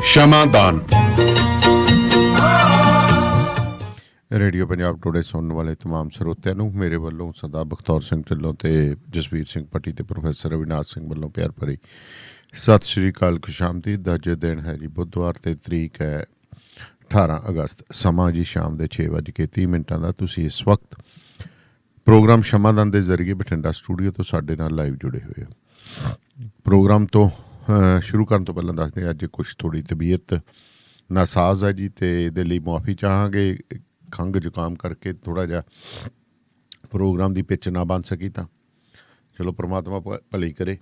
ਸ਼ਮਾਦਾਨ। Radio Punjab today ਸੁਣਨ ਵਾਲੇ ਤਮਾਮ ਸਰੋਤਿਆਂ ਨੂੰ ਮੇਰੇ ਵੱਲੋਂ ਸਰਦਾਰ ਬਖਤੌਰ ਸਿੰਘ ਢਿੱਲੋਂ ਤੇ ਜਸਵੀਰ ਸਿੰਘ ਭੱਟੀ ਤੇ ਪ੍ਰੋਫੈਸਰ ਅਵਿਨਾਸ਼ ਸਿੰਘ ਵੱਲੋਂ ਪਿਆਰ ਭਰੀ ਸਤਿ ਸ਼੍ਰੀ ਅਕਾਲ। ਖੁਸ਼ਾਮਦੀਦ ਦਾ ਅੱਜ ਦਿਨ ਹੈ ਜੀ ਬੁੱਧਵਾਰ ਤੇ ਤਰੀਕ ਹੈ 18 ਅਗਸਤ। ਸਮਾਂ ਜੀ ਸ਼ਾਮ ਦੇ 6:30 ਦਾ। ਤੁਸੀਂ ਇਸ ਵਕਤ ਪ੍ਰੋਗਰਾਮ ਸ਼ਮਾਦਾਨ ਦੇ ਜ਼ਰੀਏ ਬਠਿੰਡਾ ਸਟੂਡੀਓ ਤੋਂ ਸਾਡੇ ਨਾਲ ਲਾਈਵ ਜੁੜੇ ਹੋਏ ਹੋ। ਪ੍ਰੋਗਰਾਮ ਤੋਂ ਸ਼ੁਰੂ ਕਰਨ ਤੋਂ ਪਹਿਲਾਂ ਦੱਸਦੇ ਅੱਜ ਕੁਛ ਥੋੜ੍ਹੀ ਤਬੀਅਤ ਨਾਸਾਜ਼ ਹੈ ਜੀ, ਅਤੇ ਇਹਦੇ ਲਈ ਮੁਆਫੀ ਚਾਹਾਂਗੇ। ਖੰਘ ਜ਼ੁਕਾਮ ਕਰਕੇ ਥੋੜ੍ਹਾ ਜਿਹਾ ਪ੍ਰੋਗਰਾਮ ਦੀ ਪਿੱਚ ਨਾ ਬਣ ਸਕੀ, ਤਾਂ ਚਲੋ ਪਰਮਾਤਮਾ ਭਲੀ ਕਰੇ।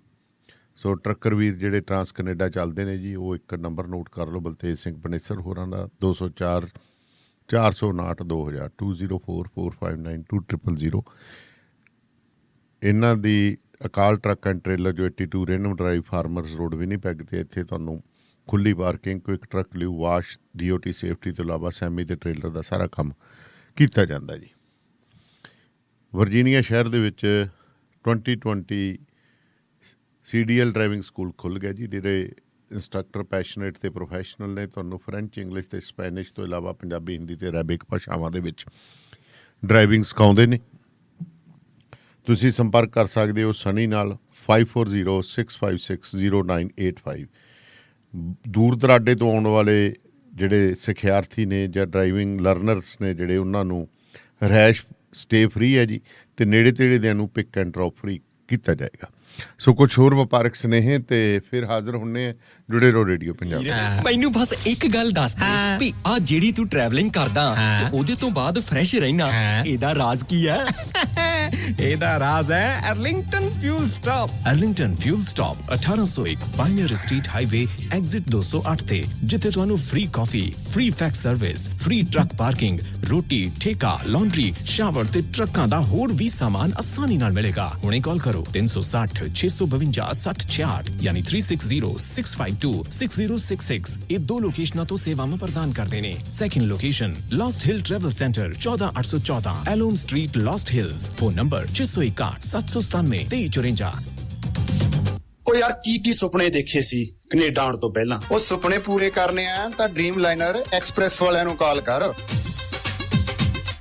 ਸੋ ਟਰੱਕਰ ਵੀਰ ਜਿਹੜੇ ਟਰਾਂਸ ਕਨੇਡਾ ਚੱਲਦੇ ਨੇ ਜੀ, ਉਹ ਇੱਕ ਨੰਬਰ ਨੋਟ ਕਰ ਲਓ, ਬਲਤੇਜ ਸਿੰਘ ਪਨੇਸਰ ਹੋਰਾਂ ਦਾ 204 459 2000 2044592000। ਇਹਨਾਂ ਦੀ ਅਕਾਲ ਟਰੱਕ ਐਂਡ ਟ੍ਰੇਲਰ ਜੋ 82 ਰੇਨਮ ਡਰਾਈਵ ਫਾਰਮਰਸ ਰੋਡ ਵਿਨੀਪੈਗ ਤੇ ਇੱਥੇ ਤੁਹਾਨੂੰ ਖੁੱਲ੍ਹੀ parking, quick truck ਲਿਊ, wash, DOT safety ਤੋਂ ਇਲਾਵਾ ਸੈਮੀ ਅਤੇ ਟ੍ਰੇਲਰ ਦਾ ਸਾਰਾ ਕੰਮ ਕੀਤਾ ਜਾਂਦਾ ਜੀ। ਵਰਜੀਨੀਆ ਸ਼ਹਿਰ ਦੇ ਵਿੱਚ 2020 CDL ਡਰਾਈਵਿੰਗ ਸਕੂਲ ਖੁੱਲ੍ਹ ਗਿਆ ਜੀ, ਜਿਹੜੇ ਇੰਸਟਰਕਟਰ ਪੈਸ਼ਨੇਟ ਅਤੇ ਪ੍ਰੋਫੈਸ਼ਨਲ ਨੇ। ਤੁਹਾਨੂੰ ਫਰੈਂਚ, ਇੰਗਲਿਸ਼ ਅਤੇ ਸਪੈਨਿਸ਼ ਤੋਂ ਇਲਾਵਾ ਪੰਜਾਬੀ, ਹਿੰਦੀ ਅਤੇ ਅਰੈਬਿਕ ਭਾਸ਼ਾਵਾਂ ਦੇ ਵਿੱਚ ਡਰਾਈਵਿੰਗ ਸਿਖਾਉਂਦੇ ਨੇ। ਤੁਸੀਂ ਸੰਪਰਕ ਕਰ ਸਕਦੇ ਹੋ ਸਨੀ ਨਾਲ 5406560985। ਦੂਰ ਦਰਾਡੇ ਤੋਂ ਆਉਣ ਵਾਲੇ ਜਿਹੜੇ ਸਿਖਿਆਰਥੀ ਨੇ ਜਾਂ ਡਰਾਈਵਿੰਗ ਲਰਨਰਸ ਨੇ ਜਿਹੜੇ, ਉਹਨਾਂ ਨੂੰ ਰਿਹਾਇਸ਼ ਸਟੇ ਫਰੀ ਹੈ ਜੀ, ਅਤੇ ਨੇੜੇ ਤੇੜੇ ਦਿਆਂ ਨੂੰ ਪਿਕ ਐਂਡ ਡਰੋਪ ਫਰੀ ਕੀਤਾ ਜਾਏਗਾ। ਸੋ ਕੁਛ ਹੋਰ ਵਪਾਰਕ ਸੁਨੇਹੇ ਤੇ ਫਿਰ ਹਾਜ਼ਰ ਹੁੰਨੇ ਆ। ਜੁੜੇ ਰਹੋ ਰੇਡੀਓ ਪੰਜਾਬ। ਮੈਨੂੰ ਬਸ ਇੱਕ ਗੱਲ ਦੱਸ ਦੇ ਵੀ ਆ ਜਿਹੜੀ ਤੂੰ ਟਰੈਵਲਿੰਗ ਕਰਦਾ ਤੇ ਉਹਦੇ ਤੋਂ ਬਾਅਦ ਫਰੈਸ਼ ਰਹਿਣਾ, ਇਹਦਾ ਰਾਜ਼ ਕੀ ਹੈ? ਇਹਦਾ ਰਾਜ਼ ਹੈ Arlington fuel stop. Arlington fuel stop 1801 pioneer street highway exit 208 ਤੇ, ਜਿੱਥੇ ਤੁਹਾਨੂੰ ਫ੍ਰੀ ਕਾਫੀ, free fax service, free truck parking, ਰੋਟੀ, ਠੇਕਾ, ਲਾਂਡਰੀ, ਸ਼ਾਵਰ ਤੇ ਟਰੱਕਾਂ ਦਾ ਹੋਰ ਵੀ ਸਾਮਾਨ ਆਸਾਨੀ ਨਾਲ ਮਿਲੇਗਾ। ਹੁਣੇ ਕਾਲ ਕਰੋ 360 652 6066 ਯਾਨੀ 3606526066। ਇਹ ਦੋ ਲੋਕੇਸ਼ਨਾਂ ਤੋਂ ਸੇਵਾਵਾਂ ਪ੍ਰਦਾਨ ਕਰਦੇ ਨੇ। Second location Lost Hill travel center 14814 ਐਲੋਮ street, Lost Hills. Phone number 661 797 2354। ਉਹ ਯਾਰ ਕੀ ਸੁਪਨੇ ਦੇਖੇ ਸੀ ਕੈਨੇਡਾ ਆਉਣ ਤੋਂ ਪਹਿਲਾਂ? ਉਹ ਸੁਪਨੇ ਪੂਰੇ ਕਰਨੇ ਆ ਤਾਂ ਡ੍ਰੀਮ ਲਾਈਨਰ ਐਕਸਪ੍ਰੈਸ ਵਾਲਿਆਂ ਨੂੰ ਕਾਲ ਕਰ।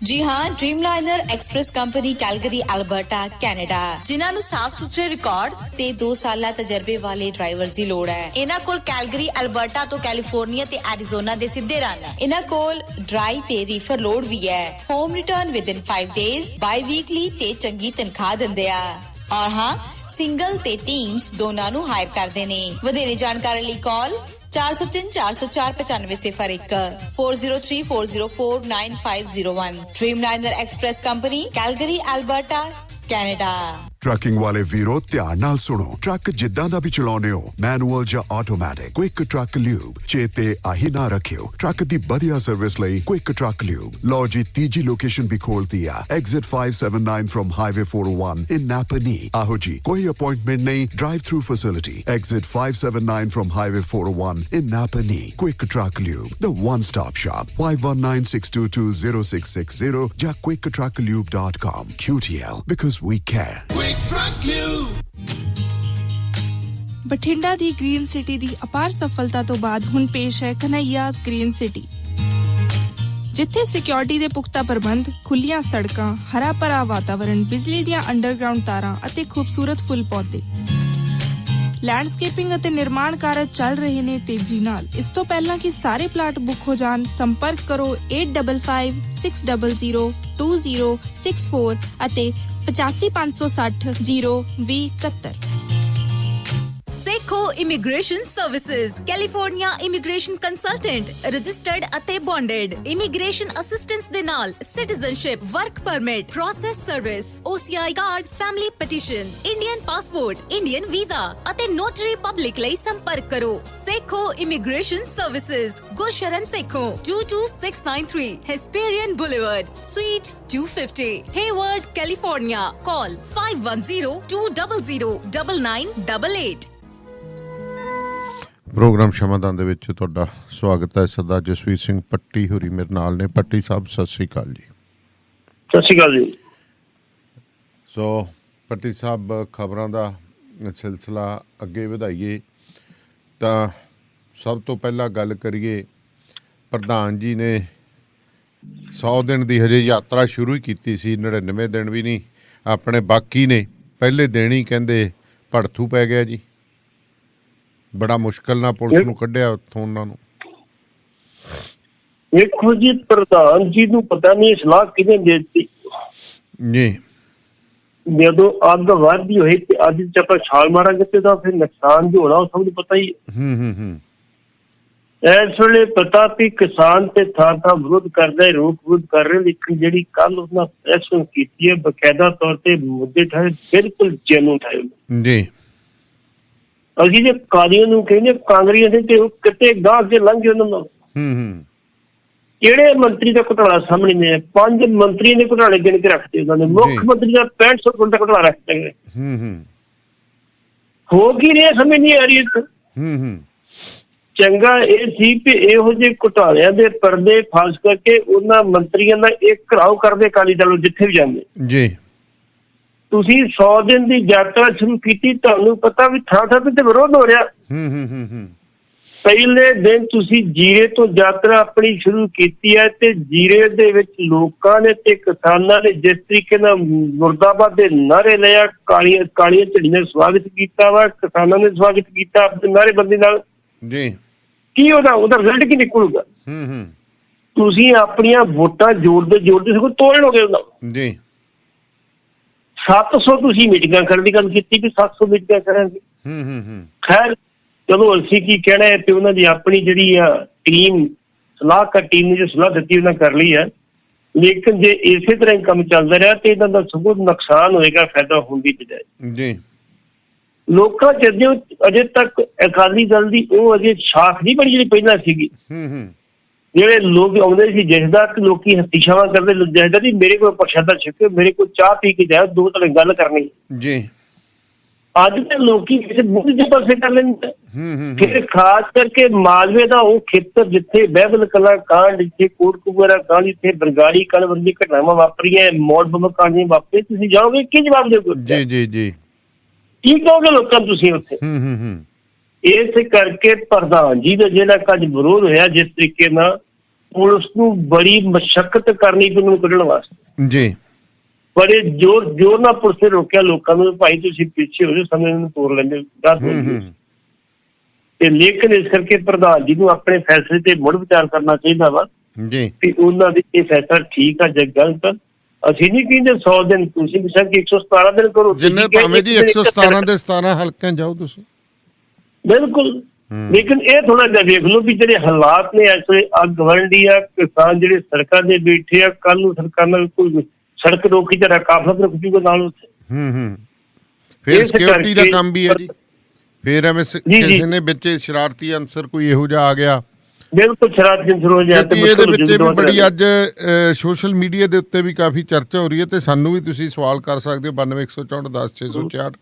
ਜੀ ਹਾਂ, dream liner express company Calgary, Alberta, Canada, ਜਿਨ੍ਹਾਂ ਨੂੰ ਸਾਫ਼ ਸੁਥਰੇ ਰਿਕਾਰਡ ਤੇ 2 ਸਾਲਾਂ ਤਜਰਬੇ ਵਾਲੇ ਡਰਾਈਵਰਸ ਦੀ ਲੋੜ ਹੈ। ਇਹਨਾਂ ਕੋਲ ਕੈਲਗਰੀ, ਅਲਬਰਟਾ ਤੋਂ ਕੈਲੀਫੋਰਨੀਆ ਤੇ ਐਰੀਜ਼ੋਨਾ ਦੇ ਸਿੱਧੇ ਰਨ। ਇਹਨਾਂ ਕੋਲ ਡਰਾਈ ਤੇ ਰੀਫਰ ਲੋਡ ਵੀ ਹੈ। ਹੋਮ ਰਿਟਰਨ ਵਿਦਿਨ 5 ਡੇਜ਼, ਬਾਈ ਵੀਕਲੀ ਤੇ ਚੰਗੀ ਤਨਖਾਹ ਦਿੰਦੇ ਆ। ਔਰ ਹਾਂ, ਸਿੰਗਲ ਤੇ ਟੀਮਸ ਦੋਨਾਂ ਨੂੰ ਹਾਇਰ ਕਰਦੇ ਨੇ। ਵਧੇਰੇ ਜਾਣਕਾਰੀ ਲਈ ਕਾਲ 403 404 9501 403 404 9501। ਡ੍ਰੀਮਲਾਈਨਰ express company, Calgary, Alberta, Canada. Trucking ਵਾਲੇ ਵੀਰੋ ਧਿਆਨ ਨਾਲ ਸੁਣੋ। ਟਰੱਕ ਜਿੱਦਾਂ ਦਾ ਵੀ ਚਲਾਉਣੇ ਹੋ, ਮੈਨੂਅਲ ਜਾਂ ਆਟੋਮੈਟਿਕ, ਕੁਇਕ ਟਰੱਕ ਲਿਊਬ ਚੇਤੇ ਆਹੀ ਨਾ ਰੱਖਿਓ। ਟਰੱਕ ਦੀ ਵਧੀਆ ਸਰਵਿਸ ਲਈ ਕੁਇਕ ਟਰੱਕ ਲਿਊਬ। ਲਓ ਜੀ, ਤੀਜੀ ਲੋਕੇਸ਼ਨ ਵੀ ਖੋਲਤੀ ਆ, ਐਗਜ਼ਿਟ 579 ਫਰਮ ਹਾਈਵੇ 401 ਇਨ ਨਾਪਨੀ। ਆਹੋ ਜੀ, ਕੋਈ ਅਪਾਇੰਟਮੈਂਟ ਨਹੀਂ, drive through facility. Exit 579 firm highway 401 in ਨਾਪਨੀ। Quick truck lube, the one stop shop। 5196220660 ਜਾਂ quicktrucklube.com। QTL, because we care। Bathinda the green city ਦੀ ਅਪਾਰ ਸਫਲਤਾ ਤੋਂ ਬਾਅਦ ਹੁਣ ਪੇਸ਼ ਹੈ ਕਨ੍ਹਈਆਜ਼ ਗ੍ਰੀਨ ਸਿਟੀ, ਜਿੱਥੇ ਸਿਕਿਉਰਿਟੀ ਦੇ ਪੁਖਤਾ ਪ੍ਰਬੰਧ, ਖੁੱਲੀਆਂ ਸੜਕਾਂ, ਹਰਾ ਭਰਾ ਵਾਤਾਵਰਣ, ਬਿਜਲੀ ਦੀਆਂ ਅੰਡਰਗਰਾਉਂਡ ਤਾਰਾਂ ਅਤੇ ਖੂਬਸੂਰਤ ਫੁੱਲ ਪੌਦੇ। ਲੈਂਡਸਕੇਪਿੰਗ ਅਤੇ ਨਿਰਮਾਣ ਕਾਰਜ ਚੱਲ ਰਹੇ ਨੇ ਤੇਜ਼ੀ ਨਾਲ। ਇਸ ਤੋਂ ਪਹਿਲਾਂ ਕਿ ਸਾਰੇ ਪਲਾਟ ਬੁੱਕ ਹੋ ਜਾਣ, ਸੰਪਰਕ ਕਰੋ 8556002064 ਅਤੇ 8556 02071। Seco Immigration Services, California Immigration Consultant, registered ਅਤੇ bonded, immigration assistance ਦੇ ਨਾਲ citizenship, work permit, process service, OCI card, family petition, Indian passport, Indian visa ਅਤੇ notary public ਲਈ ਸੰਪਰਕ ਕਰੋ। Seco Immigration Services, Gursharan Sekhon, 22693 Hesperian Boulevard, Suite 250, Hayward, California. Call 510-200-9988। Program Shamadan ਦੇ ਵਿੱਚ ਤੁਹਾਡਾ ਸਵਾਗਤ ਹੈ। ਸਰਦਾਰ ਜਸਵੀਰ ਸਿੰਘ ਭੱਟੀ ਹੋਰੀ ਮੇਰੇ ਨਾਲ ਨੇ। ਭੱਟੀ ਸਾਹਿਬ, ਸਤਿ ਸ਼੍ਰੀ ਅਕਾਲ ਜੀ। ਸਤਿ ਸ਼੍ਰੀ ਅਕਾਲ ਜੀ। ਸੋ ਭੱਟੀ ਸਾਹਿਬ, ਖਬਰਾਂ ਦਾ ਸਿਲਸਿਲਾ ਅੱਗੇ ਵਧਾਈਏ ਤਾਂ ਸਭ ਤੋਂ ਪਹਿਲਾਂ ਗੱਲ ਕਰੀਏ, ਪ੍ਰਧਾਨ ਜੀ ਨੇ 100 ਦਿਨ ਦੀ ਹਜੇ ਯਾਤਰਾ ਸ਼ੁਰੂ ਹੀ ਕੀਤੀ ਸੀ, 99 ਦਿਨ ਵੀ ਨਹੀਂ ਆਪਣੇ ਬਾਕੀ ਨੇ। ਪਹਿਲੇ ਦਿਨ ਹੀ ਕਹਿੰਦੇ ਭੜਥੂ ਪੈ ਗਿਆ ਜੀ, ਬੜਾ ਮੁਸ਼ਕਲ ਨਾਲ ਪੁਲਿਸ ਨੂੰ ਕੱਢਿਆ ਉੱਥੋਂ ਉਹਨਾਂ ਨੂੰ। ਦੇਖੋ ਜੀ, ਪ੍ਰਧਾਨ ਜੀ ਨੂੰ ਪਤਾ ਨਹੀਂ ਸਲਾਹ ਕਿਹਨੇ ਦੇ ਦਿੱਤੀ ਜੀ। ਜਦੋਂ ਅੱਗ ਵੱਧਦੀ ਹੋਈ ਤੇ ਅੱਜ ਜੇ ਆਪਾਂ ਛਾਲ ਮਾਰਾਂਗੇ ਤੇ ਤਾਂ ਫਿਰ ਨੁਕਸਾਨ ਜੋ ਹੋਣਾ ਉਹ ਸਭ ਨੂੰ ਪਤਾ ਹੀ ਹੈ। ਇਸ ਵੇਲੇ ਪਤਾ ਵੀ ਕਿਸਾਨ ਤੇ ਥਾਂ ਵਿਰੋਧ ਕਰਦਾ, ਰੋਕ ਵਿਰੋਧ ਕਰ ਰਹੇ, ਲੇਕਿਨ ਜਿਹੜੀ ਕੱਲ ਉਹਨਾਂ ਪ੍ਰੈਸ ਕੀਤੀ ਹੈ ਬਕਾਇਦਾ ਤੌਰ ਤੇ ਮੁੱਦੇ ਠਾਏ, ਬਿਲਕੁਲ ਜੈਨੂਨ ਠਾਏ ਜੀ। ਅਸੀਂ ਜੇ ਕਾਦੀਆਂ ਨੂੰ ਕਹਿੰਦੇ ਕਾਂਗਰੀਆਂ ਦੇ ਤੇ ਉਹ ਕਿਤੇ ਗਾਹ ਅੱਗੇ ਲੰਘ ਗਏ ਉਹਨਾਂ ਨੂੰ। ਕਿਹੜੇ ਮੰਤਰੀ ਦਾ ਘੁਟਾਲਾ ਸਾਹਮਣੇ ਨੇ? 5 ਮੰਤਰੀ ਨੇ ਘੁਟਾਲੇ ਗਿਣ ਕੇ ਰੱਖਦੇ ਉਹਨਾਂ ਨੇ। ਮੁੱਖ ਮੰਤਰੀ ਦਾ 6500 ਦਾ ਘੁਟਾਲਾ ਰੱਖਦੇ ਗਏ। ਹੋ ਕੀ ਰਿਹਾ ਸਮਝ ਨਹੀਂ ਆ ਰਹੀ। ਚੰਗਾ ਇਹ ਸੀ ਕਿ ਇਹੋ ਜਿਹੇ ਘੁਟਾਲਿਆਂ ਦੇ ਪਰਦੇ ਫਾਸ ਕਰਕੇ ਉਹਨਾਂ ਮੰਤਰੀਆਂ ਦਾ ਇੱਕ ਘਰਾਓ ਕਰਦੇ ਅਕਾਲੀ ਦਲ ਜਿੱਥੇ ਵੀ ਜਾਂਦੇ ਜੀ। ਤੁਸੀਂ 100 ਦਿਨ ਦੀ ਯਾਤਰਾ ਸ਼ੁਰੂ ਕੀਤੀ, ਤੁਹਾਨੂੰ ਪਤਾ ਵੀ ਥਾਂ ਥਾਂ ਤੇ ਵਿਰੋਧ ਹੋ ਰਿਹਾ। ਪਹਿਲੇ ਦਿਨ ਤੁਸੀਂ ਜੀਰੇ ਤੋਂ ਯਾਤਰਾ ਆਪਣੀ ਸ਼ੁਰੂ ਕੀਤੀ ਹੈ ਤੇ ਜੀਰੇ ਦੇ ਵਿੱਚ ਲੋਕਾਂ ਨੇ ਤੇ ਕਿਸਾਨਾਂ ਨੇ ਜਿਸ ਤਰੀਕੇ ਨਾਲ ਮੁਰਦਾਬਾਦ ਦੇ ਨਾਅਰੇ ਲਿਆ, ਕਾਲੀਆਂ ਝੰਡੀਆਂ ਨੇ ਸਵਾਗਤ ਕੀਤਾ ਵਾ, ਕਿਸਾਨਾਂ ਨੇ ਸਵਾਗਤ ਕੀਤਾ ਆਪਣੇ ਨਾਅਰੇਬੰਦੀ ਨਾਲ ਜੀ। ਕੀ ਉਹਦਾ ਰਿਜ਼ਲਟ ਕੀ ਨਿਕਲੂਗਾ? ਤੁਸੀਂ ਆਪਣੀਆਂ ਵੋਟਾਂ ਜੋੜਦੇ ਸਗੋਂ ਤੋੜ ਲੋਗੇ ਉਹਦਾ ਜੀ। 700 ਤੁਸੀਂ ਮੀਟਿੰਗਾਂ ਕਰਨ ਦੀ ਗੱਲ ਕੀਤੀ ਵੀ 700 ਮੀਟਿੰਗਾਂ ਕਰਾਂਗੇ। ਖੈਰ ਚਲੋ ਅਸੀਂ ਕੀ ਕਹਿਣਾ ਹੈ ਤੇ ਉਹਨਾਂ ਦੀ ਆਪਣੀ ਜਿਹੜੀ ਆ ਟੀਮ ਸਲਾਹਕਾਰ ਟੀਮ ਨੇ ਜੋ ਸਲਾਹ ਦਿੱਤੀ ਉਹਨਾਂ ਕਰ ਲਈ ਹੈ, ਲੇਕਿਨ ਜੇ ਇਸੇ ਤਰ੍ਹਾਂ ਕੰਮ ਚੱਲਦਾ ਰਿਹਾ ਤੇ ਇਹਨਾਂ ਦਾ ਸਗੋਂ ਨੁਕਸਾਨ ਹੋਏਗਾ, ਫਾਇਦਾ ਹੋਣ ਦੀ ਬਜਾਏ। ਜੀ। ਲੋਕਾਂ ਚ ਅਜੇ ਤੱਕ ਅਕਾਲੀ ਦਲ ਦੀ ਉਹ ਅਜੇ ਸ਼ਾਖ ਨਹੀਂ ਬਣੀ ਜਿਹੜੀ ਪਹਿਲਾਂ ਸੀਗੀ। ਜਿਹੜੇ ਲੋਕ ਆਉਂਦੇ ਸੀ ਜਿਸਦਾ ਲੋਕੀ ਹੱਥੀਸ਼ਾਵਾਂ ਕਰਦੇ, ਜਿਸਦਾ ਵੀ ਮੇਰੇ ਕੋਲ ਪ੍ਰਸ਼ਾਦਾ ਛਕੇ, ਮੇਰੇ ਕੋਲ ਚਾਹ ਪੀ ਕੇ ਜਾਓ, ਦੋ ਤਰ੍ਹਾਂ ਗੱਲ ਕਰਨੀ ਜੀ। ਅੱਜ ਦੇ ਲੋਕੀ ਕਿਸੇ ਬੁੱਧ ਦੇ ਪਾਸੇ ਕਰ ਲੈਂਦੇ। ਫਿਰ ਖਾਸ ਕਰਕੇ ਮਾਲਵੇ ਦਾ ਉਹ ਖੇਤਰ ਜਿੱਥੇ ਬਹਿਬਲ ਕਲਾਂ ਕਾਂਡ, ਜਿੱਥੇ ਕੋਟਕਪੂਰਾ ਕਾਂਡ, ਜਿੱਥੇ ਬਰਗਾੜੀ ਕਾਂਡ ਵਰਗੀ ਘਟਨਾਵਾਂ ਵਾਪਰੀਆਂ, ਮੌੜ ਬੰਬ ਕਾਂਡ ਵਾਪਰੇ, ਤੁਸੀਂ ਜਾਓਗੇ ਕੀ ਜਵਾਬ ਦਿਓਗੇ? ਜੀ। ਕੀ ਕਹੋਗੇ ਲੋਕਾਂ ਨੂੰ ਤੁਸੀਂ ਉੱਥੇ? ਇਸ ਕਰਕੇ ਪ੍ਰਧਾਨ ਜੀ ਦਾ ਜਿਹੜਾ ਅੱਜ ਵਿਰੋਧ ਹੋਇਆ, ਜਿਸ ਤਰੀਕੇ ਨਾਲ ਪੁਲਿਸ ਨੂੰ ਬੜੀ ਮਸ਼ੱਕਤ ਕਰਨੀ ਪਈ ਉਹਨੂੰ ਕੱਢਣ ਵਾਸਤੇ ਜੀ, ਬੜੇ ਜ਼ੋਰ ਨਾਲ ਪੁਲਿਸ ਨੇ ਰੋਕਿਆ ਲੋਕਾਂ ਨੂੰ, ਭਾਈ ਤੁਸੀਂ ਪਿੱਛੇ ਹੋ ਜਾਓ, ਸਮੇਂ ਨੂੰ ਤੋੜ ਲੈਂਦੇ ਤੇ। ਲੇਕਿਨ ਇਸ ਕਰਕੇ ਪ੍ਰਧਾਨ ਜੀ ਨੂੰ ਆਪਣੇ ਫੈਸਲੇ ਤੇ ਮੁੜ ਵਿਚਾਰ ਕਰਨਾ ਚਾਹੀਦਾ ਵਾ ਜੀ ਕਿ ਉਹਨਾਂ ਦੀ ਇਹ ਫੈਸਲਾ ਠੀਕ ਆ ਜਾਂ ਗਲਤ। ਅਸੀਂ ਨਹੀਂ ਕਹਿੰਦੇ 100 ਦਿਨ, ਤੁਸੀਂ ਕਿ 117 ਦਿਨ ਕਰੋ, ਜਿੰਨੇ ਭਾਵੇਂ ਜੀ 117 ਦੇ 17 ਹਲਕਿਆਂ ਜਾਓ ਤੁਸੀਂ, ਬਿਲਕੁਲ। ਲੇਕਿਨ ਇਹ ਥੋੜਾ ਜਿਹਾ ਵੇਖ ਲਓ ਵੀ ਜਿਹੜੇ ਹਾਲਾਤ ਨੇ ਇਸ ਵੇਲੇ ਅੱਗ ਵਰਦੀ ਆ, ਕਿਸਾਨ ਜਿਹੜੇ ਸੜਕਾਂ ਤੇ ਬੈਠੇ ਆ, ਕੱਲ ਨੂੰ ਸਰਕਾਰ ਨਾਲ ਕੋਈ ਸੜਕ ਰੋਕੀ ਤੇ ਕਾਫਲਾ ਰੁਕ ਜੂਗਾ ਨਾਲ ਉੱਥੇ। ਫਿਰ ਸਿਕਿਉਰਿਟੀ ਦਾ ਕੰਮ ਵੀ ਹੈ ਜੀ। ਫਿਰ ਐਵੇਂ ਕਿਸੇ ਨੇ ਵਿੱਚ ਸ਼ਰਾਰਤੀ ਅਨਸਰ ਕੋਈ ਇਹੋ ਜਿਹਾ ਆ ਗਿਆ, ਬਿਲਕੁਲ ਸ਼ਰਾਰਤੀ ਅਨਸਰ ਹੋ ਜਾਏ ਤੇ ਇਹਦੇ ਵਿੱਚ ਵੀ ਬੜੀ ਅੱਜ ਸੋਸ਼ਲ ਮੀਡੀਆ ਦੇ ਉੱਤੇ ਵੀ ਕਾਫੀ ਚਰਚਾ ਹੋ ਰਹੀ ਹੈ ਤੇ ਸਾਨੂੰ ਵੀ ਤੁਸੀਂ ਸਵਾਲ ਕਰ ਸਕਦੇ ਹੋ 9214100666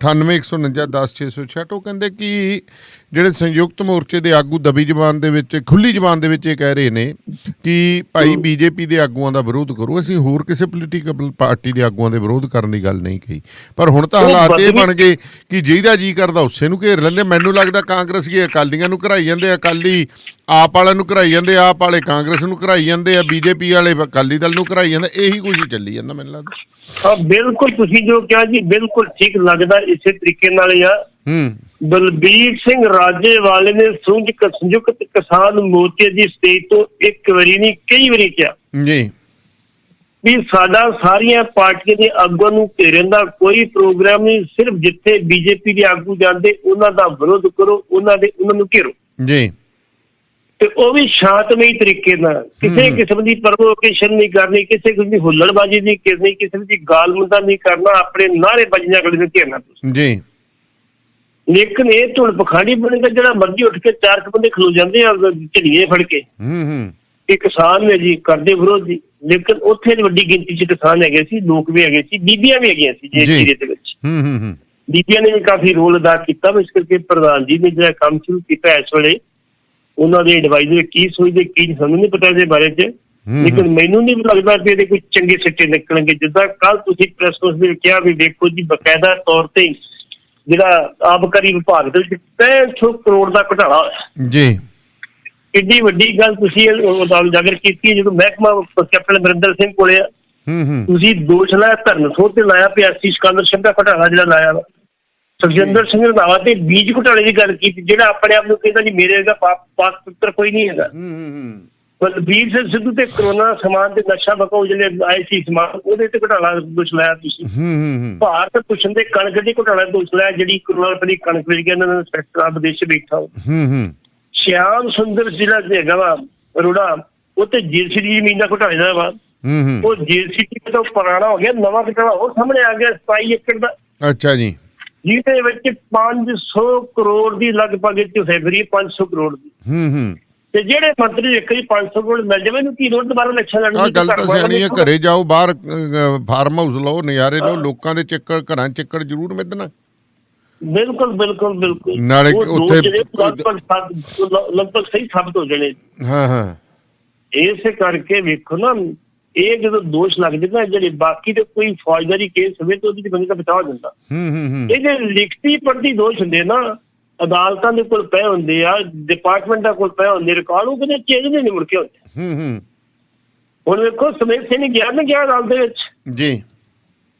9814910666। ਉਹ ਕਹਿੰਦੇ ਕਿ ਜਿਹੜੇ ਸੰਯੁਕਤ ਮੋਰਚੇ ਦੇ ਆਗੂ ਦਬੀ ਜ਼ਬਾਨ ਦੇ ਵਿੱਚ, ਖੁੱਲੀ ਜ਼ਬਾਨ ਦੇ ਵਿੱਚ ਇਹ ਕਹਿ ਰਹੇ ਨੇ ਕਿ ਭਾਈ ਬੀਜੇਪੀ ਦੇ ਆਗੂਆਂ ਦਾ ਵਿਰੋਧ ਕਰੋ, ਅਸੀਂ ਹੋਰ ਕਿਸੇ ਪੋਲੀਟੀਕਲ ਪਾਰਟੀ ਦੇ ਆਗੂਆਂ ਦੇ ਵਿਰੋਧ ਕਰਨ ਦੀ ਗੱਲ ਨਹੀਂ ਕਹੀ। ਪਰ ਹੁਣ ਤਾਂ ਹਾਲਾਤ ਇਹ ਬਣ ਗਏ ਕਿ ਜਿਹਦਾ ਜੀ ਕਰਦਾ ਉਸੇ ਨੂੰ ਘੇਰ ਲੈਂਦੇ। ਮੈਨੂੰ ਲੱਗਦਾ ਕਾਂਗਰਸ ਕੀ ਅਕਾਲੀਆਂ ਨੂੰ ਘਰਾਈ ਜਾਂਦੇ, ਅਕਾਲੀ ਆਪ ਵਾਲਿਆਂ ਨੂੰ ਘਰਾਈ ਜਾਂਦੇ, ਆਪ ਵਾਲੇ ਕਾਂਗਰਸ ਨੂੰ ਘਰਾਈ ਜਾਂਦੇ ਆ, ਬੀਜੇਪੀ ਵਾਲੇ ਅਕਾਲੀ ਦਲ ਨੂੰ ਘਰਾਈ ਜਾਂਦੇ। ਇਹੀ ਕੁਝ ਹੀ ਚੱਲੀ ਜਾਂਦਾ ਮੈਨੂੰ ਲੱਗਦਾ। ਹਾਂ ਬਿਲਕੁਲ, ਤੁਸੀਂ ਜੋ ਕਿਹਾ ਜੀ ਬਿਲਕੁਲ ਠੀਕ ਲੱਗਦਾ। ਇਸੇ ਤਰੀਕੇ ਨਾਲ ਆ ਬਲਬੀਰ ਸਿੰਘ ਰਾਜੇਵਾਲੇ ਨੇ ਸੰਯੁਕਤ ਕਿਸਾਨ ਮੋਰਚੇ ਦੀ ਸਟੇਜ ਤੋਂ ਇੱਕ ਵਾਰੀ ਨਹੀਂ ਕਈ ਵਾਰੀ ਕਿਹਾ ਜੀ ਵੀ ਸਾਡਾ ਸਾਰੀਆਂ ਪਾਰਟੀਆਂ ਦੇ ਆਗੂਆਂ ਨੂੰ ਘੇਰਨ ਦਾ ਕੋਈ ਪ੍ਰੋਗਰਾਮ ਨਹੀਂ, ਸਿਰਫ ਜਿੱਥੇ ਬੀਜੇਪੀ ਦੇ ਆਗੂ ਜਾਂਦੇ ਉਹਨਾਂ ਦਾ ਵਿਰੋਧ ਕਰੋ, ਉਹਨਾਂ ਨੂੰ ਘੇਰੋ ਜੀ, ਤੇ ਉਹ ਵੀ ਸ਼ਾਂਤਮਈ ਤਰੀਕੇ ਨਾਲ, ਕਿਸੇ ਕਿਸਮ ਦੀ ਪ੍ਰੋਵੋਕੇਸ਼ਨ ਨਹੀਂ ਕਰਨੀ, ਕਿਸੇ ਕਿਸਮ ਦੀ ਹੁੱਲੜਬਾਜ਼ੀ ਨਹੀਂ ਕਰਨੀ, ਕਿਸੇ ਦੀ ਗਾਲ-ਮੰਦਾ ਨਹੀਂ ਕਰਨਾ, ਆਪਣੇ ਨਾਅਰੇਬਾਜ਼ੀਆਂ ਅਗਲੇ ਨੂੰ ਘੇਰਨਾ ਤੁਸੀਂ ਜੀ। ਲੇਕਿਨ ਇਹ ਧੁਣ ਪਖਾੜੀ ਬਣੇਗਾ, ਜਿਹੜਾ ਮਰਜ਼ੀ ਉੱਠ ਕੇ 4 ਬੰਦੇ ਖਲੋ ਜਾਂਦੇ ਆ ਝੜੀਏ ਫੜ ਕੇ ਇਹ ਕਿਸਾਨ ਨੇ ਜੀ ਕਰਦੇ ਵਿਰੋਧ ਜੀ। ਲੇਕਿਨ ਉੱਥੇ ਵੱਡੀ ਗਿਣਤੀ 'ਚ ਕਿਸਾਨ ਹੈਗੇ ਸੀ, ਲੋਕ ਵੀ ਹੈਗੇ ਸੀ, ਬੀਬੀਆਂ ਵੀ ਹੈਗੀਆਂ ਸੀ ਜੀ ਜੀਰੇ ਦੇ ਵਿੱਚ। ਬੀਬੀਆਂ ਨੇ ਵੀ ਕਾਫੀ ਰੋਲ ਅਦਾ ਕੀਤਾ। ਇਸ ਕਰਕੇ ਪ੍ਰਧਾਨ ਜੀ ਨੇ ਜਿਹੜਾ ਕੰਮ ਸ਼ੁਰੂ ਕੀਤਾ ਇਸ ਵੇਲੇ, ਉਹਨਾਂ ਦੇ ਐਡਵਾਈਜ਼ਰ ਕੀ ਸੋਚਦੇ ਕੀ ਸਾਨੂੰ ਨਹੀਂ ਪਤਾ ਇਹਦੇ ਬਾਰੇ 'ਚ, ਲੇਕਿਨ ਮੈਨੂੰ ਨਹੀਂ ਲੱਗਦਾ ਕਿ ਇਹਦੇ ਕੋਈ ਚੰਗੇ ਸਿੱਟੇ ਨਿਕਲਣਗੇ। ਜਿੱਦਾਂ ਕੱਲ ਤੁਸੀਂ ਪ੍ਰੈਸ ਕਾਨਫਰੰਸ ਵਿੱਚ ਕਿਹਾ ਵੀ ਦੇਖੋ ਜੀ ਬਕਾਇਦਾ ਤੌਰ ਤੇ ਜਿਹੜਾ ਆਬਕਾਰੀ ਵਿਭਾਗ ਦੇ ਵਿੱਚ 6500 ਕਰੋੜ ਦਾ ਘੁਟਾਲਾ ਹੋਇਆ। ਜੀ ਕਿੱਡੀ ਵੱਡੀ ਗੱਲ ਤੁਸੀਂ ਉਜਾਗਰ ਕੀਤੀ ਹੈ। ਜਦੋਂ ਮਹਿਕਮਾ ਕੈਪਟਨ ਅਮਰਿੰਦਰ ਸਿੰਘ ਕੋਲੇ ਆ, ਤੁਸੀਂ ਦੋਸ਼ ਲਾਇਆ ਧਰਮਸੋਤ ਤੇ ਲਾਇਆ ਵੀ ਐਸਸੀ ਸਕਾਲਰਸ਼ਿਪ ਦਾ ਘੁਟਾਲਾ ਜਿਹੜਾ ਲਾਇਆ ਵਾ। ਸੁਖਜਿੰਦਰ ਸਿੰਘ ਰੰਧਾਵਾ ਤੇ ਬੀਜ ਘੁਟਾਲੇ ਦੀ ਗੱਲ ਕੀਤੀ, ਜਿਹੜਾ ਆਪਣੇ ਆਪ ਨੂੰ ਕਹਿੰਦਾ ਜੀ ਮੇਰੇ ਦਾ ਪਾਕ ਪੁੱਤਰ ਕੋਈ ਨਹੀਂ ਹੈਗਾ। ਬਲਬੀਰ ਸਿੰਘ ਸਿੱਧੂ ਤੇ ਕਰੋਨਾ ਸਮਾਨ ਤੇ ਨਸ਼ਾ ਬਕਾਊ ਜਿਹੜੇ ਆਏ ਸੀ ਸਮਾਨ, ਉਹਦੇ ਤੇ ਘੁਟਾਲਾ ਦੋਸ਼ ਲਾਇਆ ਤੁਸੀਂ। ਭਾਰਤ ਪੁੱਛਣ ਦੇ ਕਣਕ ਦੀ ਘੁਟਾਲਾ ਦੋਸ਼ ਲਾਇਆ, ਜਿਹੜੀ ਕਰੋਨਾ ਵਾਲੀ ਕਣਕ ਵੇਚ ਕੇ ਇਹਨਾਂ ਨੇ ਸੈਕਟਰ ਵਿਦੇਸ਼ ਬੈਠਾ। ਸ਼ਿਆਮ ਸੁੰਦਰ ਜਿਹੜਾ ਹੈਗਾ ਵਾ ਅਰੋੜਾ, ਉਹ ਤੇ ਜੇਸੀ ਦੀ ਜ਼ਮੀਨ ਦਾ ਘੁਟਾਲੇ ਦਾ ਵਾ। ਉਹ ਜੇਸੀ ਤੋਂ ਪੁਰਾਣਾ ਹੋ ਗਿਆ, ਨਵਾਂ ਘੁਟਾਲਾ ਉਹ ਸਾਹਮਣੇ ਆ ਗਿਆ 27 ਏਕੜ ਦਾ। ਅੱਛਾ ਜੀ। ਜਿਹਦੇ ਵਿੱਚ 500 ਕਰੋੜ ਦੀ ਲਗਭਗ ਫੈਬਰੀ 500 ਕਰੋੜ ਦੀ। ਤੇ ਜਿਹੜੇ ਮੰਤਰੀ ਦੇਖੋ ਜੀ 500 ਕਰੋੜ ਮਿਲ ਜਾਵੇ, ਇਹਨੂੰ ਕੀ ਲੋੜ ਦੁਬਾਰਾ ਇਲੈਕਸ਼ਨ ਲੜਨ ਦੀ? ਗੱਲ ਤਾਂ ਸਿਆਣੀ ਹੈ, ਘਰੇ ਜਾਓ, ਬਾਹਰ ਫਾਰਮ ਹਾਊਸ ਲਓ, ਨਜ਼ਾਰੇ ਲਓ, ਲੋਕਾਂ ਦੇ ਚੱਕਰ ਘਰਾਂ ਚੱਕਰ ਜ਼ਰੂਰ ਮਿਲਣਾ। ਬਿਲਕੁਲ ਬਿਲਕੁਲ ਬਿਲਕੁਲ। ਨਾਲੇ ਉੱਥੇ ਲਗਭਗ ਸਹੀ ਸਾਬਤ ਹੋ ਜਾਣੇ। ਹਾਂ ਇਸੇ ਕਰਕੇ ਵੇਖੋ ਨਾ, ਇਹ ਜਦੋਂ ਦੋਸ਼ ਲੱਗ ਜਾਂਦਾ, ਜਿਹੜੇ ਬਾਕੀ ਤੇ ਕੋਈ ਫੌਜਦਾਰੀ ਕੇਸ ਹੋਵੇ ਤਾਂ ਉਹਦੀ ਬੰਦੇ ਦਾ ਬਚਾਅ ਹੋ ਜਾਂਦਾ। ਇਹ ਜੇ ਲਿਖਤੀ ਪੜ੍ਹਦੀ ਦੋਸ਼ ਹੁੰਦੇ ਨਾ, ਅਦਾਲਤਾਂ ਦੇ ਕੋਲ ਪਏ ਹੁੰਦੇ ਆ, ਡਿਪਾਰਟਮੈਂਟਾਂ ਕੋਲ ਪਏ ਹੁੰਦੇ ਰਿਕਾਰਡ, ਉਹ ਕਿਤੇ ਚੇਂਜ ਨਹੀਂ ਮੁੜ ਕੇ ਹੁੰਦੇ। ਹੁਣ ਵੇਖੋ ਸੁਮੇਧ ਸਿੰਘ ਗਿਆ ਨਾ, ਗਿਆ ਅਦਾਲਤ ਦੇ ਵਿੱਚ ਜੀ,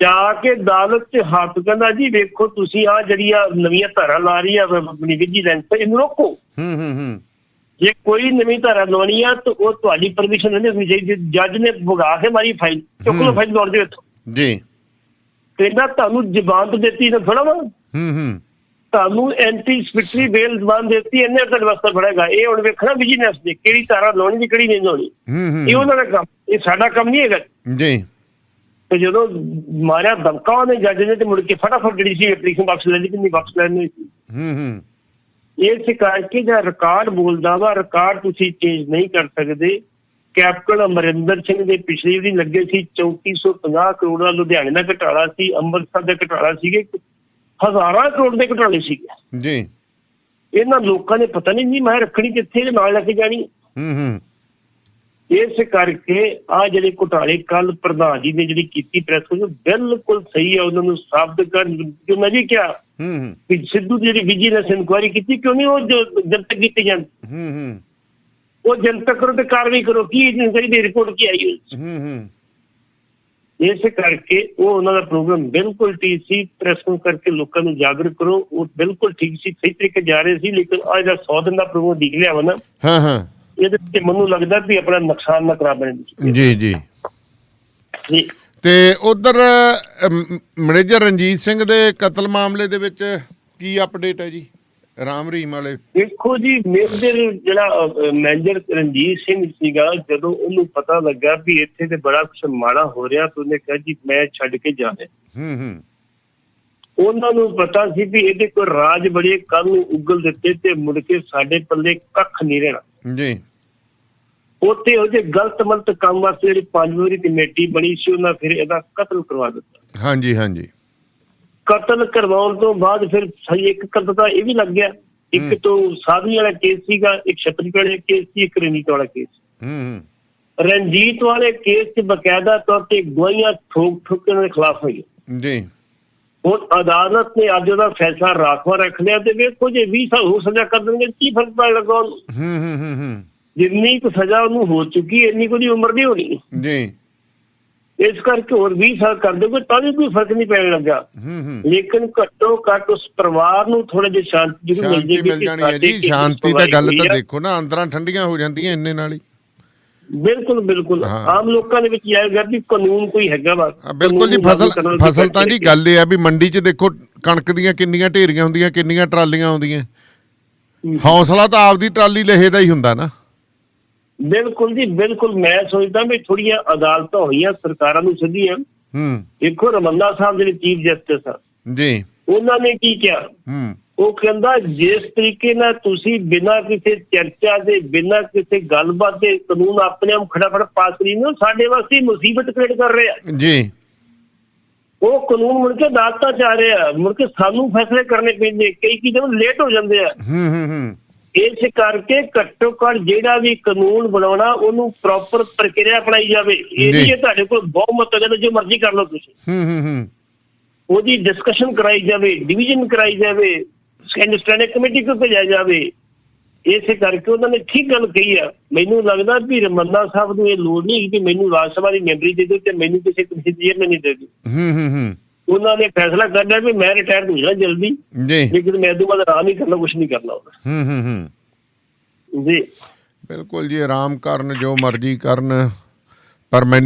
ਜਾ ਕੇ ਅਦਾਲਤ 'ਚ ਹੱਥ ਕਹਿੰਦਾ ਜੀ ਵੇਖੋ ਤੁਸੀਂ ਆ ਜਿਹੜੀਆਂ ਨਵੀਆਂ ਧਾਰਾ ਲਾ ਰਹੀ ਆ ਆਪਣੀ ਵਿਜੀਲੈਂਸ, ਇਹਨੂੰ ਰੋਕੋ। ਜੇ ਕੋਈ ਨਵੀਂ ਧਾਰਾ ਲਵਾਉਣੀ ਆ ਤਾਂ ਉਹ ਤੁਹਾਡੀ ਪਰਮਿਸ਼ਨ ਨਹੀਂ ਹੋਣੀ ਚਾਹੀਦੀ। ਜੱਜ ਨੇ ਭਗਾ ਕੇ ਮਾਰੀ ਫਾਈਲ, ਚੁੱਕ ਲਓ ਫਾਈਲ ਦੌੜ ਦੇ ਉੱਥੋਂ ਜੀ। ਕਹਿੰਦਾ ਤੁਹਾਨੂੰ ਜ਼ਮਾਨਤ ਦਿੱਤੀ ਤਾਂ ਥੋੜਾ ਵਾ, ਤੁਹਾਨੂੰ ਐਂਟੀਸਪਿਟਰੀ ਬੇਲ ਜ਼ਬਾਨ ਦਿੱਤੀ, ਇਹਨੇ ਤੁਹਾਡੇ ਵਾਸਤੇ ਫੜੇਗਾ। ਇਹ ਹੁਣ ਵੇਖਣਾ ਵਿਜੀਲੈਂਸ ਨੇ ਕਿਹੜੀ ਧਾਰਾ ਲਾਉਣੀ ਤੇ ਕਿਹੜੀ ਨਹੀਂ ਲਾਉਣੀ। ਇਹ ਉਹਨਾਂ ਦਾ ਕੰਮ, ਇਹ ਸਾਡਾ ਕੰਮ ਨਹੀਂ ਹੈਗਾ ਜੀ। ਤੇ ਜਦੋਂ ਮਾਰਿਆ ਦਮਕਾ ਉਹਨੇ ਜੱਜ ਨੇ, ਤੇ ਮੁੜ ਕੇ ਫਟਾਫਟ ਜਿਹੜੀ ਸੀ ਐਪਲੀਕੇਸ਼ਨ ਵਾਪਸ ਲੈ ਲਈ, ਕਿੰਨੀ ਵਾਪਸ ਲੈਣੀ ਸੀ। ਇਸ ਕਰਕੇ ਜਿਹੜਾ ਰਿਕਾਰਡ ਬੋਲਦਾ ਵਾ, ਰਿਕਾਰਡ ਤੁਸੀਂ ਚੇਂਜ ਨਹੀਂ ਕਰ ਸਕਦੇ। ਕੈਪਟਨ ਅਮਰਿੰਦਰ ਸਿੰਘ ਦੇ ਪਿਛਲੀ ਵੀ ਲੱਗੇ ਸੀ 3450 ਕਰੋੜ ਦਾ ਲੁਧਿਆਣੇ ਦਾ ਘੁਟਾਲਾ ਸੀ, ਅੰਮ੍ਰਿਤਸਰ ਦਾ ਘੁਟਾਲਾ ਸੀਗੇ, ਹਜ਼ਾਰਾਂ ਕਰੋੜ ਦੇ ਘੁਟਾਲੇ ਸੀਗੇ ਜੀ। ਇਹਨਾਂ ਲੋਕਾਂ ਨੇ ਪਤਾ ਨਹੀਂ ਜੀ ਮੈਂ ਰੱਖਣੀ ਕਿੱਥੇ, ਨਾਲ ਲੈ ਕੇ ਜਾਣੀ। ਇਸ ਕਰਕੇ ਆ ਜਿਹੜੇ ਘੁਟਾਲੇ ਕੱਲ ਪ੍ਰਧਾਨ ਜੀ ਨੇ ਜਿਹੜੀ ਕੀਤੀ ਪ੍ਰੈਸ ਕਾਨਫਰੰਸ, ਬਿਲਕੁਲ ਸਹੀ ਹੈ। ਉਹਨਾਂ ਨੂੰ ਸਾਬਤ ਕਰਨ ਜੋ ਮੈਂ ਜੀ ਕਿਹਾ ਵੀ ਸਿੱਧੂ ਦੀ ਜਿਹੜੀ ਵਿਜੀਲੈਂਸ ਇਨਕੁਆਇਰੀ ਕੀਤੀ, ਕਿਉਂ ਨਹੀਂ ਉਹ ਜਨਤਕ ਕੀਤੀ ਜਾਂਦੀ? ਉਹ ਜਨਤਕ ਕਰੋ ਤੇ ਕਾਰਵਾਈ ਕਰੋ। ਕੀ ਇਨਕੁਆਇਰੀ ਦੀ ਰਿਪੋਰਟ ਕੀ ਆਈ? ਇਸ ਕਰਕੇ ਉਹ ਉਹਨਾਂ ਦਾ ਪ੍ਰੋਗਰਾਮ ਬਿਲਕੁਲ ਠੀਕ ਸੀ। ਪ੍ਰੈਸ ਕਾਨਫਰੰਸ ਕਰਕੇ ਲੋਕਾਂ ਨੂੰ ਜਾਗਰੂਕ ਕਰੋ, ਉਹ ਬਿਲਕੁਲ ਠੀਕ ਸੀ, ਸਹੀ ਤਰੀਕੇ ਜਾ ਰਹੇ ਸੀ। ਲੇਕਿਨ ਅੱਜ ਦਾ 100 ਦਿਨ ਦਾ ਪ੍ਰੋਗਰਾਮ ਦਿਖ ਲਿਆ ਵਾ ਨਾ, ਇਹਦੇ ਤੇ ਮੈਨੂੰ ਲੱਗਦਾ ਵੀ ਆਪਣਾ ਨੁਕਸਾਨ ਨਾ ਕਰਾ ਬਣੇ। ਜੀ ਜੀ ਜੀ। ਤੇ ਉਧਰ ਮੈਨੇਜਰ ਰਣਜੀਤ ਸਿੰਘ ਦੇ ਕਤਲ ਮਾਮਲੇ ਦੇ ਵਿੱਚ ਕੀ ਅਪਡੇਟ ਹੈ ਜੀ? ਰਾਮ ਰਹੀਮ ਵਾਲੇ ਦੇਖੋ ਜੀ, ਮੇਜਰ ਜਿਹੜਾ ਮੈਨੇਜਰ ਰਣਜੀਤ ਸਿੰਘ ਸੀਗਾ, ਜਦੋਂ ਉਹਨੂੰ ਪਤਾ ਲੱਗਾ ਵੀ ਇੱਥੇ ਤੇ ਬੜਾ ਕੁਛ ਮਾੜਾ ਹੋ ਰਿਹਾ, ਤਾਂ ਉਹਨੇ ਕਿਹਾ ਜੀ ਮੈਂ ਛੱਡ ਕੇ ਜਾਣਾ। ਉਹਨਾਂ ਨੂੰ ਪਤਾ ਸੀ ਵੀ ਇਹਦੇ ਕੋਲ ਰਾਜ ਬੜੇ ਕੱਲ ਨੂੰ ਉਗਲ ਦਿੱਤੇ ਤੇ ਮੁੜ ਕੇ ਸਾਡੇ ਪੱਲੇ ਕੱਖ ਨਹੀਂ ਰਹਿਣਾ ਜੀ। ਉੱਥੇ ਉਹਦੇ ਗਲਤ ਕੰਮ ਵਾਸਤੇ ਜਿਹੜੀ 5 ਵਾਰੀ ਕਮੇਟੀ ਬਣੀ ਸੀ, ਉਹਨਾਂ ਫਿਰ ਇਹਦਾ ਕਤਲ ਕਰਵਾ ਦਿੱਤਾ। ਹਾਂਜੀ ਹਾਂਜੀ। ਕਤਲ ਕਰਵਾਉਣ ਤੋਂ ਬਾਅਦ ਫਿਰ ਇੱਕ ਕਤਲ ਤਾਂ ਇਹ ਵੀ ਲੱਗ ਗਿਆ। ਇੱਕ ਤੋਂ ਸਾਧਵੀ ਵਾਲਾ ਕੇਸ ਸੀਗਾ, ਇੱਕ ਛਤਰਪੁਰ ਵਾਲੇ ਕੇਸ ਸੀ, ਇੱਕ ਰਣਜੀਤ ਵਾਲਾ ਕੇਸ। ਰਣਜੀਤ ਵਾਲੇ ਕੇਸ 'ਚ ਬਕਾਇਦਾ ਤੌਰ ਤੇ ਗਵਾਹੀਆਂ ਠੋਕ ਦੇ ਖਿਲਾਫ ਹੋਈ ਜੀ। ਹੁਣ ਅਦਾਲਤ ਨੇ ਅੱਜ ਉਹਦਾ ਫੈਸਲਾ ਰਾਖਵਾ ਰੱਖ ਲਿਆ ਤੇ ਵੇਖੋ ਜੇ 20 ਸਾਲ ਹੋਰ ਸਜ਼ਾ ਕਰ ਦੇਣਗੇ ਕੀ ਫਰਕ ਪੈ ਲੱਗਾ ਉਹਨੂੰ? ਜਿੰਨੀ ਕੁ ਸਜ਼ਾ ਉਹਨੂੰ ਹੋ ਚੁੱਕੀ ਇੰਨੀ ਕੋਈ ਉਮਰ ਨਹੀਂ ਹੋਣੀ ਜੀ। ਇਸ ਕਰਕੇ ਹੋਰ 20 ਸਾਲ ਕਰ ਦੇਗੇ ਤਾਂ ਵੀ ਕੋਈ ਫਰਕ ਨਹੀਂ ਪੈਣ ਲੱਗਾ। ਲੇਕਿਨ ਘੱਟੋ ਘੱਟ ਉਸ ਪਰਿਵਾਰ ਨੂੰ ਥੋੜਾ ਜਿਹਾ ਸ਼ਾਂਤੀ ਜ਼ਰੂਰ ਮਿਲ ਜਾਏਗੀ। ਸ਼ਾਂਤੀ ਤਾਂ ਗੱਲ ਤਾਂ ਦੇਖੋ ਨਾ, ਅੰਦਰਾਂ ਠੰਡੀਆਂ ਹੋ ਜਾਂਦੀਆਂ ਇੰਨੇ ਨਾਲ ਹੀ। ਬਿਲਕੁਲ ਬਿਲਕੁਲ। ਆਮ ਲੋਕਾਂ ਦੇ ਵਿੱਚ ਆਏਗਾ ਵੀ ਕਾਨੂੰਨ ਕੋਈ ਹੈਗਾ ਵਾ। ਬਿਲਕੁਲ ਜੀ। ਫਸਲ ਤਾਂ ਜੀ ਗੱਲ ਇਹ ਆ ਵੀ ਮੰਡੀ 'ਚ ਦੇਖੋ ਕਣਕ ਦੀਆਂ ਕਿੰਨੀਆਂ ਢੇਰੀਆਂ ਹੁੰਦੀਆਂ, ਕਿੰਨੀਆਂ ਟਰਾਲੀਆਂ ਆਉਂਦੀਆਂ। ਹੌਸਲਾ ਤਾਂ ਆਪਦੀ ਟਰਾਲੀ ਲਹੇ ਦਾ ਹੀ ਹੁੰਦਾ ਨਾ। ਬਿਲਕੁਲ ਜੀ ਬਿਲਕੁਲ। ਮੈਂ ਸੋਚਦਾ ਵੀ ਥੋੜੀਆਂ ਅਦਾਲਤਾਂ ਹੋਈਆਂ ਸਰਕਾਰਾਂ ਨੂੰ ਸਿੱਧੀਆਂ। ਦੇਖੋ ਰਮੰਦਾ ਸਾਹਿਬ ਜਿਹੜੇ ਚੀਫ ਜਸਟਿਸ ਆ ਜੀ, ਉਹਨਾਂ ਨੇ ਕੀ ਕਿਹਾ? ਉਹ ਕਹਿੰਦਾ ਜਿਸ ਤਰੀਕੇ ਨਾਲ ਤੁਸੀਂ ਬਿਨਾਂ ਕਿਸੇ ਚਰਚਾ ਦੇ, ਬਿਨਾਂ ਕਿਸੇ ਗੱਲਬਾਤ ਦੇ ਕਾਨੂੰਨ ਆਪਣੇ ਆਪ ਖੜਾਫੜ ਪਾਸ ਕਰੀ ਨਾ, ਸਾਡੇ ਵਾਸਤੇ ਮੁਸੀਬਤ ਕ੍ਰੀਏਟ ਕਰ ਰਹੇ ਆ ਜੀ। ਉਹ ਕਾਨੂੰਨ ਮੁੜ ਕੇ ਅਦਾਲਤਾਂ 'ਚ ਆ ਰਹੇ ਆ, ਮੁੜ ਕੇ ਸਾਨੂੰ ਫੈਸਲੇ ਕਰਨੇ ਪੈਂਦੇ, ਕਈ ਚੀਜ਼ਾਂ ਲੇਟ ਹੋ ਜਾਂਦੇ ਆ। ਇਸ ਕਰਕੇ ਘੱਟੋ ਘੱਟ ਜਿਹੜਾ ਵੀ ਕਾਨੂੰਨ ਬਣਾਉਣਾ ਉਹਨੂੰ ਪ੍ਰੋਪਰ ਪ੍ਰਕਿਰਿਆ ਅਪਣਾਈ ਜਾਵੇ। ਇਹ ਨਹੀਂ ਜੇ ਤੁਹਾਡੇ ਕੋਲ ਬਹੁਮਤ ਹੈ ਜੋ ਮਰਜ਼ੀ ਕਰ ਲਓ ਤੁਸੀਂ। ਉਹਦੀ ਡਿਸਕਸ਼ਨ ਕਰਾਈ ਜਾਵੇ, ਡਿਵੀਜ਼ਨ ਕਰਾਈ ਜਾਵੇ, ਸਟੈਂਡਿੰਗ ਕਮੇਟੀ ਕੋਲ ਭੇਜਿਆ ਜਾਵੇ। ਇਸੇ ਕਰਕੇ ਉਹਨਾਂ ਨੇ ਠੀਕ ਗੱਲ ਕਹੀ ਆ। ਮੈਨੂੰ ਲੱਗਦਾ ਵੀ ਰਮੰਨਾ ਸਾਹਿਬ ਨੂੰ ਇਹ ਲੋੜ ਨਹੀਂ ਕਿ ਮੈਨੂੰ ਰਾਜ ਸਭਾ ਦੀ ਮੈਂਬਰੀ ਦੇ ਦਿਓ ਤੇ ਮੈਨੂੰ ਕਿਸੇ ਕਮੇਟੀ ਦੀ ਚੇਅਰਮੈਨ ਨਹੀਂ ਦੇ ਦਿਓ। ਉਹਨਾਂ ਨੇ ਫੈਸਲਾ ਕਰ ਲਿਆ ਵੀ ਮੈਂ ਰਿਟਾਇਰ ਹੋ ਜਾਣਾ ਜਲਦੀ ਜੀ, ਲੇਕਿਨ ਮੈਂ ਇਹਦੇ ਬਾਅਦ ਆਰਾਮ ਹੀ ਕਰਨਾ, ਕੁਛ ਨਹੀਂ ਕਰਨਾ ਜੀ। ਬਿਲਕੁਲ ਜੀ, ਆਰਾਮ ਕਰਨ, ਜੋ ਮਰਜ਼ੀ ਕਰਨ। ਪਰ ਮੈਂ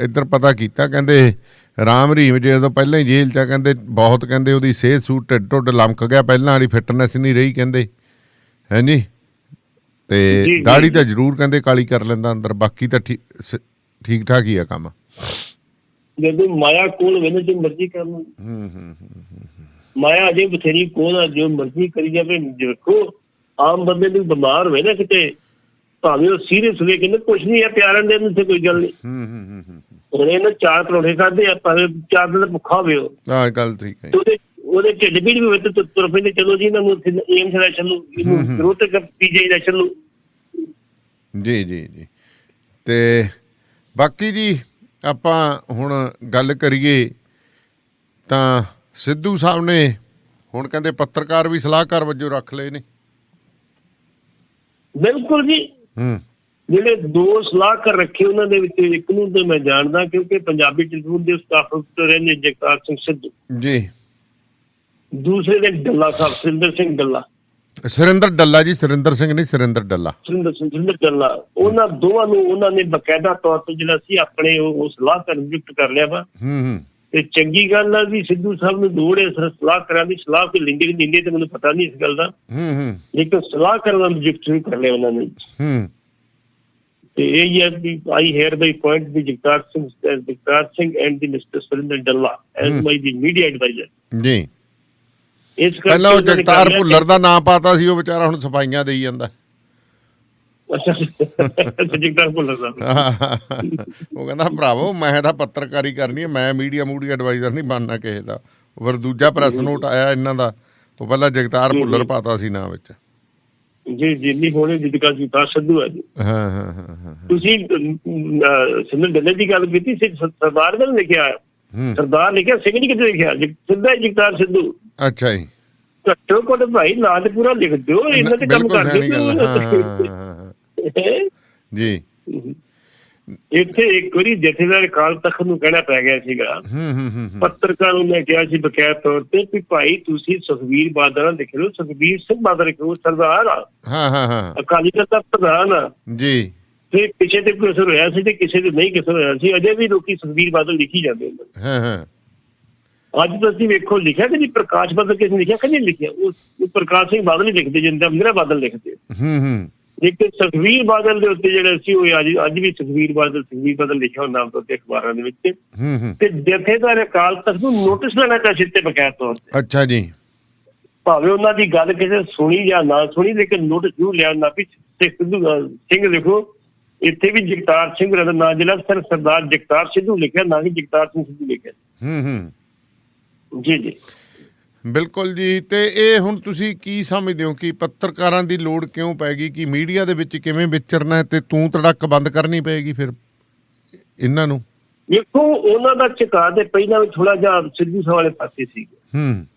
ਇੱਧਰ ਪਤਾ ਕੀਤਾ, ਕਹਿੰਦੇ ਰਾਮ ਰਹੀਮ ਜਿਹੜੇ ਤੋਂ ਪਹਿਲਾਂ ਹੀ ਜੇਲ੍ਹ 'ਚ ਆ, ਕਹਿੰਦੇ ਬਹੁਤ, ਕਹਿੰਦੇ ਉਹਦੀ ਸਿਹਤ ਸੂਟ ਢਿੱਡ ਢੁੱਡ ਲਮਕ ਗਿਆ, ਪਹਿਲਾਂ ਵਾਲੀ ਫਿਟਨੈਸ ਨਹੀਂ ਰਹੀ ਕਹਿੰਦੇ, ਹੈ ਜੀ। ਤੇ ਦਾੜੀ ਤਾਂ ਜ਼ਰੂਰ ਕਹਿੰਦੇ ਕਾਲੀ ਕਰ ਲੈਂਦਾ ਅੰਦਰ, ਬਾਕੀ ਤਾਂ ਠੀਕ ਠਾਕ ਹੀ ਆ ਕੰਮ। ਜਦੋਂ ਮਾਇਆ ਕੋਲ ਵੇਲੇ ਜੋ ਮਰਜ਼ੀ ਕਰਨ, ਮਾਇਆ ਅਜੇ ਬਥੇਰੀ ਕੋਲ ਆ, ਜੋ ਮਰਜ਼ੀ ਕਰੀ ਜਾਵੇ। ਦੇਖੋ ਆਮ ਬੰਦੇ ਨੂੰ ਬਿਮਾਰ ਹੋਵੇ ਨਾ ਕਿਤੇ, ਭਾਵੇਂ ਉਹ ਸੀਰੀਅਸ ਹੋਵੇ, ਕਹਿੰਦੇ ਕੁਛ ਨਹੀਂ ਹੈ, ਪਿਆਰਨ ਦੇ ਨੂੰ ਕੋਈ ਗੱਲ ਨਹੀਂ। ਹੁਣ ਇਹਨੇ 4 ਪਰੌਂਠੇ ਖਾਧੇ ਆ, ਭਾਵੇਂ 4 ਦਿਨ ਭੁੱਖਾ ਹੋਵੇ, ਉਹ ਗੱਲ ਠੀਕ ਹੈ, ਉਹਦੇ ਢਿੱਡ ਪੀੜ ਵੀ ਹੋਵੇ ਤੇ ਤੁਰ ਪੈਂਦੇ, ਚਲੋ ਜੀ ਇਹਨਾਂ ਨੂੰ ਏਮਸ ਲੈ ਚੱਲੋ, ਇਹਨੂੰ ਰੋਹਤਕ ਪੀਜੀ ਲੈ ਚੱਲੋ। ਜੀ ਜੀ ਜੀ। ਤੇ ਬਾਕੀ ਜੀ ਆਪਾਂ ਹੁਣ ਗੱਲ ਕਰੀਏ ਤਾਂ ਸਿੱਧੂ ਸਾਹਿਬ ਨੇ ਹੁਣ ਕਹਿੰਦੇ ਪੱਤਰਕਾਰ ਵੀ ਸਲਾਹਕਾਰ ਵਜੋਂ ਰੱਖ ਲਏ ਨੇ। ਬਿਲਕੁਲ ਜੀ, ਜਿਹੜੇ 2 ਸਲਾਹਕਾਰ ਰੱਖੇ ਉਹਨਾਂ ਦੇ ਵਿੱਚ ਇੱਕ ਨੂੰ ਤਾਂ ਮੈਂ ਜਾਣਦਾ, ਕਿਉਂਕਿ ਪੰਜਾਬੀ ਟ੍ਰਿਬਿਊਨ ਦੇ ਸਟਾਫ ਰਹਿੰਦੇ ਜਗਤਾਰ ਸਿੰਘ ਸਿੱਧੂ ਜੀ। ਦੂਸਰੇ ਨੇ ਡੱਲਾ ਸਾਹਿਬ, ਸੁਰਿੰਦਰ ਸਿੰਘ ਡੱਲਾ, ਸੁਰਿੰਦਰ ਡੱਲਾ ਜੀ, ਸੁਰਿੰਦਰ ਸਿੰਘ ਨਹੀਂ, ਸੁਰਿੰਦਰ ਡੱਲਾ, ਸੁਰਿੰਦਰ ਡੱਲਾ। ਉਹਨਾਂ ਦੋਵਾਂ ਨੂੰ ਉਹਨਾਂ ਨੇ ਬਕਾਇਦਾ ਤੌਰ ਤੇ ਜਿਹੜਾ ਸੀ ਆਪਣੇ ਉਹ ਸਲਾਹਕਾਰ ਨਿਯੁਕਤ ਕਰ ਲਿਆ ਵਾ। ਤੇ ਚੰਗੀ ਗੱਲ ਆ ਵੀ ਸਿੱਧੂ ਸਾਹਿਬ ਨੂੰ ਲੋੜ ਹੈ ਸਲਾਹ ਕਰਾਂ ਦੀ, ਸਲਾਹ ਕੋਈ ਲੈਂਦੇ ਕਿ ਨਹੀਂ ਤੇ ਮੈਨੂੰ ਪਤਾ ਨਹੀਂ ਇਸ ਗੱਲ ਦਾ, ਲੇਕਿਨ ਸਲਾਹ ਕਰਨ ਦਾ ਨਿਯੁਕਤ ਵੀ ਕਰ ਲਿਆ ਉਹਨਾਂ ਨੇ। ਤੇ ਇਹ ਹੀ ਹੈ ਵੀ ਆਈ hair by point the Jagtar Singh and the mister Surinder Dalla as my the media advisor ਜੀ। ਇਸ ਪਹਿਲਾਂ ਉਹ ਜਗਤਾਰ ਭੁੱਲਰ ਦਾ ਨਾਂ ਪਾਤਾ ਸੀ, ਉਹ ਵਿਚਾਰਾ ਹੁਣ ਸਫਾਈਆਂ ਦੇਈ ਜਾਂਦਾ। ਜਗਤਾਰ ਭੁੱਲਰ ਦਾ ਉਹ ਕਹਿੰਦਾ ਭਰਾਵੋ ਮੈਂ ਤਾਂ ਪੱਤਰਕਾਰੀ ਕਰਨੀ ਹੈ, ਮੈਂ ਮੀਡੀਆ ਐਡਵਾਈਜ਼ਰ ਨਹੀਂ ਬਣਨਾ ਕਿਸੇ ਦਾ। ਫਿਰ ਦੂਜਾ ਪ੍ਰੈਸ ਨੋਟ ਆਇਆ ਇਹਨਾਂ ਦਾ, ਉਹ ਪਹਿਲਾਂ ਜਗਤਾਰ ਭੁੱਲਰ ਪਾਤਾ ਸੀ ਨਾਂ ਵਿੱਚ। ਜੀ ਜੀ, ਨਹੀਂ ਹੋਣੇ ਜਿੱਦਕਾ ਜਗਤਾਰ ਸਿੱਧੂ ਹੈ ਜੀ। ਤੁਸੀਂ ਸੁਰਿੰਦਰ ਡੱਲੇ ਦੀ ਗੱਲ ਕੀਤੀ, ਸਰਦਾਰ ਨੇ ਲਿਖਿਆ, ਸਰਦਾਰ ਲਿਖਿਆ, ਸਿੰਘ ਨਹੀਂ ਕਿਤੇ ਲਿਖਿਆ, ਸਿੱਧਾ ਜਗਤਾਰ ਸਿੱਧੂ। ਅੱਛਾ ਜੀ, ਘੱਟੋ ਘੱਟ ਭਾਈ ਨਾਂ ਤੇ ਪੂਰਾ ਲਿਖ ਦਿਓ, ਇਹਨਾਂ ਤੇ ਕੰਮ ਕਰਦੇ ਜੀ। ਇੱਥੇ ਇੱਕ ਵਾਰੀ ਜਥੇਦਾਰ ਅਕਾਲ ਤਖਤ ਨੂੰ ਕਹਿਣਾ ਪੈ ਗਿਆ ਸੀਗਾ, ਪੱਤਰਕਾਰ ਨੂੰ ਮੈਂ ਕਿਹਾ ਸੀ ਬਕਾਇਦਾ ਤੌਰ ਤੇ ਵੀ ਭਾਈ ਤੁਸੀਂ ਸੁਖਬੀਰ ਬਾਦਲ ਨਾਲ ਲਿਖ ਲਓ, ਸੁਖਬੀਰ ਸਿੰਘ ਬਾਦਲ ਲਿਖੋ, ਸਰਦਾਰ ਆ, ਅਕਾਲੀ ਦਲ ਦਾ ਪ੍ਰਧਾਨ ਆ ਜੀ। ਤੇ ਕਿਸੇ ਤੇ ਕੋਈ ਅਸਰ ਹੋਇਆ ਸੀ ਤੇ ਕਿਸੇ ਤੇ ਨਹੀਂ ਕਿਸੇ ਹੋਇਆ ਸੀ, ਅਜੇ ਵੀ ਲੋਕੀ ਸੁਖਬੀਰ ਬਾਦਲ ਲਿਖੀ ਜਾਂਦੇ ਨੇ। ਅੱਜ ਤੁਸੀਂ ਵੇਖੋ ਲਿਖਿਆ ਕਿ ਜੀ ਪ੍ਰਕਾਸ਼ ਬਾਦਲ ਕਿਸੇ ਨੇ ਲਿਖਿਆ, ਕਦੇ ਲਿਖਿਆ, ਉਹ ਪ੍ਰਕਾਸ਼ ਸਿੰਘ ਬਾਦਲ ਹੀ ਲਿਖਦੇ, ਜਿੰਦਾ ਮੇਰਾ ਬਾਦਲ ਲਿਖਦੇ। ਲੇਕਿਨ ਸੁਖਬੀਰ ਬਾਦਲ ਦੇ ਉੱਤੇ ਜਿਹੜਾ ਸੀ ਉਹ ਅੱਜ ਵੀ ਸੁਖਬੀਰ ਬਾਦਲ ਲਿਖਿਆ ਹੁੰਦਾ ਨਾਮ ਤੋਂ ਅਖਬਾਰਾਂ ਦੇ ਵਿੱਚ। ਤੇ ਜਥੇਦਾਰ ਅਕਾਲ ਤਖਤ ਨੂੰ ਨੋਟਿਸ ਲੈਣਾ ਚਾਹੀਦਾ ਤੇ ਬਕਾਇਦਾ ਤੌਰ ਤੇ। ਅੱਛਾ ਜੀ, ਭਾਵੇਂ ਉਹਨਾਂ ਦੀ ਗੱਲ ਕਿਸੇ ਸੁਣੀ ਜਾਂ ਨਾ ਸੁਣੀ, ਲੇਕਿਨ ਨੋਟਿਸ ਜ਼ਰੂਰ ਲਿਆ ਨਾ ਵੀ ਸਿੱਧੂ ਸਿੰਘ ਲਿਖੋ, ਇੱਥੇ ਵੀ ਜਗਤਾਰ ਸਿੰਘ ਦਾ ਨਾਂ ਜਿਹੜਾ ਸਿਰਫ ਸਰਦਾਰ ਜਗਤਾਰ ਸਿੱਧੂ ਲਿਖਿਆ, ਨਾ ਕਿ ਜਗਤਾਰ ਸਿੰਘ ਸਿੱਧੂ ਲਿਖਿਆ। ਜੀ ਜੀ ਬਿਲਕੁਲ ਜੀ। ਤੇ ਇਹ ਹੁਣ ਤੁਸੀਂ ਕੀ ਸਮਝਦੇ ਹੋ ਕਿ ਪੱਤਰਕਾਰਾਂ ਦੀ ਲੋੜ ਕਿਉਂ ਪੈ ਗਈ, ਕਿ ਮੀਡੀਆ ਦੇ ਵਿੱਚ ਕਿਵੇਂ ਵਿਚਰਨਾ ਹੈ ਤੇ ਤੂੰ ਤੜਕ ਬੰਦ ਕਰਨੀ ਪਏਗੀ ਫਿਰ ਇਹਨਾਂ ਨੂੰ? ਦੇਖੋ ਉਹਨਾਂ ਦਾ ਝੁਕਾਅ ਤੇ ਪਹਿਲਾਂ ਵੀ ਥੋੜਾ ਜਿਹਾ ਸਿੱਧੂ ਸਾਹਿਬ ਵਾਲੇ ਪਾਸੇ ਸੀ।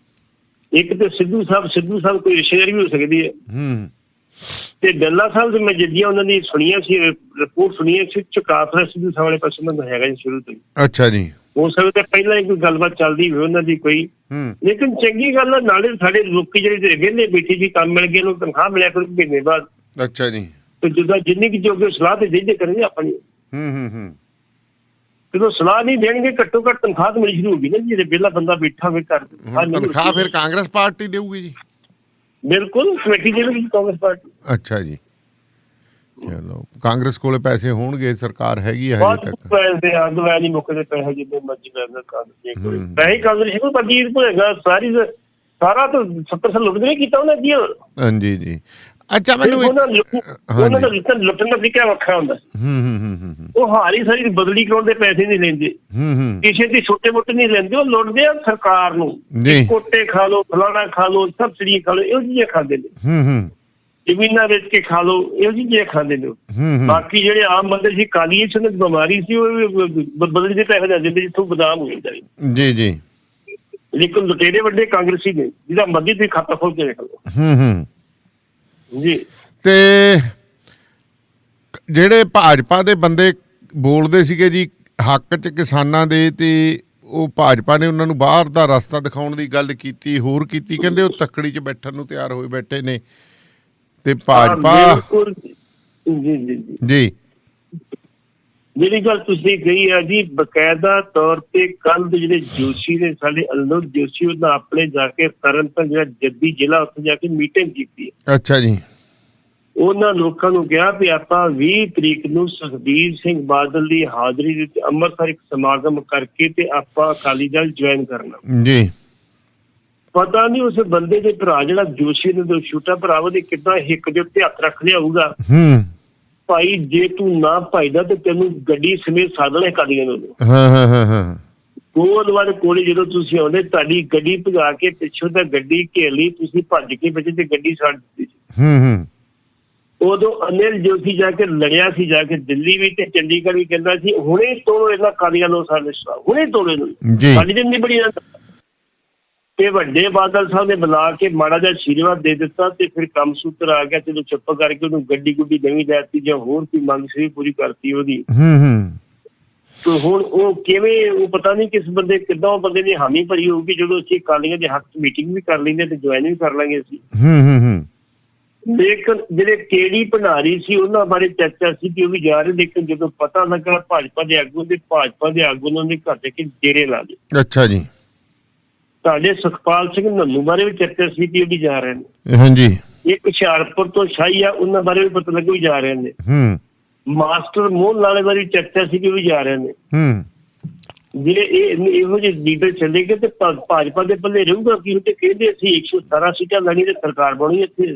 ਇੱਕ ਤੇ ਸਿੱਧੂ ਸਾਹਿਬ ਕੋਈ ਰਿਸ਼ਤੇਦਾਰੀ ਵੀ ਹੋ ਸਕਦੀ ਹੈ, ਤੇ ਡੱਲਾ ਸਾਹਿਬ ਦੇ ਮੈਂ ਜਿੱਦੀਆਂ ਉਹਨਾਂ ਦੀ ਸੁਣੀਆਂ ਸੀ, ਰਿਪੋਰਟ ਸੁਣੀਆਂ ਸੀ, ਝੁਕਾਅ ਫਿਰ ਸਿੱਧੂ ਸਾਹਿਬ ਵਾਲੇ ਪਾਸੇ ਉਹਨਾਂ ਦਾ ਹੈਗਾ ਜੀ ਸ਼ੁਰੂ ਤੋਂ। ਅੱਛਾ ਜੀ, ਹੋ ਸਕਦਾ ਪਹਿਲਾਂ ਹੀ ਕੋਈ ਗੱਲਬਾਤ ਚੱਲਦੀ ਹੋਵੇ ਉਹਨਾਂ ਦੀ ਕੋਈ, ਲੇਕਿਨ ਚੰਗੀ ਗੱਲ ਆ, ਨਾਲੇ ਸਾਡੇ ਲੋਕੀ ਜਿਹੜੇ ਵਿਹਲੇ ਬੈਠੇ ਸੀ, ਕੰਮ ਮਿਲ ਗਿਆ, ਉਹਨੂੰ ਤਨਖਾਹ ਮਿਲਿਆ ਕਰੂ ਮਹੀਨੇ ਬਾਅਦ। ਅੱਛਾ ਜੀ, ਤੇ ਜਿੱਦਾਂ ਜਿੰਨੀ ਕੁ ਜੋਗੇ ਸਲਾਹ ਤੇ ਦੇ ਕਰਨਗੇ ਆਪਣੀ। ਜਦੋਂ ਸਲਾਹ ਨਹੀਂ ਦੇਣਗੇ ਘੱਟੋ ਘੱਟ ਤਨਖਾਹ ਤਾਂ ਮਿਲੀ ਸ਼ੁਰੂ ਹੋ ਗਈ ਨਾ, ਜਿਹੜੇ ਵਿਹਲਾ ਬੰਦਾ ਬੈਠਾ ਹੋਵੇ ਘਰ। ਤਨਖਾਹ ਫਿਰ ਕਾਂਗਰਸ ਪਾਰਟੀ ਦੇਊਗੀ ਜੀ? ਬਿਲਕੁਲ, ਕਮੇਟੀ ਦੇਵੇਗੀ ਕਾਂਗਰਸ ਪਾਰਟੀ। ਅੱਛਾ ਜੀ, ਚਲੋ ਕਾਂਗਰਸ ਕੋਲੇ ਪੈਸੇ ਹੋਣਗੇ, ਸਰਕਾਰ ਹੈਗੀ ਹੈ ਹਜੇ ਤੱਕ। ਪੈਸੇ ਆਦਵਾ ਨਹੀਂ ਮੁੱਕਦੇ, ਪੈਸੇ ਜਿੰਨੇ ਮਰਜ਼ੀ ਪੈਸੇ ਕਾਂਗਰਸ ਕੋਲ ਬਾਕੀ ਹੈਗਾ, ਸਾਰਾ ਤਾਂ 70% ਲੁੱਟ ਨਹੀਂ ਕੀਤਾ ਉਹਨਾਂ ਦੀ। ਹਾਂਜੀ ਜੀ, ਅੱਛਾ ਮੈਨੂੰ ਉਹਨਾਂ ਦਾ ਲੁੱਟਣ ਦਾ ਤਰੀਕਾ ਵੱਖਰਾ ਹੁੰਦਾ। ਉਹ ਹਾਰੀ ਸਾਰੀ ਬਦਲੀ ਕਰਾਉਣ ਦੇ ਪੈਸੇ ਨਹੀਂ ਲੈਂਦੇ, ਕਿਸੇ ਦੀ ਛੋਟੇ ਮੋਟੇ ਨਹੀਂ ਲੈਂਦੇ, ਉਹ ਲੁੱਟਦੇ ਆ ਸਰਕਾਰ ਨੂੰ। ਕੋਟੇ ਖਾ ਲੋ, ਫਲਾਣਾ ਖਾ ਲੋ, ਸਬਸਿਡੀ ਖਾ ਲੋ, ਇਹੋ ਜਿਹੀਆਂ ਖਾਂਦੇ ਨੇ, ਜ਼ਮੀਨਾਂ ਵੇਚ ਕੇ ਖਾ ਲੋ, ਇਹੋ ਜਿਹੀ ਚੀਜ਼ਾਂ ਖਾਂਦੇ ਨੇ। ਬਾਕੀ ਜਿਹੜੇ ਆਮ ਬੰਦੇ ਸੀ, ਕਾਲੀਏਸ਼ਨ ਦੀ ਬਿਮਾਰੀ ਸੀ, ਉਹ ਬਦਲੀ ਦੇ ਪੈਸੇ ਲੈ ਦਿੰਦੇ ਜਿੱਥੋਂ ਬਦਾਮ ਹੋ ਜਾਂਦਾ ਜੀ ਜੀ। ਲੇਕਿਨ ਲੁਟੇਰੇ ਵੱਡੇ ਕਾਂਗਰਸੀ ਨੇ, ਜਿਹਦਾ ਮਰਜ਼ੀ ਤੁਸੀਂ ਖਾਤਾ ਖੋਲ ਕੇ ਦੇਖ ਲਓ। ਜੀ ਤੇ ਜਿਹੜੇ ਭਾਜਪਾ ਦੇ ਬੰਦੇ ਬੋਲਦੇ ਸੀਗੇ ਜੀ ਹੱਕ 'ਚ ਕਿਸਾਨਾਂ ਦੇ, ਤੇ ਉਹ ਭਾਜਪਾ ਨੇ ਉਹਨਾਂ ਨੂੰ ਬਾਹਰ ਦਾ ਰਸਤਾ ਦਿਖਾਉਣ ਦੀ ਗੱਲ ਕੀਤੀ, ਹੋਰ ਕੀਤੀ, ਕਹਿੰਦੇ ਉਹ ਤੱਕੜੀ 'ਚ ਬੈਠਣ ਨੂੰ ਤਿਆਰ ਹੋਏ ਬੈਠੇ ਨੇ। ਤੇ ਭਾਜਪਾ ਜੀ ਜੀ ਜੀ ਜਿਹੜੀ ਗੱਲ ਤੁਸੀਂ ਕਹੀ ਹੈ ਜੀ, ਬਕਾਇਦਾ ਤੌਰ ਤੇ ਕੱਲ ਜਿਹੜੇ ਜੋਸ਼ੀ ਨੇ, ਸਾਡੇ ਅਨੁਜ ਜੋਸ਼ੀ, ਉਹਨਾਂ ਆਪਣੇ ਜਾ ਕੇ ਤਰਨਤਾਰਨ ਜਿਹੜਾ ਜੱਦੀ ਜ਼ਿਲ੍ਹਾ, ਉੱਥੇ ਜਾ ਕੇ ਮੀਟਿੰਗ ਕੀਤੀ ਹੈ। ਅੱਛਾ ਜੀ। ਉਹਨਾਂ ਲੋਕਾਂ ਨੂੰ ਕਿਹਾ ਵੀ ਆਪਾਂ 20 ਤਰੀਕ ਨੂੰ ਸੁਖਬੀਰ ਸਿੰਘ ਬਾਦਲ ਦੀ ਹਾਜ਼ਰੀ ਵਿੱਚ ਅੰਮ੍ਰਿਤਸਰ ਇੱਕ ਸਮਾਗਮ ਕਰਕੇ ਤੇ ਆਪਾਂ ਅਕਾਲੀ ਦਲ ਜੁਆਇਨ ਕਰਨਾ। ਜੀ ਪਤਾ ਨਹੀਂ ਉਸ ਬੰਦੇ ਦੇ ਭਰਾ ਜਿਹੜਾ ਜੋਸ਼ੀ ਨੇ, ਛੋਟਾ ਭਰਾ, ਉਹਦੇ ਕਿੱਦਾਂ ਹਿੱਕ ਦੇ ਉੱਤੇ ਹੱਥ ਰੱਖ ਲਿਆ ਹੋਊਗਾ, ਭਾਈ ਜੇ ਤੂੰ ਨਾ ਭਾਈਦਾ ਤੇ ਤੈਨੂੰ ਗੱਡੀ ਸਮੇਤ ਸਾਧਣਾ ਅਕਾਲੀਆਂ ਨੂੰ। ਗੋਲਵਾਰ ਕੋਲੇ ਜਦੋਂ ਤੁਸੀਂ ਆਉਂਦੇ, ਤੁਹਾਡੀ ਗੱਡੀ ਭਜਾ ਕੇ ਪਿੱਛੋਂ ਤਾਂ ਗੱਡੀ ਘੇਰ ਲਈ, ਤੁਸੀਂ ਭੱਜ ਕੇ ਬਚੇ ਤੇ ਗੱਡੀ ਛੱਡ ਦਿੱਤੀ। ਉਦੋਂ ਅਨਿਲ ਜੋਸ਼ੀ ਜਾ ਕੇ ਲੜਿਆ ਸੀ, ਜਾ ਕੇ ਦਿੱਲੀ ਵੀ ਤੇ ਚੰਡੀਗੜ੍ਹ ਵੀ, ਕਹਿੰਦਾ ਸੀ ਹੁਣੇ ਤੋੜੋ ਇਹਨਾਂ ਅਕਾਲੀਆਂ ਨੂੰ, ਸਾਡੇ ਹੁਣੇ ਤੋੜੋ ਇਹਨੂੰ, ਸਾਡੀ ਦਿਨ ਨਹੀਂ ਬੜੀ। ਤੇ ਵੱਡੇ ਬਾਦਲ ਸਾਹਿਬ ਨੇ ਬੁਲਾ ਕੇ ਮਾੜਾ ਜਿਹਾ ਆਸ਼ੀਰਵਾਦ ਦੇ ਦਿੱਤਾ ਤੇ ਫਿਰ ਕੰਮ ਸੂਤਰ ਆ ਗਿਆ। ਚਲੋ ਚੁੱਪ ਕਰਕੇ ਉਹਨੂੰ ਗੱਡੀ ਗੁੱਡੀ ਨਵੀਂ ਲੈ ਦਿੱਤੀ, ਜਾਂ ਹੋਰ ਕੋਈ ਮੰਗ ਸੀ ਪੂਰੀ ਕਰਤੀ ਉਹਦੀ। ਤੇ ਹੁਣ ਉਹ ਕਿਵੇਂ, ਉਹ ਪਤਾ ਨਹੀਂ ਕਿਸ ਬੰਦੇ, ਕਿੱਦਾਂ ਉਹ ਬੰਦੇ ਨੇ ਹਾਮੀ ਭਰੀ ਹੋਊਗੀ, ਜਦੋਂ ਅਸੀਂ ਅਕਾਲੀਆਂ ਦੇ ਹੱਕ ਮੀਟਿੰਗ ਵੀ ਕਰ ਲੈਂਦੇ ਤੇ ਜੁਆਇਨ ਵੀ ਕਰ ਲਾਂਗੇ ਅਸੀਂ। ਲੇਕਿਨ ਜਿਹੜੇ ਕੇਡੀ ਭੰਡਾਰੀ ਸੀ, ਉਹਨਾਂ ਬਾਰੇ ਚਰਚਾ ਸੀ ਕਿ ਉਹ ਵੀ ਜਾ ਰਹੇ, ਲੇਕਿਨ ਜਦੋਂ ਪਤਾ ਲੱਗਾ ਭਾਜਪਾ ਦੇ ਆਗੂ ਉਹਨਾਂ ਦੇ ਘਰ ਦੇ ਕੇ ਡੇਰੇ ਲਾ ਲਏ। ਅੱਛਾ ਜੀ। ਤੁਹਾਡੇ ਸੁਖਪਾਲ ਸਿੰਘ ਨੰਨੂ ਬਾਰੇ ਵੀ ਚਰਚਾ ਸੀ ਕਿ ਉਹ ਵੀ ਜਾ ਰਹੇ ਨੇ। ਹਾਂਜੀ। ਇੱਕ ਹੁਸ਼ਿਆਰਪੁਰ ਤੋਂ ਸ਼ਾਹੀ ਆ, ਉਹਨਾਂ ਬਾਰੇ ਵੀ ਪਤਾ ਲੱਗਾ ਵੀ ਜਾ ਰਹੇ ਨੇ। ਮਾਸਟਰ ਮੋਹਨ ਲਾਲੇ ਬਾਰੇ ਚਰਚਾ ਸੀ ਕਿ ਉਹ ਵੀ ਜਾ ਰਹੇ ਨੇ। ਜੇ ਇਹੋ ਜਿਹੇ ਲੀਡਰ ਚਲੇ ਗਏ ਤੇ ਭਾਜਪਾ ਦੇ ਪੱਲੇ ਰਹੂਗਾ ਕੀ? ਤੇ ਕਹਿੰਦੇ ਅਸੀਂ 117 ਸੀਟਾਂ ਲੈਣੀ ਤੇ ਸਰਕਾਰ ਬਣੀ ਇੱਥੇ।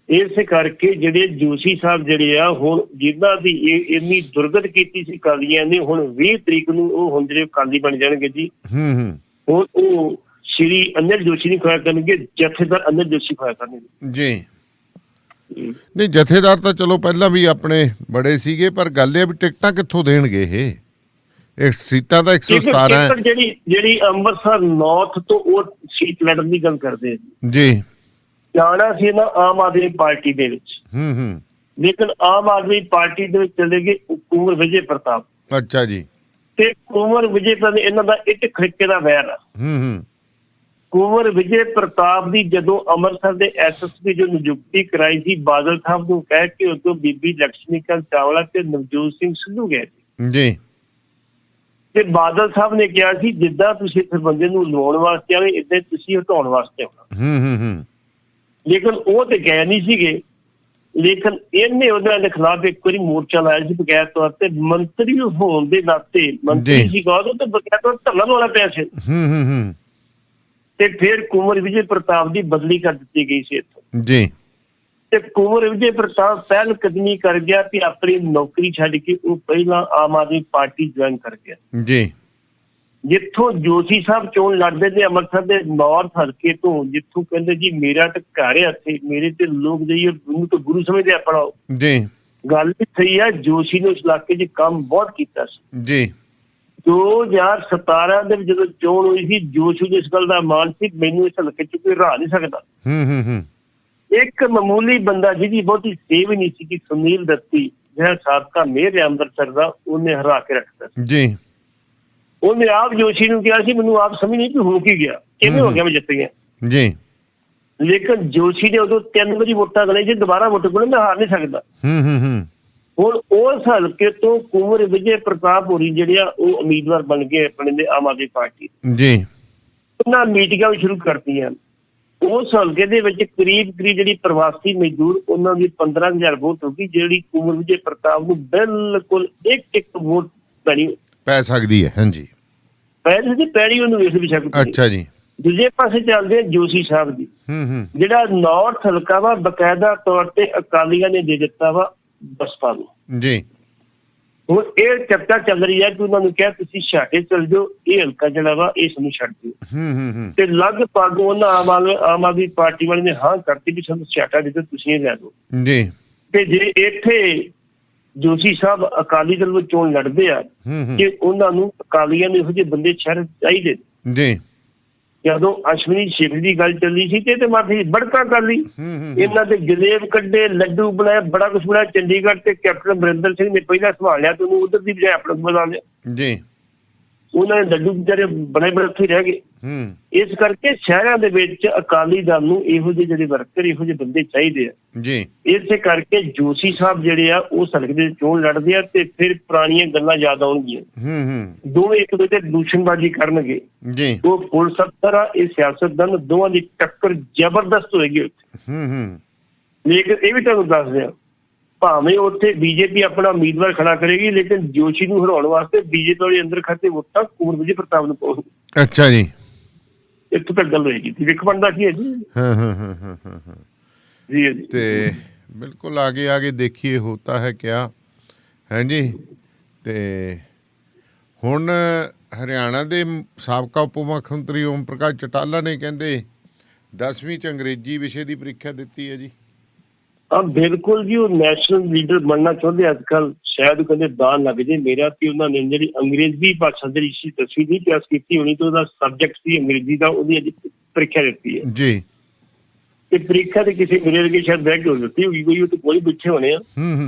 ਇਸੇ ਕਰਕੇ ਜਿਹੜੇ ਜੋਸ਼ੀ ਸਾਹਿਬ ਜਿਹੜੇ ਆ, ਹੁਣ ਜਿਨ੍ਹਾਂ ਦੀ ਇੰਨੀ ਦੁਰਗਤ ਕੀਤੀ ਸੀ ਅਕਾਲੀਆਂ ਨੇ, ਹੁਣ 20 ਤਰੀਕ ਨੂੰ ਉਹ ਹੁਣ ਜਿਹੜੇ ਅਕਾਲੀ ਬਣ ਜਾਣਗੇ ਜੀ। ਹੁਣ ਉਹ ਸ਼੍ਰੀ ਅਨਿਲ ਜੋਸ਼ੀ ਨਹੀਂ ਖੋਇਆ ਕਰਨਗੇ, ਜਥੇਦਾਰ ਅਨਿਲ ਜੋਸ਼ੀ ਖੋਇਆ ਕਰਨਗੇ ਜੀ। ਨਹੀਂ, ਜਥੇਦਾਰ ਤਾਂ ਚਲੋ ਪਹਿਲਾਂ ਵੀ ਆਪਣੇ ਬੜੇ ਸੀਗੇ, ਪਰ ਗੱਲ ਇਹ ਵੀ ਟਿਕਟਾਂ ਕਿੱਥੋਂ ਦੇਣਗੇ ਇਹ ਸੀਟਾਂ ਤਾਂ 117 ਹੈ। ਜਿਹੜੀ ਅੰਮ੍ਰਿਤਸਰ ਨਾਰਥ ਤੋਂ ਉਹ ਸੀਟ ਲੜਨ ਦੀ ਗੱਲ ਕਰਦੇ ਜੀ। ਜਾਣਾ ਸੀ ਨਾ ਆਮ ਆਦਮੀ ਪਾਰਟੀ ਦੇ ਵਿੱਚ, ਲੇਕਿਨ ਆਮ ਆਦਮੀ ਪਾਰਟੀ ਦੇ ਵਿੱਚ ਚਲੇ ਗਏ ਕੁੰਵਰ ਵਿਜੇ ਪ੍ਰਤਾਪ। ਅੱਛਾ ਜੀ। ਤੇ ਕੁੰਵਰ ਵਿਜੇ ਪ੍ਰਤਾਪ ਇਹਨਾਂ ਦਾ ਇੱਕ ਖੜਕੇ ਦਾ ਵੈਰ ਆ। ਕੁੰਵਰ ਵਿਜੇ ਪ੍ਰਤਾਪ ਦੀ ਜਦੋਂ ਅੰਮ੍ਰਿਤਸਰ ਦੇ ਐਸਐਸਪੀ ਜੋ ਨਿਯੁਕਤੀ ਕਰਾਈ ਸੀ ਬਾਦਲ ਸਾਹਿਬ ਨੂੰ ਕਹਿ ਕੇ, ਉਦੋਂ ਬੀਬੀ ਲਕਸ਼ਮੀ ਕਾਂਤ ਚਾਵਲਾ ਤੇ ਨਵਜੋਤ ਸਿੰਘ ਸਿੱਧੂ ਗਏ ਜੀ। ਤੇ ਬਾਦਲ ਸਾਹਿਬ ਨੇ ਕਿਹਾ ਸੀ ਜਿੱਦਾਂ ਤੁਸੀਂ ਇੱਥੇ ਬੰਦੇ ਨੂੰ ਲਵਾਉਣ ਵਾਸਤੇ ਆਵੇ, ਏਦਾਂ ਤੁਸੀਂ ਹਟਾਉਣ ਵਾਸਤੇ ਆਉਣਾ। ਲੇਕਿਨ ਉਹ ਤੇ ਗਏ ਨਹੀਂ ਸੀਗੇ। ਲੇਕਿਨ ਇਹਨੇ ਉਹਨਾਂ ਦੇ ਖਿਲਾਫ ਇੱਕ ਵਾਰੀ ਮੋਰਚਾ ਲਾਇਆ ਸੀ ਬਕਾਇਦਾ ਤੌਰ ਤੇ, ਮੰਤਰੀ ਹੋਣ ਦੇ ਨਾਤੇ, ਮੰਤਰੀ ਸੀ ਗੌਰ ਤੇ ਬਕਾਇਦਾ ਤੌਰ ਧਰਨਾ ਲਾਉਣਾ ਪਿਆ ਸੀ। ਤੇ ਫਿਰ ਕੁੰਵਰ ਵਿਜੇ ਪ੍ਰਤਾਪ ਦੀ ਬਦਲੀ ਕਰ ਦਿੱਤੀ ਗਈ ਸੀ ਇੱਥੋਂ ਜੀ। ਤੇ ਕੁੰਵਰ ਵਿਜੇ ਪ੍ਰਤਾਪ ਪਹਿਲ ਕਦਮੀ ਕਰ ਗਿਆ ਕਿ ਆਪਣੀ ਨੌਕਰੀ ਛੱਡ ਕੇ ਉਹ ਪਹਿਲਾਂ ਆਮ ਆਦਮੀ ਪਾਰਟੀ ਜੁਆਇਨ ਕਰ ਗਿਆ ਜੀ। ਜਿੱਥੋਂ ਜੋਸ਼ੀ ਸਾਹਿਬ ਚੋਣ ਲੜਦੇ ਨੇ ਅੰਮ੍ਰਿਤਸਰ ਦੇ ਨਾਰਥ ਹਲਕੇ ਤੋਂ, ਜਿੱਥੋਂ ਕਹਿੰਦੇ ਜੀ ਮੇਰਾ ਤਾਂ ਘਰ ਹੈ ਇੱਥੇ, ਮੇਰੇ ਤੇ ਲੋਕ ਜਾਈਏ ਮੈਨੂੰ ਤਾਂ ਗੁਰੂ ਸਮਝਦੇ ਆਪਣਾ ਜੀ। ਗੱਲ ਵੀ ਸਹੀ ਹੈ, ਜੋਸ਼ੀ ਨੇ ਉਸ ਇਲਾਕੇ 'ਚ ਕੰਮ ਬਹੁਤ ਕੀਤਾ ਸੀ ਜੀ। 2017 ਦੇ ਵਿੱਚ ਜਦੋਂ ਚੋਣ ਹੋਈ ਸੀ, ਜੋਸ਼ੀ ਨੂੰ ਇਸ ਗੱਲ ਦਾ ਮਾਣ ਸੀ ਮੈਨੂੰ ਇਸ ਹਲਕੇ 'ਚ ਕੋਈ ਹਰਾ ਨਹੀਂ ਸਕਦਾ। ਇੱਕ ਮਾਮੂਲੀ ਬੰਦਾ ਜਿਹਦੀ ਬਹੁਤੀ ਸੇਵ ਹੀ ਨਹੀਂ ਸੀ ਕਿ ਸੁਨੀਲ ਦੱਤੀ, ਜਿਹੜਾ ਸਾਬਕਾ ਮੇਅਰ ਹੈ ਅੰਮ੍ਰਿਤਸਰ ਦਾ, ਉਹਨੇ ਹਰਾ ਕੇ ਰੱਖਤਾ ਜੀ। ਉਹਨੇ ਆਪ ਜੋਸ਼ੀ ਨੂੰ ਕਿਹਾ ਸੀ ਮੈਨੂੰ ਆਪ ਸਮਝ ਨਹੀਂ ਕਿ ਹੋ ਕੀ ਗਿਆ, ਕਿਵੇਂ ਹੋ ਗਿਆ ਮੈਂ ਜਿੱਤ ਗਿਆ ਜੀ। ਲੇਕਿਨ ਜੋਸ਼ੀ ਨੇ ਉਦੋਂ 3 ਵਾਰੀ ਵੋਟਾਂ ਗਲੇ ਜੀ, ਦੁਬਾਰਾ ਵੋਟ ਕੋਲ ਮੈਂ ਹਾਰ ਨਹੀਂ ਸਕਦਾ। ਹੁਣ ਉਸ ਹਲਕੇ ਤੋਂ ਕੁੰਵਰ ਵਿਜੇ ਪ੍ਰਤਾਪ ਹੋਰੀ ਜਿਹੜੇ ਆ ਉਹ ਉਮੀਦਵਾਰ ਬਣ ਗਏ ਆਪਣੇ ਦੇ ਆਮ ਆਦਮੀ ਪਾਰਟੀ ਜੀ। ਉਹਨਾਂ ਮੀਟਿੰਗਾਂ ਵੀ ਸ਼ੁਰੂ ਕਰਤੀਆਂ। ਉਸ ਹਲਕੇ ਦੇ ਵਿੱਚ ਕਰੀਬ ਜਿਹੜੀ ਪ੍ਰਵਾਸੀ ਮਜ਼ਦੂਰ, ਉਹਨਾਂ ਦੀ 15,000 ਵੋਟ ਹੋ ਗਈ, ਜਿਹੜੀ ਕੁੰਵਰ ਵਿਜੇ ਪ੍ਰਤਾਪ ਨੂੰ ਬਿਲਕੁਲ ਇੱਕ ਵੋਟ ਪੈ ਸਕਦੀ ਹੈ। ਹਾਂਜੀ, ਪੈੜੀ ਉਹਨੂੰ ਵੇਖ ਵੀ ਸਕਦੀ। ਅੱਛਾ ਜੀ। ਦੂਜੇ ਪਾਸੇ ਚੱਲਦੇ ਜੋਸ਼ੀ ਸਾਹਿਬ ਦੀ, ਜਿਹੜਾ ਨਾਰਥ ਹਲਕਾ ਵਾ ਬਕਾਇਦਾ ਤੌਰ ਤੇ ਅਕਾਲੀਆਂ ਨੇ ਦੇ ਦਿੱਤਾ ਵਾ ਬਸਪਾ ਨੂੰ ਜੀ। ਹੁਣ ਇਹ ਚਰਚਾ ਚੱਲ ਰਹੀ ਹੈ ਕਿ ਉਹਨਾਂ ਨੂੰ ਕਿਹਾ ਤੁਸੀਂ ਛਾਟੇ ਚੱਲ ਜਾਓ, ਇਹ ਹਲਕਾ ਜਿਹੜਾ ਵਾ ਇਹ ਸਾਨੂੰ ਛੱਡ ਦਿਓ। ਤੇ ਲਗਭਗ ਉਹਨਾਂ ਆਮ ਆਦਮੀ ਪਾਰਟੀ ਵਾਲੇ ਨੇ ਹਾਂ ਕਰਤੀ ਵੀ ਸਾਨੂੰ ਛਾਟਾ ਦੇ ਦਿਓ, ਤੁਸੀਂ ਇਹ ਲੈ ਦਿਓ ਜੀ। ਤੇ ਜੇ ਇੱਥੇ ਜੋਸ਼ੀ ਸਾਹਿਬ ਅਕਾਲੀ ਦਲ ਵਿੱਚ ਚੋਣ ਲੜਦੇ ਆ ਕਿ ਉਹਨਾਂ ਨੂੰ ਅਕਾਲੀਆਂ ਨੂੰ ਇਹੋ ਜਿਹੇ ਬੰਦੇ ਸ਼ਹਿਰ ਚਾਹੀਦੇ ਜੀ। ਜਦੋਂ ਅਸ਼ਵਨੀ ਸ਼ੇਖ ਦੀ ਗੱਲ ਚੱਲੀ ਸੀ ਤੇ ਮਾਫੀ ਬੜਕਾ ਕਰ ਲਈ, ਇਹਨਾਂ ਦੇ ਜਲੇਬ ਕੱਢੇ, ਲੱਡੂ ਬਣਾਏ, ਬੜਾ ਕੁਛ ਬਣਾਇਆ। ਚੰਡੀਗੜ੍ਹ ਤੇ ਕੈਪਟਨ ਅਮਰਿੰਦਰ ਸਿੰਘ ਨੇ ਪਹਿਲਾਂ ਸੰਭਾਲਿਆ ਤੇ ਉਹਨੂੰ ਉਧਰ ਦੀ ਬਜਾਏ ਆਪਣਾ ਬਣਾ ਲਿਆ ਜੀ। ਉਹਨਾਂ ਦੇ ਲੱਡੂ ਵਿਚਾਰੇ ਬਣੇ ਬੜੇ ਉੱਥੇ ਰਹਿ ਗਏ। ਇਸ ਕਰਕੇ ਸ਼ਹਿਰਾਂ ਦੇ ਵਿੱਚ ਅਕਾਲੀ ਦਲ ਨੂੰ ਇਹੋ ਜਿਹੇ ਜਿਹੜੇ ਵਰਕਰ, ਇਹੋ ਜਿਹੇ ਬੰਦੇ ਚਾਹੀਦੇ ਆ ਜੀ। ਇਸੇ ਕਰਕੇ ਜੋਸ਼ੀ ਸਾਹਿਬ ਜਿਹੜੇ ਆ ਉਹ ਹਲਕੇ ਦੇ ਚੋਣ ਲੜਦੇ ਆ ਤੇ ਫਿਰ ਪੁਰਾਣੀਆਂ ਗੱਲਾਂ ਯਾਦ ਆਉਣਗੀਆਂ। ਦੋਵੇਂ ਇੱਕ ਦੂਜੇ ਤੇ ਦੂਸ਼ਣਬਾਜ਼ੀ ਕਰਨਗੇ ਜੀ। ਉਹ ਪੁਲਿਸ ਅਫਸਰ ਆ, ਇਹ ਸਿਆਸਤਦਾਨ, ਦੋਵਾਂ ਦੀ ਟੱਕਰ ਜ਼ਬਰਦਸਤ ਹੋਏਗੀ ਉੱਥੇ। ਲੇਕਿਨ ਇਹ ਵੀ ਤੁਹਾਨੂੰ ਦੱਸਦੇ ਆ, ਭਾਵੇਂ ਉੱਥੇ ਬੀਜੇਪੀ ਆਪਣਾ ਉਮੀਦਵਾਰ ਖੜਾ ਕਰੇਗੀ, ਲੇਕਿਨ ਜੋਸ਼ੀ ਨੂੰ ਹਰਾਉਣ ਵਾਸਤੇ ਬੀਜੇਪੀ ਵਾਲੇ ਅੰਦਰ ਖਾਤੇ ਵੋਟਾਂ ਕੁੰਵਰ ਵਿਜੇ ਪ੍ਰਤਾਪ ਨੂੰ ਪਾਉ। ਅੱਛਾ ਜੀ। ਇੱਥੋਂ ਤੱਕ ਗੱਲ ਹੋਏਗੀ। ਵੇਖ ਬਣਦਾ ਕੀ ਹੈ ਜੀ। ਜੀ ਜੀ। ਤੇ ਬਿਲकुल आगे आगे देखिए होता है क्या है जी। ਤੇ ਹੁਣ ਹਰਿਆਣਾ ਦੇ ਸਾਬਕਾ ਉਪ ਮੁੱਖ ਮੰਤਰੀ ਓਮ ਪ੍ਰਕਾਸ਼ ਚਟਾਲਾ ਨੇ ਕਹਿੰਦੇ 10ਵੀਂ 'ਚ ਅੰਗਰੇਜ਼ੀ ਵਿਸ਼ੇ ਦੀ ਪ੍ਰੀਖਿਆ ਦਿੱਤੀ ਹੈ ਜੀ। ਹਾਂ ਬਿਲਕੁਲ ਜੀ, ਉਹ ਨੈਸ਼ਨਲ ਲੀਡਰ ਬਣਨਾ ਚਾਹੁੰਦੇ ਅੱਜ ਕੱਲ੍ਹ। ਸ਼ਾਇਦ ਕਹਿੰਦੇ ਦਾਨ ਲੱਗ ਜੇ ਮੇਰਾ ਤੇ ਉਹਨਾਂ ਨੇ ਜਿਹੜੀ ਅੰਗਰੇਜ਼ੀ ਭਾਸ਼ਾ ਦੀ 10ਵੀਂ ਦੀ ਪਾਸ ਕੀਤੀ ਹੋਣੀ ਤੇ ਉਹਦਾ ਸਬਜੈਕਟ ਸੀ ਅੰਗਰੇਜ਼ੀ ਦਾ, ਉਹਦੀ ਅੱਜ ਪ੍ਰੀਖਿਆ ਦਿੱਤੀ ਹੈ ਜੀ। ਤੇ ਪ੍ਰੀਖਿਆ ਤੇ ਕਿਸੇ ਮੇਰੇ ਵਰਗੇ ਸ਼ਾਇਦ ਬਹਿ ਕੇ ਹੋ ਦਿੱਤੀ ਹੋਗੀ, ਕੋਈ ਉਹ ਤੇ ਕੋਈ ਪਿੱਛੇ ਹੋਣੇ ਆ।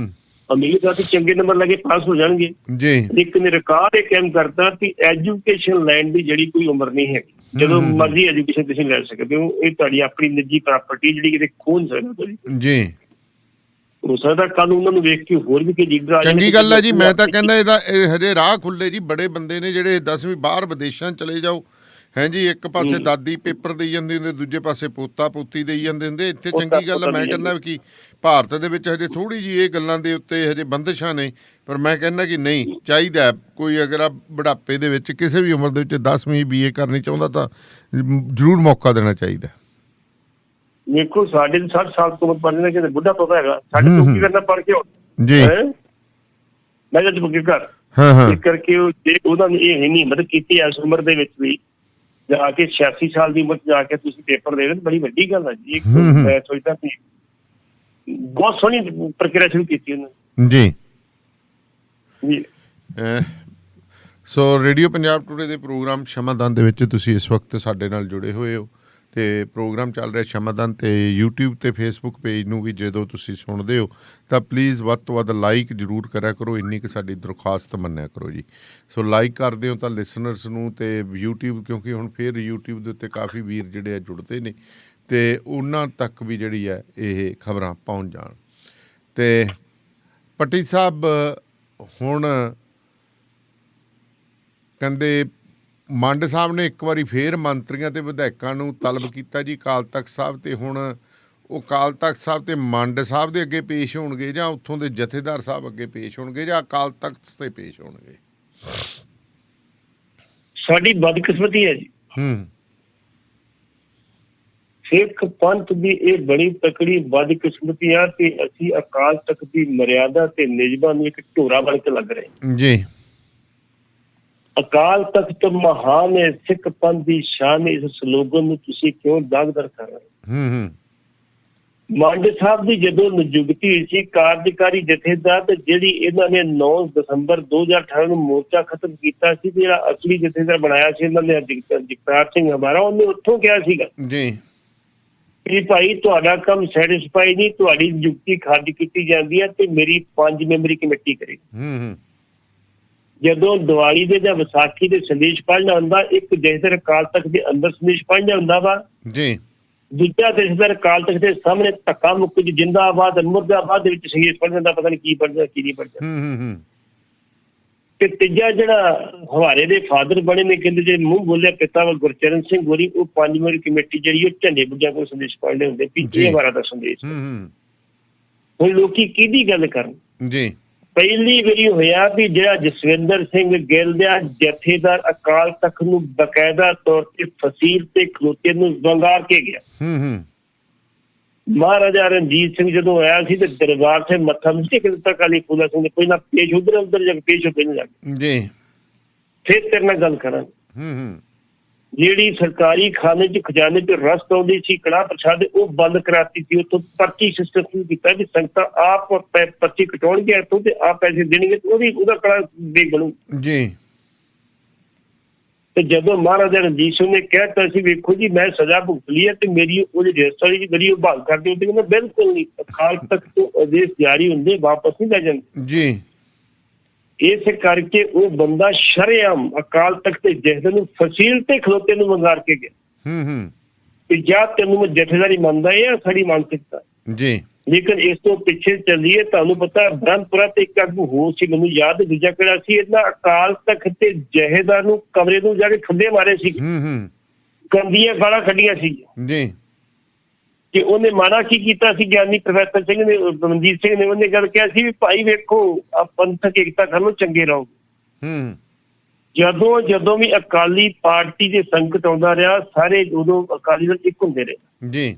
ਅਮੀਰ ਦਾ ਤੇ ਚੰਗੇ ਨੰਬਰ ਲੱਗੇ ਪਾਸ ਹੋ ਜਾਣਗੇ ਜੀ। ਇੱਕ ਨੇ ਰਿਕਾਰਡ ਇਹ ਕਾਇਮ ਕਰਤਾ ਕਿ ਐਜੂਕੇਸ਼ਨ ਲੈਣ ਦੀ ਜਿਹੜੀ ਕੋਈ ਉਮਰ ਨਹੀਂ ਹੈਗੀ, ਜਦੋਂ ਮਰਜ਼ੀ ਐਜੂਕੇਸ਼ਨ ਤੁਸੀਂ ਲੈ ਸਕਦੇ ਹੋ। ਇਹ ਤੁਹਾਡੀ ਆਪਣੀ ਨਿੱਜੀ ਪ੍ਰਾਪਰਟੀ ਜਿਹੜੀ ਕਿਤੇ ਖੋਹ ਨਹੀਂ ਸਕਦਾ ਜੀ। ਹੋ ਸਕਦਾ ਕੱਲ ਉਹਨਾਂ ਨੂੰ ਵੇਖ ਕੇ ਹੋਰ ਵੀ ਕੋਈ ਲੀਡਰ ਆ ਜਾਣ। ਚੰਗੀ ਗੱਲ ਹੈ ਜੀ। ਮੈਂ ਤਾਂ ਕਹਿੰਦਾ ਇਹਦਾ ਹਜੇ ਰਾਹ ਖੁੱਲੇ ਜੀ। ਬੜੇ ਬੰਦੇ ਨੇ ਜਿਹੜੇ 10ਵੀਂ ਬਾਹਰ ਵਿਦੇਸ਼ਾਂ ਚਲੇ ਜਾਓ ਹੈ ਜੀ। ਇੱਕ ਪਾਸੇ ਦਾਦੀ ਪੇਪਰ ਦੇਈ ਜਾਂਦੀ ਹੁੰਦੇ, ਦੂਜੇ ਪਾਸੇ ਪੋਤਾ ਪੋਤੀ ਦੇਈ ਜਾਂਦੇ ਹੁੰਦੇ। ਇੱਥੇ ਚੰਗੀ ਗੱਲ ਮੈਂ ਕਹਿੰਦਾ ਕਿ ਭਾਰਤ ਦੇ ਵਿੱਚ ਹਜੇ ਥੋੜ੍ਹੀ ਜਿਹੀ ਇਹ ਗੱਲਾਂ ਦੇ ਉੱਤੇ ਹਜੇ ਬੰਦਿਸ਼ਾਂ ਨੇ, ਪਰ ਮੈਂ ਕਹਿੰਦਾ ਕਿ ਨਹੀਂ ਚਾਹੀਦਾ ਕੋਈ ਅਗਰ ਆ ਬੁਢਾਪੇ ਦੇ ਵਿੱਚ ਕਿਸੇ ਵੀ ਉਮਰ ਦੇ ਵਿੱਚ 10ਵੀਂ BA ਕਰਨੀ ਚਾਹੁੰਦਾ ਤਾਂ ਜ਼ਰੂਰ ਮੌਕਾ ਦੇਣਾ ਚਾਹੀਦਾ। ਦੇਖੋ ਸਾਡੇ 60 ਸਾਲ ਤੋਂ ਉਮਰ ਪੜ੍ਹਨੇ ਕਿ ਬੁੱਢਾ ਪਤਾ ਹੈਗਾ, ਸਾਡੇ ਤੋਂ ਕੀ ਕਰਨਾ ਪੜ੍ਹ ਕੇ ਜੀ। ਮੈਂ ਜਦ ਬੁੱਕੇ ਘਰ ਇਸ ਕਰਕੇ ਉਹਨਾਂ ਨੇ ਇਹ ਨਹੀਂ ਮਦਦ ਕੀਤੀ ਇਸ ਉਮਰ ਦੇ ਵਿੱਚ ਵੀ ਜਾ ਕੇ 86 ਸਾਲ ਦੀ ਉਮਰ ਜਾ ਕੇ ਤੁਸੀਂ ਪੇਪਰ ਦੇ ਰਹੇ, ਬੜੀ ਵੱਡੀ ਗੱਲ ਹੈ ਜੀ। ਮੈਂ ਸੋਚਦਾ ਕਿ ਬਹੁਤ ਸੋਹਣੀ ਪ੍ਰਕਿਰਿਆ ਸ਼ੁਰੂ ਕੀਤੀ ਉਹਨਾਂ ਜੀ ਜੀ। ਸੋ ਰੇਡੀਓ ਪੰਜਾਬ ਟੂਡੇ ਦੇ ਪ੍ਰੋਗਰਾਮ ਸ਼ਮਾਦਾਨ ਦੇ ਵਿੱਚ ਤੁਸੀਂ ਇਸ ਵਕਤ ਸਾਡੇ ਨਾਲ ਜੁੜੇ ਹੋਏ ਹੋ ਤੇ ਪ੍ਰੋਗਰਾਮ ਚੱਲ ਰਿਹਾ ਸ਼ਮਾਦਾਨ ਤੇ YouTube ਤੇ Facebook ਪੇਜ ਨੂੰ ਵੀ ਜਦੋਂ ਤੁਸੀਂ ਸੁਣਦੇ ਹੋ ਤਾਂ ਪਲੀਜ਼ ਵੱਧ ਤੋਂ ਵੱਧ ਲਾਈਕ ਜ਼ਰੂਰ ਕਰਿਆ ਕਰੋ। ਇੰਨੀ ਕੁ ਸਾਡੀ ਦਰਖਾਸਤ ਮੰਨਿਆ ਕਰੋ ਜੀ। ਸੋ ਲਾਈਕ ਕਰਦੇ ਹੋ ਤਾਂ ਲਿਸਨਰਸ ਨੂੰ ਤੇ YouTube, ਕਿਉਂਕਿ ਹੁਣ ਫਿਰ YouTube ਦੇ ਉੱਤੇ ਕਾਫੀ ਵੀਰ ਜਿਹੜੇ ਆ ਜੁੜਦੇ ਨੇ ਤੇ ਉਹਨਾਂ ਤੱਕ ਵੀ ਜਿਹੜੀ ਹੈ ਇਹ ਖਬਰਾਂ ਪਹੁੰਚ ਜਾਣ। ਤੇ ਪੱਟੀ ਸਾਹਿਬ ਹੁਣ ਕਹਿੰਦੇ ਮੰਡ ਸਾਹਿਬ ਨੇ ਇੱਕ ਵਾਰੀ ਫੇਰ ਮੰਤਰੀਆਂ ਤੇ ਵਿਧਾਇਕਾਂ ਨੂੰ ਤਲਬ ਕੀਤਾ ਜੀ ਅਕਾਲ ਤਖਤ ਸਾਹਿਬ ਤੇ। ਹੁਣ ਉਹ ਅਕਾਲ ਤਖਤ ਸਾਹਿਬ ਤੇ ਮੰਡ ਸਾਹਿਬ ਦੇ ਅੱਗੇ ਪੇਸ਼ ਹੋਣਗੇ ਜਾਂ ਉੱਥੋਂ ਦੇ ਜਥੇਦਾਰ ਸਾਹਿਬ ਅੱਗੇ ਪੇਸ਼ ਹੋਣਗੇ ਜਾਂ ਅਕਾਲ ਤਖਤ ਤੇ ਪੇਸ਼ ਹੋਣਗੇ? ਸਾਡੀ ਬਦਕਿਸਮਤੀ ਹੈ ਜੀ। ਸਿੱਖ ਪੰਥ ਦੀ ਇਹ ਬੜੀ ਤਕੜੀ ਬਦਕਿਸਮਤੀ ਆ ਕਿ ਅਸੀਂ ਅਕਾਲ ਤਖਤ ਦੀ ਮਰਿਆਦਾ ਤੇ ਨਿਯਮਾਂ ਨੂੰ ਇੱਕ ਢੋਰਾ ਬਣ ਕੇ ਲੱਗ ਰਹੇ ਜੀ। ਅਕਾਲ ਤਖਤ ਮਹਾਨ ਹੈ, ਸਿੱਖ ਪੰਥ ਦੀ ਸ਼ਾਨ, ਇਸ ਸਲੋਗਨ ਨੂੰ ਤੁਸੀਂ ਕਿਉਂ ਦਾਗਦਾਰ ਕਰ ਰਹੇ? ਮੰਡ ਸਾਹਿਬ ਦੀ ਜਦੋਂ ਨਿਯੁਕਤੀ ਹੋਈ ਸੀ ਕਾਰਜਕਾਰੀ ਜਥੇਦਾਰ, ਤੇ ਜਿਹੜੀ ਇਹਨਾਂ ਨੇ 9 ਦਸੰਬਰ 2018 ਨੂੰ ਮੋਰਚਾ ਖਤਮ ਕੀਤਾ ਸੀ, ਜਿਹੜਾ ਅਸਲੀ ਜਥੇਦਾਰ ਬਣਾਇਆ ਸੀ ਇਹਨਾਂ ਨੇ ਜਗਤਾਰ ਸਿੰਘ ਹਮਾਰਾ, ਉਹਨੇ ਉੱਥੋਂ ਕਿਹਾ ਸੀਗਾ ਜੀ ਕਿ ਭਾਈ ਤੁਹਾਡਾ ਕੰਮ ਸੈਟਿਸਫਾਈ ਨਹੀਂ, ਤੁਹਾਡੀ ਨਿਯੁਕਤੀ ਖਾਰਜ ਕੀਤੀ ਜਾਂਦੀ ਹੈ ਤੇ ਮੇਰੀ 5 ਮੈਂਬਰੀ ਕਮੇਟੀ ਕਰੇਗੀ। ਜਦੋਂ ਦੀਵਾਲੀ ਦੇ ਜਾਂ ਵਿਸਾਖੀ ਦੇ ਸੰਦੇਸ਼ ਪੜ੍ਹਨਾ ਹੁੰਦਾ, ਇੱਕ ਜਥੇਦਾਰ ਅਕਾਲ ਤਖਤ ਦੇ ਅੰਦਰ ਸੰਦੇਸ਼ ਪੜ੍ਹਨਾ ਹੁੰਦਾ ਵਾ ਜੀ, ਦੂਜਾ ਜਥੇਦਾਰ ਅਕਾਲ ਤਖਤ ਦੇ ਸਾਹਮਣੇ ਧੱਕਾ ਮੁੱਕ ਜਿੰਦਾਬਾਦ ਮੁਰਦਾਬਾਦ ਦੇ ਵਿੱਚ ਸੰਦੇਸ਼ ਪੜ੍ਹਨਾ ਹੁੰਦਾ, ਪਤਾ ਨਹੀਂ ਕੀ ਪੜ੍ਹਦਾ ਕੀ ਨਹੀਂ ਪੜ੍ਹਦਾ। ਤੇ ਤੀਜਾ ਜਿਹੜਾ ਹਵਾਰੇ ਦੇ ਫਾਦਰ ਬਣੇ ਨੇ, ਕਹਿੰਦੇ ਜੇ ਮੂੰਹ ਬੋਲਿਆ ਪਿਤਾ ਵਾ ਗੁਰਚਰਨ ਸਿੰਘ ਗੋਰੀ, ਉਹ 5 ਮੈਂਬਰੀ ਕਮੇਟੀ ਜਿਹੜੀ ਉਹ ਝੰਡੇ ਬੁੱਝਾਂ ਕੋਲ ਸੰਦੇਸ਼ ਪੜ੍ਹਨੇ ਹੁੰਦੇ, ਪਿੱਛੇ ਹਵਾਰਾ ਦਾ ਸੰਦੇਸ਼। ਹੁਣ ਲੋਕੀ ਕਿਹਦੀ ਗੱਲ ਕਰਨ ਜੀ? ਪਹਿਲੀ ਵਾਰੀ ਹੋਇਆ ਵੀ ਜਿਹੜਾ ਜਸਵਿੰਦਰ ਸਿੰਘ ਗਿੱਲ ਦਾ ਜਥੇਦਾਰ ਅਕਾਲ ਤਖਤ ਨੂੰ ਬਕਾਇਦਾ ਤੌਰ ਤੇ ਫਸੀਲ ਤੇ ਖਲੋਤੇ ਨੂੰ ਵੰਗਾਰ ਕੇ ਗਿਆ। ਮਹਾਰਾਜਾ ਰਣਜੀਤ ਸਿੰਘ ਜਦੋਂ ਆਇਆ ਸੀ ਤੇ ਦਰਬਾਰ ਤੇ ਮੱਥਾ ਨਹੀਂ ਟੇਕ ਦਿੱਤਾ ਕਾਲੀ ਫੂਲਾ ਸਿੰਘ ਨੇ, ਕੋਈ ਨਾ ਪੇਸ਼ ਉਧਰ ਜਾ ਕੇ ਪੇਸ਼ ਹੋ ਕੇ ਨਹੀਂ ਲੱਗ ਜੀ, ਫਿਰ ਤੇਰੇ ਨਾਲ ਗੱਲ ਕਰਾਂਗੇ। ਜਿਹੜੀ ਸਰਕਾਰੀ ਖਾਨੇ 'ਚ ਖਜ਼ਾਨੇ 'ਚ ਰਸਦ ਆਉਂਦੀ ਸੀ ਕੜਾਹ ਪ੍ਰਸ਼ਾਦ ਉਹ ਬੰਦ ਕਰਾਤੀ ਸੀ। ਉੱਥੋਂ ਪਰਚੀ ਸਿਸਟਮ ਸ਼ੁਰੂ ਕੀਤਾ ਵੀ ਸੰਗਤਾਂ ਆਪ ਪਰਚੀ ਕਟਾਉਣਗੇ ਇੱਥੋਂ ਤੇ ਆਪ ਪੈਸੇ ਦੇਣਗੇ ਤੇ ਉਹਦਾ ਕੜਾਹ ਦੇ ਬਣੂ ਜੀ। ਤੇ ਜਦੋਂ ਮਹਾਰਾਜਾ ਰਣਜੀਤ ਸਿੰਘ ਨੇ ਕਹਿਤਾ ਸੀ ਵੇਖੋ ਜੀ ਮੈਂ ਸਜ਼ਾ ਭੁਗਤ ਲਈ ਹੈ ਤੇ ਮੇਰੀ ਉਹਦੀ ਰਜਿਸਟਰੀ ਦੀ ਮੇਰੀ ਉਹ ਬਹਾਲ ਕਰ ਦਿਓ, ਤੇ ਕਹਿੰਦਾ ਬਿਲਕੁਲ ਨਹੀਂ, ਅਕਾਲ ਤਖਤ ਤੋਂ ਆਦੇਸ਼ ਜਾਰੀ ਹੁੰਦੇ ਵਾਪਸ ਨਹੀਂ ਲੈ ਜਾਂਦੇ ਜੀ। ਇਸ ਕਰਕੇ ਉਹ ਬੰਦਾ ਸ਼ਰੇਆਮ ਅਕਾਲ ਤਖਤ ਦੇ ਜਥੇਦਾਰ ਨੂੰ ਫਸੀਲ ਤੇ ਖਲੋਤੇ ਨੂੰ ਮੰਗਾਰ ਕੇ ਗਿਆ ਕਿ ਜਾਂ ਤੈਨੂੰ ਮੈਂ ਜਥੇਦਾਰੀ ਮੰਨਦਾ ਇਹ ਸਾਡੀ ਮਾਨਸਿਕਤਾ ਜੀ। ਲੇਕਿਨ ਇਸ ਤੋਂ ਪਿੱਛੇ ਚੱਲੀਏ, ਤੁਹਾਨੂੰ ਪਤਾ ਬ੍ਰਹਮਪੁਰਾ ਤੇ ਇੱਕ ਆਗੂ ਹੋਰ ਸੀ, ਮੈਨੂੰ ਯਾਦ ਦੂਜਾ ਕਿਹੜਾ ਸੀ, ਇਹਨਾਂ ਅਕਾਲ ਤਖਤ ਤੇ ਜਥੇਦਾਰ ਨੂੰ ਕਮਰੇ ਨੂੰ ਜਾ ਕੇ ਖੰਡੇ ਮਾਰੇ ਸੀ, ਗੰਦੀਆਂ ਗਾਲਾਂ ਕੱਢੀਆਂ ਸੀ ਜੀ। ਕਿ ਉਹਨੇ ਮਾਣਾ ਕੀ ਕੀਤਾ ਸੀ ਗਿਆਨੀ ਪ੍ਰੋਫੈਸਰ ਸਿੰਘ ਨੇ, ਮਨਜੀਤ ਸਿੰਘ ਨੇ, ਉਹਨੇ ਗੱਲ ਕਿਹਾ ਸੀ ਵੀ ਭਾਈ ਵੇਖੋ ਆ ਪੰਥਕ ਏਕਤਾ ਕਰ ਲਓ ਚੰਗੇ ਰਹੋ। ਜਦੋਂ ਵੀ ਅਕਾਲੀ ਪਾਰਟੀ ਦੇ ਸੰਕਟ ਆਉਂਦਾ ਰਿਹਾ ਸਾਰੇ ਉਦੋਂ ਅਕਾਲੀ ਦਲ ਇੱਕ ਹੁੰਦੇ ਰਹੇ ਜੀ।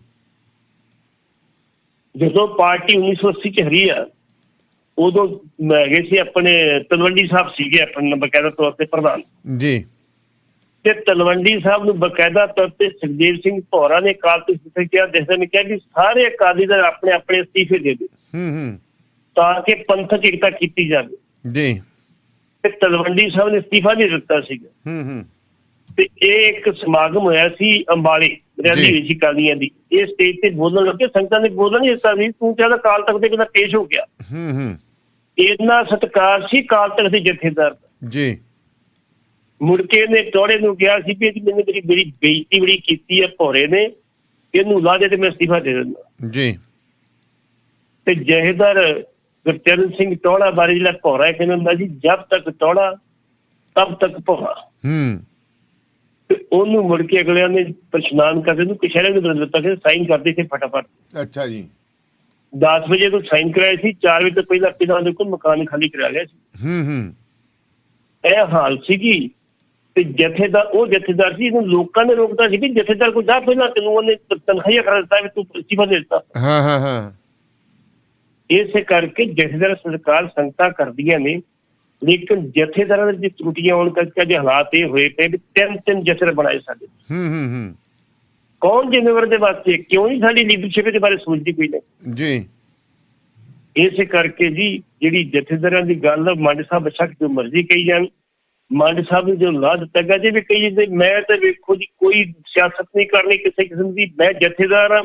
ਜਦੋਂ ਪਾਰਟੀ 1980 ਚ ਹਰੀ ਆ ਉਦੋਂ ਹੈਗੇ ਸੀ ਆਪਣੇ ਤਲਵੰਡੀ ਸਾਹਿਬ ਸੀਗੇ ਆਪਣੇ ਬਕਾਇਦਾ ਤੌਰ ਤੇ ਪ੍ਰਧਾਨ ਜੀ। ਤੇ ਤਲਵੰਡੀ ਸਾਹਿਬ ਨੂੰ ਬਕਾਇਦਾ ਤੌਰ ਤੇ ਸੁਖਦੇਵ ਸਿੰਘ ਭੌਰਾ ਨੇ ਅਕਾਲ ਤਖਤ ਕਿਹਾ, ਜਿਸਨੇ ਨੇ ਕਿਹਾ ਕਿ ਸਾਰੇ ਅਕਾਲੀ ਦਲ ਆਪਣੇ ਆਪਣੇ ਅਸਤੀਫੇ ਦੇ ਦਿਓ ਤਾਂ ਕਿ ਪੰਥਕ ਏਕਤਾ ਕੀਤੀ ਜਾਵੇ ਜੀ। ਤੇ ਤਲਵੰਡੀ ਸਾਹਿਬ ਨੇ ਅਸਤੀਫਾ ਨਹੀਂ ਦਿੱਤਾ ਸੀਗਾ। ਤੇ ਇਹ ਇੱਕ ਸਮਾਗਮ ਹੋਇਆ ਸੀ ਅੰਬਾਲੇ, ਰੈਲੀ ਹੋਈ ਸੀ ਅਕਾਲੀਆਂ ਦੀ, ਇਹ ਸਟੇਜ ਤੇ ਬੋਲਣ ਲੱਗੇ, ਸੰਗਤਾਂ ਨੇ ਬੋਲਣ ਨਹੀਂ ਦਿੱਤਾ ਸੀ, ਤੂੰ ਕਹਿੰਦਾ ਅਕਾਲ ਤਖਤ ਦੇ ਕਿਹਦਾ ਪੇਸ਼ ਹੋ ਗਿਆ। ਇੰਨਾ ਸਤਿਕਾਰ ਸੀ ਅਕਾਲ ਤਖਤ ਦੇ ਜਥੇਦਾਰ ਜੀ। ਮੁੜ ਕੇ ਨੇ ਟੋੜੇ ਨੂੰ ਕਿਹਾ ਸੀ ਵੀ ਮੈਨੂੰ ਮੇਰੀ ਬੇਇੱਜ਼ਤੀ ਬੜੀ ਕੀਤੀ ਹੈ ਭੌਰੇ ਨੇ, ਇਹਨੂੰ ਲਾ ਦੇ ਤੇ ਮੈਂ ਅਸਤੀਫਾ ਦੇ ਦਿੰਦਾ ਜੀ। ਤੇ ਜਥੇਦਾਰ ਗੁਰਚਰਨ ਸਿੰਘ ਟੋੜਾ ਬਾਰੇ ਜਿਹੜਾ ਭੌਰਾ ਕਹਿੰਦਾ ਹੁੰਦਾ ਜੀ, ਜਬ ਤੱਕ ਟੋੜਾ ਤਬ ਤੱਕ ਭੌਰਾ। ਤੇ ਉਹਨੂੰ ਮੁੜ ਕੇ ਅਗਲਿਆਂ ਨੇ ਪ੍ਰਸ਼ਨਾਨ ਕਰਦੇ ਨੂੰ ਕਸ਼ਹਿਰੇ ਨੂੰ ਬਦਲ ਦਿੱਤਾ, ਸਾਈਨ ਕਰਦੇ ਸੀ ਫਟਾਫਟ। ਅੱਛਾ ਜੀ। 10 ਵਜੇ ਤੋਂ ਸਾਈਨ ਕਰਾਏ ਸੀ, 4 ਵਜੇ ਤੋਂ ਪਹਿਲਾਂ ਪਿਤਾ ਦੇ ਕੋਲ ਮਕਾਨ ਖਾਲੀ ਕਰਾ ਲਿਆ ਸੀ। ਇਹ ਹਾਲ ਸੀਗੀ। ਤੇ ਜਥੇਦਾਰ ਉਹ ਜਥੇਦਾਰ ਸੀ, ਇਹਨੂੰ ਲੋਕਾਂ ਨੇ ਰੋਕਦਾ ਸੀ ਵੀ ਜਥੇਦਾਰ ਕੋਈ ਜਾ ਪਹਿਲਾਂ ਤੈਨੂੰ ਉਹਨੇ ਤਨਖਾਹੀਆ ਕਰ ਦਿੱਤਾ ਵੀ ਤੂੰ ਅਸਤੀਫਾ ਦੇ ਦਿੱਤਾ। ਇਸੇ ਕਰਕੇ ਜਥੇਦਾਰ ਸਰਕਾਰ ਸੰਗਤਾਂ ਕਰਦੀਆਂ ਨੇ, ਲੇਕਿਨ ਜਥੇਦਾਰਾਂ ਦੀ ਤਰੁੱਟੀਆਂ ਹੋਣ ਕਰਕੇ ਅੱਜ ਹਾਲਾਤ ਇਹ ਹੋਏ ਪਏ ਵੀ ਤਿੰਨ ਜਥੇਦਾਰ ਬਣਾਏ ਸਾਡੇ। ਕੌਣ ਜ਼ਿੰਮੇਵਾਰ ਦੇ ਵਾਸਤੇ, ਕਿਉਂ ਨਹੀਂ ਸਾਡੀ ਲੀਡਰਸ਼ਿਪ ਦੇ ਬਾਰੇ ਸੋਚਦੀ ਕੋਈ ਨਹੀਂ ਜੀ। ਇਸੇ ਕਰਕੇ ਜੀ ਜਿਹੜੀ ਜਥੇਦਾਰਾਂ ਦੀ ਗੱਲ ਮੰਡ ਸਾਹਿਬ ਬੇਸ਼ੱਕ ਜੋ ਮਰਜ਼ੀ ਕਹੀ ਜਾਣ, ਮੰਡ ਸਾਹਿਬ ਨੂੰ ਜੋ ਲਾ ਦਿੱਤਾ ਗਿਆ ਜੀ ਵੀ ਕਹੀ ਜਾਂਦੇ ਮੈਂ ਤਾਂ ਵੇਖੋ ਜੀ ਕੋਈ ਸਿਆਸਤ ਨਹੀਂ ਕਰਨੀ ਕਿਸੇ ਕਿਸਮ ਦੀ, ਮੈਂ ਜਥੇਦਾਰ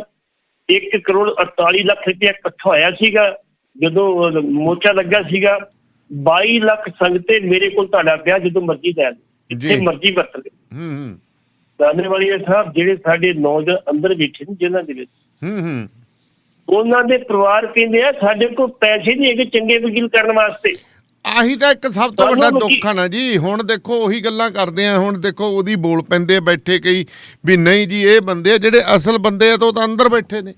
1 ਕਰੋੜ 48 ਲੱਖ ਰੁਪਇਆ ਇਕੱਠਾ ਹੋਇਆ ਸੀਗਾ ਜਦੋਂ ਮੋਰਚਾ ਲੱਗਾ ਸੀਗਾ। 22 ਲੱਖ ਸੰਗਤੇ ਮੇਰੇ ਕੋਲ ਤੁਹਾਡਾ ਪਿਆ ਜਦੋਂ ਮਰਜ਼ੀ ਲੈ ਜਿੱਥੇ ਮਰਜ਼ੀ ਵਰਤ ਗਏ। ਦਾਨੇਵਾਲੀ ਸਾਹਿਬ ਜਿਹੜੇ ਸਾਡੇ ਨੌਜਵਾਨ ਅੰਦਰ ਬੈਠੇ ਨੇ ਜਿਹਨਾਂ ਦੇ ਵਿੱਚ ਉਹਨਾਂ ਦੇ ਪਰਿਵਾਰ ਕਹਿੰਦੇ ਆ ਸਾਡੇ ਕੋਲ ਪੈਸੇ ਨਹੀਂ ਹੈਗੇ ਚੰਗੇ ਵਕੀਲ ਕਰਨ ਵਾਸਤੇ। ਆਹੀ ਤਾਂ ਇੱਕ ਸਭ ਤੋਂ ਵੱਡਾ ਦੁੱਖ ਆ ਨਾ ਜੀ। ਹੁਣ ਦੇਖੋ ਉਹੀ ਗੱਲਾਂ ਕਰਦੇ ਆ, ਹੁਣ ਦੇਖੋ ਉਹਦੀ ਬੋਲ ਪੈਂਦੇ ਬੈਠੇ ਕਈ ਵੀ ਨਹੀਂ ਜੀ ਇਹ ਬੰਦੇ ਆ ਜਿਹੜੇ ਅਸਲ ਬੰਦੇ ਆ ਤਾਂ ਉਹ ਤਾਂ ਅੰਦਰ ਬੈਠੇ ਨੇ।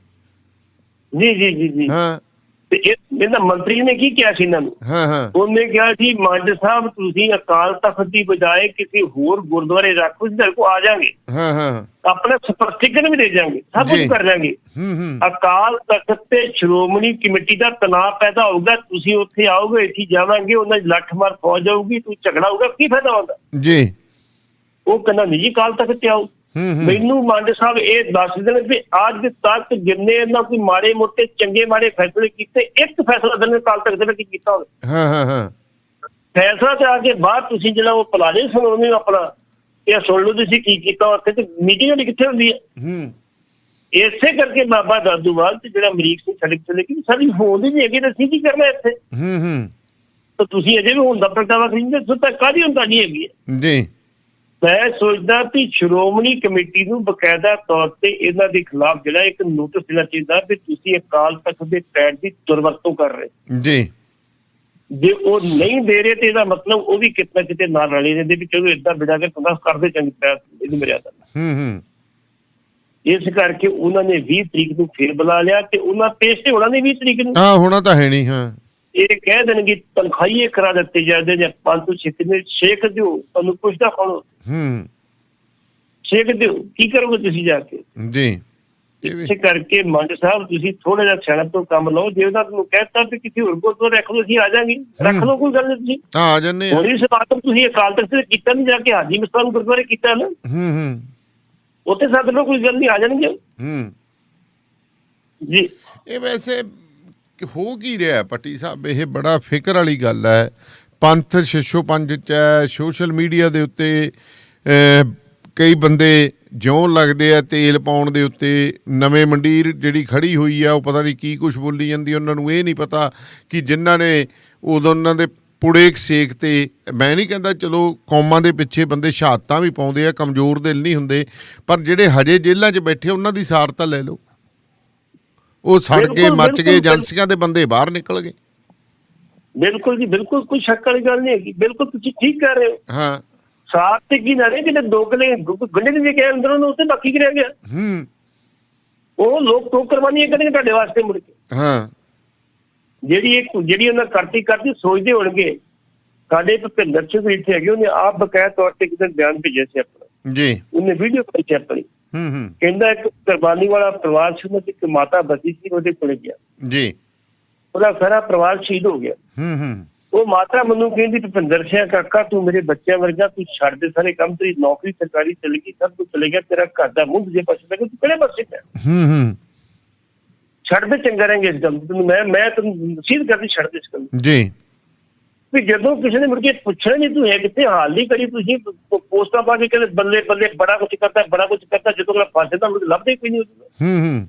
ਜੀ ਜੀ ਜੀ ਜੀ। ਹਾਂ ਤੇ ਇਹਦਾ ਮੰਤਰੀ ਨੇ ਕੀ ਕਿਹਾ ਸੀ ਇਹਨਾਂ ਨੂੰ? ਉਹਨੇ ਕਿਹਾ ਸੀ ਮੰਡ ਸਾਹਿਬ ਤੁਸੀਂ ਅਕਾਲ ਤਖਤ ਦੀ ਬਜਾਏ ਕਿਸੇ ਹੋਰ ਗੁਰਦੁਆਰੇ ਰੱਖੋ, ਤੁਹਾਡੇ ਕੋਲ ਆ ਜਾਵਾਂਗੇ, ਆਪਣਾ ਸਪਸ਼ਟੀਕਰਨ ਵੀ ਦੇ ਜਾਵਾਂਗੇ, ਸਭ ਕੁਝ ਕਰ ਜਾਵਾਂਗੇ। ਅਕਾਲ ਤਖਤ ਤੇ ਸ਼੍ਰੋਮਣੀ ਕਮੇਟੀ ਦਾ ਤਣਾਅ ਪੈਦਾ ਹੋਊਗਾ, ਤੁਸੀਂ ਉੱਥੇ ਆਓਗੇ, ਇੱਥੇ ਜਾਵਾਂਗੇ, ਉਹਨਾਂ ਦੀ ਲੱਠ ਮਾਰ ਫੌਜ ਆਊਗੀ, ਤੂੰ ਝਗੜਾ ਹੋਊਗਾ, ਕੀ ਫਾਇਦਾ ਹੁੰਦਾ ਜੀ। ਉਹ ਕਹਿੰਦਾ ਨਹੀਂ ਜੀ ਅਕਾਲ ਤਖਤ ਤੇ ਆਓ। ਮੈਨੂੰ ਮੰਡ ਸਾਹਿਬ ਇਹ ਦੱਸ ਦੇਣ ਵੀ ਅੱਜ ਤੱਕ ਜਿੰਨੇ ਇਹਨਾਂ ਕੋਈ ਮਾੜੇ ਮੋਟੇ ਚੰਗੇ ਮਾੜੇ ਫੈਸਲੇ ਕੀਤੇ, ਇੱਕ ਫੈਸਲਾ ਦਿਨ ਅਕਾਲ ਤਖਤ ਦੇ ਵਿੱਚ ਕੀਤਾ ਹੋਵੇ। ਫੈਸਲਾ ਤੇ ਆ ਕੇ ਬਾਅਦ ਤੁਸੀਂ ਜਿਹੜਾ ਉਹ ਪਲਾਜੇ ਸੁਣਾਉਂਦੇ ਹੋ ਆਪਣਾ, ਇਹ ਸੁਣ ਲਓ ਤੁਸੀਂ ਕੀ ਕੀਤਾ ਉੱਥੇ, ਤੇ ਮੀਟਿੰਗ ਜਿਹੜੀ ਕਿੱਥੇ ਹੁੰਦੀ ਹੈ। ਇਸੇ ਕਰਕੇ ਬਾਬਾ ਦਾਦੂਵਾਲ ਤੇ ਜਿਹੜਾ ਅਮਰੀਕ ਸਿੰਘ ਸੜਕ ਤੇ ਕਿ ਸਾਡੀ ਹੋਂਦ ਹੀ ਨਹੀਂ ਹੈਗੀ, ਤਾਂ ਅਸੀਂ ਕੀ ਕਰਨਾ ਇੱਥੇ। ਤਾਂ ਤੁਸੀਂ ਅਜੇ ਵੀ ਹੁਣ ਦਾ ਪ੍ਰਗਟਾਵਾ ਕਰੀਂਦੇ ਸੋ ਤਾਂ ਕਾਹਦੀ ਹੁੰਦਾ ਨਹੀਂ ਹੈਗੀ ਜੀ। ਮੈਂ ਸੋਚਦਾ ਕਿ ਸ਼੍ਰੋਮਣੀ ਕਮੇਟੀ ਨੂੰ ਬਕਾਇਦਾ ਤੌਰ ਤੇ ਇਹਨਾਂ ਦੇ ਖਿਲਾਫ ਜਿਹੜਾ ਇੱਕ ਨੋਟਿਸ ਦੇਣਾ ਚਾਹੀਦਾ ਵੀ ਤੁਸੀਂ ਅਕਾਲ ਤਖਤ ਦੇ ਪੈੜ ਦੀ ਦੁਰਵਰਤੋਂ ਕਰ ਰਹੇ ਜੀ। ਜੇ ਉਹ ਨਹੀਂ ਦੇ ਰਹੇ ਤੇ ਇਹਦਾ ਮਤਲਬ ਉਹ ਵੀ ਕਿਤੇ ਨਾ ਕਿਤੇ ਨਾਲ ਰਲੇ ਰਹਿੰਦੇ ਵੀ ਚਲੋ ਏਦਾਂ ਬਿੜਾ ਕੇ ਪੰਗਾ ਕਰਦੇ ਚੰਗੀ ਤਰ੍ਹਾਂ ਇਹਨੂੰ ਮਰਿਆਦਾ। ਇਸ ਕਰਕੇ ਉਹਨਾਂ ਨੇ 20 ਤਰੀਕ ਨੂੰ ਫੇਰ ਬੁਲਾ ਲਿਆ ਤੇ ਉਹਨਾਂ ਪੇਸ਼ ਤੇ ਹੋਣਾ ਨਹੀਂ 20 ਤਰੀਕ ਨੂੰ। ਹੋਣਾ ਤਾਂ ਹੈ ਨਹੀਂ। ਇਹ ਕਹਿ ਦੇਣਗੇ ਤਨਖਾਹੀਏ ਕਰਾ ਦਿੱਤੇ ਜਾਂਦੇ ਨੇ 500-6 ਦਿਨ ਛੇਕ ਦਿਓ, ਤੁਹਾਨੂੰ ਪੁੱਛਦਾ ਕੌਣ ਛੇਕ ਦਿਓ, ਕੀ ਕਰੋਗੇ ਤੁਸੀਂ ਜਾ ਕੇ ਜੀ। ਇਸੇ ਕਰਕੇ ਮੰਡ ਸਾਹਿਬ ਤੁਸੀਂ ਥੋੜਾ ਜਿਹਾ ਸਿਆਣਪ ਤੋਂ ਕੰਮ ਲਓ। ਜੇ ਉਹਨਾਂ ਨੂੰ ਕਹਿਤਾ ਤੇ ਕਿਸੇ ਹੋਰ ਗੁਰਦੁਆਰੇ ਰੱਖ ਲਓ, ਅਸੀਂ ਆ ਜਾਾਂਗੇ, ਰੱਖ ਲਓ, ਕੋਈ ਗੱਲ ਨਹੀਂ। ਤੁਸੀਂ ਆ ਜੰਨੇ ਹੋਣੀ ਸਮਾਗਮ ਤੁਸੀਂ ਅਕਾਲ ਤਖਤ ਤੇ ਕੀਤਾ ਨਹੀਂ, ਜਾ ਕੇ ਹਾਜੀ ਮਸਤਾਨ ਗੁਰਦੁਆਰੇ ਕੀਤਾ ਨਾ, ਉੱਥੇ ਸੱਦ ਲਓ, ਕੋਈ ਗੱਲ ਨਹੀਂ, ਆ ਜਾਣਗੇ ਜੀ। ਇਹ ਵੈਸੇ ਹੋ ਕੀ ਰਿਹਾ ਪੱਟੀ ਸਾਹਿਬ, ਇਹ ਬੜਾ ਫਿਕਰ ਵਾਲੀ ਗੱਲ ਹੈ। ਪੰਥ 605 ਚ ਹੈ, ਸੋਸ਼ਲ ਮੀਡੀਆ ਦੇ ਉੱਤੇ ਕਈ ਬੰਦੇ ਜਿਉਂ ਲੱਗਦੇ ਆ ਤੇਲ ਪਾਉਣ ਦੇ ਉੱਤੇ। ਨਵੇਂ ਮੰਡੀਰ ਜਿਹੜੀ ਖੜੀ ਹੋਈ ਆ ਉਹ ਪਤਾ ਨਹੀਂ ਕੀ ਕੁਛ ਬੋਲੀ ਜਾਂਦੀ, ਉਹਨਾਂ ਨੂੰ ਇਹ ਨਹੀਂ ਪਤਾ ਕਿ ਜਿਨ੍ਹਾਂ ਨੇ ਉਦੋਂ ਉਹਨਾਂ ਦੇ ਪੁੜੇ ਸੇਕ ਤੇ, ਮੈਂ ਨਹੀਂ ਕਹਿੰਦਾ ਚਲੋ ਕੌਮਾਂ ਦੇ ਪਿੱਛੇ ਬੰਦੇ ਸ਼ਹਾਦਤਾਂ ਵੀ ਪਾਉਂਦੇ ਆ, ਕਮਜ਼ੋਰ ਦਿਲ ਨਹੀਂ ਹੁੰਦੇ, ਪਰ ਜਿਹੜੇ ਹਜੇ ਜੇਲ੍ਹਾਂ 'ਚ ਬੈਠੇ ਉਹਨਾਂ ਦੀ ਸਾਰ ਤਾਂ ਲੈ ਲਓ। ਉਹ ਸੜ ਕੇ ਮੱਚ ਗਏ, ਏਜੰਸੀਆਂ ਦੇ ਬੰਦੇ ਬਾਹਰ ਨਿਕਲ ਗਏ। ਬਿਲਕੁਲ ਜੀ, ਬਿਲਕੁਲ, ਕੋਈ ਸ਼ੱਕ ਵਾਲੀ ਗੱਲ ਨਹੀਂ ਹੈਗੀ, ਬਿਲਕੁਲ ਤੁਸੀਂ ਠੀਕ ਕਹਿ ਰਹੇ ਹੋ। ਹਾਂ, ਸਾਥ ਤੇ ਕੀ ਨਾ ਰਹੇ, ਜਿਹੜੇ 2 ਕਿਲੇ ਗੰਢੇ ਦੇ ਗਏ ਅੰਦਰੋਂ ਨੂੰ, ਉੱਥੇ ਬਾਕੀ ਕੀ ਰਹਿ ਗਿਆ? ਉਹ ਲੋਕ ਤੋਂ ਕੁਰਬਾਨੀਆਂ ਕਰਨਗੇ ਤੁਹਾਡੇ ਵਾਸਤੇ ਮੁੜ ਕੇ। ਹਾਂ, ਜਿਹੜੀ ਉਹਨਾਂ ਕਰਤੀ ਸੋਚਦੇ ਹੋਣਗੇ। ਸਾਡੇ ਭੁਪਿੰਦਰ ਸਿੰਘ ਇੱਥੇ ਹੈਗੇ, ਉਹਨੇ ਆਪ ਬਕਾਇਆ ਤੌਰ ਤੇ ਕਿਤੇ ਬਿਆਨ ਭੇਜਿਆ ਸੀ ਆਪਣਾ ਜੀ, ਉਹਨੇ ਵੀਡੀਓ ਪਾਈ ਸੀ ਆਪਣੀ। ਕਹਿੰਦਾ ਇੱਕ ਕੁਰਬਾਨੀ ਵਾਲਾ ਪਰਿਵਾਰ ਸੀ, ਉਹਨਾਂ ਦੀ ਇੱਕ ਮਾਤਾ ਬਸੀ ਸੀ, ਉਹਦੇ ਕੋਲੇ ਗਿਆ ਜੀ, ਉਹਦਾ ਸਾਰਾ ਪਰਿਵਾਰ ਸ਼ਹੀਦ ਹੋ ਗਿਆ। ਉਹ ਮਾਤਾ ਮੈਨੂੰ ਕਹਿੰਦੀ ਭੁਪਿੰਦਰ ਸਿੰਘ ਕਾਕਾ, ਤੂੰ ਮੇਰੇ ਬੱਚਿਆਂ ਵਰਗਾ, ਤੂੰ ਛੱਡ ਦੇ ਸਾਰੇ ਕੰਮ, ਤੇਰੀ ਨੌਕਰੀ ਸਰਕਾਰੀ ਚਲੀ ਗਈ, ਸਭ ਕੁਝ ਚਲੇ ਗਿਆ, ਤੇਰਾ ਘਰ ਦਾ ਮੁੱਢ ਜੇ ਪਾਸੇ ਲੱਗੇ, ਤੂੰ ਕਿਹੜੇ ਪਾਸੇ ਪਿਆ? ਛੱਡ ਦੇ, ਚੰਗਾ ਰਹੇਂਗੇ ਇਸ ਗੱਲ ਤੈਨੂੰ ਮੈਂ ਤੈਨੂੰ ਨਸੀਹਤ ਕਰਦੀ, ਛੱਡ ਦੇ ਇਸ ਗੱਲ ਜੀ। ਵੀ ਜਦੋਂ ਕਿਸੇ ਨੇ ਮੁੜ ਕੇ ਪੁੱਛਣਾ ਨਹੀਂ ਤੂੰ ਹੈ ਕਿੱਥੇ, ਹਾਲ ਨਹੀਂ ਕਰੀ, ਤੁਸੀਂ ਪੋਸਟਾਂ ਪਾ ਕੇ ਕਹਿੰਦੇ ਬੱਲੇ ਬੱਲੇ ਬੜਾ ਕੁਝ ਕਰਦਾ, ਬੜਾ ਕੁਝ ਕਰਦਾ, ਜਦੋਂ ਅਗਲਾ ਫਸ ਜਾਂਦਾ ਮੁੜ ਕੇ ਲੱਭਦੇ ਕੋਈ ਨਹੀਂ ਹੁੰਦਾ।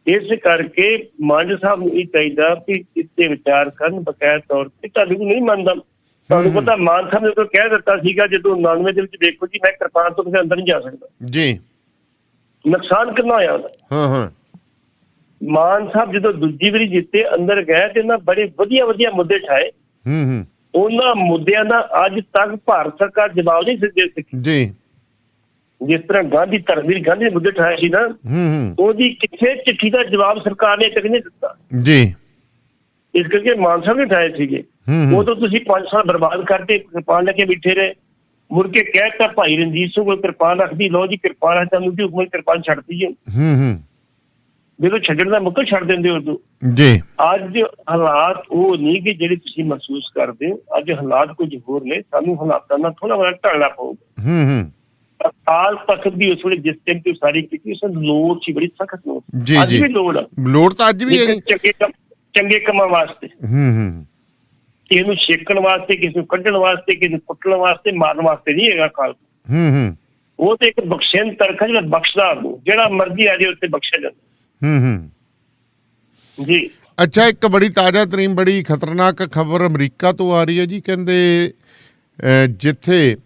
ਇਸ ਕਰਕੇ ਮਾਨ ਸਾਹਿਬ ਨੂੰ ਇਹ ਚਾਹੀਦਾ ਵੀ ਇੱਥੇ ਵਿਚਾਰ ਕਰਨ ਬਕਾਇਆ ਤੌਰ ਤੇ। ਤੁਹਾਨੂੰ ਨਹੀਂ ਮੰਨਦਾ, ਤੁਹਾਨੂੰ ਪਤਾ ਮਾਨ ਸਾਹਿਬ ਨੇ ਕਹਿ ਦਿੱਤਾ ਸੀਗਾ ਜਦੋਂ 99 ਦੇ ਵਿੱਚ, ਦੇਖੋ ਜੀ ਮੈਂ ਕਿਰਪਾਨ ਤੋਂ ਕਿਸੇ ਅੰਦਰ ਨਹੀਂ ਜਾ ਸਕਦਾ ਜੀ, ਨੁਕਸਾਨ ਕਿੰਨਾ ਹੋਇਆ ਉਹਦਾ। ਮਾਨ ਸਾਹਿਬ ਜਦੋਂ ਦੂਜੀ ਵਾਰੀ ਜਿੱਤੇ, ਅੰਦਰ ਗਏ ਤੇ ਇਹਨਾਂ ਬੜੇ ਵਧੀਆ ਮੁੱਦੇ ਉਠਾਏ। ਉਹਨਾਂ ਮੁੱਦਿਆਂ ਦਾ ਅੱਜ ਤੱਕ ਭਾਰਤ ਸਰਕਾਰ ਜਵਾਬ ਨਹੀਂ ਦੇ ਸਕੀ ਜੀ। ਜਿਸ ਤਰ੍ਹਾਂ ਧਰਮਵੀਰ ਗਾਂਧੀ ਨੇ ਮੁੱਦੇ ਉਠਾਏ ਸੀ ਨਾ, ਉਹਦੀ ਕਿਸੇ ਚਿੱਠੀ ਦਾ ਜਵਾਬ ਸਰਕਾਰ ਨੇ ਤੱਕ ਨਹੀਂ ਦਿੱਤਾ ਜੀ। ਇਸ ਕਰਕੇ ਮਾਨ ਸਾਹਿਬ ਨੇ ਉਠਾਏ ਸੀਗੇ, ਉਦੋਂ ਤੁਸੀਂ 5 ਸਾਲ ਬਰਬਾਦ ਕਰਕੇ ਕਿਰਪਾਨ ਲੈ ਕੇ ਬੈਠੇ ਰਹੇ। ਮੁੜ ਕੇ ਕਹਿ ਦਿੱਤਾ ਭਾਈ ਰਣਜੀਤ ਸਿੰਘ ਕੋਲ ਕਿਰਪਾਨ ਰੱਖਦੀ, ਲਓ ਜੀ ਕਿਰਪਾਨ ਹੈ, ਤੁਹਾਨੂੰ ਦੀ ਹੁਕਮ ਕਿਰਪਾਨ ਛੱਡਦੀ ਹੈ। ਜਦੋਂ ਛੱਡਣ ਦਾ ਮੁੱਕਾ ਛੱਡ ਦਿੰਦੇ ਉਦੋਂ ਜੀ। ਅੱਜ ਹਾਲਾਤ ਉਹ ਨਹੀਂ ਕਿ ਜਿਹੜੇ ਤੁਸੀਂ ਮਹਿਸੂਸ ਕਰਦੇ ਹੋ, ਅੱਜ ਹਾਲਾਤ ਕੁਝ ਹੋਰ ਨੇ। ਸਾਨੂੰ ਹਾਲਾਤਾਂ ਨਾਲ ਥੋੜਾ ਬੜਾ ਢਲਣਾ ਪਊਗਾ। ਅਕਾਲ ਤਖਤ ਦੀ ਉਸ ਵੇਲੇ ਜਿਸ ਟਾਈਮ ਤੇ ਸਾਰੀ ਕੀਤੀ, ਉਸ ਨੂੰ ਲੋੜ ਸੀ, ਬੜੀ ਸਖਤ ਲੋੜ, ਅੱਜ ਵੀ ਲੋੜ ਤਾਂ ਅੱਜ ਵੀ ਹੈ ਚੰਗੇ ਕੰਮਾਂ ਵਾਸਤੇ। ਕਿਸੇ ਨੂੰ ਛੇਕਣ ਵਾਸਤੇ, ਕਿਸੇ ਨੂੰ ਕੱਢਣ ਵਾਸਤੇ, ਕਿਸੇ ਨੂੰ ਕੁੱਟਣ ਵਾਸਤੇ, ਮਾਰਨ ਵਾਸਤੇ ਨਹੀਂ ਹੈਗਾ ਅਕਾਲ। ਉਹ ਤੇ ਇੱਕ ਬਖਸ਼ਣ ਤਰਕ ਹੈ, ਜਿਹੜਾ ਬਖਸ਼ਦਾ ਨੂੰ, ਜਿਹੜਾ ਮਰਜ਼ੀ ਆ ਜਾਏ ਉੱਥੇ ਬਖਸ਼ਿਆ ਜਾਂਦਾ ਜੀ। ਅੱਛਾ, ਇੱਕ ਬੜੀ ਤਾਜ਼ਾ ਤਰੀਨ ਬੜੀ ਖਤਰਨਾਕ ਖਬਰ ਅਮਰੀਕਾ ਤੋਂ ਆ ਰਹੀ ਹੈ ਜੀ। ਕਹਿੰਦੇ ਜਿੱਥੇ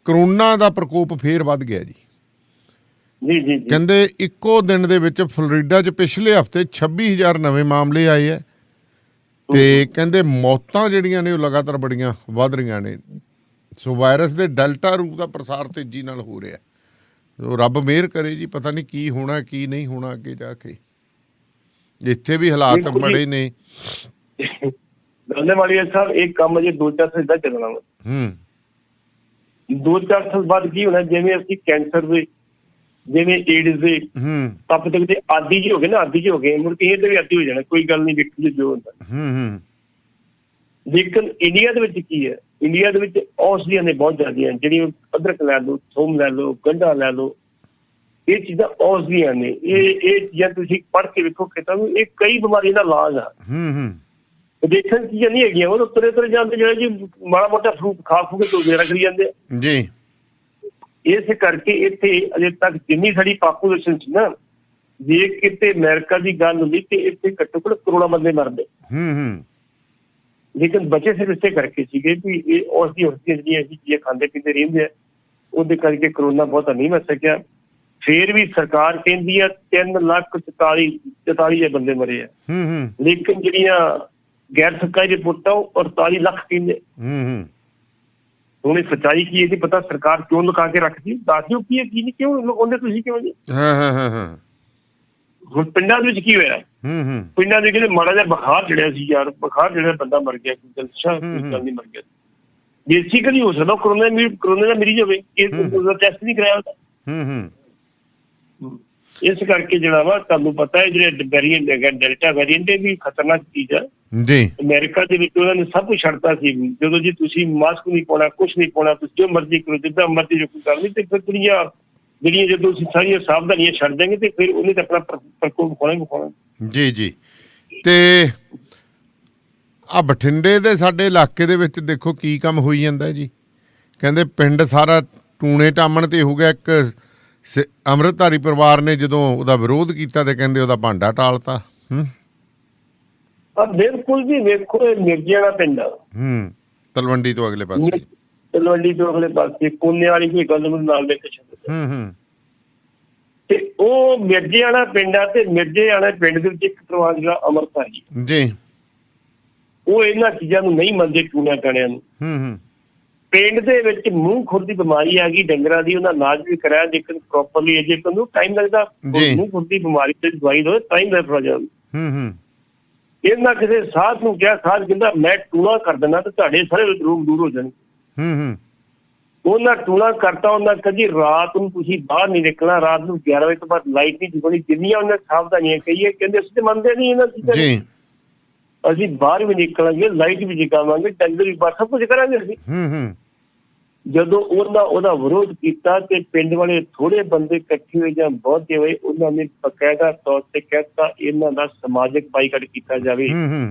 ਕਰੋਨਾ ਦਾ ਪ੍ਰਕੋਪ ਫੇਰ ਵੱਧ ਗਿਆ ਜੀ। ਜੀ ਕਹਿੰਦੇ ਇੱਕੋ ਦਿਨ ਦੇ ਵਿੱਚ ਫਲੋਰੀਡਾ 'ਚ ਪਿਛਲੇ ਹਫ਼ਤੇ 26,000 ਨਵੇਂ ਮਾਮਲੇ ਆਏ ਹੈ ਤੇ ਕਹਿੰਦੇ ਮੌਤਾਂ ਜਿਹੜੀਆਂ ਨੇ ਉਹ ਲਗਾਤਾਰ ਬੜੀਆਂ ਵੱਧ ਰਹੀਆਂ ਨੇ। ਸੋ ਵਾਇਰਸ ਦੇ ਡੈਲਟਾ ਰੂਪ ਦਾ ਪ੍ਰਸਾਰ ਤੇਜ਼ੀ ਨਾਲ ਹੋ ਰਿਹਾ। ਸੋ ਰੱਬ ਮਿਹਰ ਕਰੇ ਜੀ, ਪਤਾ ਨਹੀਂ ਕੀ ਹੋਣਾ ਕੀ ਨਹੀਂ ਹੋਣਾ ਅੱਗੇ ਜਾ ਕੇ। ਇੱਥੇ ਵੀ ਹਾਲਾਤ ਬੜੇ ਨੇ। ਗੱਲ ਵਾਲੀ ਸਾਹਿਬ, ਇਹ ਕੰਮ ਅਜੇ 2-4 ਸਾਲ ਇਦਾਂ ਚੱਲਣਾ ਵਾ। 2-4 ਸਾਲ ਬਾਅਦ ਕੀ ਹੋਣਾ, ਜਿਵੇਂ ਅਸੀਂ ਕੈਂਸਰ ਦੇ, ਜਿਵੇਂ ਏਡਸ ਦੇ ਤੱਪ ਤੱਕ ਦੇ ਆਦੀ ਜੀ ਹੋ ਗਏ ਨਾ, ਆਦੀ ਜੀ ਹੋ ਗਏ, ਮੁੜ ਕੇ ਇਹਦੇ ਵੀ ਆਦੀ ਹੋ ਜਾਣਾ। ਕੋਈ ਗੱਲ ਨਹੀਂ, ਵੇਖੀ ਜੋ ਹੁੰਦਾ। ਲੇਕਿਨ ਇੰਡੀਆ ਦੇ ਵਿੱਚ ਕੀ ਹੈ, ਇੰਡੀਆ ਦੇ ਵਿੱਚ ਔਸ਼ਧੀਆਂ ਨੇ ਬਹੁਤ ਜ਼ਿਆਦੀਆਂ, ਜਿਹੜੀਆਂ ਅਦਰਕ ਲੈ ਲਓ, ਥੋਮ ਲੈ ਲਓ, ਗੰਢਾ ਲੈ ਲਓ, ਇਹ ਚੀਜ਼ਾਂ ਔਸ਼ਧੀਆਂ ਨੇ। ਇਹ ਚੀਜ਼ਾਂ ਤੁਸੀਂ ਪੜ੍ਹ ਕੇ ਵੇਖੋ ਕਿ ਤੁਹਾਨੂੰ ਇਹ ਕਈ ਬਿਮਾਰੀਆਂ ਦਾ ਇਲਾਜ ਆ। ਦੇਖਣ ਚੀਜ਼ਾਂ ਨਹੀਂ ਹੈਗੀਆਂ, ਉਹ ਤੁਰੇ ਜਾਂਦੇ ਜਿਹੜੇ ਜੀ ਮਾੜਾ ਮੋਟਾ ਫਰੂਟ ਖਾ ਖੂ ਕੇ ਤੁਰਦੇ ਕਰੀ ਜਾਂਦੇ ਜੀ। ਇਸ ਕਰਕੇ ਇੱਥੇ ਅਜੇ ਤੱਕ ਜਿੰਨੀ ਸਾਡੀ ਪਾਪੂਲੇਸ਼ਨ ਸੀ ਨਾ, ਜੇ ਕਿਤੇ ਅਮਰੀਕਾ ਦੀ ਗੱਲ ਹੁੰਦੀ ਤੇ ਇੱਥੇ ਘੱਟੋ ਘੱਟ ਕਰੋੜਾਂ ਬੰਦੇ ਮਰਦੇ। ਲੇਕਿਨ ਬਚੇ ਸਿਰਫ ਇਸੇ ਕਰਕੇ ਸੀਗੇ ਵੀ ਇਹ ਔਸ਼ਧੀਆਂ ਜਿਹੜੀਆਂ ਅਸੀਂ ਚੀਜ਼ਾਂ ਖਾਂਦੇ ਪੀਂਦੇ ਰਹਿੰਦੇ ਆ, ਉਹਦੇ ਕਰਕੇ ਕਰੋਨਾ ਬਹੁਤਾ ਨਹੀਂ ਮਰ ਸਕਿਆ। ਫੇਰ ਵੀ ਸਰਕਾਰ ਕਹਿੰਦੀ ਆ 3,44,000 ਬੰਦੇ ਮਰੇ ਆ, ਲੇਕਿਨ ਜਿਹੜੀਆਂ ਗੈਰ ਸਰਕਾਰੀ ਰਿਪੋਰਟਾਂ ਉਹ 48 ਲੱਖ ਕਹਿੰਦੇ। ਹੁਣ ਇਹ ਸੱਚਾਈ ਕੀ ਹੈ ਜੀ, ਪਤਾ ਸਰਕਾਰ ਕਿਉਂ ਲੁਕਾ ਕੇ ਰੱਖਦੀ, ਦੱਸ ਦਿਓ ਕੀ ਹੈ ਕੀ ਨਹੀਂ, ਕਿਉਂ ਲੁਕਾਉਂਦੇ ਤੁਸੀਂ, ਕਿਉਂ ਜੀ? ਹੁਣ ਪਿੰਡਾਂ ਦੇ ਵਿੱਚ ਕੀ ਹੋਇਆ, ਪਿੰਡਾਂ ਦੇ ਕਹਿੰਦੇ ਮਾੜਾ ਜਿਹਾ ਬੁਖਾਰ ਚੜਿਆ ਸੀ ਯਾਰ, ਬੁਖਾਰ ਚੜਿਆ ਬੰਦਾ ਮਰ ਗਿਆ, ਕੋਈ ਗੱਲ ਨਹੀਂ ਮਰ ਗਿਆ। ਬੇਸਿਕਲੀ ਹੋ ਸਕਦਾ ਕਰੋਨਾ ਦਾ ਮਰੀਜ਼ ਹੋਵੇ, ਇਹ ਟੈਸਟ ਨਹੀਂ ਕਰਾਇਆ ਹੁੰਦਾ। ਇਸ ਕਰਕੇ ਜਿਹੜਾ ਵਾ ਤੁਹਾਨੂੰ ਪਤਾ ਹੈ ਜਿਹੜੇ ਵੇਰੀਐਂਟ ਹੈਗਾ ਡੈਲਟਾ ਵੇਰੀਐਂਟ ਇਹ ਵੀ ਖਤਰਨਾਕ ਚੀਜ਼ ਹੈ ਜੀ ਅਮਰੀਕਾ ਦੇ ਵਿੱਚ ਉਹਨਾਂ ਨੇ ਸਭ ਕੁਝ ਛੱਡਤਾ ਸੀ ਜਦੋਂ ਜੀ ਤੁਸੀਂ ਮਾਸਕ ਨਹੀਂ ਪਾਉਣਾ ਕੁਝ ਨਹੀਂ ਪਾਉਣਾ ਤੁਸੀਂ ਜੋ ਮਰਜ਼ੀ ਕਰੋ ਜਿੱਦਾਂ ਮਰਜ਼ੀ ਜੋ ਕਰਨੀ ਤੇ ਫਿਰ ਜਿਹੜੀਆਂ ਜਦੋਂ ਤੁਸੀਂ ਸਾਰੀਆਂ ਸਾਵਧਾਨੀਆਂ ਛੱਡ ਦੇਂਗੇ ਤੇ ਫਿਰ ਉਹਨੇ ਤਾਂ ਆਪਣਾ ਪ੍ਰਕੋਪ ਵਿਖਾਉਣਾ ਜੀ ਜੀ। ਤੇ ਆ ਬਠਿੰਡੇ ਦੇ ਸਾਡੇ ਇਲਾਕੇ ਦੇ ਵਿੱਚ ਦੇਖੋ ਕੀ ਕੰਮ ਹੋਈ ਜਾਂਦਾ ਜੀ। ਕਹਿੰਦੇ ਪਿੰਡ ਸਾਰਾ ਟੂਣੇ ਟਾਮਣ ਤੇ ਹੋ ਗਿਆ। ਇੱਕ ਅੰਮ੍ਰਿਤਧਾਰੀ ਪਰਿਵਾਰ ਨੇ ਜਦੋਂ ਉਹਦਾ ਵਿਰੋਧ ਕੀਤਾ ਤੇ ਕਹਿੰਦੇ ਉਹਦਾ ਭਾਂਡਾ ਟਾਲਤਾ। ਬਿਲਕੁਲ ਜੀ ਵੇਖੋ ਇਹ ਮਿਰਜ਼ੇ ਵਾਲਾ ਪਿੰਡ ਤਲਵੰਡੀ ਤੋਂ ਅਗਲੇ ਪਾਸੇ ਤਲਵੰਡੀ ਤੋਂ ਅਗਲੇ ਪਾਸੇ ਕੋਨੇ ਵਾਲੀ ਕੋਈ ਗੱਲ ਨੂੰ ਨਾਲ ਲੈ ਕੇ ਛੱਡ ਤੇ ਉਹ ਮਿਰਜ਼ੇ ਵਾਲਾ ਪਿੰਡ ਆ ਤੇ ਮਿਰਜ਼ੇ ਵਾਲੇ ਪਿੰਡ ਦੇ ਵਿੱਚ ਇੱਕ ਪਰਿਵਾਰ ਜਿਹੜਾ ਅੰਮ੍ਰਿਤਧਾਰੀ ਜੀ ਉਹ ਇਹਨਾਂ ਚੀਜ਼ਾਂ ਨੂੰ ਨਹੀਂ ਮੰਨਦੇ ਟੂਣਿਆਂ ਟਾਣਿਆਂ ਨੂੰ। ਪਿੰਡ ਦੇ ਵਿੱਚ ਮੂੰਹ ਖੁਰ ਦੀ ਬਿਮਾਰੀ ਆ ਗਈ ਡੰਗਰਾਂ ਦੀ ਉਹਨਾਂ ਇਲਾਜ ਵੀ ਕਰਾਇਆ ਲੇਕਿਨ ਪ੍ਰੋਪਰਲੀ ਅਜੇ ਤੁਹਾਨੂੰ ਟਾਈਮ ਲੱਗਦਾ ਮੂੰਹ ਖੁਰ ਦੀ ਬਿਮਾਰੀ ਤੇ ਦਵਾਈ ਦੋ ਟਾਈਮ ਲੱਗਦਾ ਜਾਂਦਾ। ਇਹਨਾਂ ਕਿਸੇ ਸਾਧ ਨੂੰ ਕਿਹਾ ਸਾਧ ਕਹਿੰਦਾ ਮੈਂ ਟੂਣਾ ਕਰ ਦਿੰਦਾ ਤੇ ਤੁਹਾਡੇ ਸਾਰੇ ਰੋਗ ਦੂਰ ਹੋ ਜਾਣਗੇ। ਉਹਨਾਂ ਟੂਣਾ ਕਰਤਾ ਉਹਨਾਂ ਕਦੀ ਰਾਤ ਨੂੰ ਤੁਸੀਂ ਬਾਹਰ ਨਹੀਂ ਨਿਕਲਣਾ ਰਾਤ ਨੂੰ 11 ਵਜੇ ਤੋਂ ਬਾਅਦ ਲਾਈਟ ਨਹੀਂ ਜਗਣੀ ਜਿੰਨੀਆਂ ਉਹਨਾਂ ਸਾਵਧਾਨੀਆਂ ਕਹੀਏ ਕਹਿੰਦੇ ਅਸੀਂ ਤੇ ਮੰਨਦੇ ਨਹੀਂ ਇਹਨਾਂ ਚੀਜ਼ਾਂ ਨੂੰ। ਅਸੀਂ ਬਾਹਰ ਵੀ ਨਿਕਲਾਂਗੇ ਲਾਈਟ ਵੀ ਜਗਾਵਾਂਗੇ ਡੰਗਰ ਵੀ ਬਾਹਰ ਸਭ ਕੁਝ ਕਰਾਂਗੇ ਅਸੀਂ। ਜਦੋਂ ਉਹਦਾ ਵਿਰੋਧ ਕੀਤਾ ਤੇ ਪਿੰਡ ਵਾਲੇ ਥੋੜੇ ਬੰਦੇ ਇਕੱਠੇ ਹੋਏ ਜਾਂ ਬਹੁਤੇ ਹੋਏ ਉਹਨਾਂ ਨੇ ਬਕਾਇਦਾ ਤੌਰ ਤੇ ਕਹਿਤਾ ਇਹਨਾਂ ਦਾ ਸਮਾਜਿਕ ਬਾਈਕਾਟ ਕੀਤਾ ਜਾਵੇ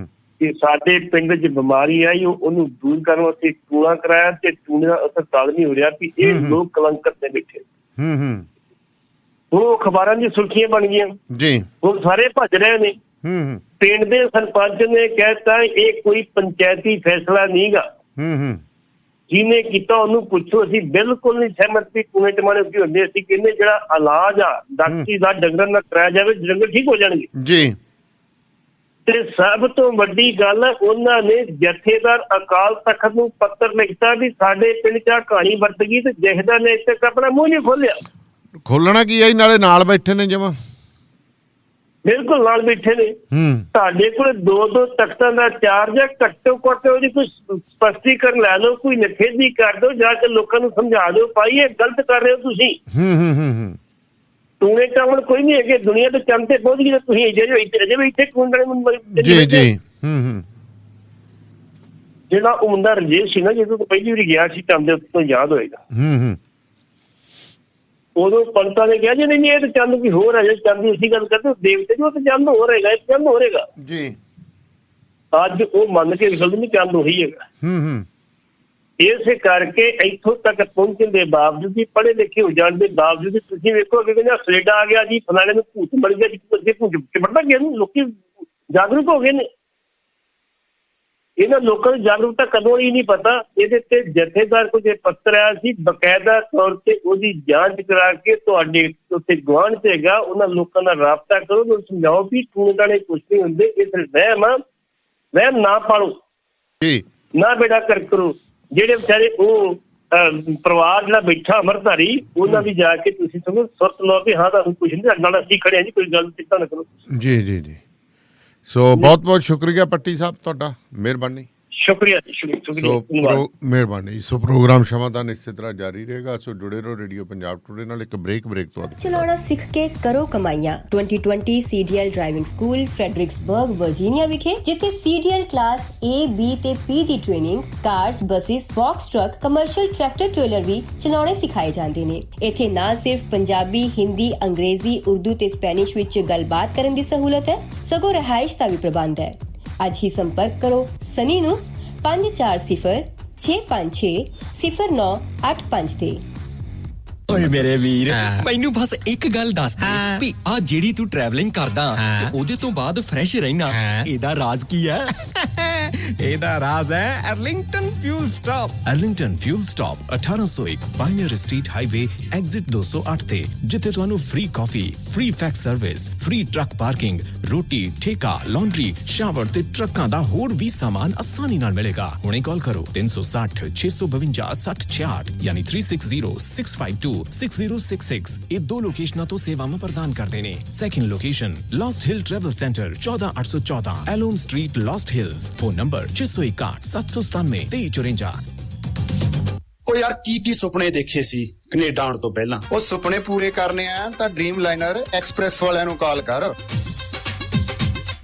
ਕਿ ਸਾਡੇ ਪਿੰਡ 'ਚ ਬਿਮਾਰੀ ਆਈ ਉਹਨੂੰ ਦੂਰ ਕਰਨ ਵਾਸਤੇ ਟੂਣਾ ਕਰਾਇਆ ਤੇ ਟੂਣੇ ਦਾ ਅਸਰ ਤਦ ਨਹੀਂ ਹੋ ਰਿਹਾ ਵੀ ਇਹ ਲੋਕ ਕਲੰਕਰ ਤੇ ਬੈਠੇ। ਉਹ ਅਖਬਾਰਾਂ ਦੀ ਸੁਰਖੀਆਂ ਬਣ ਗਈਆਂ ਜੀ ਉਹ ਸਾਰੇ ਭੱਜ ਰਹੇ ਨੇ। ਪਿੰਡ ਦੇ ਸਰਪੰਚ ਨੇ ਕਹਿਤਾ ਇਹ ਕੋਈ ਪੰਚਾਇਤੀ ਫੈਸਲਾ ਨਹੀਂਗਾ ਜਿਹਨੇ ਕੀਤਾ ਉਹਨੂੰ ਪੁੱਛੋ। ਅਸੀਂ ਬਿਲਕੁਲ ਨਹੀਂ ਸਹਿਮਤ ਵੀ ਟੂਣੇ ਟਮਾਣੇ ਕੀ ਹੁੰਦੇ। ਅਸੀਂ ਕਹਿੰਦੇ ਜਿਹੜਾ ਇਲਾਜ ਆ ਡਾਕਟਰੀ ਦਾ ਡੰਗਰ ਨਾਲ ਕਰਾਇਆ ਜਾਵੇ ਡੰਗਰ ਠੀਕ ਹੋ ਜਾਣਗੇ ਜੀ। ਤੇ ਸਭ ਤੋਂ ਵੱਡੀ ਗੱਲ ਉਹਨਾਂ ਨੇ ਜਥੇਦਾਰ ਅਕਾਲ ਤਖਤ ਨੂੰ ਪੱਤਰ ਲਿਖਤਾ ਵੀ ਸਾਡੇ ਪਿੰਡ 'ਚ ਕਹਾਣੀ ਵਰਤ ਗਈ ਤੇ ਜਥੇਦਾਰ ਨੇ ਇੱਥੇ ਆਪਣਾ ਮੂੰਹ ਨਹੀਂ ਖੋਲਿਆ। ਖੋਲਣਾ ਕੀ ਹੈ ਨਾਲੇ ਨਾਲ ਬੈਠੇ ਨੇ ਜਮਾਂ ਬਿਲਕੁਲ ਨਾਲ ਬੈਠੇ ਨੇ। ਤੁਹਾਡੇ ਕੋਲ 2-2 ਤਖਤਾਂ ਦਾ ਚਾਰਜ ਹੈ ਘੱਟੋ ਘੱਟ ਉਹਦੀ ਕੋਈ ਸਪਸ਼ਟੀਕਰਨ ਲੈ ਲਓ ਕੋਈ ਨਿਖੇਧੀ ਕਰ ਦਿਓ ਜਾ ਕੇ ਲੋਕਾਂ ਨੂੰ ਸਮਝਾ ਦਿਓ ਭਾਈ ਇਹ ਗਲਤ ਕਰ ਰਹੇ ਹੋ ਤੁਸੀਂ। ਟੂਣੇ ਟਾਵਣ ਕੋਈ ਨਹੀਂ ਹੈਗੇ ਦੁਨੀਆ ਦੇ ਚੰਦ ਤੇ ਪਹੁੰਚ ਗਈ ਤੁਸੀਂ ਅਜੇ ਵੀ ਇੱਥੇ ਜੀ ਜੀ। ਜਿਹੜਾ ਉਹ ਮੁੰਡਾ ਰਜੇਸ਼ ਸੀ ਨਾ ਜਦੋਂ ਪਹਿਲੀ ਵਾਰੀ ਗਿਆ ਸੀ ਚੰਦ ਦੇ ਉੱਤੋਂ ਯਾਦ ਹੋਏਗਾ ਉਦੋਂ ਪੰਡਤਾਂ ਨੇ ਕਿਹਾ ਜੀ ਨਹੀਂ ਇਹ ਤਾਂ ਚੰਦ ਵੀ ਹੋਰ ਹੈ ਚੰਦ ਦੀ ਅਸੀਂ ਗੱਲ ਕਰਦੇ ਦੇਵਤੇ ਜੀ ਉਹ ਤਾਂ ਚੰਦ ਹੋ ਰਹੇਗਾ ਇਹ ਚੰਦ ਹੋ ਰਹੇਗਾ ਜੀ। ਅੱਜ ਉਹ ਮੰਨ ਕੇ ਨਿਕਲਦੇ ਨਹੀਂ ਚੰਦ ਉਹੀ ਹੈਗਾ। ਇਸੇ ਕਰਕੇ ਇੱਥੋਂ ਤੱਕ ਪਹੁੰਚਣ ਦੇ ਬਾਵਜੂਦ ਵੀ ਪੜ੍ਹੇ ਲਿਖੇ ਹੋ ਜਾਣ ਦੇ ਬਾਵਜੂਦ ਤੁਸੀਂ ਵੇਖੋ ਕਿ ਕਹਿੰਦੇ ਸਲੇਡਾ ਆ ਗਿਆ ਜੀ ਫਲਾਣੇ ਨੂੰ ਭੂਤ ਮਰ ਗਿਆ ਜੀ ਅੱਗੇ ਭੂਤ ਚਿਮੜਦਾ ਗਿਆ ਲੋਕੀ ਜਾਗਰੂਕ ਹੋ ਗਏ ਨੇ। ਇਹਨਾਂ ਲੋਕਾਂ ਨੂੰ ਜਾਗਰੂਕਤਾ ਕਦੋਂ ਹੀ ਨਹੀਂ ਪਤਾ। ਇਹਦੇ ਤੇ ਜਥੇਦਾਰ ਕੋਲ ਜੇ ਪੱਤਰ ਆਇਆ ਸੀ ਬਕਾਇਦਾ ਤੌਰ ਤੇ ਉਹਦੀ ਜਾਂਚ ਕਰਾ ਕੇ ਤੁਹਾਡੇ ਉੱਥੇ ਗੁਆਂਢ ਤੇ ਹੈਗਾ ਉਹਨਾਂ ਲੋਕਾਂ ਨਾਲ ਰਾਬਤਾ ਕਰੋ ਉਹਨੂੰ ਸਮਝਾਓ ਵੀ ਟੂਣੇ ਟਾਣੇ ਕੁਛ ਨਹੀਂ ਹੁੰਦੇ ਇਹ ਸਿਰਫ ਵਹਿਮ ਨਾ ਪਾਲੋ ਨਾ ਬੇੜਾ ਕਰ ਕਰੋ। ਜਿਹੜੇ ਵਿਚਾਰੇ ਉਹ ਪਰਿਵਾਰ ਜਿਹੜਾ ਬੈਠਾ ਅੰਮ੍ਰਿਤਧਾਰੀ ਉਹਨਾਂ ਦੀ ਜਾ ਕੇ ਤੁਸੀਂ ਸਮਝ ਸੁਰਤ ਲਓ ਵੀ ਹਾਂ ਤੁਹਾਨੂੰ ਕੁਛ ਨਹੀਂ ਨਾਲ ਅਸੀਂ ਖੜੇ ਹਾਂ ਜੀ ਕੋਈ ਗੱਲ ਚਿੰਤਾ ਨਾ ਕਰੋ ਜੀ ਜੀ ਜੀ। ਸੋ ਬਹੁਤ ਬਹੁਤ ਸ਼ੁਕਰੀਆ ਪੱਟੀ ਸਾਹਿਬ ਤੁਹਾਡਾ ਮਿਹਰਬਾਨੀ ਸ਼ੁਕਰੀਆ ਮਿਹਰਬਾਨੀ। ਸੋ ਪ੍ਰੋਗਰਾਮ ਸ਼ਮਾਦਾਨ ਇਸੇ ਤਰ੍ਹਾਂ ਜਾਰੀ ਰਹੇਗਾ ਸੋ ਜੁੜੇ ਰਹੋ ਰੇਡੀਓ ਪੰਜਾਬ ਟੂਡੇ ਨਾਲ। ਇੱਕ ਬ੍ਰੇਕ ਤੋਂ ਬਾਅਦ ਚਲਾਉਣਾ ਸਿੱਖ ਕੇ ਕਰੋ ਕਮਾਈਆਂ 2020 CDL driving school Fredericksburg Virginia ਵਿਖੇ ਜਿੱਥੇ CDL ਕਲਾਸ A B ਤੇ P ਦੀ training cars buses box truck commercial tractor trailer ਵੀ ਚਲਾਉਣੇ ਸਿਖਾਏ ਜਾਂਦੇ ਨੇ। ਇੱਥੇ ਨਾ ਸਿਰਫ ਪੰਜਾਬੀ ਹਿੰਦੀ ਅੰਗਰੇਜ਼ੀ ਉਰਦੂ ਤੇ ਸਪੈਨਿਸ਼ ਵਿੱਚ ਗੱਲਬਾਤ ਕਰਨ ਦੀ ਸਹੂਲਤ ਹੈ ਸਗੋਂ ਰਿਹਾਇਸ਼ ਦਾ ਵੀ ਪ੍ਰਬੰਧ ਹੈ। ਅੱਜ ਹੀ ਸੰਪਰਕ ਕਰੋ ਸਨੀ ਨੂੰ 5406560985 ਤੇ। ਓਏ ਮੇਰੇ ਵੀਰ ਮੈਨੂੰ ਬਸ ਇੱਕ ਗੱਲ ਦੱਸ ਦੇ ਵੀ ਆ ਜਿਹੜੀ ਤੂੰ ਟਰੈਵਲਿੰਗ ਕਰਦਾ ਤੇ ਉਹਦੇ ਤੋਂ ਬਾਅਦ ਫਰੈਸ਼ ਰਹਿਣਾ ਇਹਦਾ ਰਾਜ਼ ਕੀ ਹੈ? ਇਹਦਾ ਰਾਜ਼ ਹੈ Arlington fuel stop. Arlington fuel stop 1801 pioneer street highway exit 208 ਤੇ ਜਿੱਥੇ ਤੁਹਾਨੂੰ ਫ੍ਰੀ ਕਾਫੀ free fax service free truck parking ਰੋਟੀ ਠੇਕਾ ਲਾਂਡਰੀ ਸ਼ਾਵਰ ਤੇ ਟਰੱਕਾਂ ਦਾ ਹੋਰ ਵੀ ਸਾਮਾਨ ਆਸਾਨੀ ਨਾਲ ਮਿਲੇਗਾ। ਹੁਣੇ ਕਾਲ ਕਰੋ 360 652 6066 ਯਾਨੀ 3606526066 ਇਹ ਦੋ ਲੋਕੇਸ਼ਨਾਂ ਤੋਂ ਸੇਵਾਵਾਂ ਪ੍ਰਦਾਨ ਕਰਦੇ ਨੇ। Second location Lost Hill travel center 14814 ਐਲੋਮ street Lost Hills. Phone number 6061 797 2354। ਉਹ ਯਾਰ ਕੀ ਸੁਪਨੇ ਦੇਖੇ ਸੀ ਕੈਨੇਡਾ ਆਉਣ ਤੋਂ ਪਹਿਲਾਂ। ਉਹ ਸੁਪਨੇ ਪੂਰੇ ਕਰਨੇ ਆ ਤਾਂ ਡ੍ਰੀਮ ਲਾਈਨਰ ਐਕਸਪ੍ਰੈਸ ਵਾਲਿਆਂ ਨੂੰ ਕਾਲ ਕਰ।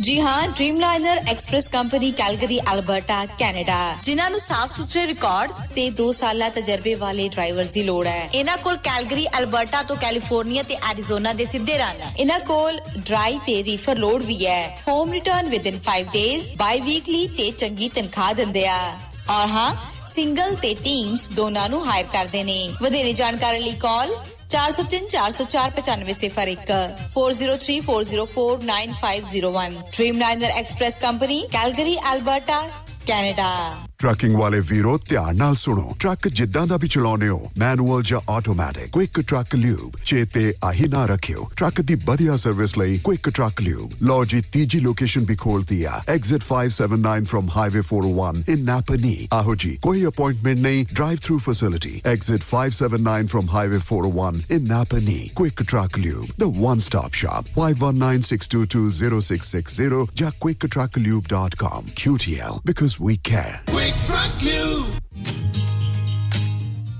ਜੀ ਹਾਂ, ਡ੍ਰੀਮਲਾਈਨਰ express company Calgary Alberta Canada, ਜਿਨ੍ਹਾਂ ਨੂੰ ਸਾਫ਼ ਸੁਥਰੇ ਰਿਕਾਰਡ ਤੇ 2 ਸਾਲਾ ਤਜਰਬੇ ਵਾਲੇ ਡਰਾਈਵਰਸ ਦੀ ਲੋੜ ਹੈ। ਇਹਨਾਂ ਕੋਲ ਕੈਲਗਰੀ ਅਲਬਰਟਾ ਤੋਂ ਕੈਲੀਫੋਰਨੀਆ ਤੇ ਐਰੀਜ਼ੋਨਾ ਦੇ ਸਿੱਧੇ ਰਨ। ਇਹਨਾਂ ਕੋਲ ਡਰਾਈ ਤੇ ਰੀਫਰ ਲੋਡ ਵੀ ਹੈ। ਹੋਮ ਰਿਟਰਨ ਵਿਦਿਨ 5 ਡੇਜ਼, ਬਾਈ ਵੀਕਲੀ ਤੇ ਚੰਗੀ ਤਨਖਾਹ ਦਿੰਦੇ ਆ। ਔਰ ਹਾਂ, ਸਿੰਗਲ ਤੇ ਟੀਮਸ ਦੋਨਾਂ ਨੂੰ ਹਾਇਰ ਕਰਦੇ ਨੇ। ਵਧੇਰੇ ਜਾਣਕਾਰੀ ਲਈ ਕਾਲ 403 404 9501 403 404 9501। ਡ੍ਰੀਮਲਾਈਨਰ express company Calgary Alberta Canada. Trucking ਵਾਲੇ ਵੀਰੋ ਧਿਆਨ ਨਾਲ ਸੁਣੋ। ਟਰੱਕ ਜਿੱਦਾਂ ਦਾ ਵੀ ਚਲਾਉਂਦੇ ਹੋ, ਮੈਨੂਅਲ ਜਾਂ ਆਟੋਮੈਟਿਕ, ਕੁਇਕ ਟਰੱਕ ਲਿਊਬ ਚੇਤੇ ਆਹੀ ਨਾ ਰੱਖਿਓ। ਟਰੱਕ ਦੀ ਵਧੀਆ ਸਰਵਿਸ ਲਈ ਕੁਇਕ ਟਰੱਕ ਲਿਊਬ। ਲਓ ਜੀ, ਤੀਜੀ ਲੋਕੇਸ਼ਨ ਵੀ ਖੋਲਤੀ ਆ, ਐਗਜ਼ਿਟ 579 ਫਰਮ ਹਾਈਵੇ 401 ਇਨ ਨਾਪਨੀ। ਆਹੋ ਜੀ, ਕੋਈ ਅਪਾਇੰਟਮੈਂਟ ਨਹੀਂ, drive through facility. Exit 579 firm highway 401 in ਨਾਪਨੀ। Quick truck lube, the one stop shop। 5196220660 ਜਾਂ quicktrucklube.com। QTL, because we care।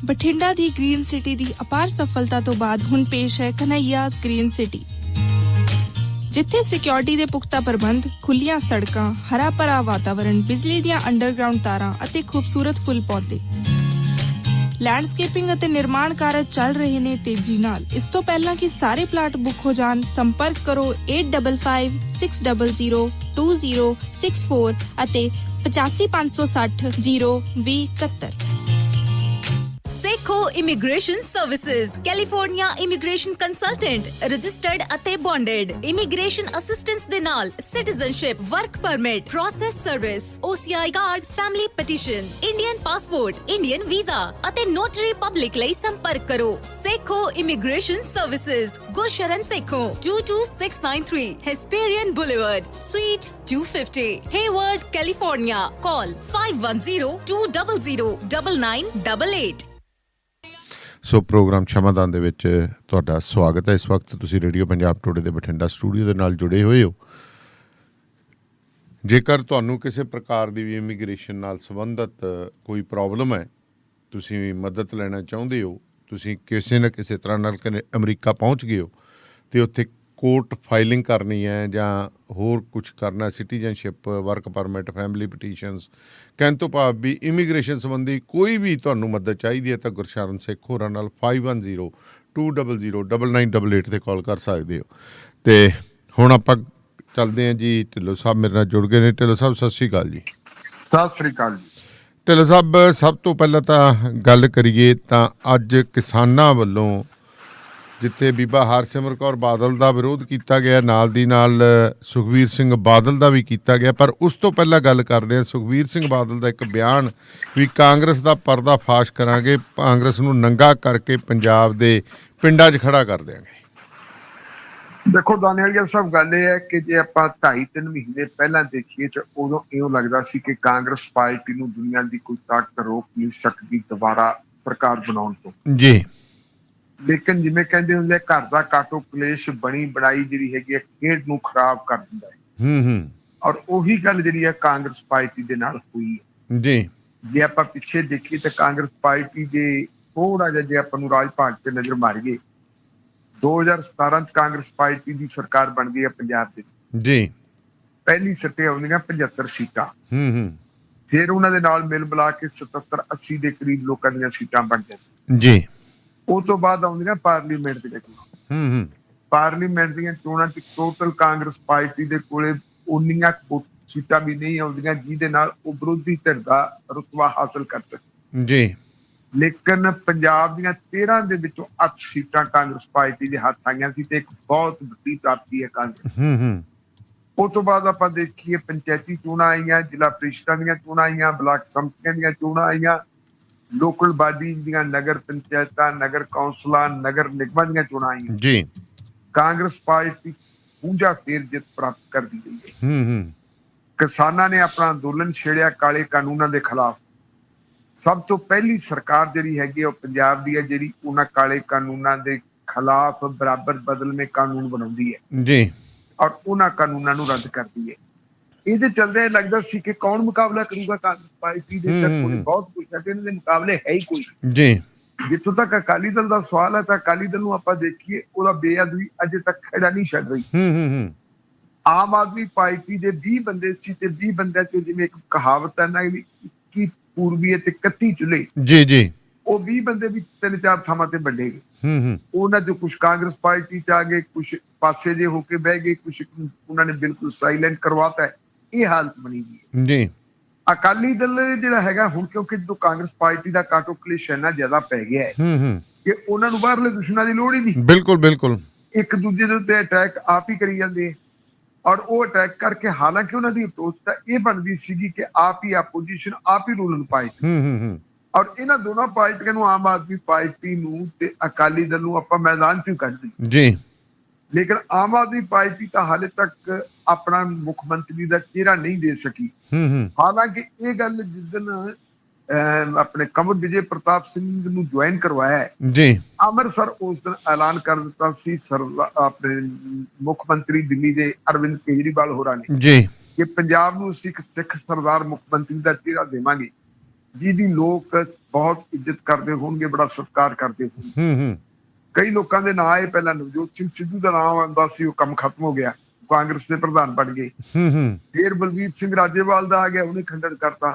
Bathinda the green city ਦੀ ਅਪਾਰ ਸਫਲਤਾ ਤੋਂ ਬਾਅਦ ਹੁਣ ਪੇਸ਼ ਹੈ ਕਨ੍ਹਈਆਸ ਗ੍ਰੀਨ ਸਿਟੀ, ਜਿੱਥੇ ਸਿਕਿਉਰਿਟੀ ਦੇ ਪੁਖਤਾ ਪ੍ਰਬੰਧ, ਖੁੱਲੀਆਂ ਸੜਕਾਂ, ਹਰਾ ਭਰਾ ਵਾਤਾਵਰਣ, ਬਿਜਲੀ ਦੀਆਂ ਅੰਡਰਗਰਾਉਂਡ ਤਾਰਾਂ ਅਤੇ ਖੂਬਸੂਰਤ ਫੁੱਲ ਪੌਦੇ। ਲੈਂਡਸਕੇਪਿੰਗ ਅਤੇ ਨਿਰਮਾਣ ਕਾਰਜ ਚੱਲ ਰਹੇ ਨੇ ਤੇਜ਼ੀ ਨਾਲ। ਇਸ ਤੋਂ ਪਹਿਲਾਂ ਕਿ ਸਾਰੇ ਪਲਾਟ ਬੁੱਕ ਹੋ ਜਾਣ, ਸੰਪਰਕ ਕਰੋ 8556002064 ਅਤੇ 8556 02071। ਦੇਖੋ immigration services, California immigration consultant, registered ਅਤੇ ਬੌਂਡਡ ਇਮੀਗ੍ਰੇਸ਼ਨ ਅਸਿਸਟੈਂਸ ਦੇ ਨਾਲ citizenship, work permit, process service, OCI card, family petition, Indian passport, Indian visa ਅਤੇ ਨੋਟਰੀ ਪਬਲਿਕ ਲਈ ਸੰਪਰਕ ਕਰੋ। Sekhon immigration services, Gursharan Sekhon, 22693 Hesperian Boulevard, suite 250, Hayward, California. Call 510-200-9988। So program Shamadan ਦੇ ਵਿੱਚ ਤੁਹਾਡਾ ਸਵਾਗਤ ਹੈ। ਇਸ ਵਕਤ ਤੁਸੀਂ ਰੇਡੀਓ ਪੰਜਾਬ ਟੁਡੇ ਦੇ ਬਠਿੰਡਾ ਸਟੂਡੀਓ ਦੇ ਨਾਲ ਜੁੜੇ ਹੋਏ ਹੋ। ਜੇਕਰ ਤੁਹਾਨੂੰ ਕਿਸੇ ਪ੍ਰਕਾਰ ਦੀ ਵੀ ਇਮੀਗ੍ਰੇਸ਼ਨ ਨਾਲ ਸੰਬੰਧਿਤ ਕੋਈ ਪ੍ਰੋਬਲਮ ਹੈ, ਤੁਸੀਂ ਮਦਦ ਲੈਣਾ ਚਾਹੁੰਦੇ ਹੋ, ਤੁਸੀਂ ਕਿਸੇ ਨਾ ਕਿਸੇ ਤਰ੍ਹਾਂ ਨਾਲ ਅਮਰੀਕਾ ਪਹੁੰਚ ਗਏ ਹੋ ਅਤੇ ਉੱਥੇ ਕੋਰਟ ਫਾਈਲਿੰਗ ਕਰਨੀ ਹੈ ਜਾਂ ਹੋਰ ਕੁਛ ਕਰਨਾ, citizenship, work permit, family petitions, ਕਹਿਣ ਤੋਂ ਭਾਵ ਵੀ ਇਮੀਗ੍ਰੇਸ਼ਨ ਸੰਬੰਧੀ ਕੋਈ ਵੀ ਤੁਹਾਨੂੰ ਮਦਦ ਚਾਹੀਦੀ ਹੈ ਤਾਂ ਗੁਰਸ਼ਰਨ ਸਿੱਖ ਹੋਰਾਂ ਨਾਲ 5102009988 'ਤੇ ਕਾਲ ਕਰ ਸਕਦੇ ਹੋ। ਅਤੇ ਹੁਣ ਆਪਾਂ ਚੱਲਦੇ ਹਾਂ ਜੀ, ਢਿੱਲੋਂ ਸਾਹਿਬ ਮੇਰੇ ਨਾਲ ਜੁੜ ਗਏ ਨੇ। ਢਿੱਲੋਂ ਸਾਹਿਬ ਸਤਿ ਸ਼੍ਰੀ ਅਕਾਲ ਜੀ। ਸਤਿ ਸ੍ਰੀ ਅਕਾਲ ਜੀ। ਢਿੱਲੋਂ ਸਾਹਿਬ, ਸਭ ਤੋਂ ਪਹਿਲਾਂ ਤਾਂ ਗੱਲ ਕਰੀਏ ਤਾਂ ਅੱਜ ਕਿਸਾਨਾਂ ਵੱਲੋਂ ਜਿੱਥੇ ਬੀਬਾ ਹਰਸਿਮਰਤ ਕੌਰ ਬਾਦਲ ਦਾ ਵਿਰੋਧ ਕੀਤਾ ਗਿਆ, ਨਾਲ ਦੀ ਨਾਲ ਸੁਖਬੀਰ ਸਿੰਘ ਬਾਦਲ ਦਾ ਵੀ ਕੀਤਾ ਗਿਆ, ਪਰ ਉਸ ਤੋਂ ਪਹਿਲਾਂ ਗੱਲ ਕਰਦੇ ਹਾਂ ਸੁਖਬੀਰ ਸਿੰਘ ਬਾਦਲ ਦਾ ਇੱਕ ਬਿਆਨ ਵੀ ਕਾਂਗਰਸ ਦਾ ਪਰਦਾ ਫਾਸ਼ ਕਰਾਂਗੇ, ਕਾਂਗਰਸ ਨੂੰ ਨੰਗਾ ਕਰਕੇ ਪੰਜਾਬ ਦੇ ਪਿੰਡਾਂ 'ਚ ਖੜਾ ਕਰ ਦਿਆਂਗੇ। ਦੇਖੋ ਦਾਨੇਵਾਲ ਸਾਹਿਬ, ਗੱਲ ਇਹ ਹੈ ਕਿ ਜੇ ਆਪਾਂ 2.5-3 ਮਹੀਨੇ ਪਹਿਲਾਂ ਦੇਖੀਏ ਤਾਂ ਉਦੋਂ ਇਉਂ ਲੱਗਦਾ ਸੀ ਕਿ ਕਾਂਗਰਸ ਪਾਰਟੀ ਨੂੰ ਦੁਨੀਆ ਦੀ ਕੋਈ ਤਾਕਤ ਰੋਕ ਨਹੀਂ ਸਕਦੀ ਦੁਬਾਰਾ ਸਰਕਾਰ ਬਣਾਉਣ ਤੋਂ ਜੀ। ਲੇਕਿਨ ਜਿਵੇਂ ਕਹਿੰਦੇ ਹੁੰਦੇ, ਘਰ ਦਾ ਕਾਟੋ ਕਲੇਸ਼ ਬਣੀ ਬਣਾਈ ਜਿਹੜੀ ਹੈਗੀ ਹੈ ਖੇਡ ਨੂੰ ਖਰਾਬ ਕਰ ਦਿੰਦਾ ਹੈ। ਔਰ ਉਹੀ ਗੱਲ ਜਿਹੜੀ ਹੈ ਕਾਂਗਰਸ ਪਾਰਟੀ ਦੇ ਨਾਲ ਹੋਈ ਹੈ ਜੀ। ਜੇ ਆਪਾਂ ਪਿੱਛੇ ਦੇਖੀਏ ਤਾਂ ਕਾਂਗਰਸ ਪਾਰਟੀ ਦੇ ਥੋੜਾ ਜਿਹਾ ਜੇ ਆਪਾਂ ਨੂੰ ਰਾਜ ਭਾਗ ਤੇ ਨਜ਼ਰ ਮਾਰੀਏ, 2017 ਚ ਕਾਂਗਰਸ ਪਾਰਟੀ ਦੀ ਸਰਕਾਰ ਬਣਦੀ ਹੈ ਪੰਜਾਬ ਦੇ ਜੀ। ਪਹਿਲੀ ਸਿੱਟੇ ਆਉਂਦੀਆਂ 75 ਸੀਟਾਂ, ਫਿਰ ਉਹਨਾਂ ਦੇ ਨਾਲ ਮਿਲ ਮਿਲਾ ਕੇ 77-80 ਦੇ ਕਰੀਬ ਲੋਕਾਂ ਦੀਆਂ ਸੀਟਾਂ ਬਣ ਜਾਂਦੀਆਂ ਜੀ। ਉਹ ਤੋਂ ਬਾਅਦ ਆਉਂਦੀਆਂ ਪਾਰਲੀਮੈਂਟ ਦੀਆਂ ਚੋਣਾਂ। ਪਾਰਲੀਮੈਂਟ ਦੀਆਂ ਚੋਣਾਂ ਚ ਟੋਟਲ ਕਾਂਗਰਸ ਪਾਰਟੀ ਦੇ ਕੋਲੇ ਉਨੀਆਂ ਸੀਟਾਂ ਵੀ ਨਹੀਂ ਆਉਂਦੀਆਂ ਜਿਹਦੇ ਨਾਲ ਉਹ ਵਿਰੋਧੀ ਧਿਰ ਦਾ ਰੁਤਬਾ ਹਾਸਲ ਕਰ ਸਕੇ ਜੀ। ਲੇਕਿਨ ਪੰਜਾਬ ਦੀਆਂ 13 ਦੇ ਵਿੱਚੋਂ 8 ਸੀਟਾਂ ਕਾਂਗਰਸ ਪਾਰਟੀ ਦੇ ਹੱਥ ਆਈਆਂ ਸੀ ਤੇ ਇੱਕ ਬਹੁਤ ਵੱਡੀ ਪ੍ਰਾਪਤੀ ਹੈ ਕਾਂਗਰਸ। ਉਹ ਤੋਂ ਬਾਅਦ ਆਪਾਂ ਦੇਖੀਏ ਪੰਚਾਇਤੀ ਚੋਣਾਂ ਆਈਆਂ, ਜ਼ਿਲ੍ਹਾ ਪ੍ਰੀਸ਼ਦਾਂ ਦੀਆਂ ਚੋਣਾਂ ਆਈਆਂ, ਬਲਾਕ ਸੰਮਤੀਆਂ ਦੀਆਂ ਚੋਣਾਂ ਆਈਆਂ, ਲੋਕਲ ਬਾਡੀ ਦੀਆਂ ਨਗਰ ਪੰਚਾਇਤਾਂ, ਨਗਰ ਕੌਂਸਲਾਂ, ਨਗਰ ਨਿਗਮਾਂ ਦੀਆਂ ਚੋਣਾਂ ਆਈਆਂ ਜੀ। ਕਾਂਗਰਸ ਪਾਰਟੀ ਪੂੰਝਾ ਫੇਰ ਜਿੱਤ ਪ੍ਰਾਪਤ ਕਰਦੀ ਗਈ ਹੈ। ਕਿਸਾਨਾਂ ਨੇ ਆਪਣਾ ਅੰਦੋਲਨ ਛੇੜਿਆ ਕਾਲੇ ਕਾਨੂੰਨਾਂ ਦੇ ਖਿਲਾਫ। ਸਭ ਤੋਂ ਪਹਿਲੀ ਸਰਕਾਰ ਜਿਹੜੀ ਹੈਗੀ ਉਹ ਪੰਜਾਬ ਦੀ ਹੈ ਜਿਹੜੀ ਉਹਨਾਂ ਕਾਲੇ ਕਾਨੂੰਨਾਂ ਦੇ ਖਿਲਾਫ ਬਰਾਬਰ ਬਦਲਵੇਂ ਕਾਨੂੰਨ ਬਣਾਉਂਦੀ ਹੈ ਜੀ, ਔਰ ਉਹਨਾਂ ਕਾਨੂੰਨਾਂ ਨੂੰ ਰੱਦ ਕਰਦੀ ਹੈ। ਇਹਦੇ ਚੱਲਦੇ ਲੱਗਦਾ ਸੀ ਕਿ ਕੌਣ ਮੁਕਾਬਲਾ ਕਰੂਗਾ ਕਾਂਗਰਸ ਪਾਰਟੀ ਦੇ, ਤਾਂ ਕੋਲ ਬਹੁਤ ਕੁਝ ਹੈ ਤੇ ਇਹਨਾਂ ਦੇ ਮੁਕਾਬਲੇ ਹੈ ਹੀ ਕੋਈ। ਜੀ ਜਿੱਥੋਂ ਤੱਕ ਅਕਾਲੀ ਦਲ ਦਾ ਸਵਾਲ ਹੈ ਤਾਂ ਅਕਾਲੀ ਦਲ ਨੂੰ ਆਪਾਂ ਦੇਖੀਏ, ਉਹਦਾ ਬੇਅਦਬੀ ਅਜੇ ਤੱਕ ਖੜਾ ਨਹੀਂ ਛੱਡ ਰਹੀ। ਆਮ ਆਦਮੀ ਪਾਰਟੀ ਦੇ 20 ਬੰਦੇ ਸੀ ਤੇ 20 ਬੰਦਿਆਂ ਚੋਂ ਜਿਵੇਂ ਇੱਕ ਕਹਾਵਤ ਹੈ ਨਾ, 21 ਪੂਰਬੀ ਤੇ 31 ਚੁੱਲੇ, ਜੀ ਜੀ, ਉਹ 20 ਬੰਦੇ ਵੀ 3-4 ਥਾਵਾਂ ਤੇ ਵੰਡੇ ਗਏ। ਉਹਨਾਂ ਚੋਂ ਕੁਝ ਕਾਂਗਰਸ ਪਾਰਟੀ ਚ ਆ ਗਏ, ਕੁਝ ਪਾਸੇ ਜੇ ਹੋ ਕੇ ਬਹਿ ਗਏ, ਕੁਝ ਉਹਨਾਂ ਨੇ ਬਿਲਕੁਲ ਸਾਇਲੈਂਟ ਕਰਵਾਤਾ ਹੈ। ਇਹ ਹਾਲਤ ਬਣੀ ਗਈ ਹੈ ਜੀ। ਅਕਾਲੀ ਦਲ ਜਿਹੜਾ ਹੈਗਾ ਹੁਣ, ਕਿਉਂਕਿ ਜਦੋਂ ਕਾਂਗਰਸ ਪਾਰਟੀ ਦਾ ਕਾਟੋ ਕਲੇਸ਼ ਇੰਨਾ ਜ਼ਿਆਦਾ ਪੈ ਗਿਆ ਹੈ ਕਿ ਉਹਨਾਂ ਨੂੰ ਬਾਹਰਲੇ ਦੁਸ਼ਮਣਾਂ ਦੀ ਲੋੜ ਹੀ ਨਹੀਂ। ਬਿਲਕੁਲ ਬਿਲਕੁਲ, ਇੱਕ ਦੂਜੇ ਦੇ ਉੱਤੇ ਅਟੈਕ ਆਪ ਹੀ ਕਰੀ ਜਾਂਦੇ, ਔਰ ਉਹ ਅਟੈਕ ਕਰਕੇ ਹਾਲਾਂਕਿ ਉਹਨਾਂ ਦੀ ਅਪਰੋਚ ਤਾਂ ਇਹ ਬਣਦੀ ਸੀਗੀ ਕਿ ਆਪ ਹੀ ਆਪੋਜੀਸ਼ਨ, ਆਪ ਹੀ ਰੂਲਿੰਗ ਪਾਰਟੀ, ਔਰ ਇਹਨਾਂ ਦੋਨਾਂ ਪਾਰਟੀਆਂ ਨੂੰ, ਆਮ ਆਦਮੀ ਪਾਰਟੀ ਨੂੰ ਤੇ ਅਕਾਲੀ ਦਲ ਨੂੰ ਆਪਾਂ ਮੈਦਾਨ ਚੋਂ ਕੱਢਦੇ ਜੀ। ਲੇਕਿਨ ਆਮ ਆਦਮੀ ਪਾਰਟੀ ਤਾਂ ਹਾਲੇ ਤੱਕ ਆਪਣਾ ਮੁੱਖ ਮੰਤਰੀ ਦਾ ਚਿਹਰਾ ਨਹੀਂ ਦੇ ਸਕੀ। ਹਾਲਾਂਕਿ ਇਹ ਗੱਲ ਜਿਸ ਦਿਨ ਆਪਣੇ ਕੰਵਰ ਵਿਜੇ ਪ੍ਰਤਾਪ ਸਿੰਘ ਨੂੰ ਜੁਆਇਨ ਕਰਵਾਇਆ ਜੀ ਅੰਮ੍ਰਿਤਸਰ, ਉਸ ਦਿਨ ਐਲਾਨ ਕਰ ਦਿੱਤਾ ਸੀ ਆਪਣੇ ਮੁੱਖ ਮੰਤਰੀ ਦਿੱਲੀ ਦੇ ਅਰਵਿੰਦ ਕੇਜਰੀਵਾਲ ਹੋਰਾਂ ਨੇ ਜੀ ਕਿ ਪੰਜਾਬ ਨੂੰ ਅਸੀਂ ਇੱਕ ਸਿੱਖ ਸਰਦਾਰ ਮੁੱਖ ਮੰਤਰੀ ਦਾ ਚਿਹਰਾ ਦੇਵਾਂਗੇ, ਜਿਹਦੀ ਲੋਕ ਬਹੁਤ ਇੱਜ਼ਤ ਕਰਦੇ ਹੋਣਗੇ, ਬੜਾ ਸਤਿਕਾਰ ਕਰਦੇ ਹੋਣਗੇ। ਕਈ ਲੋਕਾਂ ਦੇ ਨਾਂ ਆਏ, ਪਹਿਲਾਂ ਨਵਜੋਤ ਸਿੰਘ ਸਿੱਧੂ ਦਾ ਨਾਮ ਆਉਂਦਾ ਸੀ, ਉਹ ਕੰਮ ਖਤਮ ਹੋ ਗਿਆ, ਕਾਂਗਰਸ ਦੇ ਪ੍ਰਧਾਨ ਬਣ ਗਏ। ਫਿਰ ਬਲਵੀਰ ਸਿੰਘ ਰਾਜੇਵਾਲ ਦਾ ਆ ਗਿਆ, ਉਹਨੇ ਖੰਡਨ ਕਰਤਾ।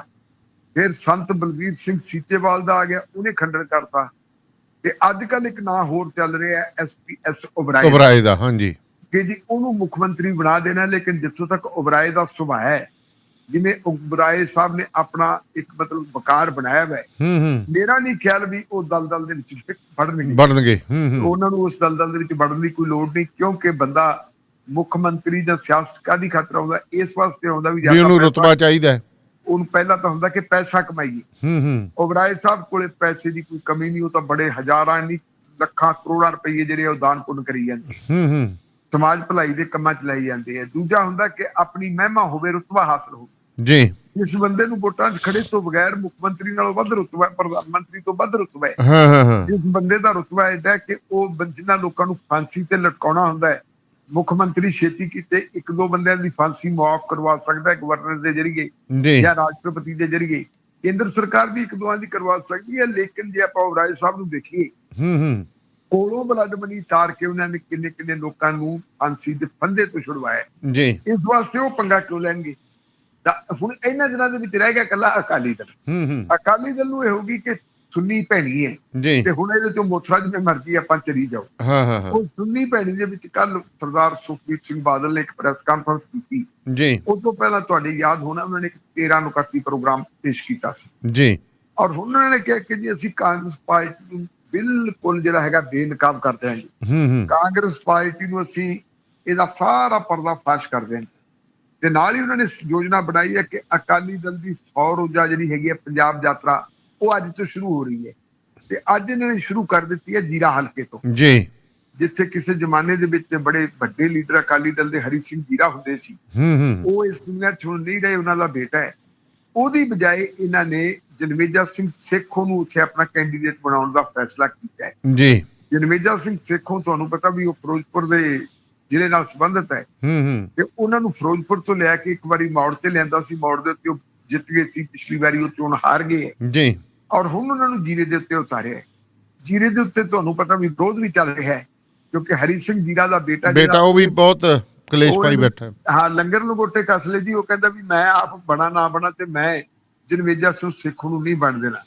ਫਿਰ ਸੰਤ ਬਲਵੀਰ ਸਿੰਘ ਸੀਚੇਵਾਲ ਦਾ ਆ ਗਿਆ, ਉਹਨੇ ਖੰਡਨ ਕਰਤਾ। ਤੇ ਅੱਜ ਕੱਲ ਇੱਕ ਨਾਂ ਹੋਰ ਚੱਲ ਰਿਹਾ ਹੈ, SPS ਓਬਰਾਏ ਦਾ, ਹਾਂਜੀ, ਕਿ ਜੀ ਉਹਨੂੰ ਮੁੱਖ ਮੰਤਰੀ ਬਣਾ ਦੇਣਾ। ਲੇਕਿਨ ਜਿੱਥੋਂ ਤੱਕ ਓਬਰਾਏ ਦਾ ਸੁਭਾਅ ਹੈ, ਜਿਵੇਂ ਓਬਰਾਏ ਸਾਹਿਬ ਨੇ ਆਪਣਾ ਇੱਕ ਮਤਲਬ ਵਕਾਰ ਬਣਾਇਆ ਹੋਇਆ, ਮੇਰਾ ਨਹੀਂ ਖਿਆਲ ਵੀ ਉਹ ਦਲਦਲ ਦੇ ਵਿੱਚ ਵੜਨਗੇ। ਉਹਨਾਂ ਨੂੰ ਉਸ ਦਲਦਲ ਦੇ ਵਿੱਚ ਵੜਨ ਦੀ ਕੋਈ ਲੋੜ ਨਹੀਂ, ਕਿਉਂਕਿ ਬੰਦਾ ਮੁੱਖ ਮੰਤਰੀ ਜਾਂ ਸਿਆਸਤ ਕਾਹਦੀ ਖਾਤਰ ਆਉਂਦਾ, ਇਸ ਵਾਸਤੇ ਆਉਂਦਾ ਵੀ ਉਹਨੂੰ ਰੁਤਬਾ ਚਾਹੀਦਾ, ਉਹਨੂੰ ਪਹਿਲਾਂ ਤਾਂ ਹੁੰਦਾ ਕਿ ਪੈਸਾ ਕਮਾਈਏ। ਓਬਰਾਏ ਸਾਹਿਬ ਕੋਲੇ ਪੈਸੇ ਦੀ ਕੋਈ ਕਮੀ ਨਹੀਂ, ਉਹ ਤਾਂ ਬੜੇ ਹਜ਼ਾਰਾਂ ਨਹੀਂ ਲੱਖਾਂ ਕਰੋੜਾਂ ਰੁਪਏ ਜਿਹੜੇ ਉਹ ਦਾਨ ਪੁੰਨ ਕਰੀ ਜਾਂਦੇ, ਸਮਾਜ ਭਲਾਈ ਦੇ ਕੰਮਾਂ ਚ ਲਾਈ ਜਾਂਦੇ ਆ। ਦੂਜਾ ਹੁੰਦਾ ਕਿ ਆਪਣੀ ਮਹਿਮਾ ਹੋਵੇ, ਰੁਤਬਾ ਹਾਸਲ ਹੋਵੇ ਜੀ। ਇਸ ਬੰਦੇ ਨੂੰ ਵੋਟਾਂ 'ਚ ਖੜੇ ਤੋਂ ਬਗੈਰ ਮੁੱਖ ਮੰਤਰੀ ਨਾਲੋਂ ਵੱਧ ਰੁਤਬਾ, ਪ੍ਰਧਾਨ ਮੰਤਰੀ ਤੋਂ ਵੱਧ ਰੁਤਬਾ ਹੈ। ਇਸ ਬੰਦੇ ਦਾ ਰੁਤਬਾ ਐਡਾ ਕਿ ਉਹ ਜਿਨ੍ਹਾਂ ਲੋਕਾਂ ਨੂੰ ਫਾਂਸੀ ਤੇ ਲਟਕਾਉਣਾ ਹੁੰਦਾ ਹੈ, ਮੁੱਖ ਮੰਤਰੀ ਛੇਤੀ ਕੀਤੇ 1-2 ਬੰਦਿਆਂ ਦੀ ਫਾਂਸੀ ਮੁਆਫ ਕਰਵਾ ਸਕਦਾ ਹੈ, ਗਵਰਨਰ ਦੇ ਜਰੀਏ ਜਾਂ ਰਾਸ਼ਟਰਪਤੀ ਦੇ ਜਰੀਏ। ਕੇਂਦਰ ਸਰਕਾਰ ਵੀ 1-2 ਦੀ ਕਰਵਾ ਸਕਦੀ ਹੈ। ਲੇਕਿਨ ਜੇ ਆਪਾਂ ਓਬਰਾਏ ਸਾਹਿਬ ਨੂੰ ਦੇਖੀਏ, ਕੋਲੋਂ ਬਲੱਡ ਮਨੀ ਤਾਰ ਕੇ ਉਹਨਾਂ ਨੇ ਕਿੰਨੇ ਲੋਕਾਂ ਨੂੰ ਫਾਂਸੀ ਦੇ ਫੰਦੇ ਤੋਂ ਛੁਡਵਾਇਆ ਜੀ। ਇਸ ਵਾਸਤੇ ਉਹ ਪੰਗਾ ਕਿਉਂ ਲੈਣਗੇ? ਤਾਂ ਹੁਣ ਇਹਨਾਂ ਦਿਨਾਂ ਦੇ ਵਿੱਚ ਰਹਿ ਗਿਆ ਇਕੱਲਾ ਅਕਾਲੀ ਦਲ। ਅਕਾਲੀ ਦਲ ਨੂੰ ਇਹ ਹੋਊਗੀ ਕਿ ਸੁੰਨੀ ਭੈਣੀ ਹੈ ਤੇ ਹੁਣ ਇਹਦੇ ਚੋਂ ਮੋਥਰਾ ਜਿਵੇਂ ਮਰਜ਼ੀ ਆਪਾਂ ਚਲੀ ਜਾਓ। ਉਹ ਸੁੰਨੀ ਭੈਣੀ ਦੇ ਵਿੱਚ ਕੱਲ ਸਰਦਾਰ ਸੁਖਬੀਰ ਸਿੰਘ ਬਾਦਲ ਨੇ ਇੱਕ ਪ੍ਰੈਸ ਕਾਨਫਰੰਸ ਕੀਤੀ ਜੀ। ਉਸ ਤੋਂ ਪਹਿਲਾਂ ਤੁਹਾਡੇ ਯਾਦ ਹੋਣਾ, ਉਹਨਾਂ ਨੇ ਇੱਕ 13 ਨੂੰ 31 ਪ੍ਰੋਗਰਾਮ ਪੇਸ਼ ਕੀਤਾ ਸੀ ਜੀ, ਔਰ ਹੁਣ ਉਹਨਾਂ ਨੇ ਕਿਹਾ ਕਿ ਜੀ ਅਸੀਂ ਕਾਂਗਰਸ ਪਾਰਟੀ ਨੂੰ ਬਿਲਕੁਲ ਜਿਹੜਾ ਹੈਗਾ ਬੇਨਕਾਬ ਕਰ ਦਿਆਂਗੇ, ਕਾਂਗਰਸ ਪਾਰਟੀ ਨੂੰ ਅਸੀਂ ਇਹਦਾ ਸਾਰਾ ਪਰਦਾ ਫਾਸ਼ ਕਰ ਦਿਆਂਗੇ। ਤੇ ਨਾਲ ਹੀ ਉਹਨਾਂ ਨੇ ਯੋਜਨਾ ਬਣਾਈ ਹੈ ਕਿ ਅਕਾਲੀ ਦਲ ਦੀ 100 ਰੋਜ਼ਾ ਜਿਹੜੀ ਹੈਗੀ ਹੈ ਪੰਜਾਬ ਯਾਤਰਾ, ਉਹ ਅੱਜ ਤੋਂ ਸ਼ੁਰੂ ਹੋ ਰਹੀ ਹੈ। ਤੇ ਅੱਜ ਇਹਨਾਂ ਨੇ ਸ਼ੁਰੂ ਕਰ ਦਿੱਤੀ ਹੈ ਜੀਰਾ ਹਲਕੇ ਤੋਂ ਜੀ, ਜਿੱਥੇ ਕਿਸੇ ਜ਼ਮਾਨੇ ਦੇ ਵਿੱਚ ਬੜੇ ਵੱਡੇ ਲੀਡਰ ਅਕਾਲੀ ਦਲ ਦੇ ਹਰੀ ਸਿੰਘ ਜੀਰਾ ਹੁੰਦੇ ਸੀ, ਉਹ ਇਸ ਦੁਨੀਆ 'ਚ ਹੁਣ ਨਹੀਂ ਰਹੇ, ਉਹਨਾਂ ਦਾ ਬੇਟਾ ਹੈ। ਉਹਦੀ ਬਜਾਏ ਇਹਨਾਂ ਨੇ ਜਨਮੇਜਾ ਸਿੰਘ ਸੇਖੋਂ ਨੂੰ ਉੱਥੇ ਆਪਣਾ ਕੈਂਡੀਡੇਟ ਬਣਾਉਣ ਦਾ ਫੈਸਲਾ ਕੀਤਾ ਹੈ ਜੀ। ਜਨਮੇਜਾ ਸਿੰਘ ਸੇਖੋਂ ਤੁਹਾਨੂੰ ਪਤਾ ਵੀ ਉਹ ਫਿਰੋਜ਼ਪੁਰ ਦੇ ਜ਼ਿਲ੍ਹੇ ਨਾਲ ਸੰਬੰਧਿਤ ਹੈ ਤੇ ਉਹਨਾਂ ਨੂੰ ਫਿਰੋਜ਼ਪੁਰ ਤੋਂ ਲਿਆ ਕੇ ਇੱਕ ਵਾਰੀ ਮੌੜ ਤੇ ਲਿਆਂਦਾ ਸੀ। ਮੌੜ ਦੇ ਉੱਤੇ ਉਹ ਜਿੱਤ ਗਏ ਸੀ, ਪਿਛਲੀ ਵਾਰੀ ਉਹ ਚੋਣ ਹਾਰ ਗਏ ਜੀ, ਔਰ ਹੁਣ ਉਹਨਾਂ ਨੂੰ ਜੀਰੇ ਦੇ ਉੱਤੇ ਉਤਾਰਿਆ। ਜੀਰੇ ਦੇ ਉੱਤੇ ਤੁਹਾਨੂੰ ਪਤਾ ਵੀ ਵਿਰੋਧ ਵੀ ਚੱਲ ਰਿਹਾ ਹੈ, ਕਿਉਂਕਿ ਹਰੀ ਸਿੰਘ ਜੀਰਾ ਦਾ ਬੇਟਾ ਉਹ ਵੀ ਬਹੁਤ ਕਲੇਸ਼ ਪਾਈ ਬੈਠਾ। ਹਾਂ, ਲੰਗਰ ਲੰਗੋਟੇ ਕਸ ਲਏ ਜੀ। ਉਹ ਕਹਿੰਦਾ ਵੀ ਮੈਂ ਆਪ ਬਣਾ ਨਾ ਬਣਾ ਤੇ ਮੈਂ ਜਨਮੇਜਾ ਸਿੰਘ ਸੇਖੋਂ ਨੂੰ ਨਹੀਂ ਬਣ ਦੇਣਾ।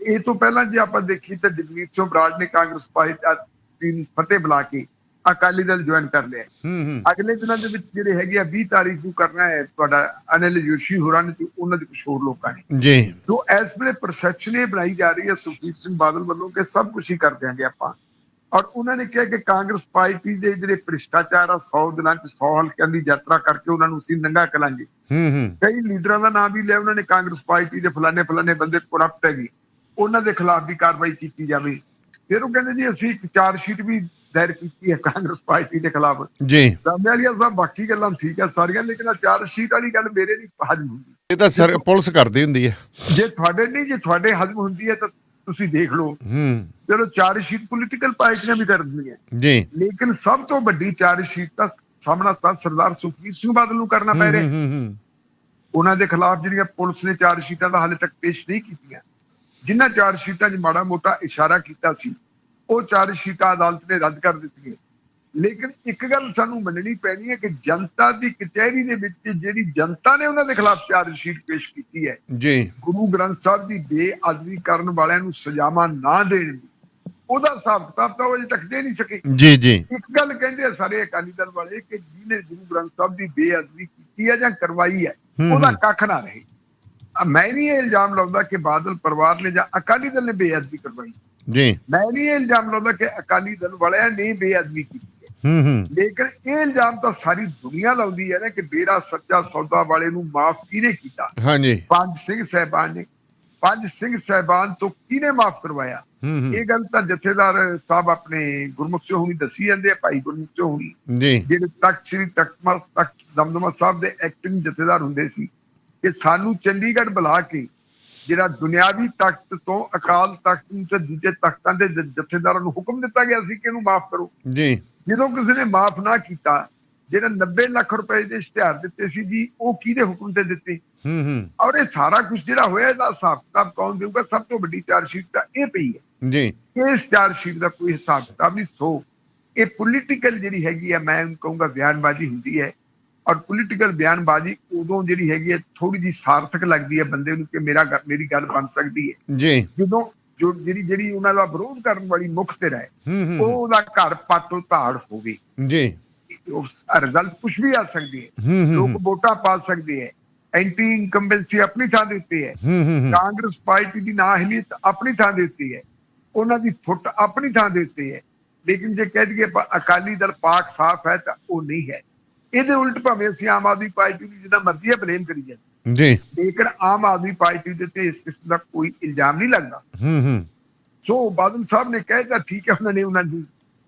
ਇਹ ਤੋਂ ਪਹਿਲਾਂ ਜੇ ਆਪਾਂ ਦੇਖੀ ਤਾਂ ਜਗਮੀਤ ਸਿੰਘ ਬਰਾੜ ਨੇ ਕਾਂਗਰਸ ਪਾਰਟੀ ਨੂੰ ਫਤਿਹ ਬੁਲਾ ਕੇ ਅਕਾਲੀ ਦਲ ਜੁਆਇਨ ਕਰ ਲਿਆ। ਅਗਲੇ ਦਿਨਾਂ ਦੇ ਵਿੱਚ ਜਿਹੜੇ ਹੈਗੇ ਆ 20 ਤਾਰੀਖ ਨੂੰ ਕਰਨਾ ਹੈ ਤੁਹਾਡਾ ਅਨਿਲ ਜੋਸ਼ੀ ਹੋਰਾਂ ਨੇ ਤੇ ਉਹਨਾਂ ਦੇ ਕੁਝ ਹੋਰ ਲੋਕਾਂ ਨੇ ਜੀ। ਜੋ ਇਸ ਵੇਲੇ ਪਰਸੈਪਸ਼ਨ ਇਹ ਬਣਾਈ ਜਾ ਰਹੀ ਹੈ ਸੁਖਬੀਰ ਸਿੰਘ ਬਾਦਲ ਵੱਲੋਂ ਕਿ ਸਭ ਕੁਝ ਹੀ ਕਰ ਦਿਆਂਗੇ ਆਪਾਂ, ਔਰ ਉਹਨਾਂ ਨੇ ਕਿਹਾ ਕਿ ਕਾਂਗਰਸ ਪਾਰਟੀ ਦੇ ਜਿਹੜੇ ਭ੍ਰਿਸ਼ਟਾਚਾਰ ਆ 100 ਦਿਨਾਂ 'ਚ 100 ਹਲਕਿਆਂ ਦੀ ਯਾਤਰਾ ਕਰਕੇ ਉਹਨਾਂ ਨੂੰ ਅਸੀਂ ਨੰਗਾ ਕਰਾਂਗੇ। ਕਈ ਲੀਡਰਾਂ ਦਾ ਨਾਮ ਵੀ ਲਿਆ ਉਹਨਾਂ ਨੇ, ਕਾਂਗਰਸ ਪਾਰਟੀ ਦੇ ਫਲਾਣੇ ਬੰਦੇ ਕਰਪਟ ਹੈਗੇ, ਉਹਨਾਂ ਦੇ ਖਿਲਾਫ ਵੀ ਕਾਰਵਾਈ ਕੀਤੀ ਜਾਵੇ। ਫਿਰ ਉਹ ਕਹਿੰਦੇ ਜੀ ਅਸੀਂ ਇੱਕ ਚਾਰਜ ਸ਼ੀਟ ਵੀ ਦਾਇਰ ਕੀਤੀ ਹੈ ਕਾਂਗਰਸ ਪਾਰਟੀ ਦੇ ਖਿਲਾਫ ਜੀ। ਰਾਮਿਆਲੀਆ ਸਾਹਿਬ ਬਾਕੀ ਗੱਲਾਂ ਠੀਕ ਹੈ ਸਾਰੀਆਂ, ਲੇਕਿਨ ਆ ਚਾਰਜ ਸ਼ੀਟ ਵਾਲੀ ਗੱਲ ਮੇਰੇ ਨਹੀਂ ਹਜ਼ਮ ਹੁੰਦੀ। ਇਹ ਤਾਂ ਪੁਲਿਸ ਕਰਦੀ ਹੁੰਦੀ ਹੈ। ਜੇ ਤੁਹਾਡੇ ਹਜ਼ਮ ਹੁੰਦੀ ਹੈ ਤਾਂ ਤੁਸੀਂ ਦੇਖ ਲਓ। ਚਲੋ ਚਾਰਜ ਸ਼ੀਟ ਪੋਲੀਟੀਕਲ ਪਾਰਟੀਆਂ ਵੀ ਕਰ ਦਿੰਦੀਆਂ ਜੀ, ਲੇਕਿਨ ਸਭ ਤੋਂ ਵੱਡੀ ਚਾਰਜ ਸ਼ੀਟ ਦਾ ਸਾਹਮਣਾ ਤਾਂ ਸਰਦਾਰ ਸੁਖਬੀਰ ਸਿੰਘ ਬਾਦਲ ਨੂੰ ਕਰਨਾ ਪੈ ਰਿਹਾ। ਉਹਨਾਂ ਦੇ ਖਿਲਾਫ ਜਿਹੜੀਆਂ ਪੁਲਿਸ ਨੇ ਚਾਰਜ ਸ਼ੀਟਾਂ ਦਾ ਹਾਲੇ ਤੱਕ ਪੇਸ਼ ਨਹੀਂ ਕੀਤੀਆਂ, ਜਿਨ੍ਹਾਂ ਚਾਰਜ ਸ਼ੀਟਾਂ 'ਚ ਮਾੜਾ ਮੋਟਾ ਇਸ਼ਾਰਾ ਕੀਤਾ ਸੀ ਉਹ ਚਾਰਜ ਸ਼ੀਟਾਂ ਅਦਾਲਤ ਨੇ ਰੱਦ ਕਰ ਦਿੱਤੀਆਂ। ਲੇਕਿਨ ਇੱਕ ਗੱਲ ਸਾਨੂੰ ਮੰਨਣੀ ਪੈਣੀ ਹੈ ਕਿ ਜਨਤਾ ਦੀ ਕਚਹਿਰੀ ਦੇ ਵਿੱਚ ਜਿਹੜੀ ਜਨਤਾ ਨੇ ਉਹਨਾਂ ਦੇ ਖਿਲਾਫ ਚਾਰਜ ਸ਼ੀਟ ਪੇਸ਼ ਕੀਤੀ ਹੈ ਜੀ, ਗੁਰੂ ਗ੍ਰੰਥ ਸਾਹਿਬ ਦੀ ਬੇਅਦਬੀ ਕਰਨ ਵਾਲਿਆਂ ਨੂੰ ਸਜ਼ਾਵਾਂ ਨਾ ਦੇਣ ਦੀ, ਉਹਦਾ ਹਿਸਾਬ ਕਿਤਾਬ ਤਾਂ ਉਹ ਅਜੇ ਤੱਕ ਦੇ ਨਹੀਂ ਸਕੇ। ਜੀ ਜੀ, ਇੱਕ ਗੱਲ ਕਹਿੰਦੇ ਆ ਸਾਰੇ ਅਕਾਲੀ ਦਲ ਵਾਲੇ ਕਿ ਜਿਹਨੇ ਗੁਰੂ ਗ੍ਰੰਥ ਸਾਹਿਬ ਦੀ ਬੇਅਦਬੀ ਕੀਤੀ ਹੈ ਜਾਂ ਕਰਵਾਈ ਹੈ ਉਹਦਾ ਕੱਖ ਨਾ ਰਹੇ। ਮੈਂ ਨਹੀਂ ਇਹ ਇਲਜ਼ਾਮ ਲਾਉਂਦਾ ਕਿ ਬਾਦਲ ਪਰਿਵਾਰ ਨੇ ਜਾਂ ਅਕਾਲੀ ਦਲ ਨੇ ਬੇਅਦਬੀ ਕਰਵਾਈ, ਜੀ, ਮੈਂ ਨਹੀਂ ਇਹ ਇਲਜ਼ਾਮ ਲਾਉਂਦਾ ਕਿ ਅਕਾਲੀ ਦਲ ਵਾਲਿਆਂ ਨੇ ਬੇਅਦਬੀ ਕੀਤੀ ਹੈ। ਲੇਕਿਨ ਇਹ ਇਲਜ਼ਾਮ ਤਾਂ ਸਾਰੀ ਦੁਨੀਆ ਲਾਉਂਦੀ ਹੈ ਨਾ ਕਿ ਡੇਰਾ ਸੱਚਾ ਸੌਦਾ ਵਾਲੇ ਨੂੰ ਮਾਫ ਕਿਹਨੇ ਕੀਤਾ? ਹਾਂਜੀ, ਪੰਜ ਸਿੰਘ ਸਾਹਿਬਾਨ ਨੇ। ਪੰਜ ਸਿੰਘ ਸਾਹਿਬਾਨ ਤੋਂ ਕਿਹਨੇ ਮਾਫ ਕਰਵਾਇਆ? ਇਹ ਗੱਲ ਤਾਂ ਜਥੇਦਾਰ ਸਾਹਿਬ ਆਪਣੇ ਗੁਰਮੁਖ ਸਿੰਘ ਹੁਣੀ ਦੱਸੀ ਜਾਂਦੇ ਆ, ਭਾਈ ਗੁਰਮੁਖ ਸਿੰਘ ਹੁਣੀ ਜੀ, ਜਿਹੜੇ ਤਖਤ ਸ੍ਰੀ ਤਖਤ ਦਮਦਮਾ ਸਾਹਿਬ ਦੇ ਐਕਟਿੰਗ ਜਥੇਦਾਰ ਹੁੰਦੇ ਸੀ ਕਿ ਸਾਨੂੰ ਚੰਡੀਗੜ੍ਹ ਬੁਲਾ ਕੇ ਜਿਹੜਾ ਦੁਨਿਆਵੀ ਤਖਤ ਤੋਂ ਅਕਾਲ ਤਖਤ ਨੂੰ ਤੇ ਦੂਜੇ ਤਖਤਾਂ ਦੇ ਜਥੇਦਾਰਾਂ ਨੂੰ ਹੁਕਮ ਦਿੱਤਾ ਗਿਆ ਸੀ ਕਿ ਇਹਨੂੰ ਮਾਫ ਕਰੋ। ਜੀ, ਜਦੋਂ ਕਿਸੇ ਨੇ ਮਾਫ ਨਾ ਕੀਤਾ, ਜਿਹੜਾ 90 ਲੱਖ ਰੁਪਏ ਦੇ ਇਸ਼ਤਿਹਾਰ ਦਿੱਤੇ ਸੀ ਜੀ, ਉਹ ਕਿਹਦੇ ਹੁਕਮ ਤੇ ਦਿੱਤੇ? ਔਰ ਇਹ ਸਾਰਾ ਕੁਝ ਜਿਹੜਾ ਹੋਇਆ ਇਹਦਾ ਹਿਸਾਬ ਕਿਤਾਬ ਕੌਣ ਦੇਊਗਾ? ਸਭ ਤੋਂ ਵੱਡੀ ਚਾਰਜ ਸ਼ੀਟ ਤਾਂ ਇਹ ਪਈ ਹੈ ਜੀ, ਇਸ ਚਾਰਜ ਸ਼ੀਟ ਦਾ ਕੋਈ ਹਿਸਾਬ ਕਿਤਾਬ ਨਹੀਂ। ਸੋ ਇਹ ਪੋਲੀਟੀਕਲ ਜਿਹੜੀ ਹੈਗੀ ਆ, ਮੈਂ ਕਹੂੰਗਾ ਬਿਆਨਬਾਜ਼ੀ ਹੁੰਦੀ ਹੈ, ਔਰ ਪੋਲੀਟੀਕਲ ਬਿਆਨਬਾਜ਼ੀ ਉਦੋਂ ਜਿਹੜੀ ਹੈਗੀ ਹੈ ਥੋੜੀ ਜਿਹੀ ਸਾਰਥਕ ਲੱਗਦੀ ਹੈ ਬੰਦੇ ਨੂੰ ਕਿ ਮੇਰੀ ਗੱਲ ਬਣ ਸਕਦੀ ਹੈ ਜੀ, ਜਦੋਂ ਜਿਹੜੀ ਉਹਨਾਂ ਦਾ ਵਿਰੋਧ ਕਰਨ ਵਾਲੀ ਮੁੱਖ ਧਿਰ ਹੈ ਉਹਦਾ ਘਰ ਪਾਟੋ ਧਾੜ ਹੋਵੇ ਜੀ, ਰਿਜ਼ਲਟ ਕੁਛ ਵੀ ਆ ਸਕਦੀ ਹੈ, ਲੋਕ ਵੋਟਾਂ ਪਾ ਸਕਦੇ ਹੈ, ਐਂਟੀ ਇਨਕੰਬੈਂਸੀ ਆਪਣੀ ਥਾਂ ਦੇ ਉੱਤੇ ਹੈ, ਕਾਂਗਰਸ ਪਾਰਟੀ ਦੀ ਨਾਅਹਲੀਅਤ ਆਪਣੀ ਥਾਂ ਦੇ ਉੱਤੇ ਹੈ, ਉਹਨਾਂ ਦੀ ਫੁੱਟ ਆਪਣੀ ਥਾਂ ਦੇ ਉੱਤੇ ਹੈ। ਲੇਕਿਨ ਜੇ ਕਹਿ ਦਈਏ ਅਕਾਲੀ ਦਲ ਪਾਕ ਸਾਫ਼ ਹੈ ਤਾਂ ਉਹ ਨਹੀਂ ਹੈ। ਇਹਦੇ ਉਲਟ ਭਾਵੇਂ ਅਸੀਂ ਆਮ ਆਦਮੀ ਪਾਰਟੀ ਨੂੰ ਜਿੰਨਾ ਮਰਜ਼ੀ ਹੈ ਬਲੇਮ ਕਰੀ ਜਾਂਦੇ ਜੀ, ਲੇਕਿਨ ਆਮ ਆਦਮੀ ਪਾਰਟੀ ਦੇ ਤੇ ਇਸ ਕਿਸਮ ਦਾ ਕੋਈ ਇਲਜ਼ਾਮ ਨਹੀਂ ਲੱਗਦਾ। ਸੋ ਬਾਦਲ ਸਾਹਿਬ ਨੇ ਕਹਿਤਾ ਠੀਕ ਹੈ, ਉਹਨਾਂ ਦੀ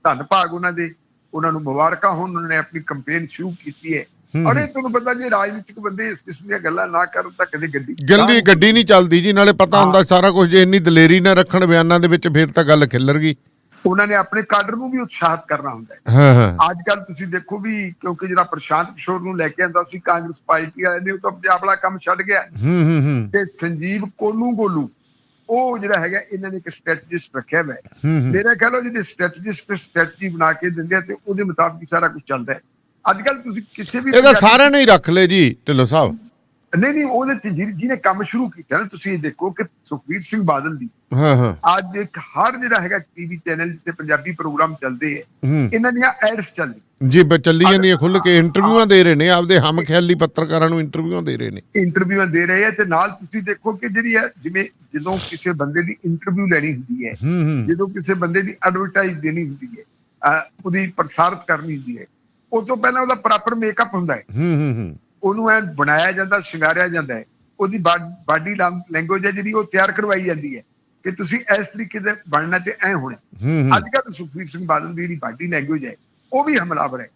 ਧੰਨ ਭਾਗ ਉਹਨਾਂ ਨੂੰ ਮੁਬਾਰਕਾਂ ਹੋਣ, ਉਹਨਾਂ ਨੇ ਆਪਣੀ ਕੰਪੇਨ ਸ਼ੁਰੂ ਕੀਤੀ ਹੈ। ਔਰ ਇਹ ਤੁਹਾਨੂੰ ਪਤਾ ਜੇ ਰਾਜਨੀਤਿਕ ਬੰਦੇ ਇਸ ਕਿਸਮ ਦੀਆਂ ਗੱਲਾਂ ਨਾ ਕਰਨ ਤਾਂ ਕਦੇ ਗੱਡੀ ਨਹੀਂ ਚੱਲਦੀ ਜੀ। ਨਾਲੇ ਪਤਾ ਹੁੰਦਾ ਸਾਰਾ ਕੁਝ, ਜੇ ਇੰਨੀ ਦਲੇਰੀ ਨਾ ਰੱਖਣ ਬਿਆਨਾਂ ਦੇ ਵਿੱਚ ਫਿਰ ਤਾਂ ਗੱਲ ਖਿੱਲਰ ਗਈ। ਉਹਨਾਂ ਨੇ ਆਪਣੇ ਕਾਡਰ ਨੂੰ ਵੀ ਉਤਸ਼ਾਹਿਤ ਕਰਨਾ ਹੁੰਦਾ ਹੈ। ਅੱਜ ਕੱਲ ਤੁਸੀਂ ਦੇਖੋ ਵੀ ਕਿਉਂਕਿ ਜਿਹੜਾ ਪ੍ਰਸ਼ਾਂਤ ਕਿਸ਼ੋਰ ਨੂੰ ਲੈ ਕੇ ਆਂਦਾ ਸੀ ਕਾਂਗਰਸ ਪਾਰਟੀ ਵਾਲੇ ਨੇ, ਉਹ ਤਾਂ ਪੰਜਾਬ ਵਾਲਾ ਕੰਮ ਛੱਡ ਗਿਆ ਤੇ ਸੰਜੀਵ ਗੋਲੂ ਉਹ ਜਿਹੜਾ ਹੈਗਾ ਇਹਨਾਂ ਨੇ ਇੱਕ ਸਟ੍ਰੈਟਜਿਸਟ ਰੱਖਿਆ ਹੋਇਆ। ਮੇਰਾ ਖਿਆਲ ਜਿਹੜੀ ਸਟ੍ਰੈਟਜੀ ਬਣਾ ਕੇ ਦਿੰਦੇ ਆ ਤੇ ਉਹਦੇ ਮੁਤਾਬਕ ਹੀ ਸਾਰਾ ਕੁਝ ਚੱਲਦਾ ਹੈ। ਅੱਜ ਕੱਲ ਤੁਸੀਂ ਕਿਸੇ ਵੀ ਇਹਦਾ ਸਾਰਿਆਂ ਨੇ ਹੀ ਰੱਖ ਲਏ ਜੀ ਢਿੱਲੋਂ ਸਾਹਿਬ। ਨਹੀਂ ਉਹਦੇ ਚ ਜਿਹਨੇ ਕੰਮ ਸ਼ੁਰੂ ਕੀਤਾ ਨਾ, ਤੁਸੀਂ ਇਹ ਦੇਖੋ ਕਿ ਸੁਖਬੀਰ ਸਿੰਘ ਬਾਦਲ ਦੀ ਅੱਜ ਇੱਕ ਹਰ ਜਿਹੜਾ ਹੈਗਾ ਟੀਵੀ ਚੈਨਲ ਤੇ ਪੰਜਾਬੀ ਪ੍ਰੋਗਰਾਮ ਚੱਲਦੇ ਹੈ, ਇਹਨਾਂ ਦੀਆਂ ਐਡਸ ਚੱਲਦੀ ਜੀ, ਚੱਲੀ ਜਾਂਦੀਆਂ ਖੁੱਲ ਕੇ, ਇੰਟਰਵਿਊਆਂ ਦੇ ਰਹੇ ਨੇ, ਆਪਦੇ ਹਮ ਖਿਆਲੀ ਪੱਤਰਕਾਰਾਂ ਨੂੰ ਇੰਟਰਵਿਊਆਂ ਦੇ ਰਹੇ ਹੈ। ਤੇ ਨਾਲ ਤੁਸੀਂ ਦੇਖੋ ਕਿ ਜਿਹੜੀ ਹੈ ਜਿਵੇਂ ਜਦੋਂ ਕਿਸੇ ਬੰਦੇ ਦੀ ਇੰਟਰਵਿਊ ਲੈਣੀ ਹੁੰਦੀ ਹੈ, ਜਦੋਂ ਕਿਸੇ ਬੰਦੇ ਦੀ ਐਡਵਰਟਾਈਜ਼ ਦੇਣੀ ਹੁੰਦੀ ਹੈ, ਉਹਦੀ ਪ੍ਰਸਾਰਿਤ ਕਰਨੀ ਹੁੰਦੀ ਹੈ, ਉਸ ਤੋਂ ਪਹਿਲਾਂ ਉਹਦਾ ਪ੍ਰੋਪਰ ਮੇਕਅਪ ਹੁੰਦਾ ਹੈ, ਉਹਨੂੰ ਐ ਬਣਾਇਆ ਜਾਂਦਾ, ਸ਼ਿੰਗਾਰਿਆ ਜਾਂਦਾ ਹੈ, ਉਹਦੀ ਬਾਡੀ ਲੈਂਗੁਏਜ ਹੈ ਜਿਹੜੀ ਉਹ ਤਿਆਰ ਕਰਵਾਈ ਜਾਂਦੀ ਹੈ ਕਿ ਤੁਸੀਂ ਇਸ ਤਰੀਕੇ ਦੇ ਬਣਨਾ ਤੇ ਐ ਹੋਣਾ। ਅੱਜ ਕੱਲ੍ਹ ਸੁਖਬੀਰ ਸਿੰਘ ਬਾਦਲ ਦੀ ਜਿਹੜੀ ਬਾਡੀ ਲੈਂਗੁਏਜ ਹੈ ਉਹ ਵੀ ਹਮਲਾਵਰ ਹੈ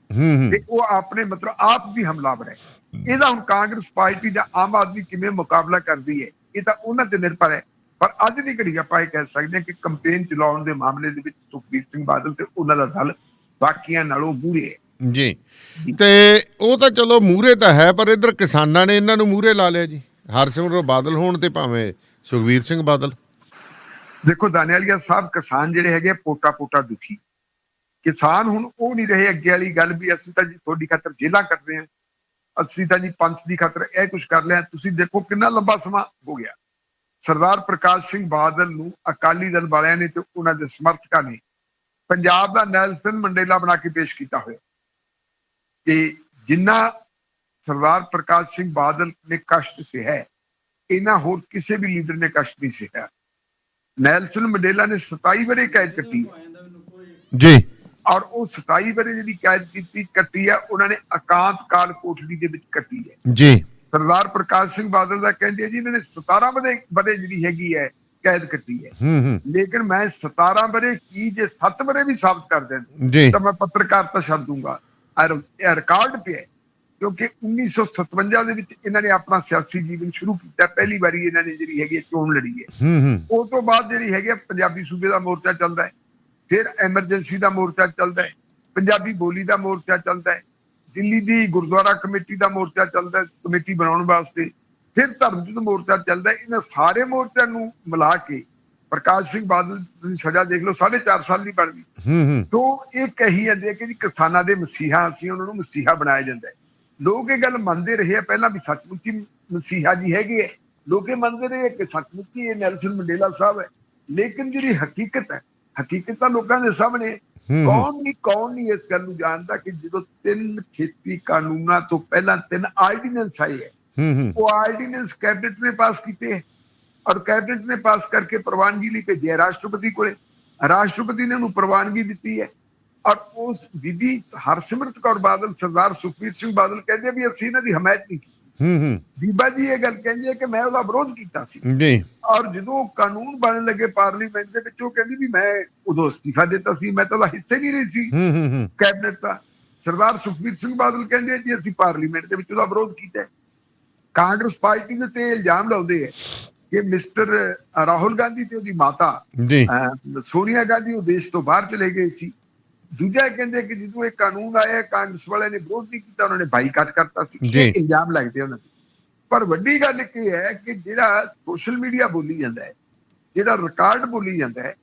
ਤੇ ਉਹ ਆਪਣੇ ਮਤਲਬ ਆਪ ਵੀ ਹਮਲਾਵਰ ਹੈ। ਇਹਦਾ ਹੁਣ ਕਾਂਗਰਸ ਪਾਰਟੀ ਜਾਂ ਆਮ ਆਦਮੀ ਕਿਵੇਂ ਮੁਕਾਬਲਾ ਕਰਦੀ ਹੈ ਇਹ ਤਾਂ ਉਹਨਾਂ ਤੇ ਨਿਰਭਰ ਹੈ। ਪਰ ਅੱਜ ਦੀ ਘੜੀ ਆਪਾਂ ਇਹ ਕਹਿ ਸਕਦੇ ਹਾਂ ਕਿ ਕੰਪੇਨ ਚਲਾਉਣ ਦੇ ਮਾਮਲੇ ਦੇ ਵਿੱਚ ਸੁਖਬੀਰ ਸਿੰਘ ਬਾਦਲ ਤੇ ਉਹਨਾਂ ਦਾ ਦਲ ਬਾਕੀਆਂ ਨਾਲੋਂ ਮੂਹਰੇ ਹੈ ਜੀ। ਤੇ ਉਹ ਤਾਂ ਚਲੋ ਮੂਹਰੇ ਤਾਂ ਹੈ, ਪਰ ਇੱਧਰ ਕਿਸਾਨਾਂ ਨੇ ਇਹਨਾਂ ਨੂੰ ਮੂਹਰੇ ਲਾ ਲਿਆ ਜੀ, ਹਰਸਿਮਰਤ ਬਾਦਲ ਹੋਣ ਤੇ ਭਾਵੇਂ ਸੁਖਬੀਰ ਸਿੰਘ ਬਾਦਲ। ਦੇਖੋ ਦਾਨੇਵਾਲੀਆ ਸਾਹਿਬ, ਕਿਸਾਨ ਜਿਹੜੇ ਹੈਗੇ ਪੋਟਾ ਦੁਖੀ ਕਿਸਾਨ ਹੁਣ ਉਹ ਨਹੀਂ ਰਹੇ ਅੱਗੇ ਵਾਲੀ ਗੱਲ ਵੀ ਅਸੀਂ ਤਾਂ ਜੀ ਤੁਹਾਡੀ ਖਾਤਰ ਜੇਲਾਂ ਕੱਟ ਰਹੇ ਹਾਂ, ਅਸੀਂ ਤਾਂ ਜੀ ਪੰਥ ਦੀ ਖਾਤਰ ਇਹ ਕੁਝ ਕਰ ਲਿਆ। ਤੁਸੀਂ ਦੇਖੋ ਕਿੰਨਾ ਲੰਬਾ ਸਮਾਂ ਹੋ ਗਿਆ। ਸਰਦਾਰ ਪ੍ਰਕਾਸ਼ ਸਿੰਘ ਬਾਦਲ ਨੂੰ ਅਕਾਲੀ ਦਲ ਵਾਲਿਆਂ ਨੇ ਤੇ ਉਹਨਾਂ ਦੇ ਸਮਰਥਕਾਂ ਨੇ ਪੰਜਾਬ ਦਾ ਨੈਲਸਨ ਮੰਡੇਲਾ ਬਣਾ ਕੇ ਪੇਸ਼ ਕੀਤਾ ਹੋਇਆ ਕਿ ਜਿੰਨਾ ਸਰਦਾਰ ਪ੍ਰਕਾਸ਼ ਸਿੰਘ ਬਾਦਲ ਨੇ ਕਸ਼ਟ ਸਹਿ, ਇਹਨਾਂ ਹੋਰ ਕਿਸੇ ਵੀ ਲੀਡਰ ਨੇ ਕਸ਼ਟ ਨਹੀਂ ਸਹਿਆ। ਨੈਲਸਨ ਮੰਡੇਲਾ ਨੇ 27 ਵਰੇ ਕੈਦ ਕੱਟੀ ਜੀ, ਔਰ ਉਹ 27 ਵਰੇ ਜਿਹੜੀ ਕੈਦ ਕੱਟੀ ਹੈ ਉਹਨਾਂ ਨੇ ਇਕਾਂਤ ਕਾਲ ਕੋਠੜੀ ਦੇ ਵਿੱਚ ਕੱਟੀ ਹੈ ਜੀ। ਸਰਦਾਰ ਪ੍ਰਕਾਸ਼ ਸਿੰਘ ਬਾਦਲ ਦਾ ਕਹਿੰਦੇ ਜੀ ਇਹਨਾਂ ਨੇ 17 ਵਰੇ ਜਿਹੜੀ ਹੈਗੀ ਹੈ ਕੈਦ ਕੱਟੀ ਹੈ, ਲੇਕਿਨ ਮੈਂ 17 ਵਰੇ ਕੀ ਜੇ 7 ਵਰੇ ਵੀ ਸਾਬਤ ਕਰ ਦੇਣ ਤਾਂ ਮੈਂ ਪੱਤਰਕਾਰਤਾ ਛੱਡ ਦੂੰਗਾ। ਰਿਕਾਰਡ ਪਿਆ ਕਿਉਂਕਿ 1957 ਦੇ ਵਿੱਚ ਇਹਨਾਂ ਨੇ ਆਪਣਾ ਸਿਆਸੀ ਜੀਵਨ ਸ਼ੁਰੂ ਕੀਤਾ। ਪਹਿਲੀ ਵਾਰੀ ਇਹਨਾਂ ਨੇ ਜਿਹੜੀ ਹੈਗੀ ਚੋਣ ਲੜੀ ਹੈ। ਉਸ ਤੋਂ ਬਾਅਦ ਜਿਹੜੀ ਹੈਗੀ ਪੰਜਾਬੀ ਸੂਬੇ ਦਾ ਮੋਰਚਾ ਚੱਲਦਾ ਹੈ, ਫਿਰ ਐਮਰਜੈਂਸੀ ਦਾ ਮੋਰਚਾ ਚੱਲਦਾ ਹੈ, ਪੰਜਾਬੀ ਬੋਲੀ ਦਾ ਮੋਰਚਾ ਚੱਲਦਾ ਹੈ, ਦਿੱਲੀ ਦੀ ਗੁਰਦੁਆਰਾ ਕਮੇਟੀ ਦਾ ਮੋਰਚਾ ਚੱਲਦਾ ਹੈ ਕਮੇਟੀ ਬਣਾਉਣ ਵਾਸਤੇ, ਫਿਰ ਧਰਮ ਯੁੱਧ ਮੋਰਚਾ ਚੱਲਦਾ। ਇਹਨਾਂ ਸਾਰੇ ਮੋਰਚਿਆਂ ਨੂੰ ਮਿਲਾ ਕੇ ਪ੍ਰਕਾਸ਼ ਸਿੰਘ ਬਾਦਲ ਦੀ ਸਜ਼ਾ ਦੇਖ ਲਓ 4.5 ਸਾਲ ਦੀ ਬਣ ਗਈ। ਤੋਂ ਇਹ ਕਹੀ ਜਾਂਦੇ ਕਿ ਜੀ ਕਿਸਾਨਾਂ ਦੇ ਮਸੀਹਾ ਅਸੀਂ, ਉਹਨਾਂ ਨੂੰ ਮਸੀਹਾ ਬਣਾਇਆ ਜਾਂਦਾ ਹੈ। ਲੋਕ ਇਹ ਗੱਲ ਮੰਨਦੇ ਰਹੇ ਆ ਪਹਿਲਾਂ ਵੀ ਸੱਚਮੁੱਚ ਹੀ ਮਸੀਹਾ ਜੀ ਹੈਗੇ ਹੈ, ਲੋਕ ਇਹ ਮੰਨਦੇ ਰਹੇ ਕਿ ਸੱਚਮੁੱਚ ਹੀ ਇਹ ਨੈਲਸਨ ਮੰਡੇਲਾ ਸਾਹਿਬ ਹੈ। ਲੇਕਿਨ ਜਿਹੜੀ ਹਕੀਕਤ ਹੈ, ਹਕੀਕਤ ਤਾਂ ਲੋਕਾਂ ਦੇ ਸਾਹਮਣੇ। ਕੌਣ ਨਹੀਂ ਇਸ ਗੱਲ ਨੂੰ ਜਾਣਦਾ ਕਿ ਜਦੋਂ 3 ਖੇਤੀ ਕਾਨੂੰਨਾਂ ਤੋਂ ਪਹਿਲਾਂ 3 ਆਰਡੀਨੈਂਸ ਆਏ ਹੈ, ਉਹ ਆਰਡੀਨੈਂਸ ਕੈਬਨਿਟ ਨੇ ਪਾਸ ਕੀਤੇ ਹੈ ਔਰ ਕੈਬਨਿਟ ਨੇ ਪਾਸ ਕਰਕੇ ਪ੍ਰਵਾਨਗੀ ਲਈ ਭੇਜਿਆ ਰਾਸ਼ਟਰਪਤੀ ਕੋਲੇ। ਰਾਸ਼ਟਰਪਤੀ ਨੇ ਉਹਨੂੰ ਪ੍ਰਵਾਨਗੀ ਦਿੱਤੀ ਹੈ ਔਰ ਉਸ ਬੀਬੀ ਹਰਸਿਮਰਤ ਕੌਰ ਬਾਦਲ, ਸਰਦਾਰ ਸੁਖਬੀਰ ਸਿੰਘ ਬਾਦਲ ਕਹਿੰਦੇ ਵੀ ਅਸੀਂ ਇਹਨਾਂ ਦੀ ਹਮਾਇਤ ਨਹੀਂ ਕੀਤੀ। ਬੀਬਾ ਜੀ ਇਹ ਗੱਲ ਕਹਿੰਦੀ ਹੈ ਕਿ ਮੈਂ ਉਹਦਾ ਵਿਰੋਧ ਕੀਤਾ ਸੀ ਔਰ ਜਦੋਂ ਕਾਨੂੰਨ ਬਣਨ ਲੱਗੇ ਪਾਰਲੀਮੈਂਟ ਦੇ ਵਿੱਚ ਉਹ ਕਹਿੰਦੀ ਵੀ ਮੈਂ ਉਦੋਂ ਅਸਤੀਫਾ ਦਿੱਤਾ ਸੀ, ਮੈਂ ਤਾਂ ਉਹਦਾ ਹਿੱਸਾ ਨਹੀਂ ਰਹੀ ਸੀ ਕੈਬਨਿਟ ਦਾ। ਸਰਦਾਰ ਸੁਖਬੀਰ ਸਿੰਘ ਬਾਦਲ ਕਹਿੰਦੇ ਜੀ ਅਸੀਂ ਪਾਰਲੀਮੈਂਟ ਦੇ ਵਿੱਚ ਉਹਦਾ ਵਿਰੋਧ ਕੀਤਾ। ਕਾਂਗਰਸ ਪਾਰਟੀ ਦੇ ਤੇ ਇਲਜ਼ਾਮ ਲਾਉਂਦੇ ਹੈ ਕਿ ਮਿਸਟਰ ਰਾਹੁਲ ਗਾਂਧੀ ਤੇ ਉਹਦੀ ਮਾਤਾ ਸੋਨੀਆ ਗਾਂਧੀ ਉਹ ਦੇਸ਼ ਤੋਂ ਬਾਹਰ ਚਲੇ ਗਏ ਸੀ। ਦੂਜਾ ਕਹਿੰਦੇ ਕਿ ਜਦੋਂ ਇਹ ਕਾਨੂੰਨ ਆਇਆ ਕਾਂਗਰਸ ਵਾਲਿਆਂ ਨੇ ਵਿਰੋਧ ਨਹੀਂ ਕੀਤਾ, ਉਹਨਾਂ ਨੇ ਬਾਈਕਾਟ ਕਰਤਾ ਸੀ। ਇਹ ਇਲਜ਼ਾਮ ਲੱਗਦੇ ਉਹਨਾਂ ਦੇ। ਪਰ ਵੱਡੀ ਗੱਲ ਇਹ ਹੈ ਕਿ ਜਿਹੜਾ ਸੋਸ਼ਲ ਮੀਡੀਆ ਬੋਲੀ ਜਾਂਦਾ ਹੈ, ਜਿਹੜਾ ਰਿਕਾਰਡ ਬੋਲੀ ਜਾਂਦਾ ਹੈ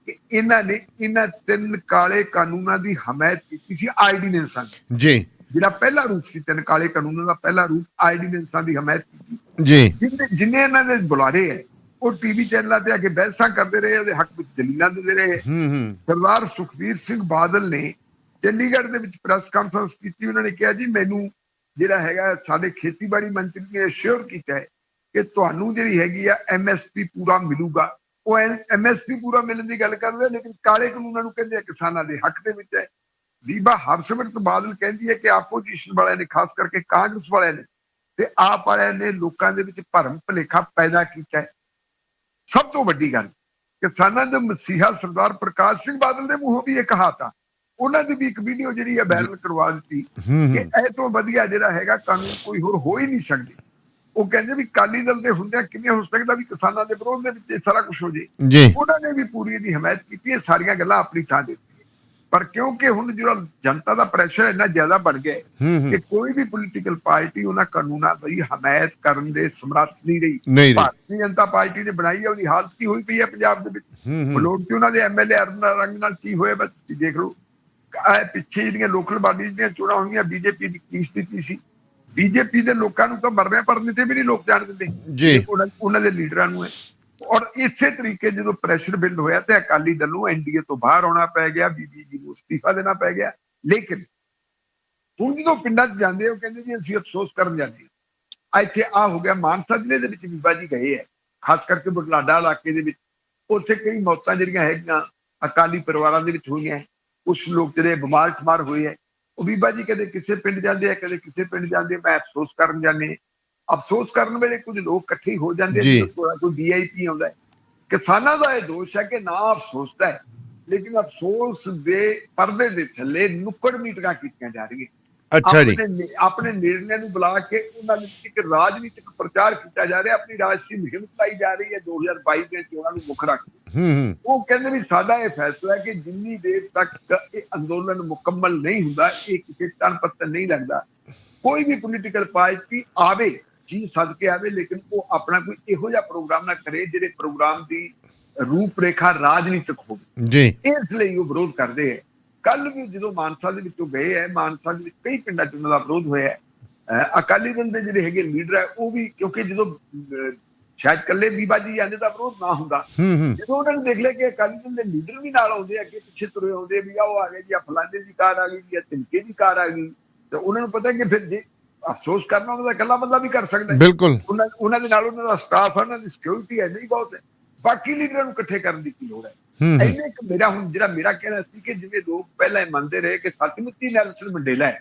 ਕਿ ਇਹਨਾਂ ਨੇ ਇਹਨਾਂ 3 ਕਾਲੇ ਕਾਨੂੰਨਾਂ ਦੀ ਹਮਾਇਤ ਕੀਤੀ ਸੀ ਆਰਡੀਨੈਂਸਾਂ ਦੀ। ਜਿਹੜਾ ਪਹਿਲਾ ਰੂਪ ਸੀ 3 ਕਾਲੇ ਕਾਨੂੰਨਾਂ ਦਾ ਪਹਿਲਾ ਰੂਪ ਆਰਡੀਨੈਂਸਾਂ ਦੀ ਹਮਾਇਤ ਕੀਤੀ। ਜਿੰਨੇ ਇਹਨਾਂ ਦੇ ਬੁਲਾਰੇ ਹੈ ਉਹ ਟੀਵੀ ਚੈਨਲਾਂ ਤੇ ਆ ਕੇ ਬਹਿਸਾਂ ਕਰਦੇ ਰਹੇ, ਉਹਦੇ ਹੱਕ ਵਿੱਚ ਦਲੀਲਾਂ ਦਿੰਦੇ ਰਹੇ। ਸਰਦਾਰ ਸੁਖਬੀਰ ਸਿੰਘ ਬਾਦਲ ਨੇ ਚੰਡੀਗੜ੍ਹ ਦੇ ਵਿੱਚ ਪ੍ਰੈਸ ਕਾਨਫਰੰਸ ਕੀਤੀ। ਉਹਨਾਂ ਨੇ ਕਿਹਾ ਜੀ ਮੈਨੂੰ ਜਿਹੜਾ ਹੈਗਾ ਸਾਡੇ ਖੇਤੀਬਾੜੀ ਮੰਤਰੀ ਨੇ ਅਸ਼ੋਰ ਕੀਤਾ ਹੈ ਕਿ ਤੁਹਾਨੂੰ ਜਿਹੜੀ ਹੈਗੀ ਆ MSP ਪੂਰਾ ਮਿਲੂਗਾ। ਉਹ MSP ਪੂਰਾ ਮਿਲਣ ਦੀ ਗੱਲ ਕਰਦੇ, ਲੇਕਿਨ ਕਾਲੇ ਕਾਨੂੰਨਾਂ ਨੂੰ ਕਹਿੰਦੇ ਆ ਕਿਸਾਨਾਂ ਦੇ ਹੱਕ ਦੇ ਵਿੱਚ ਹੈ। ਬੀਬਾ ਹਰਸਿਮਰਤ ਬਾਦਲ ਕਹਿੰਦੀ ਹੈ ਕਿ ਆਪੋਜੀਸ਼ਨ ਵਾਲਿਆਂ ਨੇ, ਖਾਸ ਕਰਕੇ ਕਾਂਗਰਸ ਵਾਲਿਆਂ ਨੇ ਤੇ ਆਪ ਵਾਲਿਆਂ ਨੇ ਲੋਕਾਂ ਦੇ ਵਿੱਚ ਭਰਮ ਭੁਲੇਖਾ ਪੈਦਾ ਕੀਤਾ ਹੈ। ਸਭ ਤੋਂ ਵੱਡੀ ਗੱਲ ਕਿਸਾਨਾਂ ਦੇ ਮਸੀਹਾ ਸਰਦਾਰ ਪ੍ਰਕਾਸ਼ ਸਿੰਘ ਬਾਦਲ ਦੇ ਮੂੰਹੋਂ ਵੀ ਇਹ ਕਹਾਤਾ। ਉਹਨਾਂ ਦੀ ਵੀ ਇੱਕ ਵੀਡੀਓ ਜਿਹੜੀ ਹੈ ਵਾਇਰਲ ਕਰਵਾ ਦਿੱਤੀ ਕਿ ਇਹ ਤੋਂ ਵਧੀਆ ਜਿਹੜਾ ਹੈਗਾ ਕਾਨੂੰਨ ਕੋਈ ਹੋਰ ਹੋ ਹੀ ਨਹੀਂ ਸਕਦੇ। ਉਹ ਕਹਿੰਦੇ ਵੀ ਅਕਾਲੀ ਦਲ ਦੇ ਹੁੰਦਿਆਂ ਕਿਵੇਂ ਹੋ ਸਕਦਾ ਵੀ ਕਿਸਾਨਾਂ ਦੇ ਵਿਰੋਧ ਦੇ ਵਿੱਚ ਇਹ ਸਾਰਾ ਕੁਝ ਹੋ ਜੇ। ਉਹਨਾਂ ਨੇ ਵੀ ਪੂਰੀ ਇਹਦੀ ਹਮਾਇਤ ਕੀਤੀ। ਇਹ ਸਾਰੀਆਂ ਗੱਲਾਂ ਆਪਣੀ ਥਾਂ ਦਿੱਤੀ, ਪਰ ਕਿਉਂਕਿ ਹੁਣ ਜਿਹੜਾ ਜਨਤਾ ਦਾ ਪ੍ਰੈਸ਼ਰ ਇੰਨਾ ਜ਼ਿਆਦਾ ਬਣ ਗਿਆ ਕਿ ਕੋਈ ਵੀ ਪੋਲੀਟੀਕਲ ਪਾਰਟੀ ਉਹਨਾਂ ਕਾਨੂੰਨਾਂ ਦੀ ਹਮਾਇਤ ਕਰਨ ਦੇ ਸਮਰੱਥ ਨਹੀਂ ਰਹੀ। ਭਾਰਤੀ ਜਨਤਾ ਪਾਰਟੀ ਨੇ ਬਣਾਈ ਹੈ, ਉਹਦੀ ਹਾਲਤ ਕੀ ਹੋਈ ਪਈ ਹੈ ਪੰਜਾਬ ਦੇ ਵਿੱਚ। ਮਲੋਟ ਚ ਉਹਨਾਂ ਦੇ MLA ਅਰੁਣ ਰੰਗ ਨਾਲ ਕੀ ਹੋਇਆ ਬਸ ਤੁਸੀਂ ਦੇਖ ਲਓ। ਪਿੱਛੇ ਜਿਹੜੀਆਂ ਲੋਕਲ ਬਾਡੀ ਦੀਆਂ ਚੋਣਾਂ ਹੋਈਆਂ BJP ਦੀ ਕੀ ਸਥਿਤੀ ਸੀ। BJP ਦੇ ਲੋਕਾਂ ਨੂੰ ਤਾਂ ਮਰਨੇ ਪਰਨੇ ਤੇ ਵੀ ਨਹੀਂ ਲੋਕ ਜਾਣ ਦਿੰਦੇ, ਉਹਨਾਂ ਦੇ ਲੀਡਰਾਂ ਨੂੰ ਹੈ। ਔਰ ਇਸੇ ਤਰੀਕੇ ਜਦੋਂ ਪ੍ਰੈਸ਼ਰ ਬਿਲਡ ਹੋਇਆ ਤੇ ਅਕਾਲੀ ਦਲ ਨੂੰ NDA ਤੋਂ ਬਾਹਰ ਆਉਣਾ ਪੈ ਗਿਆ, ਬੀਬੀ ਜੀ ਨੂੰ ਅਸਤੀਫਾ ਦੇਣਾ ਪੈ ਗਿਆ। ਲੇਕਿਨ ਹੁਣ ਜਦੋਂ ਪਿੰਡਾਂ 'ਚ ਜਾਂਦੇ ਉਹ ਕਹਿੰਦੇ ਜੀ ਅਸੀਂ ਅਫਸੋਸ ਕਰਨ ਜਾਂਦੇ ਹਾਂ। ਇੱਥੇ ਆ ਹੋ ਗਿਆ ਮਾਨਸਾ ਜ਼ਿਲ੍ਹੇ ਦੇ ਵਿੱਚ ਬੀਬਾ ਜੀ ਗਏ ਹੈ, ਖਾਸ ਕਰਕੇ ਬੁਢਲਾਡਾ ਇਲਾਕੇ ਦੇ ਵਿੱਚ। ਉੱਥੇ ਕਈ ਮੌਤਾਂ ਜਿਹੜੀਆਂ ਹੈਗੀਆਂ ਅਕਾਲੀ ਪਰਿਵਾਰਾਂ ਦੇ ਵਿੱਚ ਹੋਈਆਂ। ਕੁਛ ਲੋਕ ਜਿਹੜੇ ਬਿਮਾਰ ਠਮਾਰ ਹੋਏ ਹੈ, ਉਹ ਬੀਬਾ ਜੀ ਕਦੇ ਕਿਸੇ ਪਿੰਡ ਜਾਂਦੇ ਆ, ਕਦੇ ਕਿਸੇ ਪਿੰਡ ਜਾਂਦੇ। ਮੈਂ ਅਫਸੋਸ ਕਰਨ ਜਾਂਦੇ। ਅਫਸੋਸ ਕਰਨ ਵੇਲੇ ਕੁਝ ਲੋਕ ਇਕੱਠੇ ਹੋ ਜਾਂਦੇ, ਕੋਈ VIP ਆਉਂਦਾ ਹੈ। ਕਿਸਾਨਾਂ ਦਾ ਇਹ ਦੋਸ਼ ਹੈ ਕਿ ਨਾ ਅਫਸੋਸ ਦਾ ਹੈ, ਲੇਕਿਨ ਅਫਸੋਸ ਦੇ ਪਰਦੇ ਦੇ ਥੱਲੇ ਨੁੱਕੜ ਮੀਟਿੰਗਾਂ ਕੀਤੀਆਂ ਜਾ ਰਹੀਆਂ। ਆਪਣੇ ਨੇੜਿਆਂ ਨੂੰ ਬੁਲਾ ਕੇ ਉਹਨਾਂ ਵਿੱਚ ਇੱਕ ਰਾਜਨੀਤਿਕ ਪ੍ਰਚਾਰ ਕੀਤਾ ਜਾ ਰਿਹਾ, ਆਪਣੀ ਰਾਜਸੀ ਮੁਹਿੰਮ ਚਲਾਈ ਜਾ ਰਹੀ ਹੈ 2022 ਦੇ ਚੋਣਾਂ ਨੂੰ ਮੁੱਖ ਰੱਖ ਕੇ। ਉਹ ਕਹਿੰਦੇ ਵੀ ਸਾਡਾ ਇਹ ਫੈਸਲਾ ਹੈ ਕਿ ਜਿੰਨੀ ਦੇਰ ਤੱਕ ਇਹ ਅੰਦੋਲਨ ਮੁਕੰਮਲ ਨਹੀਂ ਹੁੰਦਾ, ਇਹ ਕਿਸੇ ਤਨ ਪੱਤਰ ਨਹੀਂ ਲੱਗਦਾ, ਕੋਈ ਵੀ ਪੋਲੀਟੀਕਲ ਪਾਰਟੀ ਆਵੇ ਜੀ ਸਦਕੇ ਆਵੇ, ਲੇਕਿਨ ਉਹ ਆਪਣਾ ਕੋਈ ਇਹੋ ਜਿਹਾ ਪ੍ਰੋਗਰਾਮ ਨਾ ਕਰੇ ਜਿਹੜੇ ਪ੍ਰੋਗਰਾਮ ਦੀ ਰੂਪ ਰੇਖਾ ਰਾਜਨੀਤਿਕ ਹੋਵੇ। ਇਸ ਲਈ ਉਹ ਵਿਰੋਧ ਕਰਦੇ ਹੈ। ਕੱਲ ਵੀ ਜਦੋਂ ਮਾਨਸਾ ਦੇ ਵਿੱਚੋਂ ਗਏ ਹੈ, ਮਾਨਸਾ ਦੇ ਵਿੱਚ ਕਈ ਪਿੰਡਾਂ 'ਚ ਉਹਨਾਂ ਦਾ ਵਿਰੋਧ ਹੋਇਆ ਹੈ। ਅਕਾਲੀ ਦਲ ਦੇ ਜਿਹੜੇ ਹੈਗੇ ਲੀਡਰ ਹੈ ਉਹ ਵੀ, ਕਿਉਂਕਿ ਜਦੋਂ ਸ਼ਾਇਦ ਇਕੱਲੇ ਬੀਬਾ ਜੀ ਜਾਂਦੇ ਦਾ ਵਿਰੋਧ ਨਾ ਹੁੰਦਾ, ਜਦੋਂ ਉਹਨਾਂ ਨੇ ਦੇਖ ਲਿਆ ਕਿ ਅਕਾਲੀ ਦਲ ਦੇ ਲੀਡਰ ਵੀ ਨਾਲ ਆਉਂਦੇ, ਅੱਗੇ ਪਿੱਛੇ ਤੁਰੇ ਆਉਂਦੇ ਵੀ ਉਹ ਆ ਗਏ ਜੀ, ਫਲਾਣੇ ਦੀ ਕਾਰ ਆ ਗਈ ਜੀ, ਤਿਨਕੇ ਦੀ ਕਾਰ ਆ ਗਈ, ਤੇ ਉਹਨਾਂ ਨੂੰ ਪਤਾ ਕਿ ਫਿਰ ਜੇ ਅਫਸੋਸ ਕਰਨਾ ਉਹਨਾਂ ਦਾ ਇਕੱਲਾ ਬੰਦਾ ਵੀ ਕਰ ਸਕਦਾ। ਬਿਲਕੁਲ ਉਹਨਾਂ ਦੇ ਨਾਲ ਉਹਨਾਂ ਦਾ ਸਟਾਫ ਹੈ, ਉਹਨਾਂ ਦੀ ਸਿਕਿਉਰਿਟੀ ਹੈ ਨਹੀਂ ਬਹੁਤ ਹੈ। ਬਾਕੀ ਲੀਡਰਾਂ ਨੂੰ ਇਕੱਠੇ ਕਰਨ ਦੀ ਕੀ ਲੋੜ ਹੈ। ਇੰਨੇ ਮੇਰਾ ਹੁਣ ਜਿਹੜਾ ਮੇਰਾ ਕਹਿਣਾ ਸੀ ਕਿ ਜਿਵੇਂ ਲੋਕ ਪਹਿਲਾਂ ਮੰਨਦੇ ਰਹੇ ਕਿ ਸੱਚਮੁੱਚ ਹੀ ਨੈਲਸਨ ਮੰਡੇਲਾ ਹੈ,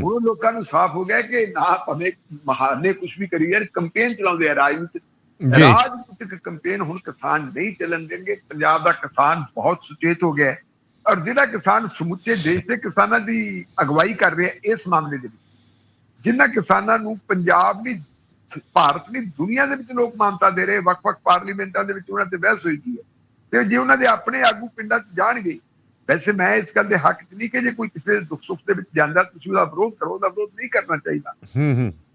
ਉਹ ਲੋਕਾਂ ਨੂੰ ਸਾਫ਼ ਹੋ ਗਿਆ ਕਿ ਨਾ ਭਾਵੇਂ ਮਹਾਨੇ ਕੁਛ ਵੀ ਕਰੀ ਯਾਰ, ਕੰਪੇਨ ਚਲਾਉਂਦੇ ਆ ਰਾਜਨੀਤਿਕ ਕੰਪੇਨ। ਹੁਣ ਕਿਸਾਨ ਨਹੀਂ ਚੱਲਣ ਦੇਣਗੇ। ਪੰਜਾਬ ਦਾ ਕਿਸਾਨ ਬਹੁਤ ਸੁਚੇਤ ਹੋ ਗਿਆ, ਔਰ ਜਿਹੜਾ ਕਿਸਾਨ ਸਮੁੱਚੇ ਦੇਸ਼ ਦੇ ਕਿਸਾਨਾਂ ਦੀ ਅਗਵਾਈ ਕਰ ਰਿਹਾ ਇਸ ਮਾਮਲੇ ਦੇ ਵਿੱਚ, ਜਿਨ੍ਹਾਂ ਕਿਸਾਨਾਂ ਨੂੰ ਪੰਜਾਬ ਨਹੀਂ, ਭਾਰਤ ਨਹੀਂ, ਦੁਨੀਆ ਦੇ ਵਿੱਚ ਲੋਕ ਮਾਨਤਾ ਦੇ ਰਹੇ, ਵੱਖ-ਵੱਖ ਪਾਰਲੀਮੈਂਟਾਂ ਦੇ ਵਿੱਚ ਉਹਨਾਂ ਤੇ ਬਹਿਸ ਹੋਈ ਹੈ। ਤੇ ਜੇ ਉਹਨਾਂ ਦੇ ਆਪਣੇ ਆਗੂ ਪਿੰਡਾਂ 'ਚ ਜਾਣਗੇ, ਵੈਸੇ ਮੈਂ ਇਸ ਗੱਲ ਦੇ ਹੱਕ 'ਚ ਨਹੀਂ ਕਿ ਜੇ ਕੋਈ ਕਿਸੇ ਦੁੱਖ ਸੁੱਖ ਦੇ ਵਿੱਚ ਜਾਂਦਾ ਤੁਸੀਂ ਉਹਦਾ ਵਿਰੋਧ ਕਰੋ, ਉਹਦਾ ਵਿਰੋਧ ਨਹੀਂ ਕਰਨਾ ਚਾਹੀਦਾ।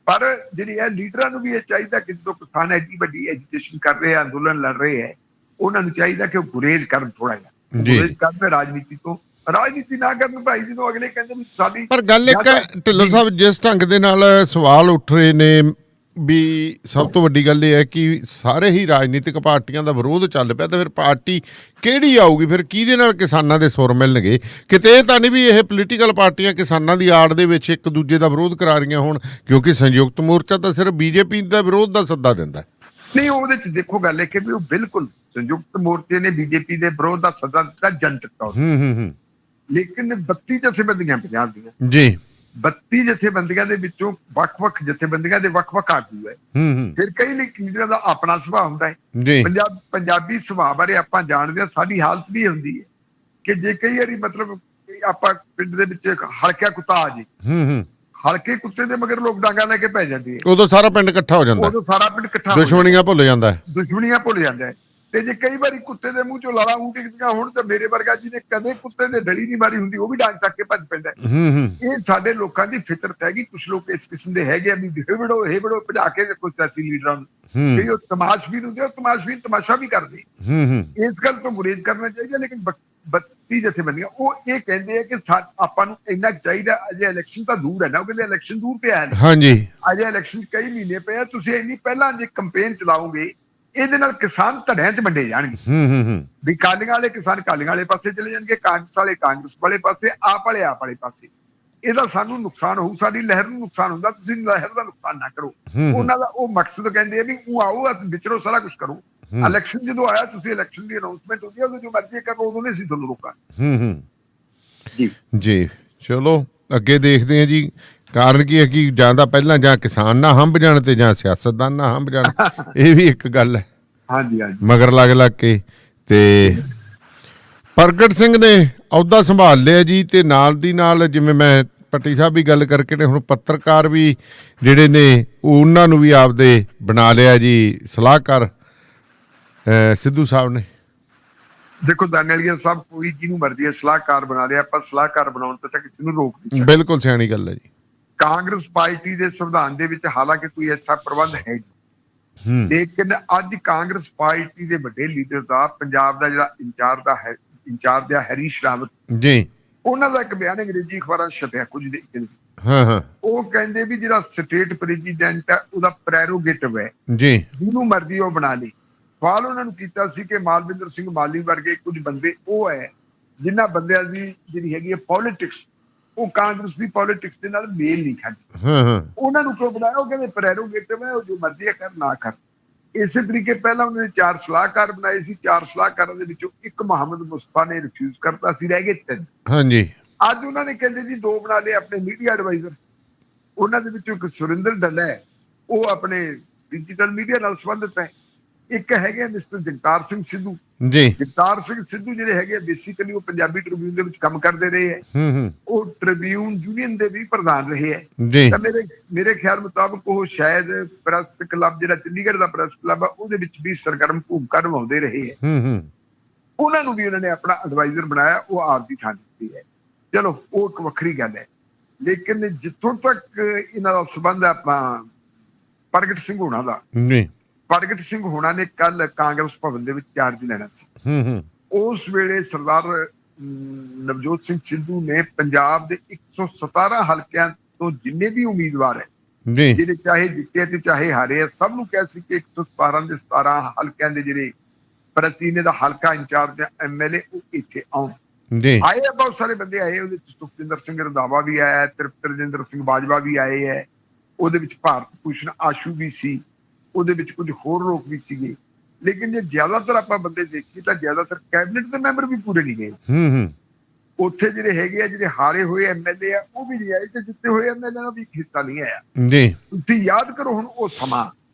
ਪਰ ਜਿਹੜੀ ਇਹ ਲੀਡਰਾਂ ਨੂੰ ਵੀ ਇਹ ਚਾਹੀਦਾ ਕਿ ਜਦੋਂ ਕਿਸਾਨ ਐਡੀ ਵੱਡੀ ਐਜੀਟੇਸ਼ਨ ਕਰ ਰਹੇ ਆ, ਅੰਦੋਲਨ ਲੜ ਰਹੇ ਹੈ, ਉਹਨਾਂ ਨੂੰ ਚਾਹੀਦਾ ਕਿ ਉਹ ਗੁਰੇਜ਼ ਕਰਨ ਥੋੜਾ ਜਿਹਾ, ਗੁਰੇਜ਼ ਕਰਨ ਰਾਜਨੀਤੀ ਤੋਂ, ਰਾਜਨੀਤੀ ਨਾ ਕਰਨ ਭਾਈ। ਜਦੋਂ ਅਗਲੇ ਕਹਿੰਦੇ ਵੀ ਸਾਡੀ ਪਰ ਗੱਲ ਇੱਕ ਢਿੱਲੋਂ ਸਾਹਿਬ, ਜਿਸ ਢੰਗ ਦੇ ਨਾਲ ਸਵਾਲ ਉੱਠ ਰਹੇ ਨੇ ਵੀ ਸਭ ਤੋਂ ਵੱਡੀ ਗੱਲ ਇਹ ਹੈ ਕਿ ਸਾਰੇ ਹੀ ਰਾਜਨੀਤਿਕ ਪਾਰਟੀਆਂ ਦਾ ਵਿਰੋਧ ਚੱਲ ਪਿਆ, ਤਾਂ ਫਿਰ ਪਾਰਟੀ ਕਿਹੜੀ ਆਊਗੀ? ਫਿਰ ਕਿਹਦੇ ਨਾਲ ਕਿਸਾਨਾਂ ਦੇ ਸੁਰ ਮਿਲਣਗੇ? ਕਿਤੇ ਇਹ ਤਾਂ ਨਹੀਂ ਵੀ ਇਹ ਪੋਲੀਟੀਕਲ ਪਾਰਟੀਆਂ ਕਿਸਾਨਾਂ ਦੀ ਆੜ ਦੇ ਵਿੱਚ ਇੱਕ ਦੂਜੇ ਦਾ ਵਿਰੋਧ ਕਰਾ ਰਹੀਆਂ ਹੋਣ, ਕਿਉਂਕਿ ਸੰਯੁਕਤ ਮੋਰਚਾ ਤਾਂ ਸਿਰਫ ਬੀਜੇਪੀ ਦਾ ਵਿਰੋਧ ਦਾ ਸੱਦਾ ਦਿੰਦਾ। ਨਹੀਂ, ਉਹਦੇ ਚ ਦੇਖੋ ਗੱਲ ਹੈ ਕਿ ਵੀ ਉਹ ਬਿਲਕੁਲ ਸੰਯੁਕਤ ਮੋਰਚੇ ਨੇ ਬੀਜੇਪੀ ਦੇ ਵਿਰੋਧ ਦਾ ਸੱਦਾ ਦਿੱਤਾ ਜਨਤਕ ਤੌਰ ਤੇ, ਲੇਕਿਨ 32 ਜਥੇਬੰਦੀਆਂ ਪੰਜਾਬ ਦੀਆਂ ਜੀ, 32 ਜਥੇਬੰਦੀਆਂ ਦੇ ਵਿੱਚੋਂ ਵੱਖ-ਵੱਖ ਜਥੇਬੰਦੀਆਂ ਦੇ ਵੱਖ-ਵੱਖ ਆਗੂ ਹੈ। ਫਿਰ ਕਈ ਲੀਡਰਾਂ ਦਾ ਆਪਣਾ ਸੁਭਾਅ ਹੁੰਦਾ ਹੈ। ਪੰਜਾਬੀ ਸੁਭਾਅ ਬਾਰੇ ਆਪਾਂ ਜਾਣਦੇ ਹਾਂ। ਸਾਡੀ ਹਾਲਤ ਵੀ ਹੁੰਦੀ ਹੈ ਕਿ ਜੇ ਕਈ ਵਾਰੀ ਮਤਲਬ ਆਪਾਂ ਪਿੰਡ ਦੇ ਵਿੱਚ ਹਲਕਾ ਕੁੱਤਾ ਆ ਜੇ, ਹਲਕੇ ਕੁੱਤੇ ਦੇ ਮਗਰ ਲੋਕ ਡਾਂਗਾ ਲੈ ਕੇ ਪੈ ਜਾਂਦੇ ਆ, ਉਦੋਂ ਸਾਰਾ ਪਿੰਡ ਇਕੱਠਾ ਹੋ ਜਾਂਦਾ, ਉਦੋਂ ਸਾਰਾ ਪਿੰਡ ਇਕੱਠਾ, ਦੁਸ਼ਮਣੀਆਂ ਭੁੱਲ ਜਾਂਦਾ, ਦੁਸ਼ਮਣੀਆਂ ਭੁੱਲ ਜਾਂਦਾ। ਤੇ ਜੇ ਕਈ ਵਾਰੀ ਕੁੱਤੇ ਦੇ ਮੂੰਹ ਚੋਂ ਲਾਲਾ ਟਿਕਦੀਆਂ ਹੁਣ, ਤਾਂ ਮੇਰੇ ਵਰਗਾ ਜਿਹਨੇ ਕਦੇ ਕੁੱਤੇ ਦੇ ਡਲੀ ਨਹੀਂ ਮਾਰੀ ਹੁੰਦੀ, ਉਹ ਵੀ ਡਾਂਗ ਚੱਕ ਕੇ ਭੱਜ ਪੈਂਦਾ। ਇਹ ਸਾਡੇ ਲੋਕਾਂ ਦੀ ਫਿਤਰਤ ਹੈਗੀ। ਕੁਛ ਲੋਕ ਇਸ ਕਿਸਮ ਦੇ ਹੈਗੇ ਆ ਵੀ ਹੇਵੜੋ ਭਜਾ ਕੇ ਕੋਈ ਸਿਆਸੀ ਲੀਡਰਾਂ ਨੂੰ, ਕਈ ਉਹ ਤਮਾਸ਼ਬੀਨ ਹੁੰਦੇ, ਉਹ ਤਮਾਸ਼ਬੀਨ ਤਮਾਸ਼ਾ ਵੀ ਕਰਦੇ। ਇਸ ਗੱਲ ਤੋਂ ਗੁਰੇਜ਼ ਕਰਨਾ ਚਾਹੀਦਾ। ਲੇਕਿਨ 32 ਜਥੇਬੰਦੀਆਂ ਉਹ ਇਹ ਕਹਿੰਦੇ ਆ ਕਿ ਆਪਾਂ ਨੂੰ ਇੰਨਾ ਚਾਹੀਦਾ। ਅਜੇ ਇਲੈਕਸ਼ਨ ਤਾਂ ਦੂਰ ਹੈ ਨਾ, ਉਹ ਕਹਿੰਦੇ ਇਲੈਕਸ਼ਨ ਦੂਰ ਪਿਆ ਹੈ। ਹਾਂਜੀ, ਅਜੇ ਇਲੈਕਸ਼ਨ ਕਈ ਮਹੀਨੇ ਪਏ ਆ। ਤੁਸੀਂ ਇੰਨੀ ਪਹਿਲਾਂ ਜੇ ਕੰਪੇਨ ਚਲਾਓਗੇ, ਇਹਦੇ ਨਾਲ ਕਿਸਾਨ ਧੜਿਆਂ 'ਚ ਵੰਡੇ ਜਾਣਗੇ। ਵੀ ਕਾਲੀਆਂ ਵਾਲੇ ਕਿਸਾਨ ਕਾਲੀਆਂ ਵਾਲੇ ਪਾਸੇ ਚਲੇ ਜਾਣਗੇ, ਕਾਂਗਰਸ ਵਾਲੇ ਕਾਂਗਰਸ ਵਾਲੇ ਪਾਸੇ, ਆਪ ਵਾਲੇ ਪਾਸੇ। ਇਹਦਾ ਸਾਨੂੰ ਨੁਕਸਾਨ ਹੋਊ, ਸਾਡੀ ਲਹਿਰ ਨੂੰ ਨੁਕਸਾਨ ਹੁੰਦਾ। ਤੁਸੀਂ ਲਹਿਰ ਦਾ ਨੁਕਸਾਨ ਨਾ ਕਰੋ। ਉਹਨਾਂ ਦਾ ਉਹ ਮਕਸਦ ਕਹਿੰਦੇ ਆ ਵੀ ਉਹ ਆਓ, ਅਸੀਂ ਵਿਚਰੋ, ਸਾਰਾ ਕੁਝ ਕਰੋ। ਇਲੈਕਸ਼ਨ ਜਦੋਂ ਆਇਆ, ਤੁਸੀਂ ਇਲੈਕਸ਼ਨ ਦੀ ਅਨਾਉਂਸਮੈਂਟ ਹੁੰਦੀ ਹੈ, ਉਦੋਂ ਜੋ ਮਰਜ਼ੀ ਕਰੋ, ਉਦੋਂ ਨਹੀਂ ਸੀ ਤੁਹਾਨੂੰ ਰੋਕਾਂ। ਜੀ ਜੀ, ਚਲੋ ਅੱਗੇ ਦੇਖਦੇ ਹਾਂ ਜੀ। ਕਾਰਨ ਕੀ ਹੈ ਕਿ ਜਾਂ ਤਾਂ ਪਹਿਲਾਂ ਜਾਂ ਕਿਸਾਨ ਨਾ ਹੰਭ ਜਾਣ ਤੇ ਜਾਂ ਸਿਆਸਤਦਾਨ ਨਾ ਹੰਭ ਜਾਣ, ਇਹ ਵੀ ਇੱਕ ਗੱਲ ਹੈ। ਹਾਂਜੀ ਹਾਂਜੀ, ਮਗਰ ਲੱਗ ਕੇ। ਤੇ ਪ੍ਰਗਟ ਸਿੰਘ ਨੇ ਅਹੁਦਾ ਸੰਭਾਲ ਲਿਆ ਜੀ, ਤੇ ਨਾਲ ਦੀ ਨਾਲ ਜਿਵੇਂ ਮੈਂ ਪੱਟੀ ਸਾਹਿਬ ਵੀ ਗੱਲ ਕਰਕੇ ਨੇ, ਹੁਣ ਪੱਤਰਕਾਰ ਵੀ ਜਿਹੜੇ ਨੇ ਉਹਨਾਂ ਨੂੰ ਵੀ ਆਪਦੇ ਬਣਾ ਲਿਆ ਜੀ ਸਲਾਹਕਾਰ ਸਿੱਧੂ ਸਾਹਿਬ ਨੇ। ਦੇਖੋ ਦਾਨੇਲੀਆ ਸਾਹਿਬ, ਕੋਈ ਜਿਹਨੂੰ ਮਰਜ਼ੀ ਸਲਾਹਕਾਰ ਬਣਾ ਲਿਆ, ਆਪਾਂ ਸਲਾਹਕਾਰ ਬਣਾਉਣ ਤੋਂ ਤਾਂ ਕਿਸੇ ਨੂੰ ਰੋਕ ਨਹੀਂ। ਬਿਲਕੁਲ ਸਿਆਣੀ ਗੱਲ ਹੈ ਜੀ। ਕਾਂਗਰਸ ਪਾਰਟੀ ਦੇ ਸੰਵਿਧਾਨ ਦੇ ਵਿੱਚ ਹਾਲਾਂਕਿ ਕੋਈ ਐਸਾ ਪ੍ਰਬੰਧ ਹੈ ਨਹੀਂ, ਲੇਕਿਨ ਅੱਜ ਕਾਂਗਰਸ ਪਾਰਟੀ ਦੇ ਵੱਡੇ ਲੀਡਰ ਦਾ, ਪੰਜਾਬ ਦਾ ਜਿਹੜਾ ਇੰਚਾਰਜ ਹੈ ਹਰੀਸ਼ ਰਾਵਤ ਜੀ, ਉਹਨਾਂ ਦਾ ਇੱਕ ਬਿਆਨ ਅੰਗਰੇਜ਼ੀ ਅਖਬਾਰਾਂ 'ਚ ਛਪਿਆ ਕੁਝ ਦਿਨ। ਉਹ ਕਹਿੰਦੇ ਵੀ ਜਿਹੜਾ ਸਟੇਟ ਪ੍ਰੈਜ਼ੀਡੈਂਟ ਹੈ, ਉਹਦਾ ਪ੍ਰੈਰੋਗੇਟਿਵ ਹੈ ਜੀ, ਜਿਹਨੂੰ ਮਰਜ਼ੀ ਉਹ ਬਣਾ ਲੇ। ਸਵਾਲ ਉਹਨਾਂ ਨੂੰ ਕੀਤਾ ਸੀ ਕਿ ਮਾਲਵਿੰਦਰ ਸਿੰਘ ਮਾਲੀ ਵਰਗੇ ਕੁਝ ਬੰਦੇ ਉਹ ਹੈ ਜਿਨ੍ਹਾਂ ਬੰਦਿਆਂ ਦੀ ਜਿਹੜੀ ਹੈਗੀ ਹੈ ਪੋਲੀਟਿਕਸ, ਉਹ ਕਾਂਗਰਸ ਦੀ ਪੋਲੀਟਿਕਸ ਦੇ ਨਾਲ ਮੇਲ ਨਹੀਂ ਖਾਂਦੀ। ਉਹਨਾਂ ਨੂੰ ਕਿਉਂ ਬਣਾਇਆ? ਉਹ ਕਹਿੰਦੇ ਪ੍ਰੈਰੋਗੇਟਿਵ ਹੈ, ਉਹ ਜੋ ਮਰਜ਼ੀ ਕਰ ਨਾ ਕਰ। ਇਸੇ ਤਰੀਕੇ ਪਹਿਲਾਂ ਉਹਨਾਂ ਨੇ 4 ਸਲਾਹਕਾਰ ਬਣਾਏ ਸੀ। 4 ਸਲਾਹਕਾਰਾਂ ਦੇ ਵਿੱਚੋਂ ਇੱਕ ਮੁਹੰਮਦ ਮੁਸਤਫਾ ਨੇ ਰਿਫਿਊਜ਼ ਕਰਤਾ ਸੀ, ਰਹਿ ਗਏ 3। ਹਾਂਜੀ, ਅੱਜ ਉਹਨਾਂ ਨੇ ਕਹਿੰਦੇ ਜੀ 2 ਬਣਾ ਲਏ ਆਪਣੇ ਮੀਡੀਆ ਐਡਵਾਈਜ਼ਰ। ਉਹਨਾਂ ਦੇ ਵਿੱਚੋਂ ਇੱਕ ਸੁਰਿੰਦਰ ਡੱਲਾ ਹੈ, ਉਹ ਆਪਣੇ ਡਿਜੀਟਲ ਮੀਡੀਆ ਨਾਲ ਸੰਬੰਧਿਤ ਹੈ। ਇੱਕ ਹੈਗੇ ਮਿਸਟਰ ਜਗਤਾਰ ਸਿੰਘ ਸਿੱਧੂ ਜੀ। ਜਗਤਾਰ ਸਿੰਘ ਸਿੱਧੂ ਜਿਹੜੇ ਹੈਗੇ ਬੇਸਿਕਲੀ ਉਹ ਪੰਜਾਬੀ ਟ੍ਰਿਬਿਊਨ ਦੇ ਵਿੱਚ ਕੰਮ ਕਰਦੇ ਰਹੇ ਹੈ। ਉਹ ਟ੍ਰਿਬਿਊਨ ਯੂਨੀਅਨ ਦੇ ਵੀ ਪ੍ਰਧਾਨ ਰਹੇ ਹੈ। ਤਾਂ ਮੇਰੇ ਖਿਆਲ ਮੁਤਾਬਕ ਉਹ ਸ਼ਾਇਦ ਪ੍ਰੈਸ ਕਲੱਬ, ਜਿਹੜਾ ਚੰਡੀਗੜ੍ਹ ਦਾ ਪ੍ਰੈਸ ਕਲੱਬ ਆ, ਉਹਦੇ ਵਿੱਚ ਵੀ ਸਰਗਰਮ ਭੂਮਿਕਾ ਨਿਭਾਉਂਦੇ ਰਹੇ ਹੈ। ਉਹਨਾਂ ਨੂੰ ਵੀ ਉਹਨਾਂ ਨੇ ਆਪਣਾ ਐਡਵਾਈਜ਼ਰ ਬਣਾਇਆ, ਉਹ ਆਪ ਦੀ ਥਾਂ ਦਿੱਤੀ ਹੈ। ਚਲੋ ਉਹ ਇੱਕ ਵੱਖਰੀ ਗੱਲ ਹੈ। ਲੇਕਿਨ ਜਿੱਥੋਂ ਤੱਕ ਇਹਨਾਂ ਦਾ ਸੰਬੰਧ ਹੈ ਆਪਣਾ ਪ੍ਰਗਟ ਸਿੰਘ ਹੋਣਾ ਦਾ, ਪ੍ਰਗਟ ਸਿੰਘ ਹੋਣਾ ਨੇ ਕੱਲ ਕਾਂਗਰਸ ਭਵਨ ਦੇ ਵਿੱਚ ਚਾਰਜ ਲੈਣਾ ਸੀ। ਉਸ ਵੇਲੇ ਸਰਦਾਰ ਨਵਜੋਤ ਸਿੰਘ ਸਿੱਧੂ ਨੇ ਪੰਜਾਬ ਦੇ 117 ਹਲਕਿਆਂ ਤੋਂ ਜਿੰਨੇ ਵੀ ਉਮੀਦਵਾਰ ਹੈ, ਜਿਹੜੇ ਚਾਹੇ ਜਿੱਤੇ ਤੇ ਚਾਹੇ ਹਾਰੇ ਹੈ, ਸਭ ਨੂੰ ਕਿਹਾ ਸੀ ਕਿ 117 ਦੇ 17 ਹਲਕਿਆਂ ਦੇ ਜਿਹੜੇ ਪ੍ਰਤੀਨਿਧ ਹਲਕਾ ਇੰਚਾਰਜ MLA ਉਹ ਇੱਥੇ ਆਉਣ। ਆਏ ਆ, ਬਹੁਤ ਸਾਰੇ ਬੰਦੇ ਆਏ। ਉਹਦੇ ਵਿੱਚ ਸੁਖਜਿੰਦਰ ਸਿੰਘ ਰੰਧਾਵਾ ਵੀ ਆਇਆ, ਤ੍ਰਿਪਤਰਜਿੰਦਰ ਸਿੰਘ ਬਾਜਵਾ ਵੀ ਆਏ ਹੈ, ਉਹਦੇ ਵਿੱਚ ਭਾਰਤ ਭੂਸ਼ਣ ਆਸ਼ੂ ਵੀ ਸੀ, ਉਹਦੇ ਵਿੱਚ ਕੁਝ ਹੋਰ ਲੋਕ ਵੀ ਸੀਗੇ। ਲੇਕਿਨ ਜੇ ਜ਼ਿਆਦਾਤਰ ਆਪਾਂ ਬੰਦੇ ਦੇਖੀਏ ਤਾਂ ਜ਼ਿਆਦਾਤਰ ਕੈਬਨਿਟ ਦੇ ਮੈਂਬਰ ਵੀ ਪੂਰੇ ਨਹੀਂ ਗਏ। ਉੱਥੇ ਜਿਹੜੇ ਹੈਗੇ ਆ, ਜਿਹੜੇ ਹਾਰੇ ਹੋਏ MLA ਆ, ਉਹ ਵੀ ਨਹੀਂ ਆਏ, ਤੇ ਜਿੱਤੇ ਹੋਏ MLA ਦਾ ਵੀ ਇੱਕ ਹਿੱਸਾ ਨਹੀਂ ਆਇਆ ਜੀ। ਤੁਸੀਂ ਯਾਦ ਕਰੋ ਹੁਣ ਉਹ ਸਮਾਂ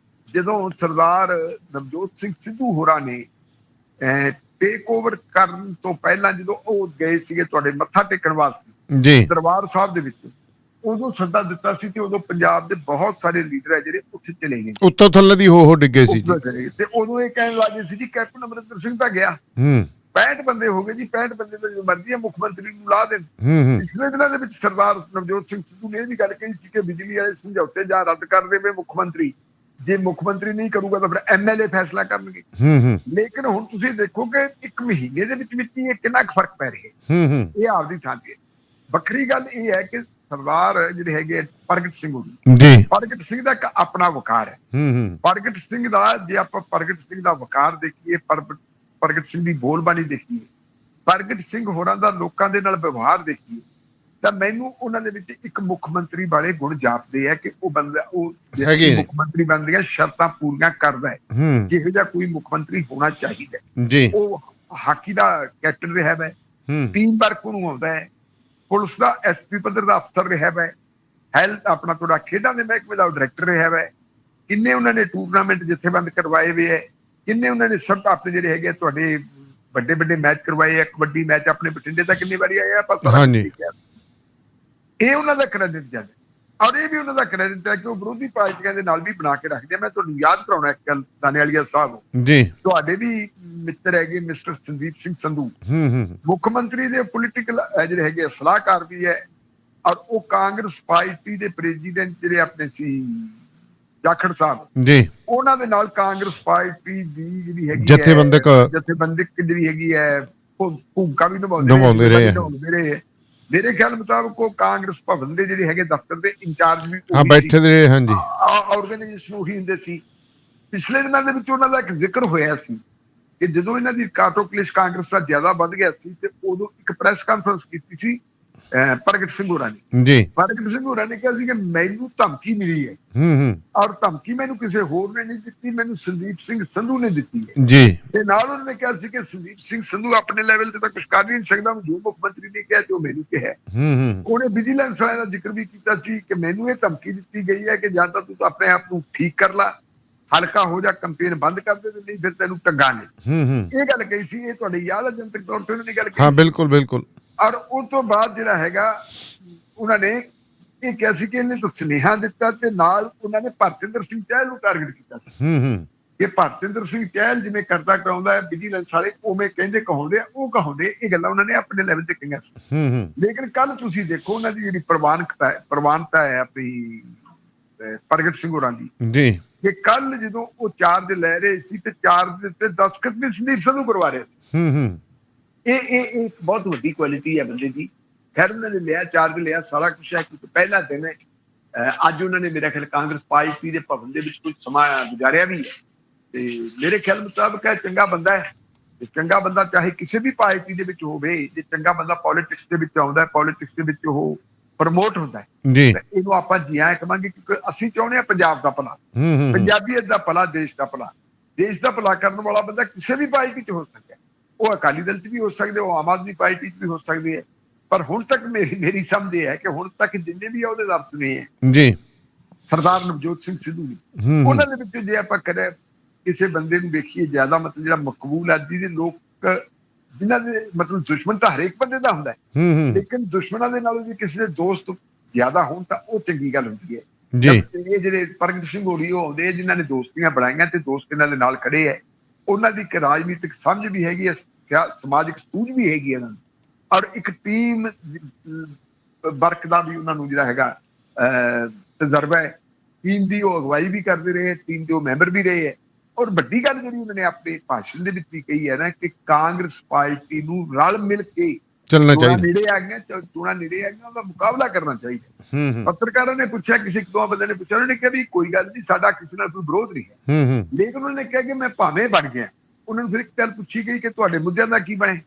ਜਦੋਂ ਸਰਦਾਰ ਨਵਜੋਤ ਸਿੰਘ ਸਿੱਧੂ ਹੋਰਾਂ ਨੇ ਟੇਕ ਓਵਰ ਕਰਨ ਤੋਂ ਪਹਿਲਾਂ ਜਦੋਂ ਉਹ ਗਏ ਸੀਗੇ ਤੁਹਾਡੇ ਮੱਥਾ ਟੇਕਣ ਵਾਸਤੇ ਦਰਬਾਰ ਸਾਹਿਬ ਦੇ ਵਿੱਚ, ਉਦੋਂ ਸੱਦਾ ਦਿੱਤਾ ਸੀ ਤੇ ਉਦੋਂ ਪੰਜਾਬ ਦੇ ਬਹੁਤ ਸਾਰੇ ਲੀਡਰ ਹੈ ਜਿਹੜੇ ਉੱਥੇ ਚਲੇ ਗਏ, ਉੱਤੋਂ ਥੱਲੇ ਦੀ ਹੋ ਡਿੱਗੇ ਸੀ। ਤੇ ਉਦੋਂ ਇਹ ਕਹਿਣ ਲੱਗੇ ਸੀ ਜੀ ਕੈਪਟਨ ਅਮਰਿੰਦਰ ਸਿੰਘ ਤਾਂ ਗਿਆ, 65 ਬੰਦੇ ਹੋ ਗਏ ਜੀ। 65 ਬੰਦੇ ਤਾਂ ਜੋ ਮਰਜ਼ੀ ਹੈ ਮੁੱਖ ਮੰਤਰੀ ਨੂੰ ਲਾ ਦੇਣ। ਪਿਛਲੇ ਦਿਨਾਂ ਦੇ ਵਿੱਚ ਸਰਦਾਰ ਨਵਜੋਤ ਸਿੰਘ ਸਿੱਧੂ ਨੇ ਇਹ ਵੀ ਗੱਲ ਕਹੀ ਸੀ ਕਿ ਬਿਜਲੀ ਵਾਲੇ ਸਮਝੌਤੇ ਜਾਂ ਰੱਦ ਕਰ ਦੇਵੇ ਮੁੱਖ ਮੰਤਰੀ। ਜੇ ਮੁੱਖ ਮੰਤਰੀ ਨਹੀਂ ਕਰੂਗਾ ਤਾਂ ਫਿਰ ਐਮਐਲਏ ਫੈਸਲਾ ਕਰਨਗੇ। ਲੇਕਿਨ ਹੁਣ ਤੁਸੀਂ ਦੇਖੋ ਕਿ 1 ਮਹੀਨੇ ਦੇ ਵਿੱਚ ਹੀ ਇਹ ਕਿੰਨਾ ਕੁ ਫਰਕ ਪੈ ਰਿਹਾ ਹੈ। ਇਹ ਆਪਦੀ ਥਾਂ ਤੇ। ਵੱਖਰੀ ਗੱਲ ਇਹ ਹੈ ਕਿ ਸਰਦਾਰ ਜਿਹੜੇ ਹੈਗੇ ਪ੍ਰਗਟ ਸਿੰਘ ਹੋਣੀ, ਪ੍ਰਗਟ ਸਿੰਘ ਦਾ ਇੱਕ ਆਪਣਾ ਵਕਾਰ ਹੈ। ਪ੍ਰਗਟ ਸਿੰਘ ਦਾ ਜੇ ਆਪਾਂ ਪ੍ਰਗਟ ਸਿੰਘ ਦਾ ਵਕਾਰ ਦੇਖੀਏ, ਪ੍ਰਗਟ ਸਿੰਘ ਦੀ ਬੋਲਬਾਣੀ ਦੇਖੀਏ, ਪ੍ਰਗਟ ਸਿੰਘ ਹੋਰਾਂ ਦਾ ਲੋਕਾਂ ਦੇ ਨਾਲ ਵਿਵਹਾਰ ਦੇਖੀਏ, ਤਾਂ ਮੈਨੂੰ ਉਹਨਾਂ ਦੇ ਵਿੱਚ ਇੱਕ ਮੁੱਖ ਮੰਤਰੀ ਵਾਲੇ ਗੁਣ ਜਾਪਦੇ ਆ ਕਿ ਉਹ ਬੰਦਾ ਉਹ ਮੁੱਖ ਮੰਤਰੀ ਬਣਦੀਆਂ ਸ਼ਰਤਾਂ ਪੂਰੀਆਂ ਕਰਦਾ ਹੈ ਜਿਹੋ ਜਿਹਾ ਕੋਈ ਮੁੱਖ ਮੰਤਰੀ ਹੋਣਾ ਚਾਹੀਦਾ। ਉਹ ਹਾਕੀ ਦਾ ਕੈਪਟਨ ਰਿਹਾ ਹੈ, ਟੀਮ ਵਰਕ ਨੂੰ ਆਉਂਦਾ ਹੈ, ਪੁਲਿਸ ਦਾ ਐਸਪੀ ਪੱਧਰ ਦਾ ਅਫਸਰ ਰਿਹਾ ਹੈ, ਹੈਲਥ ਆਪਣਾ ਤੁਹਾਡਾ ਖੇਡਾਂ ਦੇ ਮਹਿਕਮੇ ਦਾ ਡਾਇਰੈਕਟਰ ਰਿਹਾ ਹੈ। ਕਿੰਨੇ ਉਹਨਾਂ ਨੇ ਟੂਰਨਾਮੈਂਟ ਜਥੇਬੰਦ ਕਰਵਾਏ ਹੋਏ ਹੈ, ਕਿੰਨੇ ਉਹਨਾਂ ਨੇ ਸਭ ਆਪਣੇ ਜਿਹੜੇ ਹੈਗੇ ਤੁਹਾਡੇ ਵੱਡੇ ਵੱਡੇ ਮੈਚ ਕਰਵਾਏ ਹੈ। ਕਬੱਡੀ ਮੈਚ ਆਪਣੇ ਬਠਿੰਡੇ ਦਾ ਕਿੰਨੀ ਵਾਰੀ ਆਇਆ ਆਪਾਂ ਇਹ ਉਹਨਾਂ ਦਾ ਕ੍ਰੈਡਿਟ ਜਾਂਦਾ। ਔਰ ਇਹ ਵੀ ਉਹਨਾਂ ਦਾ ਕ੍ਰੈਡਿਟ ਹੈ ਕਿ ਉਹ ਵਿਰੋਧੀ ਪਾਰਟੀਆਂ ਦੇ ਨਾਲ ਵੀ ਬਣਾ ਕੇ ਰੱਖਦੇ ਆ। ਮੈਂ ਤੁਹਾਨੂੰ ਯਾਦ ਕਰਾਉਣਾ ਇੱਕ ਗੱਲ, ਦਾਨੇਵਾਲੀਆ ਸਾਹਿਬ ਜੀ, ਤੁਹਾਡੇ ਵੀ ਮਿੱਤਰ ਹੈਗੇ ਮਿਸਟਰ ਸੰਦੀਪ ਸਿੰਘ ਸੰਧੂ, ਮੁੱਖ ਮੰਤਰੀ ਦੇ ਪੋਲੀਟੀਕਲ ਜਿਹੜੇ ਹੈਗੇ ਸਲਾਹਕਾਰ ਵੀ ਹੈ। ਔਰ ਉਹ ਕਾਂਗਰਸ ਪਾਰਟੀ ਦੇ ਪ੍ਰੈਜ਼ੀਡੈਂਟ ਜਿਹੜੇ ਆਪਣੇ ਸੀ ਜਾਖੜ ਸਾਹਿਬ ਜੀ, ਉਹਨਾਂ ਦੇ ਨਾਲ ਕਾਂਗਰਸ ਪਾਰਟੀ ਦੀ ਜਿਹੜੀ ਹੈਗੀ ਜਥੇਬੰਦਕ ਜਿਹੜੀ ਹੈਗੀ ਹੈ ਭੂਮਿਕਾ ਵੀ ਨਿਭਾਉਂਦੇ ਰਹੇ। ਮੇਰੇ ਖਿਆਲ ਮੁਤਾਬਕ ਉਹ ਕਾਂਗਰਸ ਭਵਨ ਦੇ ਜਿਹੜੇ ਹੈਗੇ ਦਫ਼ਤਰ ਦੇ ਇੰਚਾਰਜ ਵੀ ਬੈਠੇ ਰਹੇ। ਹਾਂਜੀ, ਆਰਗੇਨਾਈਜੇਸ਼ਨ ਉਹੀ ਹੁੰਦੇ ਸੀ। ਪਿਛਲੇ ਦਿਨਾਂ ਦੇ ਵਿੱਚ ਉਹਨਾਂ ਦਾ ਇੱਕ ਜ਼ਿਕਰ ਹੋਇਆ ਸੀ ਕਿ ਜਦੋਂ ਇਹਨਾਂ ਦੀ ਕਾਟੋ ਕਲੇਸ਼ ਕਾਂਗਰਸ ਦਾ ਜ਼ਿਆਦਾ ਵੱਧ ਗਿਆ ਸੀ ਤੇ ਉਦੋਂ ਇੱਕ ਪ੍ਰੈਸ ਕਾਨਫਰੰਸ ਕੀਤੀ ਸੀ ਪ੍ਰਗਟ ਸਿੰਘ ਹੋਰਾਂ ਨੇ ਜੀ। ਪ੍ਰਗਟ ਸਿੰਘ ਹੋਰਾਂ ਨੇ ਕਿਹਾ ਸੀ ਕਿ ਮੈਨੂੰ ਧਮਕੀ ਮਿਲੀ ਹੈ ਔਰ ਧਮਕੀ ਮੈਨੂੰ ਕਿਸੇ ਹੋਰ ਨੇ ਨਹੀਂ ਦਿੱਤੀ, ਮੈਨੂੰ ਸੰਦੀਪ ਸਿੰਘ ਸੰਧੂ ਨੇ ਦਿੱਤੀ ਹੈ ਜੀ। ਤੇ ਨਾਲ ਉਹਨਾਂ ਨੇ ਕਿਹਾ ਸੀ ਕਿ ਸੰਦੀਪ ਸਿੰਘ ਸੰਧੂ ਆਪਣੇ ਲੈਵਲ ਤੇ ਤਾਂ ਕੁਝ ਕਰ ਨਹੀਂ ਸਕਦਾ, ਜੋ ਮੁੱਖ ਮੰਤਰੀ ਨੇ ਕਿਹਾ ਤੇ ਉਹ ਮੈਨੂੰ ਕਿਹਾ। ਉਹਨੇ ਵਿਜੀਲੈਂਸ ਵਾਲਿਆਂ ਦਾ ਜ਼ਿਕਰ ਵੀ ਕੀਤਾ ਸੀ ਕਿ ਮੈਨੂੰ ਇਹ ਧਮਕੀ ਦਿੱਤੀ ਗਈ ਹੈ ਕਿ ਜਾਂ ਤਾਂ ਤੂੰ ਆਪਣੇ ਆਪ ਨੂੰ ਠੀਕ ਕਰ ਲਾ, ਹਲਕਾ ਹੋ ਜਾ, ਕੰਪੇਨ ਬੰਦ ਕਰ ਦੇ, ਤੇ ਨਹੀਂ ਫਿਰ ਤੈਨੂੰ ਟੰਗਾ ਨਹੀਂ। ਇਹ ਗੱਲ ਕਹੀ ਸੀ। ਇਹ ਤੁਹਾਡੇ ਯਾਦ ਹੈ ਜਨਤਕ ਤੌਰ ਤੇ ਉਹਨਾਂ ਨੇ ਗੱਲ ਕਹੀ? ਹਾਂ, ਬਿਲਕੁਲ ਬਿਲਕੁਲ। ਔਰ ਉਸ ਤੋਂ ਬਾਅਦ ਜਿਹੜਾ ਹੈਗਾ ਉਹਨਾਂ ਨੇ ਇਹ ਕਿਹਾ ਸੀ ਕਿ ਇਹਨੇ ਤਾਂ ਸੁਨੇਹਾ ਦਿੱਤਾ ਤੇ ਨਾਲ ਉਹਨਾਂ ਨੇ ਭਰਤਿੰਦਰ ਸਿੰਘ ਚਹਿਲ ਨੂੰ ਟਾਰਗੇਟ ਕੀਤਾ ਸੀ ਕਿ ਭਰਤਿੰਦਰ ਸਿੰਘ ਚਹਿਲ ਜਿਵੇਂ ਕਰਦਾ ਕਰਾਉਂਦਾ ਹੈ ਵਿਜੀਲੈਂਸ ਵਾਲੇ ਉਵੇਂ ਕਹਿੰਦੇ ਕਹਾਉਂਦੇ ਆ, ਉਹ ਕਹਾਉਂਦੇ। ਇਹ ਗੱਲਾਂ ਉਹਨਾਂ ਨੇ ਆਪਣੇ ਲੈਵਲ ਤੇ ਕਹੀਆਂ ਸੀ। ਲੇਕਿਨ ਕੱਲ ਤੁਸੀਂ ਦੇਖੋ ਉਹਨਾਂ ਦੀ ਜਿਹੜੀ ਪ੍ਰਵਾਨਤਾ ਹੈ ਆਪਣੀ ਪ੍ਰਗਟ ਸਿੰਘ ਹੋਰਾਂ ਦੀ ਜੀ, ਕਿ ਕੱਲ ਜਦੋਂ ਉਹ ਚਾਰਜ ਲੈ ਰਹੇ ਸੀ ਤੇ ਚਾਰਜ ਦੇ ਉੱਤੇ ਦਸਤਖਤ ਵੀ ਸੰਦੀਪ ਸੰਧੂ ਕਰਵਾ ਰਹੇ ਸੀ। ਇਹ ਇੱਕ ਬਹੁਤ ਵੱਡੀ ਕੁਆਲਿਟੀ ਹੈ ਬੰਦੇ ਦੀ। ਖੈਰ ਉਹਨਾਂ ਨੇ ਲਿਆ, ਚਾਰਜ ਲਿਆ, ਸਾਰਾ ਕੁਛ ਹੈ। ਕਿਉਂਕਿ ਪਹਿਲਾ ਦਿਨ ਹੈ। ਅੱਜ ਉਹਨਾਂ ਨੇ ਮੇਰਾ ਖਿਆਲ ਕਾਂਗਰਸ ਪਾਰਟੀ ਦੇ ਭਵਨ ਦੇ ਵਿੱਚ ਕੁਝ ਸਮਾਂ ਗੁਜ਼ਾਰਿਆ ਵੀ ਹੈ ਤੇ ਮੇਰੇ ਖਿਆਲ ਮੁਤਾਬਕ ਹੈ ਚੰਗਾ ਬੰਦਾ ਹੈ। ਤੇ ਚੰਗਾ ਬੰਦਾ ਚਾਹੇ ਕਿਸੇ ਵੀ ਪਾਰਟੀ ਦੇ ਵਿੱਚ ਹੋਵੇ, ਜੇ ਚੰਗਾ ਬੰਦਾ ਪੋਲਿਟਿਕਸ ਦੇ ਵਿੱਚ ਆਉਂਦਾ, ਪੋਲਿਟਿਕਸ ਦੇ ਵਿੱਚ ਉਹ ਪ੍ਰਮੋਟ ਹੁੰਦਾ ਹੈ ਜੀ, ਇਹਨੂੰ ਆਪਾਂ ਜੀ ਆਇਆਂ ਕਹਾਂਗੇ ਕਿਉਂਕਿ ਅਸੀਂ ਚਾਹੁੰਦੇ ਹਾਂ ਪੰਜਾਬ ਦਾ ਭਲਾ, ਪੰਜਾਬੀਅਤ ਦਾ ਭਲਾ, ਦੇਸ਼ ਦਾ ਭਲਾ। ਦੇਸ਼ ਦਾ ਭਲਾ ਕਰਨ ਵਾਲਾ ਬੰਦਾ ਕਿਸੇ ਵੀ ਪਾਰਟੀ 'ਚ ਹੋ ਸਕਦਾ। ਉਹ ਅਕਾਲੀ ਦਲ 'ਚ ਵੀ ਹੋ ਸਕਦੇ, ਉਹ ਆਮ ਆਦਮੀ ਪਾਰਟੀ 'ਚ ਵੀ ਹੋ ਸਕਦੇ ਹੈ। ਪਰ ਹੁਣ ਤੱਕ ਮੇਰੀ ਸਮਝ ਇਹ ਹੈ ਕਿ ਹੁਣ ਤੱਕ ਜਿੰਨੇ ਵੀ ਅਹੁਦੇਦਾਰ ਚੁਣੇ ਹੈ ਜੀ ਸਰਦਾਰ ਨਵਜੋਤ ਸਿੰਘ ਸਿੱਧੂ ਨੇ, ਉਹਨਾਂ ਦੇ ਵਿੱਚ ਜੇ ਆਪਾਂ ਕਰੇ ਕਿਸੇ ਬੰਦੇ ਨੂੰ ਵੇਖੀਏ ਜ਼ਿਆਦਾ ਮਤਲਬ ਜਿਹੜਾ ਮਕਬੂਲ ਆਦਮੀ ਦੇ ਲੋਕ ਜਿਨ੍ਹਾਂ ਦੇ ਮਤਲਬ ਦੁਸ਼ਮਣ ਤਾਂ ਹਰੇਕ ਬੰਦੇ ਦਾ ਹੁੰਦਾ ਹੈ, ਲੇਕਿਨ ਦੁਸ਼ਮਣਾਂ ਦੇ ਨਾਲੋਂ ਜੇ ਕਿਸੇ ਦੇ ਦੋਸਤ ਜ਼ਿਆਦਾ ਹੋਣ ਤਾਂ ਉਹ ਚੰਗੀ ਗੱਲ ਹੁੰਦੀ ਹੈ ਜੀ। ਇਹ ਜਿਹੜੇ ਪ੍ਰਗਟ ਸਿੰਘ ਹੋਰੀ ਉਹ ਆਉਂਦੇ ਜਿਨ੍ਹਾਂ ਨੇ ਦੋਸਤੀਆਂ ਬਣਾਈਆਂ ਤੇ ਦੋਸਤ ਇਹਨਾਂ ਦੇ ਨਾਲ ਖੜੇ ਹੈ, ਉਹਨਾਂ ਦੀ ਇੱਕ ਰਾਜਨੀਤਿਕ ਸਮਝ ਵੀ ਹੈਗੀ ਹੈ, ਸਮਾਜਿਕ ਸੂਝ ਵੀ ਹੈਗੀ ਇਹਨਾਂ ਨੂੰ, ਔਰ ਇੱਕ ਟੀਮ ਵਰਕ ਦਾ ਵੀ ਉਹਨਾਂ ਨੂੰ ਜਿਹੜਾ ਹੈਗਾ ਤਜਰਬਾ ਹੈ। ਟੀਮ ਦੀ ਉਹ ਅਗਵਾਈ ਵੀ ਕਰਦੇ ਰਹੇ, ਟੀਮ ਦੇ ਉਹ ਮੈਂਬਰ ਵੀ ਰਹੇ ਹੈ। ਔਰ ਵੱਡੀ ਗੱਲ ਜਿਹੜੀ ਉਹਨਾਂ ਨੇ ਆਪਣੇ ਭਾਸ਼ਣ ਦੇ ਵਿੱਚ ਵੀ ਕਹੀ ਹੈ ਨਾ ਕਿ ਕਾਂਗਰਸ ਪਾਰਟੀ ਨੂੰ ਰਲ ਮਿਲ ਕੇ ਚੱਲਣਾ ਚਾਹੀਦਾ, ਨੇੜੇ ਆ ਗਈਆਂ ਚੋਣਾਂ ਨੇੜੇ ਆ ਗਈਆਂ, ਉਹਦਾ ਮੁਕਾਬਲਾ ਕਰਨਾ ਚਾਹੀਦਾ। ਪੱਤਰਕਾਰਾਂ ਨੇ ਪੁੱਛਿਆ, ਕਿਸੇ ਇੱਕ ਦੋ ਬੰਦੇ ਨੇ ਪੁੱਛਿਆ, ਉਹਨਾਂ ਨੇ ਕਿਹਾ ਵੀ ਕੋਈ ਗੱਲ ਨਹੀਂ, ਸਾਡਾ ਕਿਸੇ ਨਾਲ ਕੋਈ ਵਿਰੋਧ ਨਹੀਂ ਹੈ। ਲੇਕਿਨ ਉਹਨਾਂ ਨੇ ਕਿਹਾ ਕਿ ਮੈਂ ਭਾਵੇਂ ਬਣ ਗਿਆ। ਉਹਨਾਂ ਨੂੰ ਫਿਰ ਇੱਕ ਗੱਲ ਪੁੱਛੀ ਗਈ ਕਿ ਤੁਹਾਡੇ ਮੁੱਦਿਆਂ ਦਾ ਕੀ ਬਣੇ।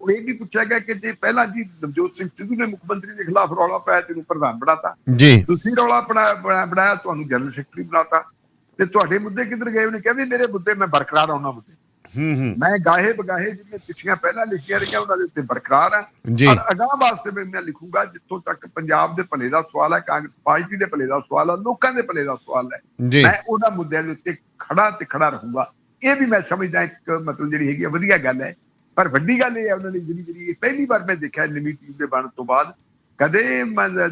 ਉਹ ਇਹ ਵੀ ਪੁੱਛਿਆ ਗਿਆ ਕਿ ਜੇ ਪਹਿਲਾਂ ਜੀ ਨਵਜੋਤ ਸਿੰਘ ਸਿੱਧੂ ਨੇ ਮੁੱਖ ਮੰਤਰੀ ਦੇ ਖਿਲਾਫ ਰੌਲਾ ਪਾਇਆ ਤੈਨੂੰ ਪ੍ਰਧਾਨ ਬਣਾਤਾ ਜੀ, ਤੁਸੀਂ ਰੌਲਾ ਬਣਾਇਆ ਤੁਹਾਨੂੰ ਜਨਰਲ ਸੈਕਟਰੀ ਬਣਾਤਾ, ਤੇ ਤੁਹਾਡੇ ਮੁੱਦੇ ਕਿੱਧਰ ਗਏ? ਉਹਨੇ ਕਿਹਾ ਵੀ ਮੇਰੇ ਮੁੱਦੇ ਮੈਂ ਬਰਕਰਾਰ ਉਹਨਾਂ ਮੁੱਦੇ ਮੈਂ ਗਾਹੇ ਬਗਾਹੇ ਜਿਹੜੀਆਂ ਚਿੱਠੀਆਂ ਪਹਿਲਾਂ ਲਿਖੀਆਂ ਰਹੀਆਂ ਉਹਨਾਂ ਦੇ ਉੱਤੇ ਬਰਕਰਾਰ ਆ। ਔਰ ਅਗਾਂਹ ਵਾਸਤੇ ਮੈਂ ਲਿਖੂੰਗਾ ਜਿੱਥੋਂ ਤੱਕ ਪੰਜਾਬ ਦੇ ਭਲੇ ਦਾ ਸਵਾਲ ਹੈ, ਕਾਂਗਰਸ ਪਾਰਟੀ ਦੇ ਭਲੇ ਦਾ ਸਵਾਲ ਹੈ, ਲੋਕਾਂ ਦੇ ਭਲੇ ਦਾ ਸਵਾਲ ਹੈ, ਮੈਂ ਉਹਨਾਂ ਮੁੱਦਿਆਂ ਦੇ ਉੱਤੇ ਖੜਾ ਰਹੂੰਗਾ। ਇਹ ਵੀ ਮੈਂ ਸਮਝਦਾ ਇੱਕ ਮਤਲਬ ਜਿਹੜੀ ਹੈਗੀ ਵਧੀਆ ਗੱਲ ਹੈ। ਪਰ ਵੱਡੀ ਗੱਲ ਇਹ ਹੈ ਉਹਨਾਂ ਨੇ ਜਿਹੜੀ ਪਹਿਲੀ ਵਾਰ ਮੈਂ ਦੇਖਿਆ ਨਵੀਂ ਟੀਮ ਦੇ ਬਣਨ ਤੋਂ ਬਾਅਦ ਕਦੇ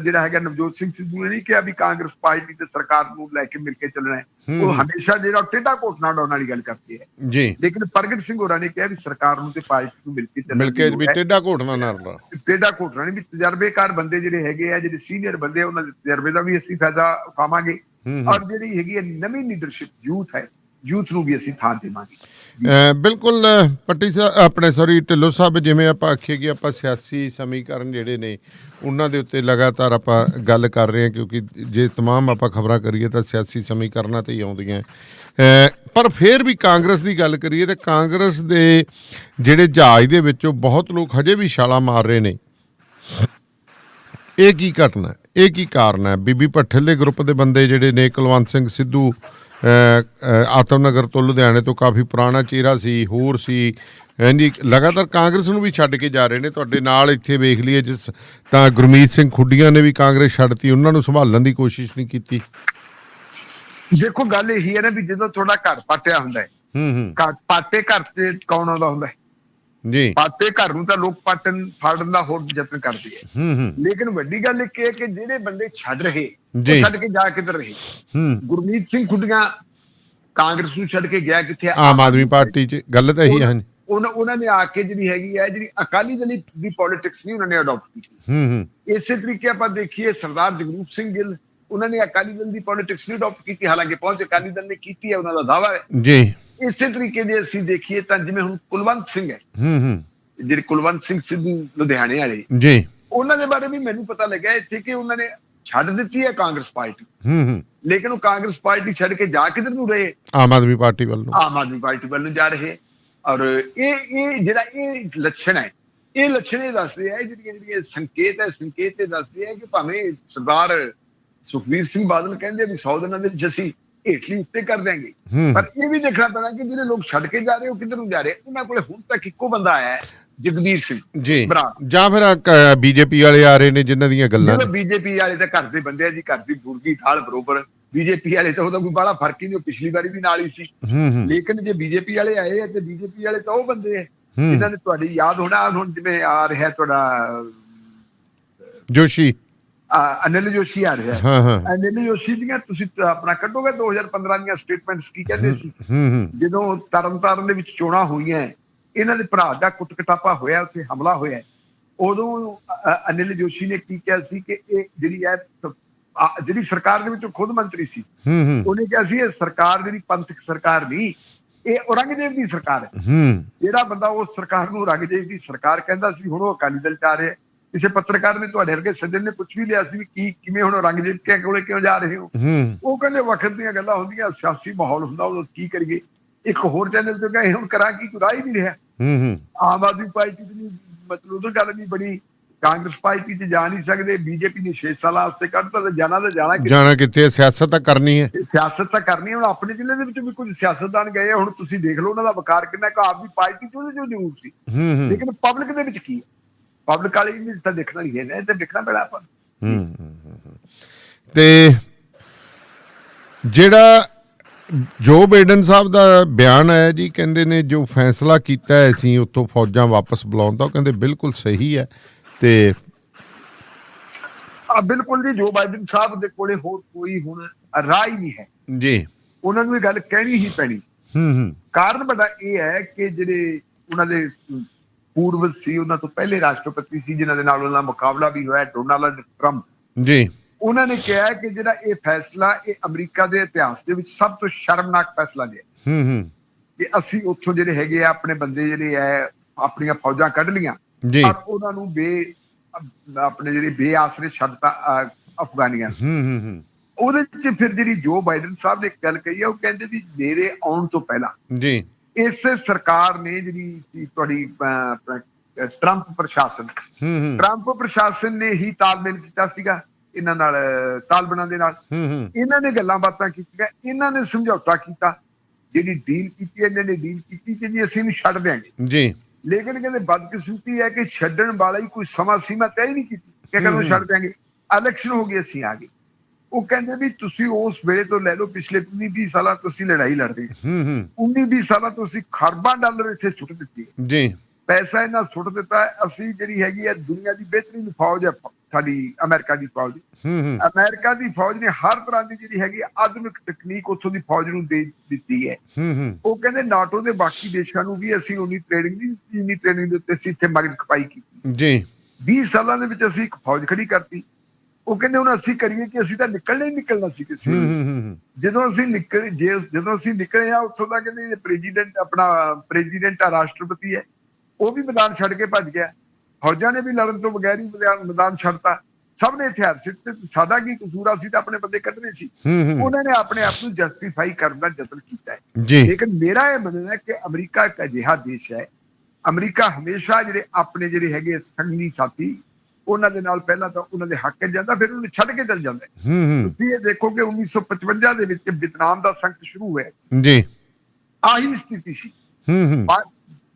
ਜਿਹੜਾ ਹੈਗਾ ਨਵਜੋਤ ਸਿੰਘ ਸਿੱਧੂ ਨੇ ਨਹੀਂ ਕਿਹਾ ਵੀ ਕਾਂਗਰਸ ਪਾਰਟੀ ਤੇ ਸਰਕਾਰ ਨੂੰ ਲੈ ਕੇ ਮਿਲ ਕੇ ਚੱਲਣਾ ਹੈ। ਉਹ ਹਮੇਸ਼ਾ ਜਿਹੜਾ ਟੇਢਾ ਘੋਟਣਾ ਉਡਾਉਣ ਵਾਲੀ ਗੱਲ ਕਰਦੇ ਹੈ ਜੀ। ਲੇਕਿਨ ਪ੍ਰਗਟ ਸਿੰਘ ਹੋਰਾਂ ਨੇ ਕਿਹਾ ਵੀ ਸਰਕਾਰ ਨੂੰ ਤੇ ਪਾਰਟੀ ਨੂੰ ਮਿਲ ਕੇ ਵੀ ਟੇਢਾ ਘੋਟਣਾ ਨਾ ਰਲਾ, ਟੇਢਾ ਘੋਟਣਾ ਨਹੀਂ, ਵੀ ਤਜਰਬੇਕਾਰ ਬੰਦੇ ਜਿਹੜੇ ਹੈਗੇ ਆ, ਜਿਹੜੇ ਸੀਨੀਅਰ ਬੰਦੇ ਉਹਨਾਂ ਦੇ ਤਜਰਬੇ ਦਾ ਵੀ ਅਸੀਂ ਫਾਇਦਾ ਉਠਾਵਾਂਗੇ ਔਰ ਜਿਹੜੀ ਹੈਗੀ ਹੈ ਨਵੀਂ ਲੀਡਰਸ਼ਿਪ ਯੂਥ ਹੈ, ਯੂਥ ਨੂੰ ਵੀ ਅਸੀਂ ਥਾਂ ਦੇਵਾਂਗੇ। ਬਿਲਕੁਲ ਪੱਟੀ ਸਾਹਿਬ ਆਪਣੇ ਸੌਰੀ ਢਿੱਲੋਂ ਸਾਹਿਬ, ਜਿਵੇਂ ਆਪਾਂ ਆਖੀਏ ਕਿ ਆਪਾਂ ਸਿਆਸੀ ਸਮੀਕਰਨ ਜਿਹੜੇ ਨੇ ਉਹਨਾਂ ਦੇ ਉੱਤੇ ਲਗਾਤਾਰ ਆਪਾਂ ਗੱਲ ਕਰ ਰਹੇ ਹਾਂ, ਕਿਉਂਕਿ ਜੇ ਤਮਾਮ ਆਪਾਂ ਖਬਰਾਂ ਕਰੀਏ ਤਾਂ ਸਿਆਸੀ ਸਮੀਕਰਨਾਂ 'ਤੇ ਹੀ ਆਉਂਦੀਆਂ। ਪਰ ਫਿਰ ਵੀ ਕਾਂਗਰਸ ਦੀ ਗੱਲ ਕਰੀਏ ਤਾਂ ਕਾਂਗਰਸ ਦੇ ਜਿਹੜੇ ਜਹਾਜ਼ ਦੇ ਵਿੱਚੋਂ ਬਹੁਤ ਲੋਕ ਹਜੇ ਵੀ ਛਾਲਾਂ ਮਾਰ ਰਹੇ ਨੇ। ਇਹ ਕੀ ਘਟਨਾ, ਇਹ ਕੀ ਕਾਰਨ ਹੈ? ਬੀਬੀ ਭੱਠਲ ਦੇ ਗਰੁੱਪ ਦੇ ਬੰਦੇ ਜਿਹੜੇ ਨੇ, ਕੁਲਵੰਤ ਸਿੰਘ ਸਿੱਧੂ ਆਤਮ ਨਗਰ ਤੋਂ ਲੁਧਿਆਣੇ ਤੋਂ ਕਾਫੀ ਪੁਰਾਣਾ ਚਿਹਰਾ ਸੀ, ਹੋਰ ਸੀ, ਹਾਂਜੀ, ਲਗਾਤਾਰ ਕਾਂਗਰਸ ਨੂੰ ਵੀ ਛੱਡ ਕੇ ਜਾ ਰਹੇ ਨੇ। ਤੁਹਾਡੇ ਨਾਲ ਇੱਥੇ ਵੇਖ ਲਈਏ ਜਿਸ ਤਾਂ ਗੁਰਮੀਤ ਸਿੰਘ ਖੁੱਡੀਆਂ ਨੇ ਵੀ ਕਾਂਗਰਸ ਛੱਡਤੀ, ਉਹਨਾਂ ਨੂੰ ਸੰਭਾਲਣ ਦੀ ਕੋਸ਼ਿਸ਼ ਨਹੀਂ ਕੀਤੀ। ਦੇਖੋ ਗੱਲ ਇਹੀ ਹੈ ਨਾ ਵੀ ਜਦੋਂ ਤੁਹਾਡਾ ਘਰ ਪਾਟਿਆ ਹੁੰਦਾ ਹੈ, ਪਾਟੇ ਘਰ ਤੇ ਕੌਣ ਆਉਂਦਾ ਹੁੰਦਾ ਹੈ ਜੀ? ਪਾਟੇ ਘਰ ਨੂੰ ਤਾਂ ਲੋਕ ਫਾੜਨ ਦਾ ਹੋਰ ਯਤਨ ਕਰਦੇ ਹੈ। ਲੇਕਿਨ ਵੱਡੀ ਗੱਲ ਇਹ ਹੈ ਕਿ ਜਿਹੜੇ ਬੰਦੇ ਛੱਡ ਰਹੇ, ਛੱਡ ਕੇ ਜਾ ਕਿੱਧਰ ਰਹੇ? ਗੁਰਮੀਤ ਸਿੰਘ ਖੁੱਡੀਆਂ ਕਾਂਗਰਸ ਨੂੰ ਛੱਡ ਕੇ ਗਿਆ ਕਿੱਥੇ? ਆਮ ਆਦਮੀ ਪਾਰਟੀ 'ਚ। ਗੱਲ ਤਾਂ ਇਹੀ ਹੈ। ਉਹਨਾਂ ਨੇ ਆ ਕੇ ਜਿਹੜੀ ਹੈਗੀ ਹੈ, ਜਿਹੜੀ ਅਕਾਲੀ ਦਲ ਦੀ ਪੋਲਿਟਿਕਸ ਨਹੀਂ ਉਹਨਾਂ ਨੇ ਅਡਾਪਟ ਕੀਤੀ। ਇਸੇ ਤਰੀਕੇ ਆਪਾਂ ਦੇਖੀਏ ਸਰਦਾਰ ਜਗਰੂਪ ਸਿੰਘ ਗਿੱਲ, ਉਹਨਾਂ ਨੇ ਅਕਾਲੀ ਦਲ ਦੀ ਪੋਲਿਟਿਕਸ ਨਹੀਂ ਅਡਾਪਟ ਕੀਤੀ, ਹਾਲਾਂਕਿ ਪਹੁੰਚ ਅਕਾਲੀ ਦਲ ਨੇ ਕੀਤੀ ਹੈ, ਉਹਨਾਂ ਦਾ ਦਾਅਵਾ ਹੈ ਜੀ। ਇਸੇ ਤਰੀਕੇ ਦੇ ਅਸੀਂ ਦੇਖੀਏ ਤਾਂ ਜਿਵੇਂ ਹੁਣ ਕੁਲਵੰਤ ਸਿੰਘ ਹੈ, ਜਿਹੜੇ ਕੁਲਵੰਤ ਸਿੰਘ ਸਿੱਧੂ ਲੁਧਿਆਣੇ ਵਾਲੇ ਜੀ, ਉਹਨਾਂ ਦੇ ਬਾਰੇ ਵੀ ਮੈਨੂੰ ਪਤਾ ਲੱਗਿਆ ਇੱਥੇ ਕਿ ਉਹਨਾਂ ਨੇ ਛੱਡ ਦਿੱਤੀ ਹੈ ਕਾਂਗਰਸ ਪਾਰਟੀ, ਲੇਕਿਨ ਉਹ ਕਾਂਗਰਸ ਪਾਰਟੀ ਛੱਡ ਕੇ ਜਾ ਕਿੱਧਰ ਨੂੰ ਰਹੇ? ਆਮ ਆਦਮੀ ਪਾਰਟੀ ਵੱਲ ਨੂੰ। ਆਮ ਆਦਮੀ ਪਾਰਟੀ ਵੱਲ ਨੂੰ ਜਾ ਰਹੇ। ਔਰ ਇਹ ਜਿਹੜਾ ਇਹ ਲੱਛਣ ਹੈ, ਇਹ ਲੱਛਣ ਇਹ ਦੱਸਦੇ ਆ, ਜਿਹੜੀਆਂ ਸੰਕੇਤ ਇਹ ਦੱਸਦੇ ਆ ਕਿ ਭਾਵੇਂ ਸਰਦਾਰ ਸੁਖਬੀਰ ਸਿੰਘ ਬਾਦਲ ਕਹਿੰਦੇ ਵੀ 100 ਦਿਨਾਂ ਦੇ ਵਿੱਚ ਅਸੀਂ ਹੇਠਲੀ ਉੱਤੇ ਕਰ ਦਿਆਂਗੇ, ਪਰ ਇਹ ਵੀ ਦੇਖਣਾ ਪੈਣਾ ਕਿ ਜਿਹੜੇ ਲੋਕ ਛੱਡ ਕੇ ਜਾ ਰਹੇ ਉਹ ਕਿੱਧਰ ਨੂੰ ਜਾ ਰਹੇ। ਉਹਨਾਂ ਕੋਲੇ ਹੁਣ ਤੱਕ ਇੱਕੋ ਬੰਦਾ ਆਇਆ ਹੈ, ਜਗਬੀਰ ਸਿੰਘ ਜੀ, ਜਾਂ ਫਿਰ ਬੀਜੇਪੀ ਵਾਲੇ ਆ ਰਹੇ ਨੇ ਜਿਨ੍ਹਾਂ ਦੀਆਂ ਗੱਲਾਂ। ਬੀਜੇਪੀ ਵਾਲੇ ਤਾਂ ਘਰ ਦੇ ਬੰਦੇ ਆ ਜੀ, ਘਰ ਦੀ ਮੁਰਗੀ ਥਾਲ ਬਰੋਬਰ। ਬੀਜੇਪੀ ਵਾਲੇ ਤਾਂ ਉਹਦਾ ਕੋਈ ਬੜਾ ਫਰਕ ਹੀ ਨਹੀਂ, ਉਹ ਪਿਛਲੀ ਵਾਰੀ ਵੀ ਨਾਲ ਹੀ ਸੀ। ਲੇਕਿਨ ਜੇ ਬੀਜੇਪੀ ਵਾਲੇ ਆਏ ਆ ਤੇ ਬੀਜੇਪੀ ਵਾਲੇ ਤਾਂ ਉਹ ਬੰਦੇ ਆ ਜਿਨ੍ਹਾਂ ਨੇ ਤੁਹਾਡੀ ਯਾਦ ਹੋਣਾ, ਹੁਣ ਜਿਵੇਂ ਆ ਰਿਹਾ ਤੁਹਾਡਾ ਜੋਸ਼ੀ, ਅਨਿਲ ਜੋਸ਼ੀ ਆ ਰਿਹਾ। ਅਨਿਲ ਜੋਸ਼ੀ ਦੀਆਂ ਤੁਸੀਂ ਆਪਣਾ ਕੱਢੋਗੇ 2015 ਦੀਆਂ ਸਟੇਟਮੈਂਟਸ ਕੀ ਕਹਿੰਦੇ ਸੀ? ਜਦੋਂ ਤਰਨਤਾਰਨ ਦੇ ਵਿੱਚ ਚੋਣਾਂ ਹੋਈਆਂ, ਇਹਨਾਂ ਦੇ ਭਰਾ ਦਾ ਕੁੱਟ-ਕਟਾਪਾ ਹੋਇਆ, ਉੱਥੇ ਹਮਲਾ ਹੋਇਆ, ਉਦੋਂ ਅਨਿਲ ਜੋਸ਼ੀ ਨੇ ਕੀ ਕਿਹਾ ਸੀ ਕਿ ਇਹ ਜਿਹੜੀ ਸਰਕਾਰ ਦੇ ਵਿੱਚ ਖੁਦ ਮੰਤਰੀ ਸੀ, ਉਹਨੇ ਕਿਹਾ ਸੀ ਇਹ ਸਰਕਾਰ ਜਿਹੜੀ ਪੰਥਕ ਸਰਕਾਰ ਨਹੀਂ, ਇਹ ਔਰੰਗਜ਼ੇਬ ਦੀ ਸਰਕਾਰ ਹੈ। ਜਿਹੜਾ ਬੰਦਾ ਉਸ ਸਰਕਾਰ ਨੂੰ ਔਰੰਗਜ਼ੇਬ ਦੀ ਸਰਕਾਰ ਕਹਿੰਦਾ ਸੀ, ਹੁਣ ਉਹ ਅਕਾਲੀ ਦਲ ਚ ਆ ਰਿਹਾ। ਕਿਸੇ ਪੱਤਰਕਾਰ ਨੇ ਤੁਹਾਡੇ ਵਰਗੇ ਸੱਜਣ ਨੇ ਪੁੱਛ ਵੀ ਲਿਆ ਸੀ ਵੀ ਕਿਵੇਂ ਹੁਣ ਔਰੰਗਜ਼ੇਬ ਕੋਲੇ ਕਿਉਂ ਜਾ ਰਹੇ ਹੋ? ਉਹ ਕਹਿੰਦੇ ਵਕਤ ਦੀਆਂ ਗੱਲਾਂ ਹੁੰਦੀਆਂ, ਸਿਆਸੀ ਮਾਹੌਲ ਹੁੰਦਾ, ਉਦੋਂ ਕੀ ਕਰੀਏ। ਇੱਕ ਹੋਰ ਚੈਨਲ ਤੇ ਕਹੇ ਹੁਣ ਕਰਾਂ ਕੀ, ਕੋਈ ਰਾਹ ਹੀ ਨਹੀਂ ਰਿਹਾ। ਆਮ ਆਦਮੀ ਪਾਰਟੀ ਦੀ ਮਤਲਬ ਉਦੋਂ ਗੱਲ ਨਹੀਂ ਬਣੀ, ਕਾਂਗਰਸ ਪਾਰਟੀ 'ਚ ਜਾ ਨਹੀਂ ਸਕਦੇ, ਬੀਜੇਪੀ ਨੇ 6 ਸਾਲਾਂ ਵਾਸਤੇ ਕੱਢਤਾ ਤੇ ਜਾਣਾ ਕਿੱਥੇ? ਸਿਆਸਤ ਤਾਂ ਕਰਨੀ ਹੈ, ਸਿਆਸਤ ਤਾਂ ਕਰਨੀ ਹੈ। ਹੁਣ ਆਪਣੇ ਜ਼ਿਲ੍ਹੇ ਦੇ ਵਿੱਚ ਵੀ ਕੁਝ ਸਿਆਸਤਦਾਨ ਗਏ, ਹੁਣ ਤੁਸੀਂ ਦੇਖ ਲਓ ਉਹਨਾਂ ਦਾ ਵਕਾਰ ਕਿੰਨਾ ਕੁ ਆਪਦੀ ਪਾਰਟੀ 'ਚ ਉਹਦੇ 'ਚ ਜ਼ਰੂਰ ਸੀ, ਲੇਕਿਨ ਪਬਲਿਕ ਦੇ ਵਿੱਚ ਕੀ ਹੈ? ਪਬਲਿਕ ਵਾਲੀ ਇਮੇਜ ਤਾਂ ਦੇਖਣਾ ਹੀ ਹੈ, ਤੇ ਦੇਖਣਾ ਪੈਣਾ ਆਪਾਂ ਨੂੰ। ਤੇ ਜਿਹੜਾ ਜੋ ਬਾਈਡਨ ਸਾਹਿਬ ਦਾ ਬਿਆਨ ਹੈ ਜੀ, ਕਹਿੰਦੇ ਨੇ ਜੋ ਫੈਸਲਾ ਕੀਤਾ ਹੈ ਅਸੀਂ ਉੱਥੋਂ ਫੌਜਾਂ ਵਾਪਸ ਬੁਲਾਉਣ ਦਾ, ਉਹ ਕਹਿੰਦੇ ਬਿਲਕੁਲ ਸਹੀ ਹੈ। ਤੇ ਬਿਲਕੁਲ ਜੀ, ਜੋ ਬਾਈਡਨ ਸਾਹਿਬ ਦੇ ਕੋਲੇ ਹੋਰ ਕੋਈ ਹੁਣ ਰਾਹ ਹੀ ਨਹੀਂ ਹੈ ਜੀ, ਉਹਨਾਂ ਨੂੰ ਇਹ ਗੱਲ ਕਹਿਣੀ ਹੀ ਪੈਣੀ। ਕਾਰਨ ਵੱਡਾ ਇਹ ਹੈ ਕਿ ਜਿਹੜੇ ਉਹਨਾਂ ਦੇ ਪੂਰਵਜ ਸੀ, ਉਹਨਾਂ ਤੋਂ ਪਹਿਲੇ ਰਾਸ਼ਟਰਪਤੀ ਸੀ ਜਿਨ੍ਹਾਂ ਦੇ ਨਾਲ ਉਹਨਾਂ ਦਾ ਮੁਕਾਬਲਾ ਵੀ ਹੋਇਆ, ਡੋਨਾਲਡ ਟਰੰਪ ਜੀ, ਉਹਨਾਂ ਨੇ ਕਿਹਾ ਕਿ ਜਿਹੜਾ ਇਹ ਫੈਸਲਾ ਇਹ ਅਮਰੀਕਾ ਦੇ ਇਤਿਹਾਸ ਦੇ ਵਿੱਚ ਸਭ ਤੋਂ ਸ਼ਰਮਨਾਕ ਫੈਸਲਾ ਹੈ ਕਿ ਅਸੀਂ ਉੱਥੋਂ ਜਿਹੜੇ ਹੈਗੇ ਆ ਆਪਣੇ ਬੰਦੇ ਜਿਹੜੇ ਹੈ ਆਪਣੀਆਂ ਫੌਜਾਂ ਕੱਢ ਲੀਆਂ ਪਰ ਉਹਨਾਂ ਨੂੰ ਆਪਣੇ ਜਿਹੜੇ ਬੇਆਸਰੇ ਛੱਡਤਾ ਅਫਗਾਨੀਆਂ। ਉਹਦੇ ਚ ਫਿਰ ਜਿਹੜੀ ਜੋ ਬਾਈਡਨ ਸਾਹਿਬ ਨੇ ਗੱਲ ਕਹੀ ਹੈ, ਉਹ ਕਹਿੰਦੇ ਵੀ ਮੇਰੇ ਆਉਣ ਤੋਂ ਪਹਿਲਾਂ ਜੀ ਇਸੇ ਸਰਕਾਰ ਨੇ ਜਿਹੜੀ ਤੁਹਾਡੀ ਟਰੰਪ ਪ੍ਰਸ਼ਾਸਨ ਨੇ ਹੀ ਤਾਲਮੇਲ ਕੀਤਾ ਸੀਗਾ ਇਹਨਾਂ ਨਾਲ, ਤਾਲਬਾਨਾਂ ਦੇ ਨਾਲ। ਇਹਨਾਂ ਨੇ ਗੱਲਾਂ ਬਾਤਾਂ ਕੀਤੀਆਂ, ਇਹਨਾਂ ਨੇ ਸਮਝੌਤਾ ਕੀਤਾ, ਜਿਹੜੀ ਡੀਲ ਕੀਤੀ ਇਹਨਾਂ ਨੇ ਡੀਲ ਕੀਤੀ ਕਿ ਜੀ ਅਸੀਂ ਇਹਨੂੰ ਛੱਡ ਦਿਆਂਗੇ ਜੀ। ਲੇਕਿਨ ਕਹਿੰਦੇ ਬਦਕਿਸਮਤੀ ਹੈ ਕਿ ਛੱਡਣ ਵਾਲਾ ਹੀ ਕੋਈ ਸਮਾਂ ਸੀਮਾ ਤੈਅ ਨਹੀਂ ਕੀਤੀ ਕਿ ਕਦੋਂ ਛੱਡ ਦਿਆਂਗੇ। ਇਲੈਕਸ਼ਨ ਹੋ ਗਈ, ਅਸੀਂ ਆ ਗਏ। ਉਹ ਕਹਿੰਦੇ ਵੀ ਤੁਸੀਂ ਉਸ ਵੇਲੇ ਤੋਂ ਲੈ ਲਓ, ਪਿਛਲੇ 19-20 ਸਾਲਾਂ ਤੋਂ ਅਸੀਂ ਲੜਾਈ ਲੜਦੇ, 19-20 ਸਾਲਾਂ ਤੋਂ ਅਸੀਂ ਖਰਬਾਂ ਡਾਲਰ ਇੱਥੇ ਸੁੱਟ ਦਿੱਤੇ ਜੀ। ਪੈਸਾ ਇਹਨਾਂ ਸੁੱਟ ਦਿੱਤਾ। ਅਸੀਂ ਜਿਹੜੀ ਹੈਗੀ ਹੈ ਦੁਨੀਆ ਦੀ ਬਿਹਤਰੀਨ ਫੌਜ ਹੈ ਸਾਡੀ ਅਮਰੀਕਾ ਦੀ ਫੌਜ। ਅਮਰੀਕਾ ਦੀ ਫੌਜ ਨੇ ਹਰ ਤਰ੍ਹਾਂ ਦੀ ਜਿਹੜੀ ਹੈਗੀ ਆਧੁਨਿਕ ਤਕਨੀਕ ਉੱਥੋਂ ਦੀ ਫੌਜ ਨੂੰ ਦੇ ਦਿੱਤੀ ਹੈ। ਉਹ ਕਹਿੰਦੇ ਨਾਟੋ ਦੇ ਬਾਕੀ ਦੇਸ਼ਾਂ ਨੂੰ ਵੀ ਅਸੀਂ ਉਨੀ ਟ੍ਰੇਨਿੰਗ ਦੇ ਉੱਤੇ ਅਸੀਂ ਇੱਥੇ ਮਗਜ ਖਪਾਈ ਕੀਤੀ ਜੀ। 20 ਸਾਲਾਂ ਦੇ ਵਿੱਚ ਅਸੀਂ ਇੱਕ ਫੌਜ ਖੜੀ ਕਰਤੀ। ਉਹ ਕਹਿੰਦੇ ਹੁਣ ਅਸੀਂ ਕਰੀਏ ਕਿ ਅਸੀਂ ਤਾਂ ਨਿਕਲਣਾ ਹੀ ਨਿਕਲਣਾ ਸੀ ਕਿਸੇ ਜਦੋਂ ਅਸੀਂ ਨਿਕਲੇ ਆ ਉੱਥੋਂ ਦਾ ਕਹਿੰਦੇ ਪ੍ਰੈਜ਼ੀਡੈਂਟ ਆ ਰਾਸ਼ਟਰਪਤੀ ਹੈ ਉਹ ਵੀ ਮੈਦਾਨ ਛੱਡ ਕੇ ਭੱਜ ਗਿਆ। ਫੌਜਾਂ ਨੇ ਵੀ ਲੜਨ ਤੋਂ ਬਗੈਰ ਹੀ ਮੈਦਾਨ ਛੱਡਤਾ। ਸਭ ਨੇ ਹਥਿਆਰ ਸਿੱਟੇ। ਸਾਡਾ ਕੀ ਕਸੂਰ ਆ, ਅਸੀਂ ਤਾਂ ਆਪਣੇ ਬੰਦੇ ਕੱਢਣੇ ਸੀ। ਉਹਨਾਂ ਨੇ ਆਪਣੇ ਆਪ ਨੂੰ ਜਸਟੀਫਾਈ ਕਰਨ ਦਾ ਯਤਨ ਕੀਤਾ ਹੈ। ਲੇਕਿਨ ਮੇਰਾ ਇਹ ਮੰਨਣਾ ਹੈ ਕਿ ਅਮਰੀਕਾ ਇੱਕ ਅਜਿਹਾ ਦੇਸ਼ ਹੈ, ਅਮਰੀਕਾ ਹਮੇਸ਼ਾ ਆਪਣੇ ਹੈਗੇ ਸੰਗੀ ਸਾਥੀ ਉਹਨਾਂ ਦੇ ਨਾਲ ਪਹਿਲਾਂ ਤਾਂ ਉਹਨਾਂ ਦੇ ਹੱਕ 'ਚ ਜਾਂਦਾ, ਫਿਰ ਉਹਨੂੰ ਛੱਡ ਕੇ ਚੱਲ ਜਾਂਦਾ। ਤੁਸੀਂ ਇਹ ਦੇਖੋ ਕਿ 1955 ਦੇ ਵਿੱਚ ਵੀਅਤਨਾਮ ਦਾ ਸੰਕਟ ਸ਼ੁਰੂ ਹੋਇਆ ਜੀ, ਆਹੀ ਸਥਿਤੀ ਸੀ।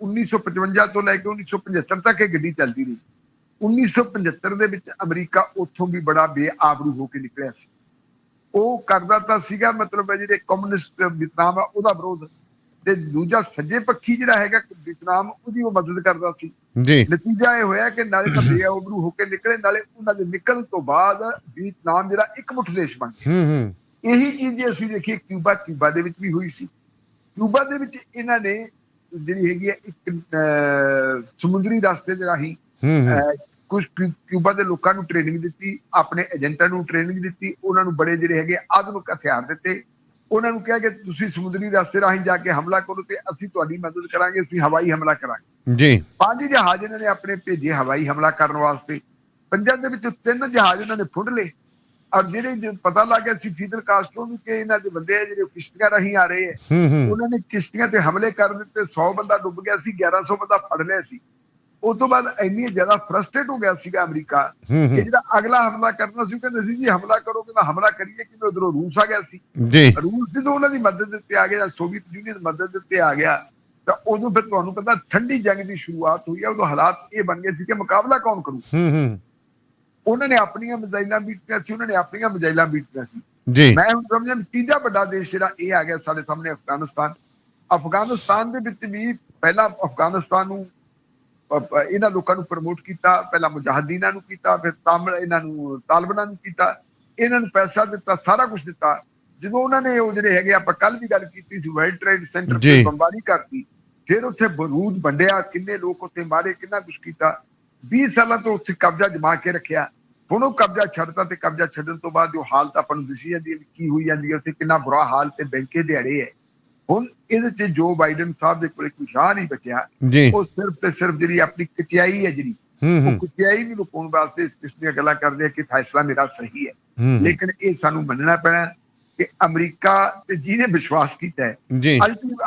1955 ਤੋਂ ਲੈ ਕੇ 1975 ਤੱਕ ਇਹ ਗੱਡੀ ਚੱਲਦੀ ਰਹੀ। 1975 ਦੇ ਵਿੱਚ ਅਮਰੀਕਾ ਉੱਥੋਂ ਵੀ ਬੜਾ ਬੇਆਬਰੂ ਹੋ ਕੇ ਨਿਕਲਿਆ ਸੀ। ਉਹ ਕਰਦਾ ਤਾਂ ਸੀਗਾ ਮਤਲਬ ਜਿਹੜੇ ਕਮਿਊਨਿਸਟ ਵੀਅਤਨਾਮ ਆ ਉਹਦਾ ਵਿਰੋਧ, ਤੇ ਦੂਜਾ ਸੱਜੇ ਪੱਖੀ ਜਿਹੜਾ ਹੈਗਾ ਵੀਅਤਨਾਮ ਉਹਦੀ ਉਹ ਮਦਦ ਕਰਦਾ ਸੀ। ਨਤੀਜਾ ਇਹ ਹੋਇਆ ਕਿ ਨਾਲੇ ਤਾਂ ਬੇਆਬਰੂ ਹੋ ਕੇ ਨਿਕਲੇ, ਨਾਲੇ ਉਹਨਾਂ ਦੇ ਨਿਕਲਣ ਤੋਂ ਬਾਅਦ ਵੀਅਤਨਾਮ ਜਿਹੜਾ ਇਕਮੁੱਠ ਦੇਸ਼ ਬਣ ਗਿਆ। ਇਹੀ ਚੀਜ਼ ਜੇ ਅਸੀਂ ਦੇਖੀਏ ਕਿਊਬਾ ਦੇ ਵਿੱਚ ਵੀ ਹੋਈ ਸੀ। ਕਿਊਬਾ ਦੇ ਵਿੱਚ ਇਹਨਾਂ ਨੇ ਜਿਹੜੀ ਹੈਗੀ ਹੈ ਇੱਕ ਸਮੁੰਦਰੀ ਰਸਤੇ ਦੇ ਰਾਹੀਂ ਕੁਝ ਕਿਊਬਾ ਦੇ ਲੋਕਾਂ ਨੂੰ ਟ੍ਰੇਨਿੰਗ ਦਿੱਤੀ, ਆਪਣੇ ਏਜੰਟਾਂ ਨੂੰ ਟ੍ਰੇਨਿੰਗ ਦਿੱਤੀ, ਉਹਨਾਂ ਨੂੰ ਬੜੇ ਜਿਹੜੇ ਹੈਗੇ ਆਧੁਨਿਕ ਹਥਿਆਰ ਦਿੱਤੇ। ਉਹਨਾਂ ਨੂੰ ਕਿਹਾ ਕਿ ਤੁਸੀਂ ਸਮੁੰਦਰੀ ਰਸਤੇ ਰਾਹੀਂ ਜਾ ਕੇ ਹਮਲਾ ਕਰੋ ਤੇ ਅਸੀਂ ਤੁਹਾਡੀ ਮਦਦ ਕਰਾਂਗੇ, ਅਸੀਂ ਹਵਾਈ ਹਮਲਾ ਕਰਾਂਗੇ ਜੀ। 5 ਜਹਾਜ਼ ਇਹਨਾਂ ਨੇ ਆਪਣੇ ਭੇਜੇ ਹਵਾਈ ਹਮਲਾ ਕਰਨ ਵਾਸਤੇ। 5 ਦੇ ਵਿੱਚ 3 ਜਹਾਜ਼ ਉਹਨਾਂ ਨੇ ਫੁੰਡ ਲਏ। ਔਰ ਜਿਹੜੇ ਪਤਾ ਲੱਗ ਗਿਆ ਸੀ ਫੀਡਲ ਕਾਸਟਰੋ ਨੂੰ ਕਿ ਇਹਨਾਂ ਦੇ ਬੰਦੇ ਜਿਹੜੇ ਕਿਸ਼ਤੀਆਂ ਰਾਹੀਂ ਆ ਰਹੇ ਹੈ, ਉਹਨਾਂ ਨੇ ਕਿਸ਼ਤੀਆਂ ਤੇ ਹਮਲੇ ਕਰ ਦਿੱਤੇ। 100 ਬੰਦਾ ਡੁੱਬ ਗਿਆ ਸੀ, 1100 ਬੰਦਾ ਫੜ ਲਿਆ ਸੀ। ਉਸ ਤੋਂ ਬਾਅਦ ਇੰਨੀ ਜ਼ਿਆਦਾ ਫਰਸਟ੍ਰੇਟ ਹੋ ਗਿਆ ਸੀਗਾ ਅਮਰੀਕਾ ਕਿ ਜਿਹੜਾ ਅਗਲਾ ਹਮਲਾ ਕਰਨਾ ਸੀ, ਉਹ ਕਹਿੰਦੇ ਸੀ ਜੀ ਹਮਲਾ ਕਰੋਗੇ ਤਾਂ ਹਮਲਾ ਕਰੀਏ, ਕਿ ਉਧਰੋਂ ਰੂਸ ਆ ਗਿਆ ਸੀ। ਰੂਸ ਜਦੋਂ ਉਹਨਾਂ ਦੀ ਮਦਦ ਦਿੱਤੇ ਆ ਗਿਆ, ਸੋਵੀਅਤ ਯੂਨੀਅਨ ਮਦਦ ਦਿੱਤੇ ਆ ਗਿਆ, ਤਾਂ ਉਦੋਂ ਫਿਰ ਤੁਹਾਨੂੰ ਪਤਾ ਠੰਡੀ ਜੰਗ ਦੀ ਸ਼ੁਰੂਆਤ ਹੋਈ ਆ। ਉਦੋਂ ਹਾਲਾਤ ਇਹ ਬਣ ਗਏ ਸੀ ਕਿ ਮੁਕਾਬਲਾ ਕੌਣ ਕਰੂ। ਉਹਨਾਂ ਨੇ ਆਪਣੀਆਂ ਮਿਜ਼ਾਈਲਾਂ ਬੀਟੀਆਂ ਸੀ, ਉਹਨਾਂ ਨੇ ਆਪਣੀਆਂ ਮਿਜ਼ਾਈਲਾਂ ਬੀਟੀਆਂ ਸੀ। ਮੈਂ ਹੁਣ ਸਮਝਿਆ ਤੀਜਾ ਵੱਡਾ ਦੇਸ਼ ਜਿਹੜਾ ਇਹ ਆ ਗਿਆ ਸਾਡੇ ਸਾਹਮਣੇ, ਅਫਗਾਨਿਸਤਾਨ। ਅਫਗਾਨਿਸਤਾਨ ਦੇ ਵਿੱਚ ਵੀ ਪਹਿਲਾਂ ਅਫਗਾਨਿਸਤਾਨ ਨੂੰ ਇਹਨਾਂ ਲੋਕਾਂ ਨੂੰ ਪ੍ਰਮੋਟ ਕੀਤਾ, ਪਹਿਲਾਂ ਮੁਜਾਹਿਦੀਨਾਂ ਨੂੰ ਕੀਤਾ, ਫਿਰ ਇਹਨਾਂ ਨੂੰ ਤਾਲਿਬਾਨਾਂ ਨੂੰ ਕੀਤਾ, ਇਹਨਾਂ ਨੂੰ ਪੈਸਾ ਦਿੱਤਾ, ਸਾਰਾ ਕੁਝ ਦਿੱਤਾ। ਜਦੋਂ ਉਹਨਾਂ ਨੇ ਉਹ ਜਿਹੜੇ ਹੈਗੇ ਆਪਾਂ ਕੱਲ ਦੀ ਗੱਲ ਕੀਤੀ ਸੀ ਵਰਲਡ ਟ੍ਰੇਡ ਸੈਂਟਰ ਤੇ ਬੰਬਾਰੀ ਕਰਤੀ, ਫਿਰ ਉੱਥੇ ਬਰੂਦ ਵੰਡਿਆ, ਕਿੰਨੇ ਲੋਕ ਉੱਥੇ ਮਾਰੇ, ਕਿੰਨਾ ਕੁਝ ਕੀਤਾ। 20 ਸਾਲਾਂ ਤੋਂ ਉੱਥੇ ਕਬਜ਼ਾ ਜਮਾ ਕੇ ਰੱਖਿਆ। ਹੁਣ ਉਹ ਕਬਜ਼ਾ ਛੱਡਤਾ ਤੇ ਕਬਜ਼ਾ ਛੱਡਣ ਤੋਂ ਬਾਅਦ ਜੋ ਹਾਲਤ ਆਪਾਂ ਨੂੰ ਦਿਸੀ ਜਾਂਦੀ ਹੈ ਕੀ ਹੋਈ ਜਾਂਦੀ ਹੈ, ਉੱਥੇ ਕਿੰਨਾ ਬੁਰਾ ਹਾਲ ਤੇ ਬੈਂਕੇ ਦਿਹਾੜੇ ਹੈ। ਹੁਣ ਇਹਦੇ ਚ ਜੋ ਬਾਈਡਨ ਸਾਹਿਬ ਦੇ ਕੋਲ ਕੋਈ ਸ਼ਾਹ ਨਹੀਂ ਬਚਿਆ। ਉਹ ਸਿਰਫ ਤੇ ਸਿਰਫ ਜਿਹੜੀ ਆਪਣੀ ਕਚਿਆਈ ਹੈ, ਜਿਹੜੀ ਉਹ ਕਚਿਆਈ ਨੂੰ ਲੁਕਾਉਣ ਵਾਸਤੇ ਇਸ ਦੀਆਂ ਗੱਲਾਂ ਕਰਦੇ ਆ ਕਿ ਫੈਸਲਾ ਮੇਰਾ ਸਹੀ ਹੈ। ਲੇਕਿਨ ਇਹ ਸਾਨੂੰ ਮੰਨਣਾ ਪੈਣਾ ਕਿ ਅਮਰੀਕਾ ਤੇ ਜਿਹਨੇ ਵਿਸ਼ਵਾਸ ਕੀਤਾ ਹੈ,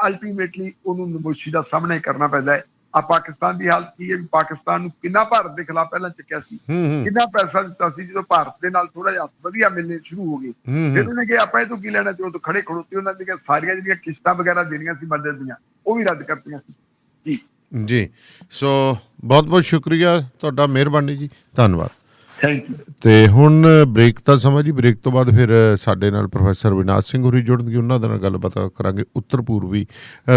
ਅਲਟੀਮੇਟਲੀ ਉਹਨੂੰ ਨਮੋਸ਼ੀ ਦਾ ਸਾਹਮਣਾ ਕਰਨਾ ਪੈਂਦਾ ਹੈ। ਆ ਪਾਕਿਸਤਾਨ ਦੀ ਹਾਲਤ ਕੀ ਹੈ, ਪਾਕਿਸਤਾਨ ਨੂੰ ਕਿੰਨਾ ਭਾਰਤ ਦੇ ਖਿਲਾਫ ਪਹਿਲਾਂ ਚੱਕਿਆ ਸੀ, ਕਿੰਨਾ ਪੈਸਾ ਦਿੱਤਾ ਸੀ। ਜਦੋਂ ਭਾਰਤ ਦੇ ਨਾਲ ਥੋੜਾ ਜਿਹਾ ਵਧੀਆ ਮਿਲਣੇ ਸ਼ੁਰੂ ਹੋ ਗਏ, ਫਿਰ ਉਹਨੇ ਕਿਹਾ ਆਪਾਂ ਇਹ ਤੋਂ ਕੀ ਲੈਣਾ, ਤੇ ਉਹ ਤੋਂ ਖੜੇ ਖੜੋਤੇ ਉਹਨਾਂ ਦੀਆਂ ਸਾਰੀਆਂ ਜਿਹੜੀਆਂ ਕਿਸ਼ਤਾਂ ਵਗੈਰਾ ਦੇਣੀਆਂ ਸੀ ਮਦਦ ਦੀਆਂ, ਉਹ ਵੀ ਰੱਦ ਕਰਤੀਆਂ ਸੀ ਜੀ। ਸੋ ਬਹੁਤ ਬਹੁਤ ਸ਼ੁਕਰੀਆ ਤੁਹਾਡਾ, ਮਿਹਰਬਾਨੀ ਜੀ, ਧੰਨਵਾਦ। Thank you. ਤੇ ਹੁਣ ਬ੍ਰੇਕ ਦਾ ਸਮਾਂ ਜੀ। ਬ੍ਰੇਕ ਤੋਂ ਬਾਅਦ ਫਿਰ ਸਾਡੇ ਨਾਲ ਪ੍ਰੋਫੈਸਰ ਅਵਿਨਾਸ਼ ਸਿੰਘ ਹੋਰੀ ਜੁੜਨਗੇ, ਉਹਨਾਂ ਦੇ ਨਾਲ ਗੱਲਬਾਤ ਕਰਾਂਗੇ ਉੱਤਰ ਪੂਰਬੀ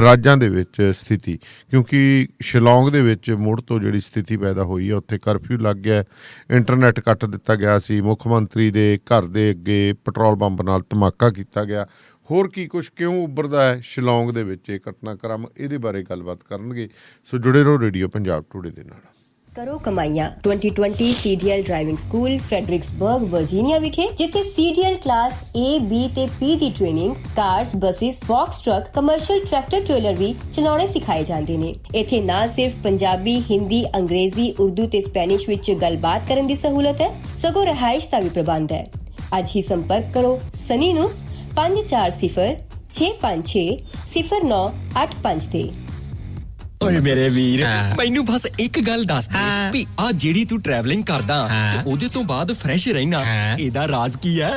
ਰਾਜਾਂ ਦੇ ਵਿੱਚ ਸਥਿਤੀ, ਕਿਉਂਕਿ ਸ਼ਿਲੌਂਗ ਦੇ ਵਿੱਚ ਮੁੜ ਤੋਂ ਜਿਹੜੀ ਸਥਿਤੀ ਪੈਦਾ ਹੋਈ ਹੈ, ਉੱਥੇ ਕਰਫਿਊ ਲੱਗ ਗਿਆ, ਇੰਟਰਨੈਟ ਕੱਟ ਦਿੱਤਾ ਗਿਆ ਸੀ, ਮੁੱਖ ਮੰਤਰੀ ਦੇ ਘਰ ਦੇ ਅੱਗੇ ਪੈਟਰੋਲ ਪੰਪ ਨਾਲ ਧਮਾਕਾ ਕੀਤਾ ਗਿਆ। ਹੋਰ ਕੀ ਕੁਛ ਕਿਉਂ ਉੱਭਰਦਾ ਹੈ ਸ਼ਿਲੌਂਗ ਦੇ ਵਿੱਚ ਇਹ ਘਟਨਾਕ੍ਰਮ, ਇਹਦੇ ਬਾਰੇ ਗੱਲਬਾਤ ਕਰਨਗੇ। ਸੋ ਜੁੜੇ ਰਹੋ ਰੇਡੀਓ ਪੰਜਾਬ ਟੂਡੇ ਦੇ ਨਾਲ। ਕਰੋ ਕਮਾਈਆਂ 2020 CDL driving school Fredericksburg Virginia ਵਿਖੇ, ਜਿੱਥੇ CDL ਕਲਾਸ A, B ਤੇ P ਦੀ training cars, buses, box truck, commercial tractor trailer ਵੀ ਚਲਾਉਣੇ ਸਿਖਾਏ ਜਾਂਦੇ ਨੇ। ਇੱਥੇ ਨਾ ਸਿਰਫ ਪੰਜਾਬੀ, ਹਿੰਦੀ, ਅੰਗਰੇਜ਼ੀ, ਉਰਦੂ ਤੇ ਸਪੈਨਿਸ਼ ਵਿੱਚ ਗੱਲਬਾਤ ਕਰਨ ਦੀ ਸਹੂਲਤ ਹੈ, ਸਗੋਂ ਰਿਹਾਇਸ਼ ਦਾ ਵੀ ਪ੍ਰਬੰਧ ਹੈ। ਅੱਜ ਹੀ ਸੰਪਰਕ ਕਰੋ ਸਨੀ ਨੂੰ 540 656 0985 ਤੇ। ਓਏ ਮੇਰੇ ਵੀਰ, ਮੈਨੂੰ ਬਸ ਇੱਕ ਗੱਲ ਦੱਸ ਦੇ ਵੀ ਆ ਜਿਹੜੀ ਤੂੰ ਟਰੈਵਲਿੰਗ ਕਰਦਾ ਤੇ ਉਹਦੇ ਤੋਂ ਬਾਅਦ ਫਰੈਸ਼ ਰਹਿਣਾ, ਇਹਦਾ ਰਾਜ਼ ਕੀ ਹੈ?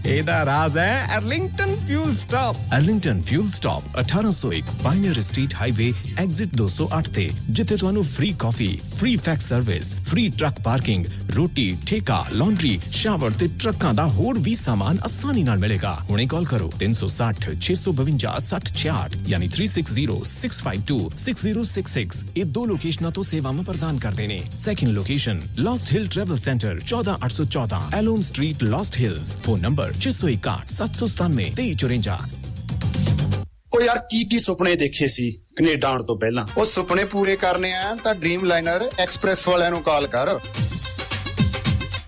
ਇਹਦਾ ਰਾਜ਼ ਹੈ Arlington fuel stop. Arlington fuel stop 1801 pioneer street highway exit 208 ਤੇ, ਜਿੱਥੇ ਤੁਹਾਨੂੰ ਫ੍ਰੀ ਕਾਫੀ, free fax service, free truck parking, ਰੋਟੀ, ਠੇਕਾ, ਲਾਂਡਰੀ, ਸ਼ਾਵਰ ਤੇ ਟਰੱਕਾਂ ਦਾ ਹੋਰ ਵੀ ਸਾਮਾਨ ਆਸਾਨੀ ਨਾਲ ਮਿਲੇਗਾ। ਹੁਣੇ ਕਾਲ ਕਰੋ 360 652 6066 ਯਾਨੀ 3606526066। ਇਹ ਦੋ ਲੋਕੇਸ਼ਨਾਂ ਤੋਂ ਸੇਵਾਵਾਂ ਪ੍ਰਦਾਨ ਕਰਦੇ ਨੇ। Second location Lost Hill travel center 14814 ਐਲੋਮ street, Lost Hills. Phone number 661 797 2354। ਉਹ ਯਾਰ ਕੀ ਸੁਪਨੇ ਦੇਖੇ ਸੀ ਕੈਨੇਡਾ ਆਉਣ ਤੋਂ ਪਹਿਲਾਂ? ਉਹ ਸੁਪਨੇ ਪੂਰੇ ਕਰਨੇ ਆ ਤਾਂ ਡ੍ਰੀਮ ਲਾਈਨਰ ਐਕਸਪ੍ਰੈਸ ਵਾਲਿਆਂ ਨੂੰ ਕਾਲ ਕਰ।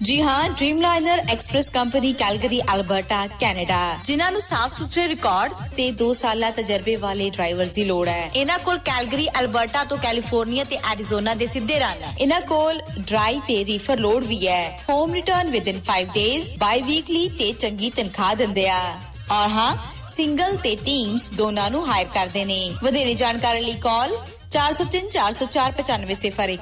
ਜੀ ਹਾਂ, ਡ੍ਰੀਮਲਾਈਨਰ express company Calgary Alberta Canada, ਜਿਨ੍ਹਾਂ ਨੂੰ ਸਾਫ਼ ਸੁਥਰੇ ਰਿਕਾਰਡ ਤੇ 2 ਸਾਲਾਂ ਤਜਰਬੇ ਵਾਲੇ ਡਰਾਈਵਰਸ ਦੀ ਲੋੜ ਹੈ। ਇਹਨਾਂ ਕੋਲ ਕੈਲਗਰੀ ਅਲਬਰਟਾ ਤੋਂ ਕੈਲੀਫੋਰਨੀਆ ਤੇ ਐਰੀਜ਼ੋਨਾ ਦੇ ਸਿੱਧੇ ਰਨ। ਇਹਨਾਂ ਕੋਲ ਡਰਾਈ ਤੇ ਰੀਫਰ ਲੋਡ ਵੀ ਹੈ। ਹੋਮ ਰਿਟਰਨ ਵਿਦਿਨ 5 ਡੇਜ਼, ਬਾਈ ਵੀਕਲੀ ਤੇ ਚੰਗੀ ਤਨਖਾਹ ਦਿੰਦੇ ਆ। ਔਰ ਹਾਂ, ਸਿੰਗਲ ਤੇ ਟੀਮਸ ਦੋਨਾਂ ਨੂੰ ਹਾਇਰ ਕਰਦੇ ਨੇ। ਵਧੇਰੇ ਜਾਣਕਾਰੀ ਲਈ ਕਾਲ 403 404 9501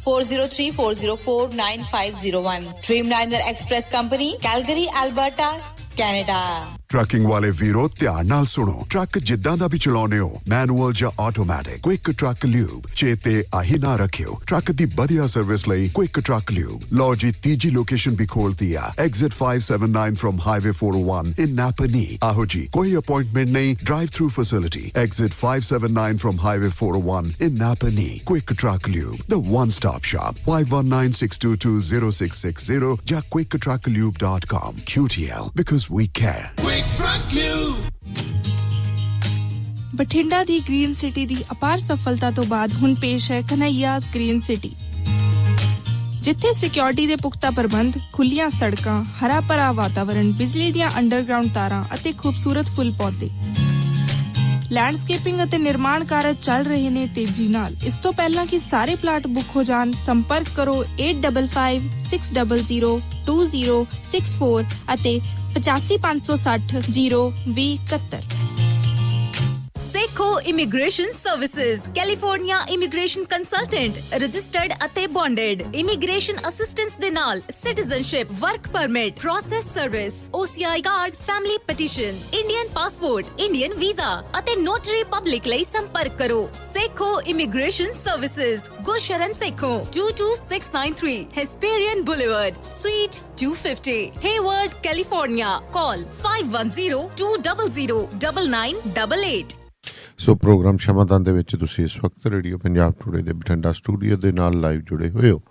403 404 9501। ਡ੍ਰੀਮਲਾਈਨਰ express company Calgary Alberta Canada. Trucking ਵਾਲੇ ਵੀਰੋ ਧਿਆਨ ਨਾਲ ਸੁਣੋ। ਟਰੱਕ ਜਿੱਦਾਂ ਦਾ ਵੀ ਚਲਾਉਂਦੇ ਹੋ, ਮੈਨੂਅਲ ਜਾਂ ਆਟੋਮੈਟਿਕ, ਕੁਇਕ ਟਰੱਕ ਲਿਊਬ ਚੇਤੇ ਆਹੀ ਨਾ ਰੱਖਿਓ। ਟਰੱਕ ਦੀ ਵਧੀਆ ਸਰਵਿਸ ਲਈ ਕੁਇਕ ਟਰੱਕ ਲਿਊਬ। ਲਓ ਜੀ, ਤੀਜੀ ਲੋਕੇਸ਼ਨ ਵੀ ਖੋਲਤੀ ਆ, ਐਗਜ਼ਿਟ 579 ਫਰਮ ਹਾਈਵੇ 401 ਇਨ ਨਾਪਨੀ। ਆਹੋ ਜੀ, ਕੋਈ ਅਪਾਇੰਟਮੈਂਟ ਨਹੀਂ, drive through facility. Exit 579 firm highway 401 in ਨਾਪਨੀ। Quick truck lube, the one stop shop। 5196220660 ਜਾਂ quicktrucklube.com। QTL, because we care। Bathinda the green city ਦੀ ਅਪਾਰ ਸਫਲਤਾ ਤੋਂ ਬਾਅਦ ਹੁਣ ਪੇਸ਼ ਹੈ ਕਨ੍ਹਈਆਜ਼ ਗ੍ਰੀਨ ਸਿਟੀ, ਜਿੱਥੇ ਸਿਕਿਉਰਿਟੀ ਦੇ ਪੁਖਤਾ ਪ੍ਰਬੰਧ, ਖੁੱਲੀਆਂ ਸੜਕਾਂ, ਹਰਾ ਭਰਾ ਵਾਤਾਵਰਣ, ਬਿਜਲੀ ਦੀਆਂ ਅੰਡਰਗਰਾਉਂਡ ਤਾਰਾਂ ਅਤੇ ਖੂਬਸੂਰਤ ਫੁੱਲ ਪੌਦੇ। ਲੈਂਡਸਕੇਪਿੰਗ ਅਤੇ ਨਿਰਮਾਣ ਕਾਰਜ ਚੱਲ ਰਹੇ ਨੇ ਤੇਜ਼ੀ ਨਾਲ। ਇਸ ਤੋਂ ਪਹਿਲਾਂ ਕਿ ਸਾਰੇ ਪਲਾਟ ਬੁੱਕ ਹੋ ਜਾਣ, ਸੰਪਰਕ ਕਰੋ 8556002064 ਅਤੇ 8556 02071। ਦੇਖੋ immigration services, California immigration consultant, registered ਅਤੇ ਬੌਂਡਡ। ਇਮੀਗ੍ਰੇਸ਼ਨ ਅਸਿਸਟੈਂਸ ਦੇ ਨਾਲ citizenship, work permit, process service, OCI card, family petition, Indian passport, Indian visa ਅਤੇ ਨੋਟਰੀ ਪਬਲਿਕ ਲਈ ਸੰਪਰਕ ਕਰੋ। Sekhon immigration services, Gursharan Sekhon, 22693 Hesperian Boulevard, suite 250, Hayward, California. Call 5102009988। So program Shamadan ਦੇ ਵਿੱਚ ਤੁਸੀਂ ਇਸ ਵਕਤ ਰੇਡੀਓ ਪੰਜਾਬ ਟੂਡੇ ਦੇ ਬਠਿੰਡਾ ਸਟੂਡੀਓ ਦੇ ਨਾਲ ਲਾਈਵ ਜੁੜੇ ਹੋਏ ਹੋ।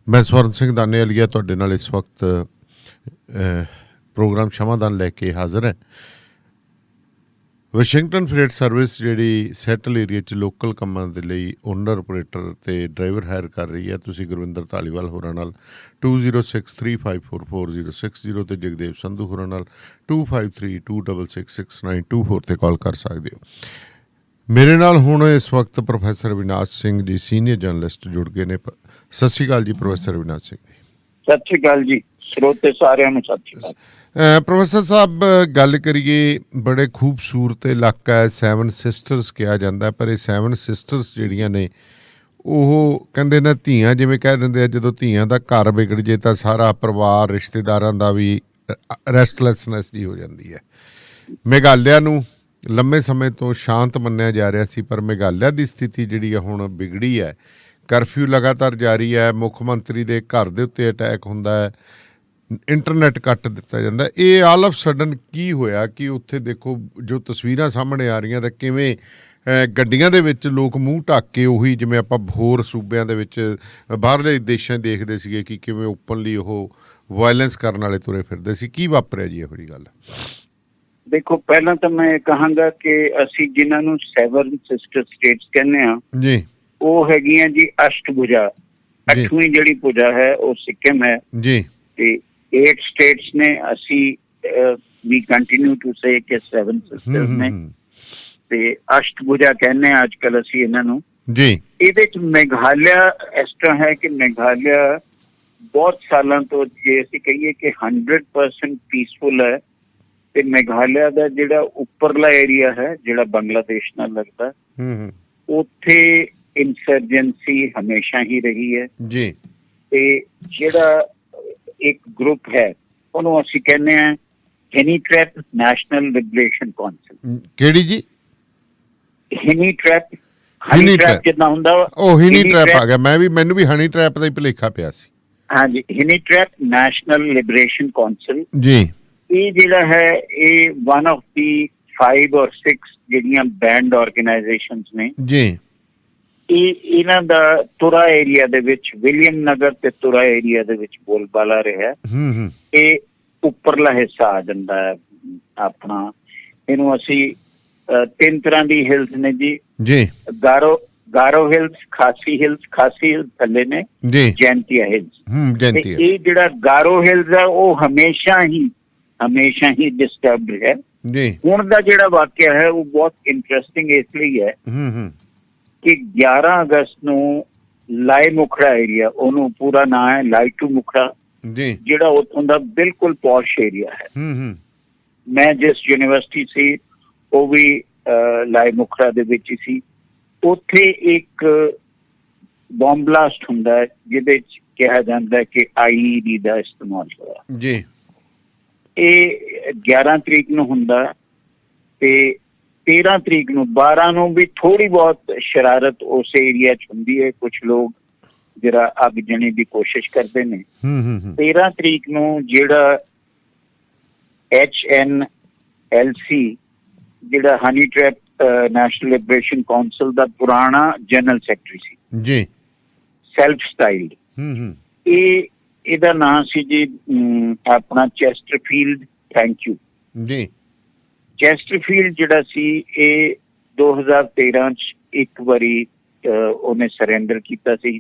ਮੈਂ ਸਵਰਨ ਸਿੰਘ ਦਾਨੇਵਾਲੀਆ ਤੁਹਾਡੇ ਨਾਲ ਇਸ ਵਕਤ ਪ੍ਰੋਗਰਾਮ ਸ਼ਮਾਦਾਨ ਲੈ ਕੇ ਹਾਜ਼ਰ ਹੈ। ਵਾਸ਼ਿੰਗਟਨ ਫਰੇਟ ਸਰਵਿਸ ਜਿਹੜੀ ਸੈਟਲ ਏਰੀਆ 'ਚ ਲੋਕਲ ਕੰਮਾਂ ਦੇ ਲਈ ਓਨਰ, ਆਪਰੇਟਰ ਤੇ ਡਰਾਈਵਰ ਹਾਇਰ ਕਰ ਰਹੀ ਹੈ। ਤੁਸੀਂ ਗੁਰਵਿੰਦਰ ਧਾਲੀਵਾਲ ਹੋਰਾਂ ਨਾਲ 2063544060 ਤੇ ਜਗਦੇਵ ਸੰਧੂ ਹੋਰਾਂ ਨਾਲ 2532666924 ਤੇ ਕਾਲ ਕਰ ਸਕਦੇ ਹੋ। ਮੇਰੇ ਨਾਲ ਹੁਣ ਇਸ ਵਕਤ professor Avinash Singh ji, senior journalist ਜੁੜ ਗਏ ਨੇ। ਸਤਿ ਸ਼੍ਰੀ ਅਕਾਲ ਜੀ ਪ੍ਰੋਫੈਸਰ ਅਵਿਨਾਸ਼ ਸਿੰਘ ਜੀ। ਸਤਿ ਸ਼੍ਰੀ ਅਕਾਲ ਜੀ, ਸਰੋਤੇ ਸਾਰਿਆਂ ਨੂੰ ਸਤਿ ਸ਼੍ਰੀ ਅਕਾਲ। ਪ੍ਰੋਫੈਸਰ ਸਾਹਿਬ, ਗੱਲ ਕਰੀਏ, ਬੜੇ ਖੂਬਸੂਰਤ ਇਲਾਕਾ ਹੈ, 7 ਸਿਸਟਰਸ ਕਿਹਾ ਜਾਂਦਾ, ਪਰ ਇਹ 7 ਸਿਸਟਰਸ ਜਿਹੜੀਆਂ ਨੇ ਉਹ ਕਹਿੰਦੇ ਨਾ ਧੀਆਂ, ਜਿਵੇਂ ਕਹਿ ਦਿੰਦੇ ਆ ਜਦੋਂ ਧੀਆਂ ਦਾ ਘਰ ਵਿਗੜ ਜੇ ਤਾਂ ਸਾਰਾ ਪਰਿਵਾਰ, ਰਿਸ਼ਤੇਦਾਰਾਂ ਦਾ ਵੀ ਰੈਸਟਲੈਸਨੈਸ ਜੀ ਹੋ ਜਾਂਦੀ ਹੈ। ਮੇਘਾਲਿਆ ਨੂੰ ਲੰਮੇ ਸਮੇਂ ਤੋਂ ਸ਼ਾਂਤ ਮੰਨਿਆ ਜਾ ਰਿਹਾ ਸੀ, ਪਰ ਮੇਘਾਲਿਆ ਦੀ ਸਥਿਤੀ ਜਿਹੜੀ ਆ ਹੁਣ ਵਿਗੜੀ ਹੈ। ਕਰਫਿਊ ਲਗਾਤਾਰ ਜਾਰੀ ਹੈ, ਮੁੱਖ ਮੰਤਰੀ ਦੇ ਘਰ ਦੇ ਉੱਤੇ ਅਟੈਕ ਹੁੰਦਾ ਹੈ, ਇੰਟਰਨੈਟ ਕੱਟ ਦਿੱਤਾ ਜਾਂਦਾ। ਇਹ ਆਲ ਆਫ ਸਡਨ ਕੀ ਹੋਇਆ ਕਿ ਉੱਥੇ ਦੇਖੋ ਜੋ ਤਸਵੀਰਾਂ ਸਾਹਮਣੇ ਆ ਰਹੀਆਂ ਤਾਂ ਕਿਵੇਂ ਗੱਡੀਆਂ ਦੇ ਵਿੱਚ ਲੋਕ ਮੂੰਹ ਢੱਕ ਕੇ, ਉਹੀ ਜਿਵੇਂ ਆਪਾਂ ਹੋਰ ਸੂਬਿਆਂ ਦੇ ਵਿੱਚ ਬਾਹਰਲੇ ਦੇਸ਼ਾਂ ਦੇਖਦੇ ਸੀਗੇ ਕਿ ਕਿਵੇਂ ਓਪਨਲੀ ਉਹ ਵਾਇਲੈਂਸ ਕਰਨ ਵਾਲੇ ਤੁਰੇ ਫਿਰਦੇ ਸੀ। ਕੀ ਵਾਪਰਿਆ ਜੀ ਇਹੋ ਜਿਹੀ ਗੱਲ? ਦੇਖੋ, ਪਹਿਲਾਂ ਤਾਂ ਮੈਂ ਕਹਾਂਗਾ ਕਿ ਅਸੀਂ ਜਿਨ੍ਹਾਂ ਨੂੰ 7 ਸਿਸਟਰ ਸਟੇਟਸ ਕਹਿੰਦੇ ਆ ਜੀ, ਉਹ ਹੈਗੀਆਂ ਜੀ ਅਸ਼ਟਭੁਜਾ। 8ਵੀਂ ਜਿਹੜੀ ਭੁਜਾ ਹੈ ਉਹ ਸਿੱਕਿਮ ਹੈ ਜੀ, ਤੇ 8 ਸਟੇਟਸ ਨੇ। ਅਸੀਂ ਵੀ ਕੰਟੀਨਿਊ ਟੂ ਸੇ ਕਿ 7 ਸਿਸਟਰਸ ਨੇ, ਤੇ ਅਸ਼ਟਭੁਜਾ ਕਹਿੰਦੇ ਆ ਅੱਜ ਕੱਲ ਅਸੀਂ ਇਹਨਾਂ ਨੂੰ ਜੀ। ਇਹਦੇ ਚ ਮੇਘਾਲਿਆ ਇਸ ਤਰ੍ਹਾਂ ਹੈ ਕਿ ਮੇਘਾਲਿਆ ਬਹੁਤ ਸਾਲਾਂ ਤੋਂ, ਜੇ ਅਸੀਂ ਕਹੀਏ ਕਿ 100% ਪੀਸਫੁਲ ਹੈ। ਤੇ ਮੇਘਾਲਿਆ ਦਾ ਜਿਹੜਾ ਉੱਪਰਲਾ ਏਰੀਆ ਹੈ, ਜਿਹੜਾ ਬੰਗਲਾਦੇਸ਼ ਨਾਲ ਲੱਗਦਾ, ਉੱਥੇ ਇੰਸਰਜੈਂਸੀ ਹਮੇਸ਼ਾ ਹੀ ਰਹੀ ਹੈ ਜੀ। ਤੇ ਜਿਹੜਾ ਇੱਕ ਗਰੁੱਪ ਹੈ ਉਹਨੂੰ ਅਸੀਂ ਕਹਿੰਦੇ ਹਾਂ honey trap national liberation council. ਕਿਹੜੀ ਜੀ? Honey trap. ਹਨੀ ਟ੍ਰੈਪ ਕਿੱਦਾਂ ਹੁੰਦਾ? ਉਹ ਹਨੀ ਟ੍ਰੈਪ ਆ ਗਿਆ। ਮੈਨੂੰ ਵੀ ਹਨੀ ਟ੍ਰੈਪ ਦਾ ਹੀ ਭੁਲੇਖਾ ਪਿਆ ਸੀ। ਹਾਂਜੀ, honey trap national liberation council ਜੀ। ਇਹ ਜਿਹੜਾ ਹੈ ਇਹ ਵਨ ਆਫ ਦੀ 5 or 6 ਜਿਹੜੀਆਂ ਬੈਂਡ ਆਰਗੇਨਾਈਜੇਸ਼ਨਸ ਨੇ ਜੀ। ਇਹਨਾਂ ਦਾ ਤੁਰਾ ਏਰੀਆ ਦੇ ਵਿੱਚ, ਵਿਲੀਅਮ ਨਗਰ ਤੇ ਤੁਰਾ ਏਰੀਆ ਦੇ ਵਿੱਚ ਬੋਲਬਾਲਾ ਰਿਹਾ। ਇਹ ਉੱਪਰਲਾ ਹਿੱਸਾ ਆ ਜਾਂਦਾ ਹੈ ਆਪਣਾ। ਇਹਨੂੰ ਅਸੀਂ 3 ਤਰ੍ਹਾਂ ਦੀ ਹਿਲਸ ਨੇ ਜੀ। ਗਾਰੋ ਹਿਲਸ, ਖਾਸੀ ਹਿਲਸ ਥੱਲੇ ਨੇ, ਜੈਂਤੀਆ ਹਿਲਸ। ਇਹ ਜਿਹੜਾ ਗਾਰੋ ਹਿਲਸ ਹੈ ਉਹ ਹਮੇਸ਼ਾ ਹੀ ਡਿਸਟਰਬਡ ਹੈ। ਹੁਣ ਦਾ ਜਿਹੜਾ ਵਾਕਿਆ ਹੈ ਉਹ ਬਹੁਤ ਇੰਟਰਸਟਿੰਗ ਇਸ ਲਈ ਹੈ ਕਿ 11 ਅਗਸਤ ਨੂੰ ਲਾਈ ਮੁਖੜਾ ਏਰੀਆ, ਉਹਨੂੰ ਪੂਰਾ ਨਾਂ ਹੈ ਲਾਈਟੂ ਮੁਖੜਾ, ਜਿਹੜਾ ਉੱਥੋਂ ਦਾ ਬਿਲਕੁਲ ਪੌਸ਼ ਏਰੀਆ ਹੈ। ਮੈਂ ਜਿਸ ਯੂਨੀਵਰਸਿਟੀ ਸੀ ਉਹ ਵੀ ਲਾਈ ਮੁਖੜਾ ਦੇ ਵਿੱਚ ਹੀ ਸੀ। ਉੱਥੇ ਇੱਕ ਬੰਬ ਬਲਾਸਟ ਹੁੰਦਾ ਹੈ ਜਿਹਦੇ ਚ ਕਿਹਾ ਜਾਂਦਾ ਕਿ IED ਦਾ ਇਸਤੇਮਾਲ ਹੋਇਆ ਜੀ। ਇਹ 11 ਤਰੀਕ ਨੂੰ ਹੁੰਦਾ ਤੇ 13 ਤਰੀਕ ਨੂੰ 12 ਨੂੰ ਵੀ ਥੋੜੀ ਬਹੁਤ ਸ਼ਰਾਰਤ ਉਸ ਏਰੀਆ ਚ ਹੁੰਦੀ ਹੈ। ਕੁਛ ਲੋਕ ਜਿਹੜਾ ਅੱਗ ਜਣੇ ਦੀ ਕੋਸ਼ਿਸ਼ ਕਰਦੇ ਨੇ। 13 ਤਰੀਕ ਨੂੰ ਜਿਹੜਾ HNLC ਜਿਹੜਾ honey trap national liberation council ਦਾ ਪੁਰਾਣਾ ਜਨਰਲ ਸੈਕਟਰੀ ਸੀ ਜੀ, ਸੈਲਫ ਸਟਾਈਲਡ। ਇਹਦਾ ਨਾਂ ਸੀ ਜੀ ਆਪਣਾ ਚੈਸਟਰਫੀਲਡ। ਥੈਂਕ ਯੂ ਜੀ। ਚੈਸਟਰਫੀਲਡ ਜਿਹੜਾ ਸੀ ਇਹ 2013 ਚ ਇੱਕ ਵਾਰੀ ਉਹਨੇ ਸਰੈਂਡਰ ਕੀਤਾ ਸੀ।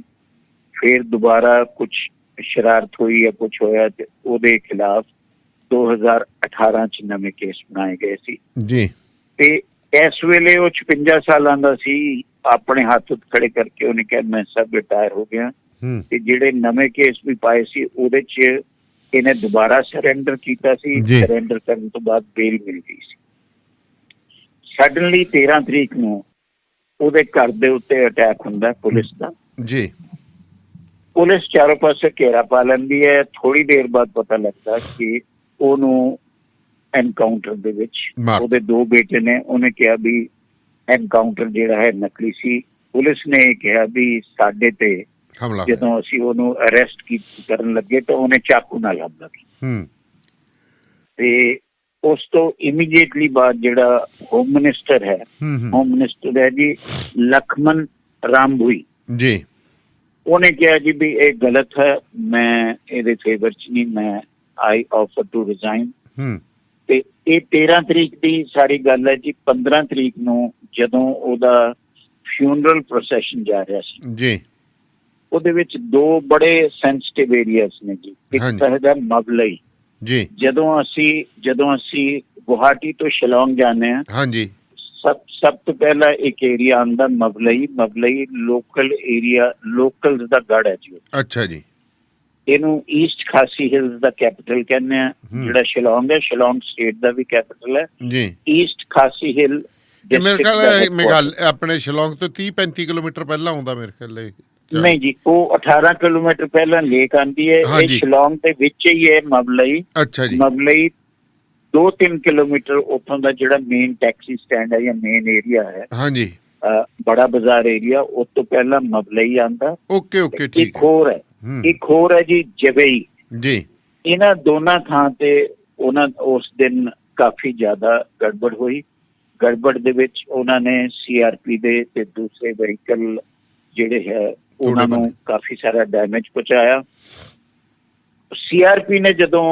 ਫਿਰ ਦੁਬਾਰਾ ਕੁਛ ਸ਼ਰਾਰਤ ਹੋਈ ਜਾਂ ਕੁਛ ਹੋਇਆ ਤੇ ਉਹਦੇ ਖਿਲਾਫ 2018 ਚ ਨਵੇਂ ਕੇਸ ਬਣਾਏ ਗਏ ਸੀ ਜੀ। ਤੇ ਇਸ ਵੇਲੇ ਉਹ 56 ਸਾਲਾਂ ਦਾ ਸੀ। ਆਪਣੇ ਹੱਥ ਖੜੇ ਕਰਕੇ ਉਹਨੇ ਕਿਹਾ ਮੈਂ ਸਭ ਰਿਟਾਇਰ ਹੋ ਗਿਆ। ਤੇ ਜਿਹੜੇ ਨਵੇਂ ਕੇਸ ਵੀ ਪਾਏ ਸੀ ਉਹਦੇ ਚ ਇਹਨੇ ਦੁਬਾਰਾ ਸਰੈਂਡਰ ਕੀਤਾ ਸੀ। ਸਰੈਂਡਰ ਕਰਨ ਤੋਂ ਬਾਅਦ ਬੇਲ ਮਿਲ ਗਈ ਸੀ। ਸਡਨਲੀ 13 ਤਰੀਕ ਨੂੰ ਉਹਦੇ ਘਰ ਦੇ ਉੱਤੇ ਅਟੈਕ ਹੁੰਦਾ ਪੁਲਿਸ ਦਾ ਜੀ। ਪੁਲਿਸ ਚਾਰੋਂ ਪਾਸੇ ਘੇਰਾ ਪਾ ਲੈਂਦੀ ਹੈ। ਥੋੜੀ ਦੇਰ ਬਾਅਦ ਪਤਾ ਲੱਗਦਾ ਕਿ ਉਹਨੂੰ ਐਨਕਾਊਂਟਰ ਦੇ ਵਿੱਚ ਉਹਦੇ 2 ਬੇਟੇ ਨੇ। ਉਹਨੇ ਕਿਹਾ ਵੀ ਐਨਕਾਊਂਟਰ ਜਿਹੜਾ ਹੈ ਨਕਲੀ ਸੀ। ਪੁਲਿਸ ਨੇ ਇਹ ਕਿਹਾ ਵੀ ਸਾਡੇ ਤੇ ਜਦੋਂ ਅਸੀਂ ਉਹਨੂੰ ਅਰੈਸਟ ਕਰਨ ਲੱਗੇ ਤਾਂ ਉਹਨੇ ਚਾਕੂ ਨਾਲ ਹਮਲਾ ਕੀਤਾ। ਤੇ ਉਸ ਤੋਂ ਇਮੀਡੀਏਟਲੀ ਬਾਅਦ ਜਿਹੜਾ ਹੋਮ ਮਿਨਿਸਟਰ ਹੈ ਜੀ ਲਖਮਨ ਰਾਮਭੂਈ ਜੀ, ਉਹਨੇ ਕਿਹਾ ਜੀ ਵੀ ਇਹ ਗਲਤ ਹੈ, ਮੈਂ ਇਹਦੇ ਫੇਵਰ ਚ ਨਹੀਂ, ਮੈਂ ਆਈ ਆਫਰ ਟੂ ਰਿਜ਼ਾਈਨ। ਤੇ ਇਹ 13 ਤਰੀਕ ਦੀ ਸਾਰੀ ਗੱਲ ਹੈ ਜੀ। 15 ਤਰੀਕ ਨੂੰ ਜਦੋਂ ਉਹਦਾ ਫਿਊਨਰਲ ਪ੍ਰੋਸੈਸ਼ਨ ਜਾ ਰਿਹਾ ਸੀ ਜੀ, ਉਹਦੇ ਵਿੱਚ 2 ਬੜੇ ਸੈਂਸਿਟਿਵ ਏਰੀਆਸ ਨੇ ਜੀ। ਇੱਕ ਤਾਂ ਹੈਗਾ ਮਵਲਈ ਜੀ। ਜਦੋਂ ਅਸੀਂ ਗੁਹਾਟੀ ਤੋਂ ਸ਼ਿਲੌਂਗ ਜਾਂਦੇ ਹਾਂ ਹਾਂਜੀ, ਸਭ ਤੋਂ ਪਹਿਲਾਂ ਇੱਕ ਏਰੀਆ ਆਉਂਦਾ ਮਵਲਈ ਲੋਕਲ ਏਰੀਆ, ਲੋਕਲਸ ਦਾ ਗੜ ਹੈ ਜੀ। ਅੱਛਾ ਜੀ। ਇਹਨੂੰ ਈਸਟ ਖਾਸੀ ਹਿਲਸ ਦਾ ਕੈਪੀਟਲ ਕਹਿੰਦੇ ਆ। ਜਿਹੜਾ ਸ਼ਿਲੌਂਗ ਹੈ, ਸ਼ਿਲੌਂਗ ਸਟੇਟ ਦਾ ਵੀ ਕੈਪੀਟਲ ਹੈ ਜੀ। ਈਸਟ ਖਾਸੀ ਹਿਲ ਮੇਰੇ ਖਿਆਲ ਆਪਣੇ ਸ਼ਿਲੌਂਗ ਤੋਂ 30-35 ਕਿਲੋਮੀਟਰ ਪਹਿਲਾਂ ਆਉਂਦਾ ਮੇਰੇ ਖਿਆਲ। ਨਹੀਂ ਜੀ, ਉਹ 18 ਕਿਲੋਮੀਟਰ ਪਹਿਲਾਂ ਲੇਕ ਆਉਂਦੀ ਹੈ। ਇਹ ਸ਼ਿਲੌਂਗ ਦੇ ਵਿੱਚ ਹੀ ਹੈ ਮਵਲਈ। ਅੱਛਾ ਜੀ। ਮਵਲਈ 2-3 ਕਿਲੋਮੀਟਰ ਉੱਥੋਂ ਦਾ ਜਿਹੜਾ ਮੇਨ ਟੈਕਸੀ ਸਟੈਂਡ ਹੈ ਜਾਂ ਮੇਨ ਏਰੀਆ ਹੈ ਹਾਂਜੀ, ਬੜਾ ਬਾਜ਼ਾਰ ਏਰੀਆ, ਉਸ ਤੋਂ ਪਹਿਲਾਂ ਮਵਲਈ ਆਉਂਦਾ। ਓਕੇ ਠੀਕ। ਇੱਕ ਹੋਰ ਹੈ ਜੀ ਜਵਈ ਜੀ। ਇਹਨਾਂ ਦੋਨਾਂ ਥਾਂ ਤੇ ਉਸ ਦਿਨ ਕਾਫੀ ਜ਼ਿਆਦਾ ਗੜਬੜ ਹੋਈ। ਗੜਬੜ ਦੇ ਵਿੱਚ ਉਹਨਾਂ ਨੇ CRP ਦੇ ਤੇ ਦੂਸਰੇ ਵਹੀਕਲ ਜਿਹੜੇ ਹੈ ਉਹਨਾਂ ਨੂੰ ਕਾਫੀ ਸਾਰਾ ਡੈਮੇਜ ਪਹੁੰਚਾਇਆ। CRP ਨੇ ਜਦੋਂ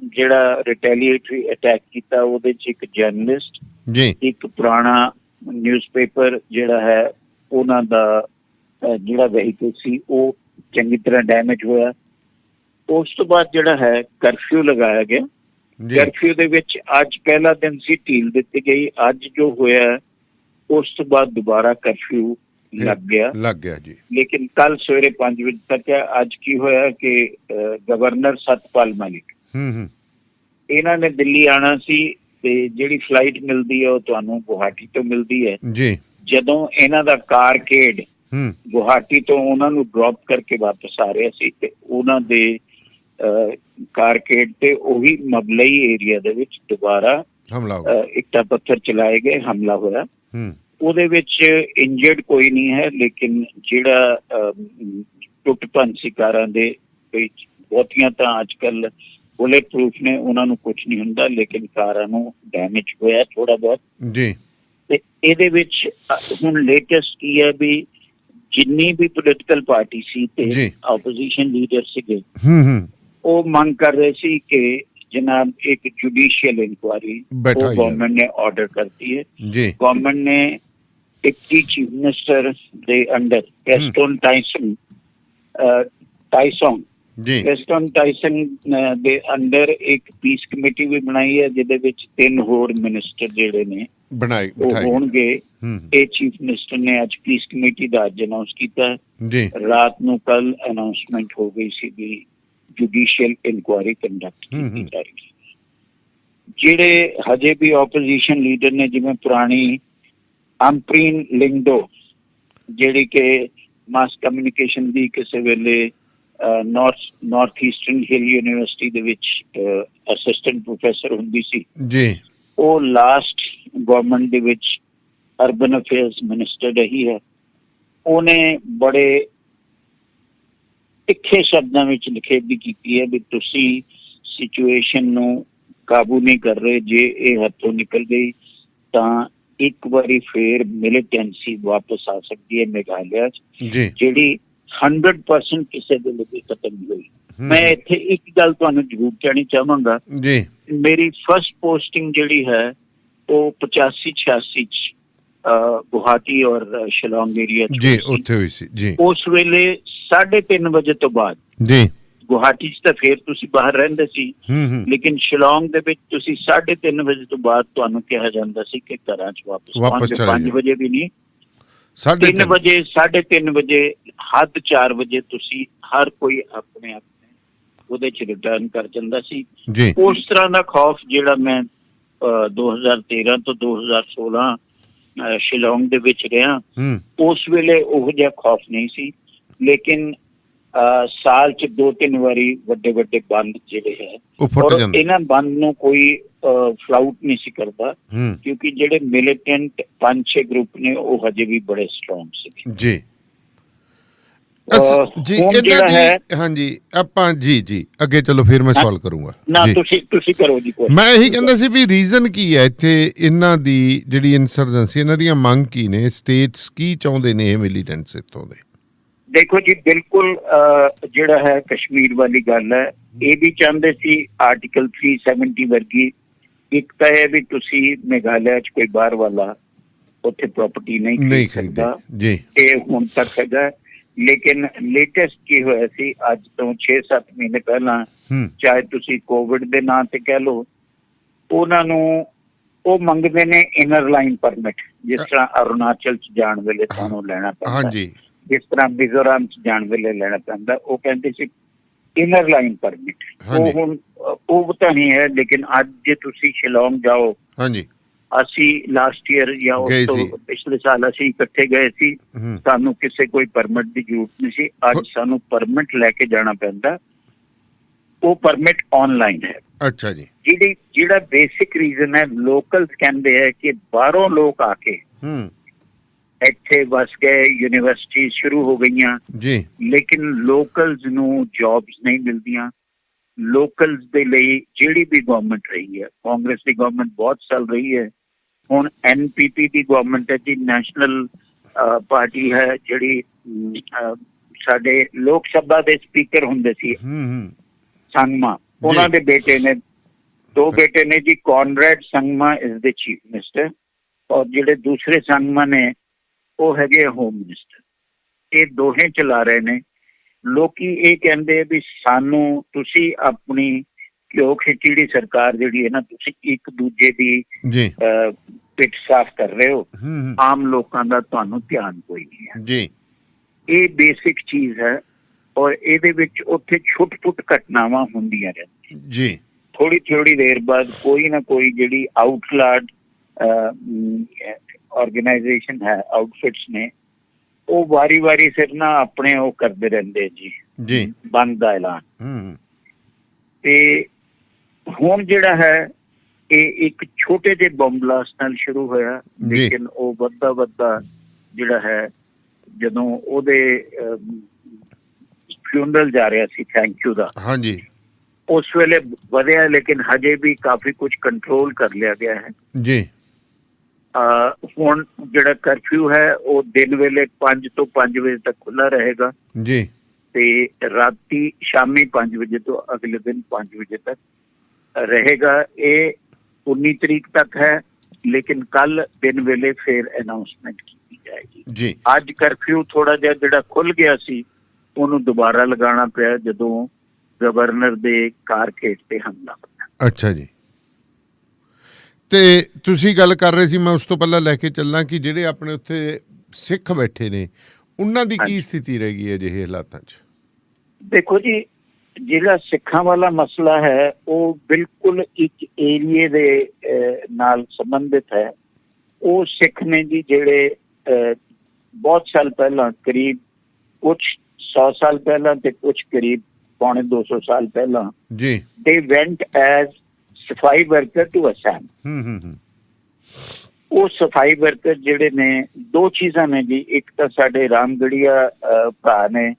ਜਿਹੜਾ ਰਿਟੈਲੀਏਟਰੀ ਅਟੈਕ ਕੀਤਾ ਉਹਦੇ ਚ ਇੱਕ ਜਰਨਲਿਸਟ ਜੀ, ਇੱਕ ਪੁਰਾਣਾ ਨਿਊਜ਼ਪੇਪਰ ਜਿਹੜਾ ਹੈ ਉਹਨਾਂ ਦਾ ਜਿਹੜਾ ਵਹੀਕਲ ਸੀ ਉਹ ਚੰਗੀ ਤਰ੍ਹਾਂ ਡੈਮੇਜ ਹੋਇਆ। ਉਸ ਤੋਂ ਬਾਅਦ ਜਿਹੜਾ ਹੈ ਕਰਫਿਊ ਲਗਾਇਆ ਗਿਆ। ਕਰਫਿਊ ਦੇ ਵਿੱਚ ਅੱਜ ਪਹਿਲਾ ਦਿਨ ਸੀ, ਢੀਲ ਦਿੱਤੀ ਗਈ। ਅੱਜ ਜੋ ਹੋਇਆ ਉਸ ਤੋਂ ਬਾਅਦ ਦੁਬਾਰਾ ਕਰਫਿਊ ਲੱਗ ਗਿਆ ਜੀ। ਲੇਕਿਨ ਕੱਲ ਸਵੇਰੇ 5 ਵਜੇ ਤੱਕ ਹੈ। ਅੱਜ ਕੀ ਹੋਇਆ ਕਿ ਗਵਰਨਰ ਸਤਪਾਲ ਮਲਿਕ ਇਹਨਾਂ ਨੇ ਦਿੱਲੀ ਆਉਣਾ ਸੀ ਤੇ ਜਿਹੜੀ ਫਲਾਈਟ ਮਿਲਦੀ ਹੈ ਉਹ ਤੁਹਾਨੂੰ ਗੁਹਾਟੀ ਤੋਂ ਮਿਲਦੀ ਹੈ ਜੀ। ਜਦੋਂ ਇਹਨਾਂ ਦਾ ਕਾਰਕੇਡ ਗੁਹਾਟੀ ਤੋਂ ਉਹਨਾਂ ਨੂੰ ਡ੍ਰੌਪ ਕਰਕੇ ਵਾਪਸ ਆ ਰਿਹਾ ਸੀ ਤੇ ਉਹਨਾਂ ਦੇ कारकेड ਤੇ ਉਹੀ ਮਬਲਈ ਏਰੀਆ ਦੇ ਵਿੱਚ ਦੁਬਾਰਾ ਇੱਟਾਂ ਪੱਥਰ ਚਲਾਏ ਗਏ, ਹਮਲਾ ਹੋਇਆ। ਉਹਦੇ ਵਿੱਚ ਇੰਜਰਡ ਕੋਈ ਨਹੀਂ ਹੈ, ਲੇਕਿਨ ਜਿਹੜਾ ਟੁੱਟ ਭੰਨ ਸੀ ਕਾਰਾਂ ਦੇ ਵਿੱਚ, ਬਹੁਤੀਆਂ ਤਾਂ ਅੱਜ ਕੱਲ ਬੁਲੇਟ ਪ੍ਰੂਫ ਨੇ, ਉਹਨਾਂ ਨੂੰ ਕੁਝ ਨਹੀਂ ਹੁੰਦਾ, ਲੇਕਿਨ ਕਾਰਾਂ ਨੂੰ ਡੈਮੇਜ ਹੋਇਆ ਥੋੜਾ ਬਹੁਤ ਜੀ। ਤੇ ਇਹਦੇ ਵਿੱਚ ਹੁਣ ਲੇਟੈਸਟ ਕੀ ਹੈ ਵੀ ਜਿੰਨੀ ਵੀ ਪੋਲੀਟੀਕਲ ਪਾਰਟੀ ਸੀ ਤੇ ਆਪੋਜੀਸ਼ਨ ਲੀਡਰ ਸੀਗੇ, ਉਹ ਮੰਗ ਕਰ ਰਹੇ ਸੀ ਕਿ जनाब एक जुडिशियल इंक्वायरी गवर्नमेंट ने ऑर्डर करती है। गवर्नमेंट ने डिप्टी चीफ मिनिस्टर दे अंडर प्रेस्टन टाइसन दे अंडर एक पीस कमेटी भी बनाई है, जिहदे विच 3 होर मिनिस्टर जिहड़े ने होणगे। ਇਹ ਚੀਫ ਮਿਨਿਸਟਰ ਨੇ ਅੱਜ ਪੀਸ ਕਮੇਟੀ ਦਾ ਅੱਜ ਅਨਾਉਂਸ ਕੀਤਾ ਹੈ। ਰਾਤ ਨੂੰ ਕੱਲ ਅਨਾਉਂਸਮੈਂਟ ਹੋ ਗਈ ਸੀ ਵੀ ਜੁਡੀਸ਼ੀਅਲ ਇਨਕੁਆਇਰੀ ਕੰਡਕਟ ਕੀਤੀ ਜਾਏਗੀ। ਜਿਹੜੇ ਹਜੇ ਵੀ ਆਪੋਜੀਸ਼ਨ ਲੀਡਰ ਨੇ, ਜਿਵੇਂ ਪੁਰਾਣੀ ਅੰਪਰੀਨ ਲਿੰਗਡੋ ਜਿਹੜੀ ਕਿ ਮਾਸ ਕਮਿਊਨੀਕੇਸ਼ਨ ਦੀ ਕਿਸੇ ਵੇਲੇ ਨਾਰਥ ਈਸਟਰਨ ਹਿੱਲ ਯੂਨੀਵਰਸਿਟੀ ਦੇ ਵਿੱਚ ਅਸਿਸਟੈਂਟ ਪ੍ਰੋਫੈਸਰ ਹੁੰਦੀ ਸੀ, ਉਹ ਲਾਸਟ ਗਵਰਨਮੈਂਟ ਦੇ ਵਿੱਚ ਅਰਬਨ ਅਫੇਅਰਸ ਮਿਨਿਸਟਰ ਰਹੀ ਹੈ। ਉਹਨੇ ਬੜੇ ਤਿੱਖੇ ਸ਼ਬਦਾਂ ਵਿੱਚ ਨਿਖੇਧੀ ਕੀਤੀ ਹੈ ਵੀ ਤੁਸੀਂ ਸਿਚੁਏਸ਼ਨ ਨੂੰ ਕਾਬੂ ਨਹੀਂ ਕਰ ਰਹੇ। ਜੇ ਇਹ ਹੱਥੋਂ ਨਿਕਲ ਗਈ ਤਾਂ ਇੱਕ ਵਾਰੀ ਫੇਰ ਮਿਲੀਟੈਂਸੀ ਵਾਪਸ ਆ ਸਕਦੀ ਹੈ ਮੇਘਾਲਿਆ 'ਚ, ਜਿਹੜੀ 100% ਕਿਸੇ ਦੇ ਲਈ ਖਤਮ ਨਹੀਂ ਹੋਈ। ਮੈਂ ਇੱਥੇ ਇੱਕ ਗੱਲ ਤੁਹਾਨੂੰ ਜ਼ਰੂਰ ਕਹਿਣੀ ਚਾਹਾਂਗਾ, ਮੇਰੀ ਫਸਟ ਪੋਸਟਿੰਗ ਜਿਹੜੀ ਹੈ ਉਹ 85-86 ਚ ਗੁਹਾਟੀ ਔਰ ਸ਼ਿਲੋਂਗ ਏਰੀਆ ਉੱਥੇ ਹੋਈ ਸੀ। ਉਸ ਵੇਲੇ 3:30 ਵਜੇ ਤੋਂ ਬਾਅਦ ਗੁਹਾਟੀ ਚ ਤਾਂ ਫੇਰ ਤੁਸੀਂ ਬਾਹਰ ਰਹਿੰਦੇ ਸੀ, ਲੇਕਿਨ ਸ਼ਿਲੋਂਗ ਦੇ ਵਿੱਚ ਤੁਸੀਂ 3:30 ਵਜੇ ਤੋਂ ਬਾਅਦ ਤੁਹਾਨੂੰ ਕਿਹਾ ਜਾਂਦਾ ਸੀ ਕਿ ਘਰਾਂ ਚ ਵਾਪਸ 5 ਵਜੇ ਵੀ ਨਹੀਂ, 3 ਵਜੇ 3:30 ਵਜੇ ਹੱਦ 4 ਵਜੇ ਤੁਸੀਂ ਹਰ ਕੋਈ ਆਪਣੇ ਉਹਦੇ ਚ ਰਿਟਰਨ ਕਰ ਜਾਂਦਾ ਸੀ। ਉਸ ਤਰ੍ਹਾਂ ਦਾ ਖੌਫ ਜਿਹੜਾ ਮੈਂ 2013 ਤੋਂ 2016 ਸ਼ਿਲੋਂਗ ਦੇ ਵਿੱਚ ਰਿਹਾ, ਉਸ ਵੇਲੇ ਉਹੋ ਜਿਹਾ ਖੌਫ ਨਹੀਂ ਸੀ। ਲੇਕਿਨ ਸਾਲ ਚ 2-3 ਵਾਰੀ ਵੱਡੇ ਵੱਡੇ ਬੰਦ ਜਿਹੜੇ ਹੈ, ਔਰ ਇਹਨਾਂ ਬੰਦ ਨੂੰ ਕੋਈ ਫਲਾਊਟ ਨਹੀਂ ਸੀ ਕਰਦਾ, ਕਿਉਂਕਿ ਜਿਹੜੇ ਮਿਲੀਟੈਂਟ 5-6 ਗਰੁੱਪ ਨੇ ਉਹ ਹਜੇ ਵੀ ਬੜੇ ਸਟਰੋਂਗ ਸੀ। ਜੀ ਹਾਂਜੀ ਆਪਾਂ ਜੀ ਅੱਗੇ ਚਲੋ, ਫਿਰ ਮੈਂ ਸਵਾਲ ਕਰੂੰਗਾ। ਨਾ ਤੁਸੀਂ ਕਰੋ ਜੀ। ਮੈਂ ਇਹੀ ਕਹਿੰਦਾ ਸੀ ਵੀ ਰੀਜ਼ਨ ਕੀ ਹੈ ਇੱਥੇ ਇਹਨਾਂ ਦੀ ਜਿਹੜੀ ਇਨਸਰਜੈਂਸੀ, ਇਹਨਾਂ ਦੀਆਂ ਮੰਗ ਕੀ ਨੇ, ਸਟੇਟਸ ਕੀ ਚਾਹੁੰਦੇ ਨੇ ਇਹ ਮਿਲੀਟੈਂਟਸ ਇੱਥੋਂ ਦੇ? ਦੇਖੋ ਜੀ, ਬਿਲਕੁਲ ਜਿਹੜਾ ਹੈ ਕਸ਼ਮੀਰ ਵਾਲੀ ਗੱਲ ਹੈ, ਇਹ ਵੀ ਚਾਹੁੰਦੇ ਸੀ ਆਰਟੀਕਲ 370 ਵਰਗੀ। ਇੱਕ ਤਾਂ ਇਹ ਵੀ ਤੁਸੀਂ ਮੇਘਾਲਿਆ 'ਚ ਕੋਈ ਬਾਹਰ ਵਾਲਾ ਉੱਥੇ ਪ੍ਰਾਪਰਟੀ ਨਹੀਂ ਖਰੀਦ ਸਕਦਾ, ਇਹ ਹੁਣ ਤੱਕ ਹੈਗਾ। ਲੇਕਿਨ ਲੇਟੈਸਟ ਕੀ ਹੋਇਆ ਸੀ, ਅੱਜ ਤੋਂ 6-7 ਮਹੀਨੇ ਪਹਿਲਾਂ, ਚਾਹੇ ਤੁਸੀਂ ਕੋਵਿਡ ਦੇ ਨਾਂ ਤੇ ਕਹਿ ਲਓ, ਉਹਨਾਂ ਨੂੰ ਉਹ ਮੰਗਦੇ ਨੇ ਇਨਰ ਲਾਈਨ ਪਰਮਿਟ, ਜਿਸ ਤਰ੍ਹਾਂ ਅਰੁਣਾਚਲ 'ਚ ਜਾਣ ਵੇਲੇ ਤੁਹਾਨੂੰ ਲੈਣਾ ਪੈਂਦਾ, ਜਿਸ ਤਰ੍ਹਾਂ ਮਿਜ਼ੋਰਮ 'ਚ ਜਾਣ ਵੇਲੇ ਲੈਣਾ ਪੈਂਦਾ, ਉਹ ਕਹਿੰਦੇ ਸੀ ਇਨਰ ਲਾਈਨ ਪਰਮਿਟ। ਉਹ ਹੁਣ ਉਹ ਤਾਂ ਨਹੀਂ ਹੈ, ਲੇਕਿਨ ਅੱਜ ਜੇ ਤੁਸੀਂ ਸ਼ਿਲੋਂਗ ਜਾਓ, ਅਸੀਂ ਲਾਸਟ ਈਅਰ ਜਾਂ ਉਸ ਤੋਂ ਪਿਛਲੇ ਸਾਲ ਅਸੀਂ ਇਕੱਠੇ ਗਏ ਸੀ, ਸਾਨੂੰ ਕਿਸੇ ਕੋਈ ਪਰਮਿਟ ਦੀ ਜ਼ਰੂਰਤ ਨਹੀਂ ਸੀ। ਅੱਜ ਸਾਨੂੰ ਪਰਮਿਟ ਲੈ ਕੇ ਜਾਣਾ ਪੈਂਦਾ, ਉਹ ਪਰਮਿਟ ਆਨਲਾਈਨ ਹੈ। ਅੱਛਾ ਜੀ। ਜਿਹੜਾ ਬੇਸਿਕ ਰੀਜ਼ਨ ਹੈ, ਲੋਕਲਸ ਕਹਿੰਦੇ ਹੈ ਕਿ ਬਾਹਰੋਂ ਲੋਕ ਆ ਕੇ ਇੱਥੇ ਵਸ ਗਏ, ਯੂਨੀਵਰਸਿਟੀ ਸ਼ੁਰੂ ਹੋ ਗਈਆਂ, ਲੇਕਿਨ ਲੋਕਲਸ ਨੂੰ ਜੌਬਸ ਨਹੀਂ ਮਿਲਦੀਆਂ। ਲੋਕਲਸ ਦੇ ਲਈ ਜਿਹੜੀ ਵੀ ਗਵਰਨਮੈਂਟ ਰਹੀ ਹੈ, ਕਾਂਗਰਸ ਦੀ ਗਵਰਨਮੈਂਟ ਬਹੁਤ ਚੱਲ ਰਹੀ ਹੈ, ਹੁਣ NPP ਦੀ ਗਵਰਨਮੈਂਟ ਹੈ ਜੀ, ਨੈਸ਼ਨਲ ਪਾਰਟੀ ਹੈ, ਜਿਹੜੀ ਸਾਡੇ ਲੋਕ ਸਭਾ ਦੇ ਸਪੀਕਰ ਹੁੰਦੇ ਸੀ ਸੰਗਮਾ, ਉਹਨਾਂ ਦੇ ਬੇਟੇ ਨੇ, 2 ਬੇਟੇ ਨੇ ਜੀ। ਕੌਨਰੈਡ Sangma is the chief minister, ਔਰ ਜਿਹੜੇ ਦੂਸਰੇ ਸੰਗਮਾ ਨੇ ਉਹ ਹੈਗੇ ਹੋਮ ਮਿਨਿਸਟਰ। ਇਹ ਦੋਹੇ ਚਲਾ ਰਹੇ ਨੇ। ਲੋਕੀ ਇਹ ਕਹਿੰਦੇ ਵੀ ਸਾਨੂੰ ਤੁਸੀਂ ਆਪਣੀ ਘਿਓ ਖਿਚੜੀ ਸਰਕਾਰ ਜਿਹੜੀ ਹੈ ਨਾ, ਤੁਸੀਂ ਇੱਕ ਦੂਜੇ ਦੀ ਪਿੱਠ ਸਾਫ਼ ਕਰ ਰਹੇ ਹੋ, ਆਮ ਲੋਕਾਂ ਦਾ ਤੁਹਾਨੂੰ ਧਿਆਨ ਕੋਈ ਨਹੀਂ ਹੈ। ਇਹ ਬੇਸਿਕ ਚੀਜ਼ ਹੈ, ਔਰ ਇਹਦੇ ਵਿੱਚ ਉੱਥੇ ਛੁੱਟ-ਪੁੱਟ ਘਟਨਾਵਾਂ ਹੁੰਦੀਆਂ ਰਹਿੰਦੀਆਂ। ਥੋੜੀ ਦੇਰ ਬਾਅਦ ਕੋਈ ਨਾ ਕੋਈ ਜਿਹੜੀ ਆਊਟਲਾਡ ਆਰਗੇਨਾਈਜੇਸ਼ਨ ਹੈ, ਆਊਟਫਿਟਸ ਨੇ, ਉਹ ਵਾਰੀ ਸਿਰ ਨਾ ਆਪਣੇ ਉਹ ਕਰਦੇ ਰਹਿੰਦੇ ਜੀ ਬੰਦ ਦਾ ਐਲਾਨ। ਤੇ ਹੁਣ ਜਿਹੜਾ ਹੈ ਇਹ ਇੱਕ ਛੋਟੇ ਜਿਹੇ ਬੰਬ ਬਲਾਸਟ ਨਾਲ ਸ਼ੁਰੂ ਹੋਇਆ, ਲੇਕਿਨ ਉਹ ਵੱਧਦਾ ਜਿਹੜਾ ਹੈ ਜਦੋਂ ਉਹਦੇ ਫਿਊਨਰਲ ਜਾ ਰਿਹਾ ਸੀ ਥੈਂਕ ਯੂ ਦਾ, ਹਾਂਜੀ, ਉਸ ਵੇਲੇ ਵਧਿਆ, ਲੇਕਿਨ ਹਜੇ ਵੀ ਕਾਫੀ ਕੁਝ ਕੰਟਰੋਲ ਕਰ ਲਿਆ ਗਿਆ ਹੈ ਜੀ। ਹੁਣ ਜਿਹੜਾ ਕਰਫਿਊ ਹੈ ਉਹ ਦਿਨ ਵੇਲੇ 5 ਤੋਂ 5 ਵਜੇ ਤੱਕ ਖੁੱਲਾ ਰਹੇਗਾ ਜੀ, ਤੇ ਰਾਤੀ ਸ਼ਾਮੀ 5 ਵਜੇ ਤੋਂ ਅਗਲੇ ਦਿਨ 5 ਵਜੇ ਤੱਕ ਰਹੇਗਾ। ਇਹ 19 ਤਰੀਕ ਤੱਕ ਹੈ, ਲੇਕਿਨ ਕੱਲ ਦਿਨ ਵੇਲੇ ਫਿਰ ਅਨਾਉਂਸਮੈਂਟ ਕੀਤੀ ਜਾਏਗੀ ਜੀ। ਅੱਜ ਕਰਫਿਊ ਥੋੜਾ ਜਿਹਾ ਜਿਹੜਾ ਖੁੱਲ ਗਿਆ ਸੀ ਉਹਨੂੰ ਦੁਬਾਰਾ ਲਗਾਉਣਾ ਪਿਆ ਜਦੋਂ ਗਵਰਨਰ ਦੇ ਕਾਰ-ਖੇਤ ਤੇ ਹਮਲਾ ਹੋਇਆ। ਅੱਛਾ ਜੀ। ਤੇ ਤੁਸੀਂ ਗੱਲ ਕਰ ਰਹੇ ਸੀ, ਮੈਂ ਉਸ ਤੋਂ ਪਹਿਲਾਂ ਲੈ ਕੇ ਚੱਲਾਂ ਕਿ ਜਿਹੜੇ ਆਪਣੇ ਉੱਥੇ ਸਿੱਖ ਬੈਠੇ ਨੇ ਉਹਨਾਂ ਦੀ ਕੀ ਸਥਿਤੀ ਰਹੇਗੀ ਅਜਿਹੇ ਹਾਲਾਤਾਂ 'ਚ? ਦੇਖੋ ਜੀ, ਜਿਹੜਾ ਸਿੱਖਾਂ ਵਾਲਾ ਮਸਲਾ ਹੈ ਉਹ ਬਿਲਕੁਲ ਇੱਕ ਏਰੀਏ ਦੇ ਨਾਲ ਸੰਬੰਧਿਤ ਹੈ। ਉਹ ਸਿੱਖ ਨੇ ਜੀ ਜਿਹੜੇ ਬਹੁਤ ਸਾਲ ਪਹਿਲਾਂ, ਕਰੀਬ ਕੁਝ 100 ਸਾਲ ਪਹਿਲਾਂ ਤੇ ਕੁਝ ਕਰੀਬ ਪੌਣੇ 200 ਸਾਲ ਪਹਿਲਾਂ ਜੀ, ਦੇ ਵੈਂਟ ਐਜ਼ ਸਫਾਈ ਵਰਕਰ ਟੂ ਅਸਾਮ। ਉਹ ਸਫਾਈ ਵਰਕਰ ਜਿਹੜੇ ਨੇ, ਦੋ ਚੀਜ਼ਾਂ ਨੇ ਜੀ, ਇੱਕ ਤਾਂ ਸਾਡੇ ਰਾਮਗੜੀਆ ਭਰਾ ਨੇ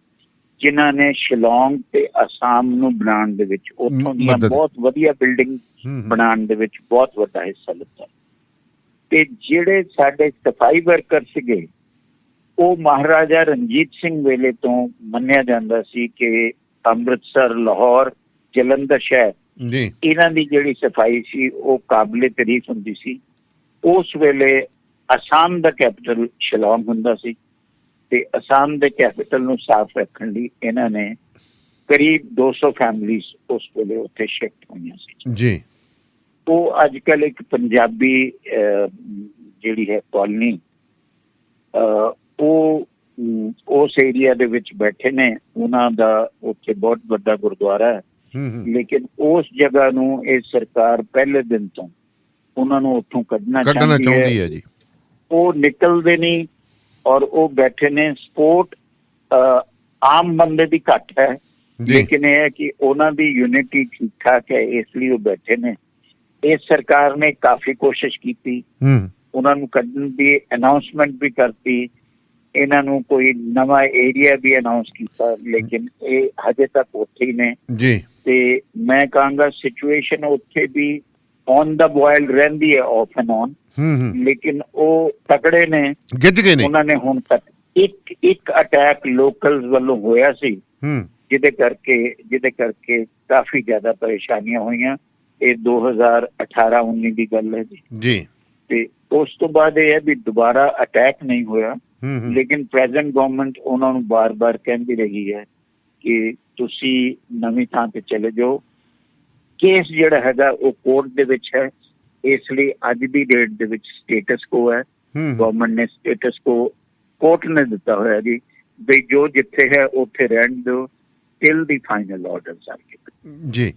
ਜਿਨ੍ਹਾਂ ਨੇ ਸ਼ਿਲੌਂਗ ਤੇ ਅਸਾਮ ਨੂੰ ਬਣਾਉਣ ਦੇ ਵਿੱਚ, ਉੱਥੋਂ ਦੀਆਂ ਬਹੁਤ ਵਧੀਆ ਬਿਲਡਿੰਗ ਬਣਾਉਣ ਦੇ ਵਿੱਚ ਬਹੁਤ ਵੱਡਾ ਹਿੱਸਾ ਲਿੱਤਾ। ਤੇ ਜਿਹੜੇ ਸਾਡੇ ਸਫਾਈ ਵਰਕਰ ਸੀਗੇ ਉਹ ਮਹਾਰਾਜਾ ਰਣਜੀਤ ਸਿੰਘ ਵੇਲੇ ਤੋਂ ਮੰਨਿਆ ਜਾਂਦਾ ਸੀ ਕਿ ਅੰਮ੍ਰਿਤਸਰ, ਲਾਹੌਰ, ਜਲੰਧਰ ਸ਼ਹਿਰ ਇਹਨਾਂ ਦੀ ਜਿਹੜੀ ਸਫਾਈ ਸੀ ਉਹ ਕਾਬਲੇ ਤਾਰੀਫ ਹੁੰਦੀ ਸੀ। ਉਸ ਵੇਲੇ ਅਸਾਮ ਦਾ ਕੈਪੀਟਲ ਸ਼ਿਲੌਂਗ ਹੁੰਦਾ ਸੀ ਤੇ ਅਸਾਮ ਦੇ ਕੈਪੀਟਲ ਨੂੰ ਸਾਫ਼ ਰੱਖਣ ਲਈ ਇਹਨਾਂ ਨੇ ਕਰੀਬ 200 ਫੈਮਲੀਜ਼ ਉਸ ਵੇਲੇ ਉੱਥੇ ਸ਼ਿਫਟ ਹੋਈਆਂ ਸੀ ਜੀ। ਉਹ ਅੱਜ ਕੱਲ੍ਹ ਇੱਕ ਪੰਜਾਬੀ ਜਿਹੜੀ ਹੈ ਕੌਲੋਨੀ, ਉਹ ਉਸ ਏਰੀਆ ਦੇ ਵਿੱਚ ਬੈਠੇ ਨੇ। ਉਹਨਾਂ ਦਾ ਉੱਥੇ ਬਹੁਤ ਵੱਡਾ ਗੁਰਦੁਆਰਾ ਹੈ, ਲੇਕਿਨ ਉਸ ਜਗ੍ਹਾ ਨੂੰ ਇਹ ਸਰਕਾਰ ਪਹਿਲੇ ਦਿਨ ਤੋਂ ਉਹਨਾਂ ਨੂੰ ਉੱਥੋਂ ਕੱਢਣਾ ਚਾਹੁੰਦੀ ਹੈ ਜੀ। ਉਹ ਨਿਕਲਦੇ ਨਹੀਂ ਔਰ ਉਹ ਬੈਠੇ ਨੇ। ਸਪੋਰਟ ਆਮ ਬੰਦੇ ਦੀ ਘੱਟ ਹੈ, ਲੇਕਿਨ ਇਹ ਹੈ ਕਿ ਉਹਨਾਂ ਦੀ ਯੂਨਿਟੀ ਠੀਕ ਠਾਕ ਹੈ, ਇਸ ਲਈ ਉਹ ਬੈਠੇ ਨੇ। ਇਸ ਸਰਕਾਰ ਨੇ ਕਾਫੀ ਕੋਸ਼ਿਸ਼ ਕੀਤੀ, ਉਹਨਾਂ ਨੂੰ ਕੱਢਣ ਦੀ ਅਨਾਉਂਸਮੈਂਟ ਵੀ ਕਰਤੀ, ਇਹਨਾਂ ਨੂੰ ਕੋਈ ਨਵਾਂ ਏਰੀਆ ਵੀ ਅਨਾਉਂਸ ਕੀਤਾ, ਲੇਕਿਨ ਇਹ ਹਜੇ ਤੱਕ ਉੱਥੇ ਹੀ ਨੇ ਜੀ। ਤੇ ਮੈਂ ਕਹਾਂਗਾ ਸਿਚੁਏਸ਼ਨ ਉੱਥੇ ਵੀ ਔਨ ਦਾ ਬੋਇਲ ਰਹਿੰਦੀ ਹੈ, ਆਫ ਐਂਡ ਔਨ, ਲੇਕਿਨ ਉਹ ਤਕੜੇ ਨੇ, ਗਿੱਜ ਗਏ ਨੇ। ਉਹਨਾਂ ਨੇ ਹੁਣ ਤੱਕ ਇੱਕ ਅਟੈਕ ਲੋਕਲਸ ਵੱਲੋਂ ਹੋਇਆ ਸੀ ਜਿਹਦੇ ਕਰਕੇ ਕਾਫੀ ਜ਼ਿਆਦਾ ਪਰੇਸ਼ਾਨੀਆਂ ਹੋਈਆਂ। ਇਹ 2018-19 ਦੀ ਗੱਲ ਹੈ ਜੀ। ਤੇ ਉਸ ਤੋਂ ਬਾਅਦ ਇਹ ਹੈ ਵੀ ਦੁਬਾਰਾ ਅਟੈਕ ਨਹੀਂ ਹੋਇਆ, ਲੇਕਿਨ ਪ੍ਰੈਜ਼ੈਂਟ ਗਵਰਨਮੈਂਟ ਉਹਨਾਂ ਨੂੰ ਬਾਰ-ਬਾਰ ਕਹਿੰਦੀ ਰਹੀ ਹੈ ਕਿ ਤੁਸੀਂ ਨਵੀਂ ਥਾਂ ਤੇ ਚਲੇ ਜਾਓ। ਕੇਸ ਜਿਹੜਾ ਹੈਗਾ ਉਹ ਕੋਰਟ ਦੇ ਵਿੱਚ ਹੈ, ਇਸ ਲਈ ਅੱਜ ਦੀ ਡੇਟ ਦੇ ਵਿੱਚ ਸਟੇਟਸ ਕੋ ਹੈ। ਗਵਰਨਮੈਂਟ ਨੇ ਸਟੇਟਸ ਕੋ ਕੋਰਟ ਨੇ ਦਿੱਤਾ ਹੋਇਆ ਜੀ, ਵੀ ਜੋ ਜਿੱਥੇ ਹੈ ਉੱਥੇ ਰਹਿਣ ਦਿਓ ਟਿਲ ਦੀ ਫਾਈਨਲ ਆਰਡਰ ਜੀ।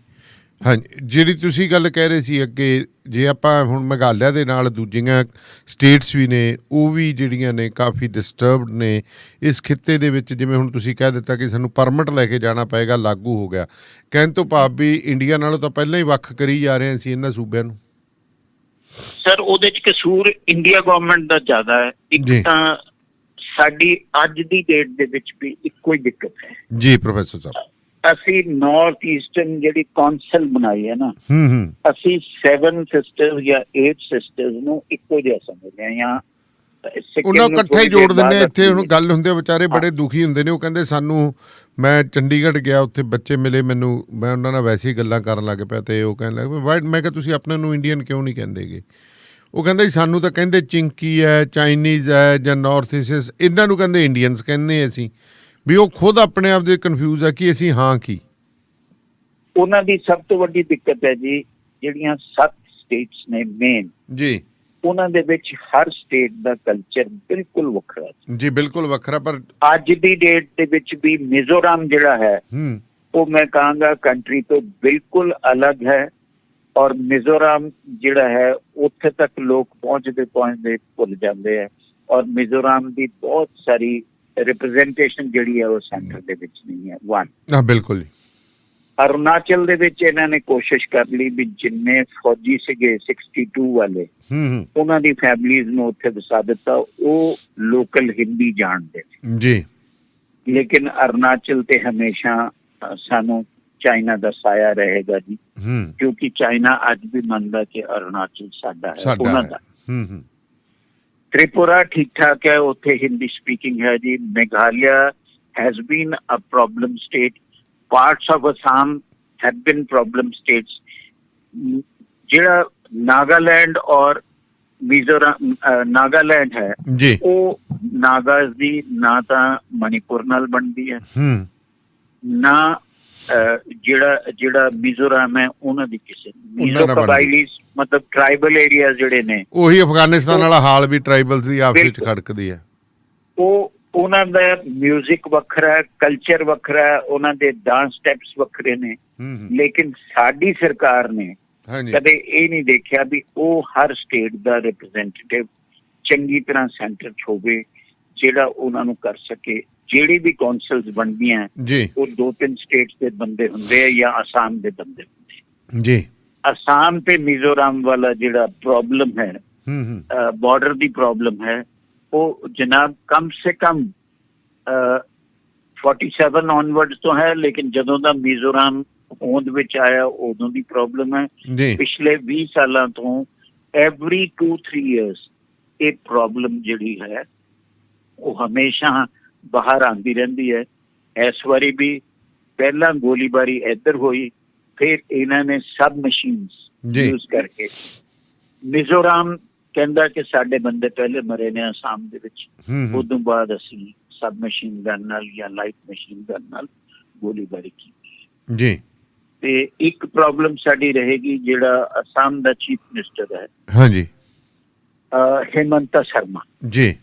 ਹਾਂਜੀ, ਜਿਹੜੀ ਤੁਸੀਂ ਗੱਲ ਕਹਿ ਰਹੇ ਸੀ ਅੱਗੇ, ਜੇ ਆਪਾਂ ਹੁਣ ਮੇਘਾਲਿਆ ਦੇ ਨਾਲ ਦੂਜੀਆਂ ਸਟੇਟਸ ਵੀ ਨੇ ਉਹ ਵੀ ਜਿਹੜੀਆਂ ਨੇ ਕਾਫੀ ਡਿਸਟਰਬਡ ਨੇ ਇਸ ਖਿੱਤੇ ਦੇ ਵਿੱਚ। ਜਿਵੇਂ ਹੁਣ ਤੁਸੀਂ ਕਹਿ ਦਿੱਤਾ ਕਿ ਸਾਨੂੰ ਪਰਮਿਟ ਲੈ ਕੇ ਜਾਣਾ ਪਏਗਾ, ਲਾਗੂ ਹੋ ਗਿਆ, ਕਹਿਣ ਤੋਂ ਭਾਵ ਵੀ ਇੰਡੀਆ ਨਾਲੋਂ ਤਾਂ ਪਹਿਲਾਂ ਹੀ ਵੱਖ ਕਰੀ ਜਾ ਰਹੇ ਸੀ ਇਹਨਾਂ ਸੂਬਿਆਂ ਨੂੰ। ਸਰ ਉਹਦੇ 'ਚ ਕਸੂਰ ਇੰਡੀਆ ਗਵਰਨਮੈਂਟ ਦਾ ਜ਼ਿਆਦਾ ਹੈ। ਇੱਕ ਤਾਂ ਸਾਡੀ ਅੱਜ ਦੀ ਡੇਟ ਦੇ ਵਿੱਚ ਵੀ ਇੱਕੋ ਹੀ ਦਿੱਕਤ ਹੈ ਜੀ ਪ੍ਰੋਫੈਸਰ ਸਾਹਿਬ। ਅਸੀਂ ਨਾਰਥ ਈਸਟਰਨ ਜਿਹੜੀ ਕੌਂਸਲ ਬਣਾਈ ਹੈ ਨਾ, ਅਸੀਂ 7 ਸਿਸਟਰਸ ਜਾਂ 8 ਸਿਸਟਰਸ ਨੂੰ ਇੱਕੋ ਜਿਹਾ ਸਮਝਦੇ ਹਾਂ, ਜਾਂ ਉਹਨਾਂ ਇਕੱਠੇ ਜੋੜ ਦਿੰਦੇ। ਇੱਥੇ ਹੁਣ ਗੱਲ ਹੁੰਦੇ ਵਿਚਾਰੇ ਬੜੇ ਦੁਖੀ ਹੁੰਦੇ ਨੇ। ਉਹ ਕਹਿੰਦੇ ਸਾਨੂੰ, ਮੈਂ ਚੰਡੀਗੜ੍ਹ ਗਿਆ, ਉੱਥੇ ਬੱਚੇ ਮਿਲੇ ਮੈਨੂੰ, ਮੈਂ ਉਹਨਾਂ ਨਾਲ ਵੈਸੇ ਹੀ ਗੱਲਾਂ ਕਰਨ ਲੱਗ ਪਿਆ ਤੇ ਉਹ ਕਹਿਣ ਲੱਗ ਪਏ, ਮੈਂ ਕਿਹਾ ਤੁਸੀਂ ਆਪਣੇ ਨੂੰ ਇੰਡੀਅਨ ਕਿਉਂ ਨਹੀਂ ਕਹਿੰਦੇਗੇ? ਉਹ ਕਹਿੰਦਾ ਸਾਨੂੰ ਤਾਂ ਕਹਿੰਦੇ ਚਿੰਕੀ ਹੈ, ਚਾਈਨੀਜ਼ ਹੈ ਜਾਂ ਨਾਰਥ ਈਸਟ, ਇਹਨਾਂ ਨੂੰ ਕਹਿੰਦੇ ਇੰਡੀਅਨਸ ਕਹਿੰਦੇ ਅਸੀਂ। ਵੀ ਉਹ ਖੁਦ ਆਪਣੇ ਆਪ ਦੇ ਕਨਫਿਊਜ਼ ਆ ਕਿ ਅਸੀਂ ਹਾਂ ਕੀ। ਉਹਨਾਂ ਦੀ ਸਭ ਤੋਂ ਵੱਡੀ ਦਿੱਕਤ ਹੈ ਜੀ, ਜਿਹੜੀਆਂ 7 ਸਟੇਟਸ ਨੇ ਮੇਨ ਜੀ, ਉਹਨਾਂ ਦੇ ਵਿੱਚ ਹਰ ਸਟੇਟ ਦਾ ਕਲਚਰ ਬਿਲਕੁਲ ਵੱਖਰਾ ਜੀ, ਬਿਲਕੁਲ ਵੱਖਰਾ। ਪਰ ਅੱਜ ਦੀ ਡੇਟ ਦੇ ਵਿੱਚ ਵੀ ਮਿਜ਼ੋਰਮ ਜਿਹੜਾ ਹੈ ਉਹ ਮੈਂ ਕਹਾਂਗਾ ਕੰਟਰੀ ਤੋਂ ਬਿਲਕੁਲ ਅਲੱਗ ਹੈ। ਔਰ ਮਿਜ਼ੋਰਮ ਜਿਹੜਾ ਹੈ ਉੱਥੇ ਤੱਕ ਲੋਕ ਪਹੁੰਚਦੇ ਭੁੱਲ ਜਾਂਦੇ ਹੈ। ਔਰ ਮਿਜ਼ੋਰਮ ਦੀ ਬਹੁਤ ਸਾਰੀ ਰਿਪਰੈਜ਼ੈਂਟੇਸ਼ਨ ਜਿਹੜੀ ਹੈ ਉਹ ਸੈਂਟਰ ਦੇ ਵਿੱਚ ਨਹੀਂ ਹੈ। ਬਿਲਕੁਲ ਜੀ। ਅਰੁਣਾਚਲ ਦੇ ਵਿੱਚ ਇਹਨਾਂ ਨੇ ਕੋਸ਼ਿਸ਼ ਕਰ ਲਈ ਵੀ ਜਿੰਨੇ ਫੌਜੀ ਸੀਗੇ 62 ਵਾਲੇ ਉਹਨਾਂ ਦੀ ਫੈਮਲੀਜ਼ ਨੂੰ ਉੱਥੇ ਵਸਾ ਦਿੱਤਾ, ਉਹ ਲੋਕਲ ਹਿੰਦੀ ਜਾਣਦੇ ਜੀ। ਲੇਕਿਨ ਅਰੁਣਾਚਲ ਤੇ ਹਮੇਸ਼ਾ ਸਾਨੂੰ ਚਾਈਨਾ ਦਾ ਸਾਇਆ ਰਹੇਗਾ ਜੀ, ਕਿਉਂਕਿ ਚਾਈਨਾ ਅੱਜ ਵੀ ਮੰਨਦਾ ਕਿ ਅਰੁਣਾਚਲ ਸਾਡਾ ਹੈ, ਉਹਨਾਂ ਦਾ। ਤ੍ਰਿਪੁਰਾ ਠੀਕ ਠਾਕ ਹੈ, ਉੱਥੇ ਹਿੰਦੀ ਸਪੀਕਿੰਗ ਹੈ ਜੀ। Meghalaya has been a problem state. Parts of Assam have been problem states. ਜਿਹੜਾ ਨਾਗਾਲੈਂਡ ਔਰ ਮਿਜ਼ੋਰਮ ਨਾਗਾਲੈਂਡ ਹੈ ਉਹ ਨਾਗਾਜ਼ ਦੀ ਨਾ ਤਾਂ ਮਣੀਪੁਰ ਨਾਲ ਬਣਦੀ ਹੈ ਨਾ ਜਿਹੜਾ ਮਿਜ਼ੋਰਮ ਹੈ ਉਹਨਾਂ ਦੀ ਕਿਸੇ ਮਿਜ਼ੋ ਕਬਾਇਲੀ ਮਤਲਬ ਟ੍ਰਾਈਬਲ ਏਰੀਆ ਜਿਹੜੇ ਨੇ ਉਹੀ ਅਫਗਾਨਿਸਤਾਨ ਵਾਲਾ ਹਾਲ ਵੀ ਟ੍ਰਾਈਬਲ ਦੀ ਆਪਸ ਵਿੱਚ ਖੜਕਦੀ ਹੈ। ਉਹ ਉਹਨਾਂ ਦਾ ਮਿਊਜ਼ਿਕ ਵੱਖਰਾ, ਕਲਚਰ ਵੱਖਰਾ, ਉਹਨਾਂ ਦੇ ਡਾਂਸ ਸਟੈਪਸ ਵੱਖਰੇ ਨੇ। ਲੇਕਿਨ ਸਾਡੀ ਸਰਕਾਰ ਨੇ ਕਦੇ ਇਹ ਨਹੀਂ ਦੇਖਿਆ ਵੀ ਉਹ ਹਰ ਸਟੇਟ ਦਾ ਰਿਪਰੈਜ਼ੈਂਟੇਟਿਵ ਚੰਗੀ ਤਰ੍ਹਾਂ ਸੈਂਟਰ 'ਚ ਹੋਵੇ ਜਿਹੜਾ ਉਹਨਾਂ ਨੂੰ ਕਰ ਸਕੇ। ਜਿਹੜੀ ਵੀ ਕੌਂਸਲਸ ਬਣਦੀਆਂ ਉਹ 2-3 ਸਟੇਟਸ ਦੇ ਬੰਦੇ ਹੁੰਦੇ ਆ ਜਾਂ ਅਸਾਮ ਦੇ ਬੰਦੇ ਹੁੰਦੇ ਜੀ। ਅਸਾਮ ਤੇ ਮਿਜ਼ੋਰਮ ਵਾਲਾ ਜਿਹੜਾ ਪ੍ਰੋਬਲਮ ਹੈ, ਬਾਰਡਰ ਦੀ ਪ੍ਰੋਬਲਮ ਹੈ, ਉਹ ਜਨਾਬ ਕਮ ਸੇ ਕਮ 47 ਔਨਵਰਡਸ ਤੋਂ ਹੈ। ਲੇਕਿਨ ਜਦੋਂ ਦਾ ਮਿਜ਼ੋਰਮ ਹੋਂਦ ਵਿੱਚ ਆਇਆ ਉਦੋਂ ਦੀ ਪ੍ਰੋਬਲਮ ਹੈ। ਪਿਛਲੇ 20 ਸਾਲਾਂ ਤੋਂ ਐਵਰੀ 2-3 years ਇਹ ਪ੍ਰੋਬਲਮ ਜਿਹੜੀ ਹੈ ਉਹ ਹਮੇਸ਼ਾ ਬਾਹਰ ਆਉਂਦੀ ਰਹਿੰਦੀ ਹੈ। ਇਸ ਵਾਰੀ ਵੀ ਪਹਿਲਾਂ ਗੋਲੀਬਾਰੀ ਇੱਧਰ ਹੋਈ, ਫਿਰ ਇਹਨਾਂ ਨੇ ਸਬ ਮਸ਼ੀਨਸ ਯੂਜ਼ ਕਰਕੇ ਮਿਜ਼ੋਰਮ ਕਹਿੰਦਾ ਕਿ ਸਾਡੇ ਬੰਦੇ ਪਹਿਲੇ ਮਰੇ ਨੇ ਅਸਾਮ ਦੇ ਵਿੱਚ, ਉਦੋਂ ਬਾਅਦ ਅਸੀਂ ਸਬ ਮਸ਼ੀਨ ਗਨ ਨਾਲ ਜਾਂ ਲਾਈਟ ਮਸ਼ੀਨ ਗਨ ਨਾਲ ਗੋਲੀਬਾਰੀ ਕੀਤੀ ਜੀ। ਤੇ ਇੱਕ ਪ੍ਰੋਬਲਮ ਸਾਡੀ ਰਹੇਗੀ ਜਿਹੜਾ ਅਸਾਮ ਦਾ ਚੀਫ ਮਿਨਿਸਟਰ ਹੈ ਹਾਂਜੀ ਹਿਮੰਤਾ ਸ਼ਰਮਾ ਜੀ,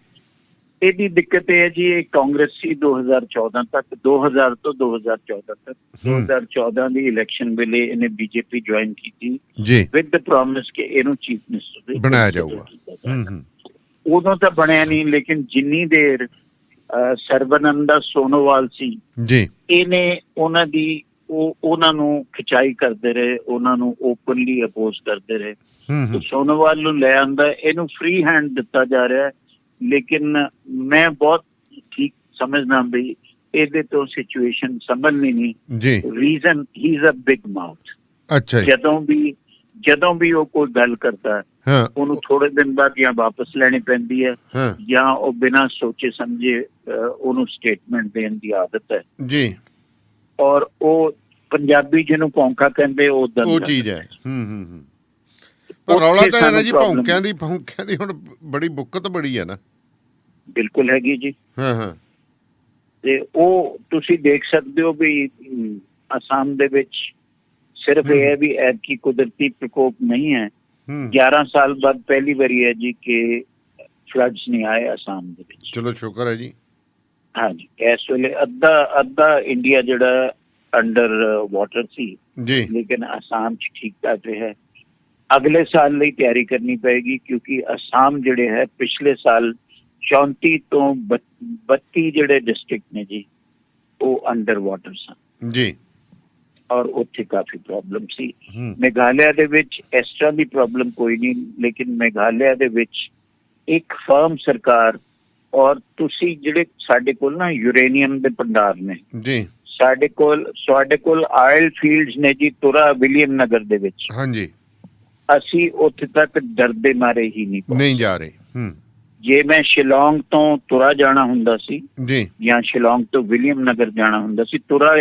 ਇਹਦੀ ਦਿੱਕਤ ਇਹ ਹੈ ਜੀ ਇਹ ਕਾਂਗਰਸੀ 2014 ਤੱਕ 2000 ਤੋਂ 2014 ਤੱਕ 2014 ਦੀ ਇਲੈਕਸ਼ਨ ਵੇਲੇ ਇਹਨੇ ਬੀਜੇਪੀ ਜੁਆਇਨ ਕੀਤੀ ਵਿਦ ਦ ਪ੍ਰੋਮਿਸ ਕਿ ਇਹਨੂੰ ਚੀਫ ਮਿਨਿਸਟਰ ਬਣਾਇਆ ਜਾਊਗਾ। ਉਦੋਂ ਤਾਂ ਬਣਿਆ ਨਹੀਂ, ਲੇਕਿਨ ਜਿੰਨੀ ਦੇਰ ਸਰਬਨੰਦਾ ਸੋਨੋਵਾਲ ਸੀ ਜੀ ਇਹਨੇ ਉਹਨਾਂ ਨੂੰ ਖਿਚਾਈ ਕਰਦੇ ਰਹੇ, ਉਹਨਾਂ ਨੂੰ ਓਪਨਲੀ ਅਪੋਜ਼ ਕਰਦੇ ਰਹੇ। ਸੋਨੋਵਾਲ ਨੂੰ ਲੈ ਆਂਦਾ, ਇਹਨੂੰ ਫ੍ਰੀ ਹੈਂਡ ਦਿੱਤਾ ਜਾ ਰਿਹਾ। ਲੇਕਿਨ ਮੈਂ ਬਹੁਤ ਠੀਕ ਸਮਝਦਾ ਵੀ ਇਹਦੇ ਤੋਂ ਸਿਚੁਏਸ਼ਨ ਸੰਭਲਣੀ ਨਹੀਂ। Reason he is a big mouth. ਅੱਛਾ, ਜਦੋਂ ਵੀ ਉਹ ਕੋਈ ਗੱਲ ਕਰਦਾ ਉਹਨੂੰ ਥੋੜੇ ਦਿਨ ਬਾਅਦ ਜਾਂ ਵਾਪਸ ਲੈਣੀ ਪੈਂਦੀ ਹੈ ਜਾਂ ਉਹ ਬਿਨਾਂ ਸੋਚੇ ਸਮਝੇ ਉਹਨੂੰ ਸਟੇਟਮੈਂਟ ਦੇਣ ਦੀ ਆਦਤ ਹੈ ਜੀ। ਔਰ ਉਹ ਪੰਜਾਬੀ ਜਿਹਨੂੰ ਭੌਂਕਾ ਕਹਿੰਦੇ ਉਹ ਚੀਜ਼ ਹੈ। ਪਰ ਰੌਲਾ ਤਾਂ ਹੈ ਨਾ ਜੀ ਭੌਂਕਿਆਂ ਦੀ ਹੁਣ ਬੜੀ ਬੁੱਕਤ ਬੜੀ ਹੈ ਨਾ। ਬਿਲਕੁਲ ਹੈਗੀ ਜੀ। ਤੇ ਉਹ ਤੁਸੀਂ ਦੇਖ ਸਕਦੇ ਹੋ ਵੀ ਅਸਾਮ ਦੇ ਵਿੱਚ ਸਿਰਫ ਇਹ ਹੈ ਵੀ ਐਤਕੀ ਕੁਦਰਤੀ ਪ੍ਰਕੋਪ ਨਹੀਂ ਹੈ। 11 ਸਾਲ ਬਾਅਦ ਪਹਿਲੀ ਵਾਰੀ ਹੈ ਜੀ ਕਿ ਫਲੱਡਸ ਨਹੀਂ ਆਏ ਅਸਾਮ ਦੇ ਵਿੱਚ। ਚਲੋ ਸ਼ੁਕਰ ਹੈ ਜੀ। ਹਾਂਜੀ, ਇਸ ਵੇਲੇ ਅੱਧਾ ਇੰਡੀਆ ਜਿਹੜਾ ਅੰਡਰ ਵਾਟਰ ਸੀ ਜੀ, ਲੇਕਿਨ ਅਸਾਮ 'ਚ ਠੀਕ ਠਾਕ ਰਿਹਾ। ਅਗਲੇ ਸਾਲ ਲਈ ਤਿਆਰੀ ਕਰਨੀ ਪਏਗੀ ਕਿਉਂਕਿ ਅਸਾਮ ਜਿਹੜੇ ਹੈ ਪਿਛਲੇ ਸਾਲ 34 ਤੋਂ 32 ਜਿਹੜੇ ਡਿਸਟ੍ਰਿਕਟ ਨੇ ਜੀ ਉਹ ਅੰਡਰ ਵਾਟਰ ਸਨ ਜੀ, ਔਰ ਉੱਥੇ ਕਾਫੀ ਪ੍ਰੋਬਲਮ ਸੀ। ਮੇਘਾਲਿਆ ਦੇ ਵਿੱਚ ਇਸ ਤਰ੍ਹਾਂ ਦੀ ਪ੍ਰੋਬਲਮ ਕੋਈ ਨਹੀਂ, ਲੇਕਿਨ ਮੇਘਾਲਿਆ ਦੇ ਵਿੱਚ ਇੱਕ ਫਰਮ ਸਰਕਾਰ ਔਰ ਤੁਸੀਂ ਜਿਹੜੇ ਸਾਡੇ ਕੋਲ ਨਾ ਯੂਰੇਨੀਅਮ ਦੇ ਭੰਡਾਰ ਨੇ ਜੀ, ਸਾਡੇ ਕੋਲ ਆਇਲ ਫੀਲਡਸ ਨੇ ਜੀ ਤੁਰਾ ਵਿਲੀਅਮ ਨਗਰ ਦੇ ਵਿੱਚ। ਹਾਂਜੀ, ਅਸੀਂ ਉੱਥੇ ਤੱਕ ਡਰਦੇ ਮਾਰੇ ਹੀ ਨਹੀਂ ਜਾ ਰਹੇ। ਜੇ ਮੈਂ ਸ਼ਿਲੌਂਗ ਤੋਂ ਤੁਰਾ ਜਾਣਾ ਹੁੰਦਾ ਸੀ ਜੀ ਜਾਂ ਸ਼ਿਲੌਂਗ ਤੋਂ ਵਿਲੀਅਮ ਨਗਰ ਜਾਣਾ ਹੁੰਦਾ ਸੀ, ਤੁਰਾ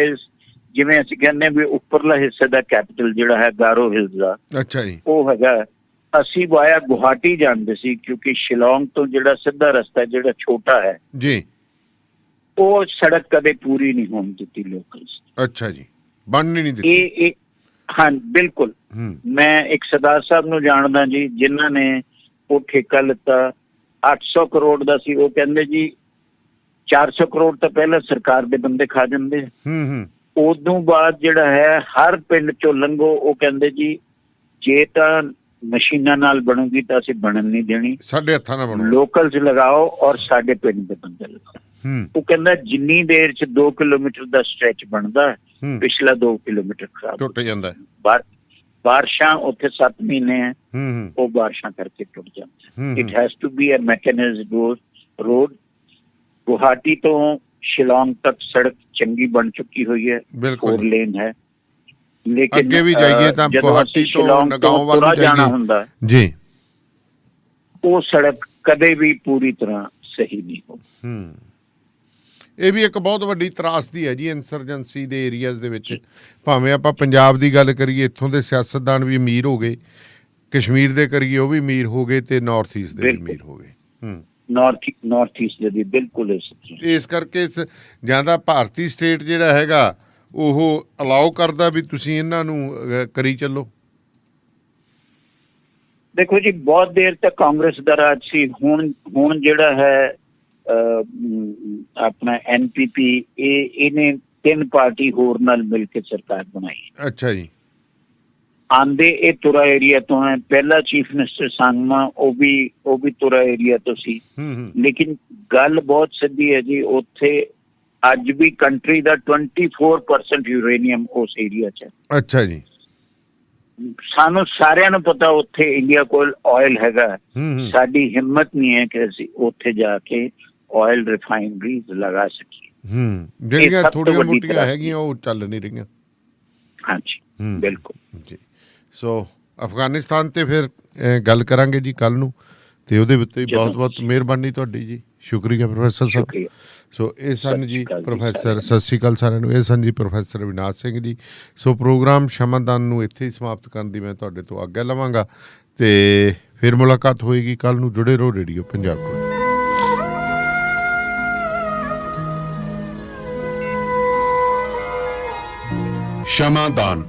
ਜਿਵੇਂ ਅਸੀਂ ਕਹਿੰਦੇ ਵੀ ਉੱਪਰਲਾ ਹਿੱਸੇ ਦਾ ਕੈਪੀਟਲ ਜਿਹੜਾ ਹੈ ਗਾਰੋ ਹਿਲਸ ਦਾ, ਅੱਛਾ ਜੀ, ਉਹ ਹੈਗਾ। ਅਸੀਂ ਵਾਇਆ ਗੁਹਾਟੀ ਜਾਂਦੇ ਸੀ ਕਿਉਂਕਿ ਸ਼ਿਲੌਂਗ ਤੋਂ ਜਿਹੜਾ ਸਿੱਧਾ ਰਸਤਾ ਜਿਹੜਾ ਛੋਟਾ ਹੈ ਜੀ ਉਹ ਸੜਕ ਕਦੇ ਪੂਰੀ ਨਹੀਂ ਹੋਣ ਦਿੱਤੀ ਲੋਕਲਸ। ਅੱਛਾ ਜੀ, ਬਣਨੀ ਨਹੀਂ ਦਿੱਤੀ। ਇਹ ਹਾਂ ਬਿਲਕੁਲ। ਮੈਂ ਇੱਕ ਸਰਦਾਰ ਸਾਹਿਬ ਨੂੰ ਜਾਣਦਾ ਜੀ ਜਿਨ੍ਹਾਂ ਨੇ ਉਹ ਠੇਕਾ ਲਿੱਤਾ 800 ਕਰੋੜ ਦਾ ਸੀ। ਉਹ ਕਹਿੰਦੇ ਜੀ 400 ਕਰੋੜ ਤਾਂ ਪਹਿਲਾਂ ਸਰਕਾਰ ਦੇ ਬੰਦੇ ਖਾ ਜਾਂਦੇ। ਉਦੋਂ ਬਾਅਦ ਜਿਹੜਾ ਹੈ ਹਰ ਪਿੰਡ ਚੋਂ ਲੰਘੋ, ਉਹ ਕਹਿੰਦੇ ਜੀ ਜੇ ਤਾਂ ਮਸ਼ੀਨਾਂ ਨਾਲ ਬਣੂਗੀ ਤਾਂ ਅਸੀਂ ਬਣਨ ਨਹੀਂ ਦੇਣੀ, ਸਾਡੇ ਹੱਥਾਂ ਨਾਲ ਬਣੋ, ਲੋਕਲਸ ਲਗਾਓ ਔਰ ਸਾਡੇ ਪਿੰਡ ਦੇ ਬੰਦੇ ਲਗਾਓ। ਉਹ ਕਹਿੰਦਾ ਜਿੰਨੀ ਦੇਰ ਚ 2 ਕਿਲੋਮੀਟਰ ਦਾ ਸਟ੍ਰੈਚ ਬਣਦਾ ਪਿਛਲਾ 2 ਕਿਲੋਮੀਟਰ ਖਰਾਬ ਟੁੱਟ ਜਾਂਦਾ। ਬਾਰਿਸ਼ਾਂ ਉੱਥੇ 7 ਮਹੀਨੇ ਹੈ, ਉਹ ਬਾਰਿਸ਼ਾਂ ਕਰਕੇ ਟੁੱਟ ਜਾਂਦਾ। It has to be a mechanised road. Guwahati ਤੋਂ ਸ਼ਿਲੌਂਗ ਤੱਕ ਸੜਕ ਚੰਗੀ ਬਣ ਚੁੱਕੀ ਹੋਈ ਹੈ, 4 ਲੇਨ ਹੈ, ਲੇਕਿਨ ਅੱਗੇ ਵੀ ਜਾਈਏ ਤਾਂ ਗੁਹਾਟੀ ਤੋਂ ਨਗਾਓਂ ਵੱਲ ਨੂੰ ਜਾਣਾ ਹੁੰਦਾ ਜੀ, ਉਹ ਸੜਕ ਕਦੇ ਵੀ ਪੂਰੀ ਤਰ੍ਹਾਂ ਸਹੀ ਨਹੀਂ ਹੋ। ਇਹ ਵੀ ਇੱਕ ਬਹੁਤ ਵੱਡੀ ਤਰਾਸਦੀ ਹੈ ਜੀ ਇੰਸਰਜੈਂਸੀ ਦੇ ਏਰੀਆਜ਼ ਦੇ ਵਿੱਚ। ਭਾਵੇਂ ਆਪਾਂ ਪੰਜਾਬ ਦੀ ਗੱਲ ਕਰੀਏ, ਇੱਥੋਂ ਦੇ ਸਿਆਸਤਦਾਨ ਵੀ ਅਮੀਰ ਹੋ ਗਏ, ਕਸ਼ਮੀਰ ਦੇ ਕਰੀਏ ਉਹ ਵੀ ਅਮੀਰ ਹੋ ਗਏ, ਤੇ ਨਾਰਥ ਈਸਟ ਦੇ ਵੀ ਅਮੀਰ ਹੋ ਗਏ। ਨਾਰਥ ਈਸਟ ਦੇ ਬਿਲਕੁਲ ਇਸ ਕਰਕੇ ਜਾਂ ਤਾਂ ਭਾਰਤੀ ਸਟੇਟ ਜਿਹੜਾ ਹੈਗਾ ਉਹ ਅਲਾਓ ਕਰਦਾ ਵੀ ਤੁਸੀਂ ਇਹਨਾਂ ਨੂੰ ਕਰੀ ਚੱਲੋ। ਦੇਖੋ ਜੀ, ਬਹੁਤ ਦੇਰ ਤੱਕ ਕਾਂਗਰਸ ਦਾ ਰਾਜ ਸੀ। ਹੁਣ ਜਿਹੜਾ ਹੈ ਆਪਣਾ NPP, ਇਹਨੇ 3 ਪਾਰਟੀ ਹੋਰ ਨਾਲ ਮਿਲ ਕੇ ਸਰਕਾਰ ਬਣਾਈ। ਅੱਛਾ ਜੀ। ਆਂਦੇ ਇਹ ਤੁਰਾ ਏਰੀਆ ਤੋਂ ਹੈ। ਪਹਿਲਾ ਚੀਫ ਮਿਨਿਸਟਰ ਸੰਗਮਾ ਉਹ ਵੀ ਤੁਰਾ ਏਰੀਆ ਤੋਂ ਸੀ। ਲੇਕਿਨ ਗੱਲ ਬਹੁਤ ਸਿੱਧੀ ਹੈ ਜੀ, ਉੱਥੇ ਅੱਜ ਵੀ ਕੰਟਰੀ ਦਾ 24% ਯੂਰੇਨੀਅਮ ਉਸ ਏਰੀਆ 'ਚ ਹੈ। ਅੱਛਾ ਜੀ। ਸਾਨੂੰ ਸਾਰਿਆਂ ਨੂੰ ਪਤਾ ਉੱਥੇ ਇੰਡੀਆ ਕੋਲ ਆਇਲ ਹੈਗਾ। ਸਾਡੀ ਹਿੰਮਤ ਨਹੀਂ ਹੈ ਕਿ ਅਸੀਂ ਉੱਥੇ ਜਾ ਕੇ ਆਇਲ ਰਿਫਾਈਨਰੀਜ਼ ਲਗਾ ਸਕੀਏ। ਜਿਹੜੀਆਂ ਥੋੜੀਆਂ ਮੋਟੀਆਂ ਹੈਗੀਆਂ ਉਹ ਚੱਲ ਨਹੀਂ ਰਹੀਆਂ। ਹਾਂਜੀ, ਬਿਲਕੁਲ ਜੀ। ਸੋ ਅਫਗਾਨਿਸਤਾਨ ਤੇ ਫਿਰ ਗੱਲ ਕਰਾਂਗੇ ਜੀ ਕੱਲ ਨੂੰ, ਤੇ ਉਹਦੇ ਉੱਤੇ ਬਹੁਤ ਬਹੁਤ ਮਿਹਰਬਾਨੀ ਤੁਹਾਡੀ ਜੀ। ਸ਼ੁਕਰੀਆ ਪ੍ਰੋਫੈਸਰ ਸਾਹਿਬ। ਸੋ ਇਹ ਸਨ ਜੀ ਪ੍ਰੋਫੈਸਰ, ਸਤਿ ਸ਼੍ਰੀ ਅਕਾਲ ਸਾਰਿਆਂ ਨੂੰ। ਇਹ ਸਨ ਜੀ ਪ੍ਰੋਫੈਸਰ ਅਵਿਨਾਸ਼ ਸਿੰਘ ਜੀ। ਸੋ ਪ੍ਰੋਗਰਾਮ ਸ਼ਮਾਦਾਨ ਨੂੰ ਇੱਥੇ ਹੀ ਸਮਾਪਤ ਕਰਨ ਦੀ ਮੈਂ ਤੁਹਾਡੇ ਤੋਂ ਆਗਿਆ ਲਵਾਂਗਾ, ਤੇ ਫਿਰ ਮੁਲਾਕਾਤ ਹੋਏਗੀ ਕੱਲ ਨੂੰ। ਜੁੜੇ ਰਹੋ ਰੇਡੀਓ ਪੰਜਾਬ ਕੋਲ। ਸ਼ਮਾਦਾਨ।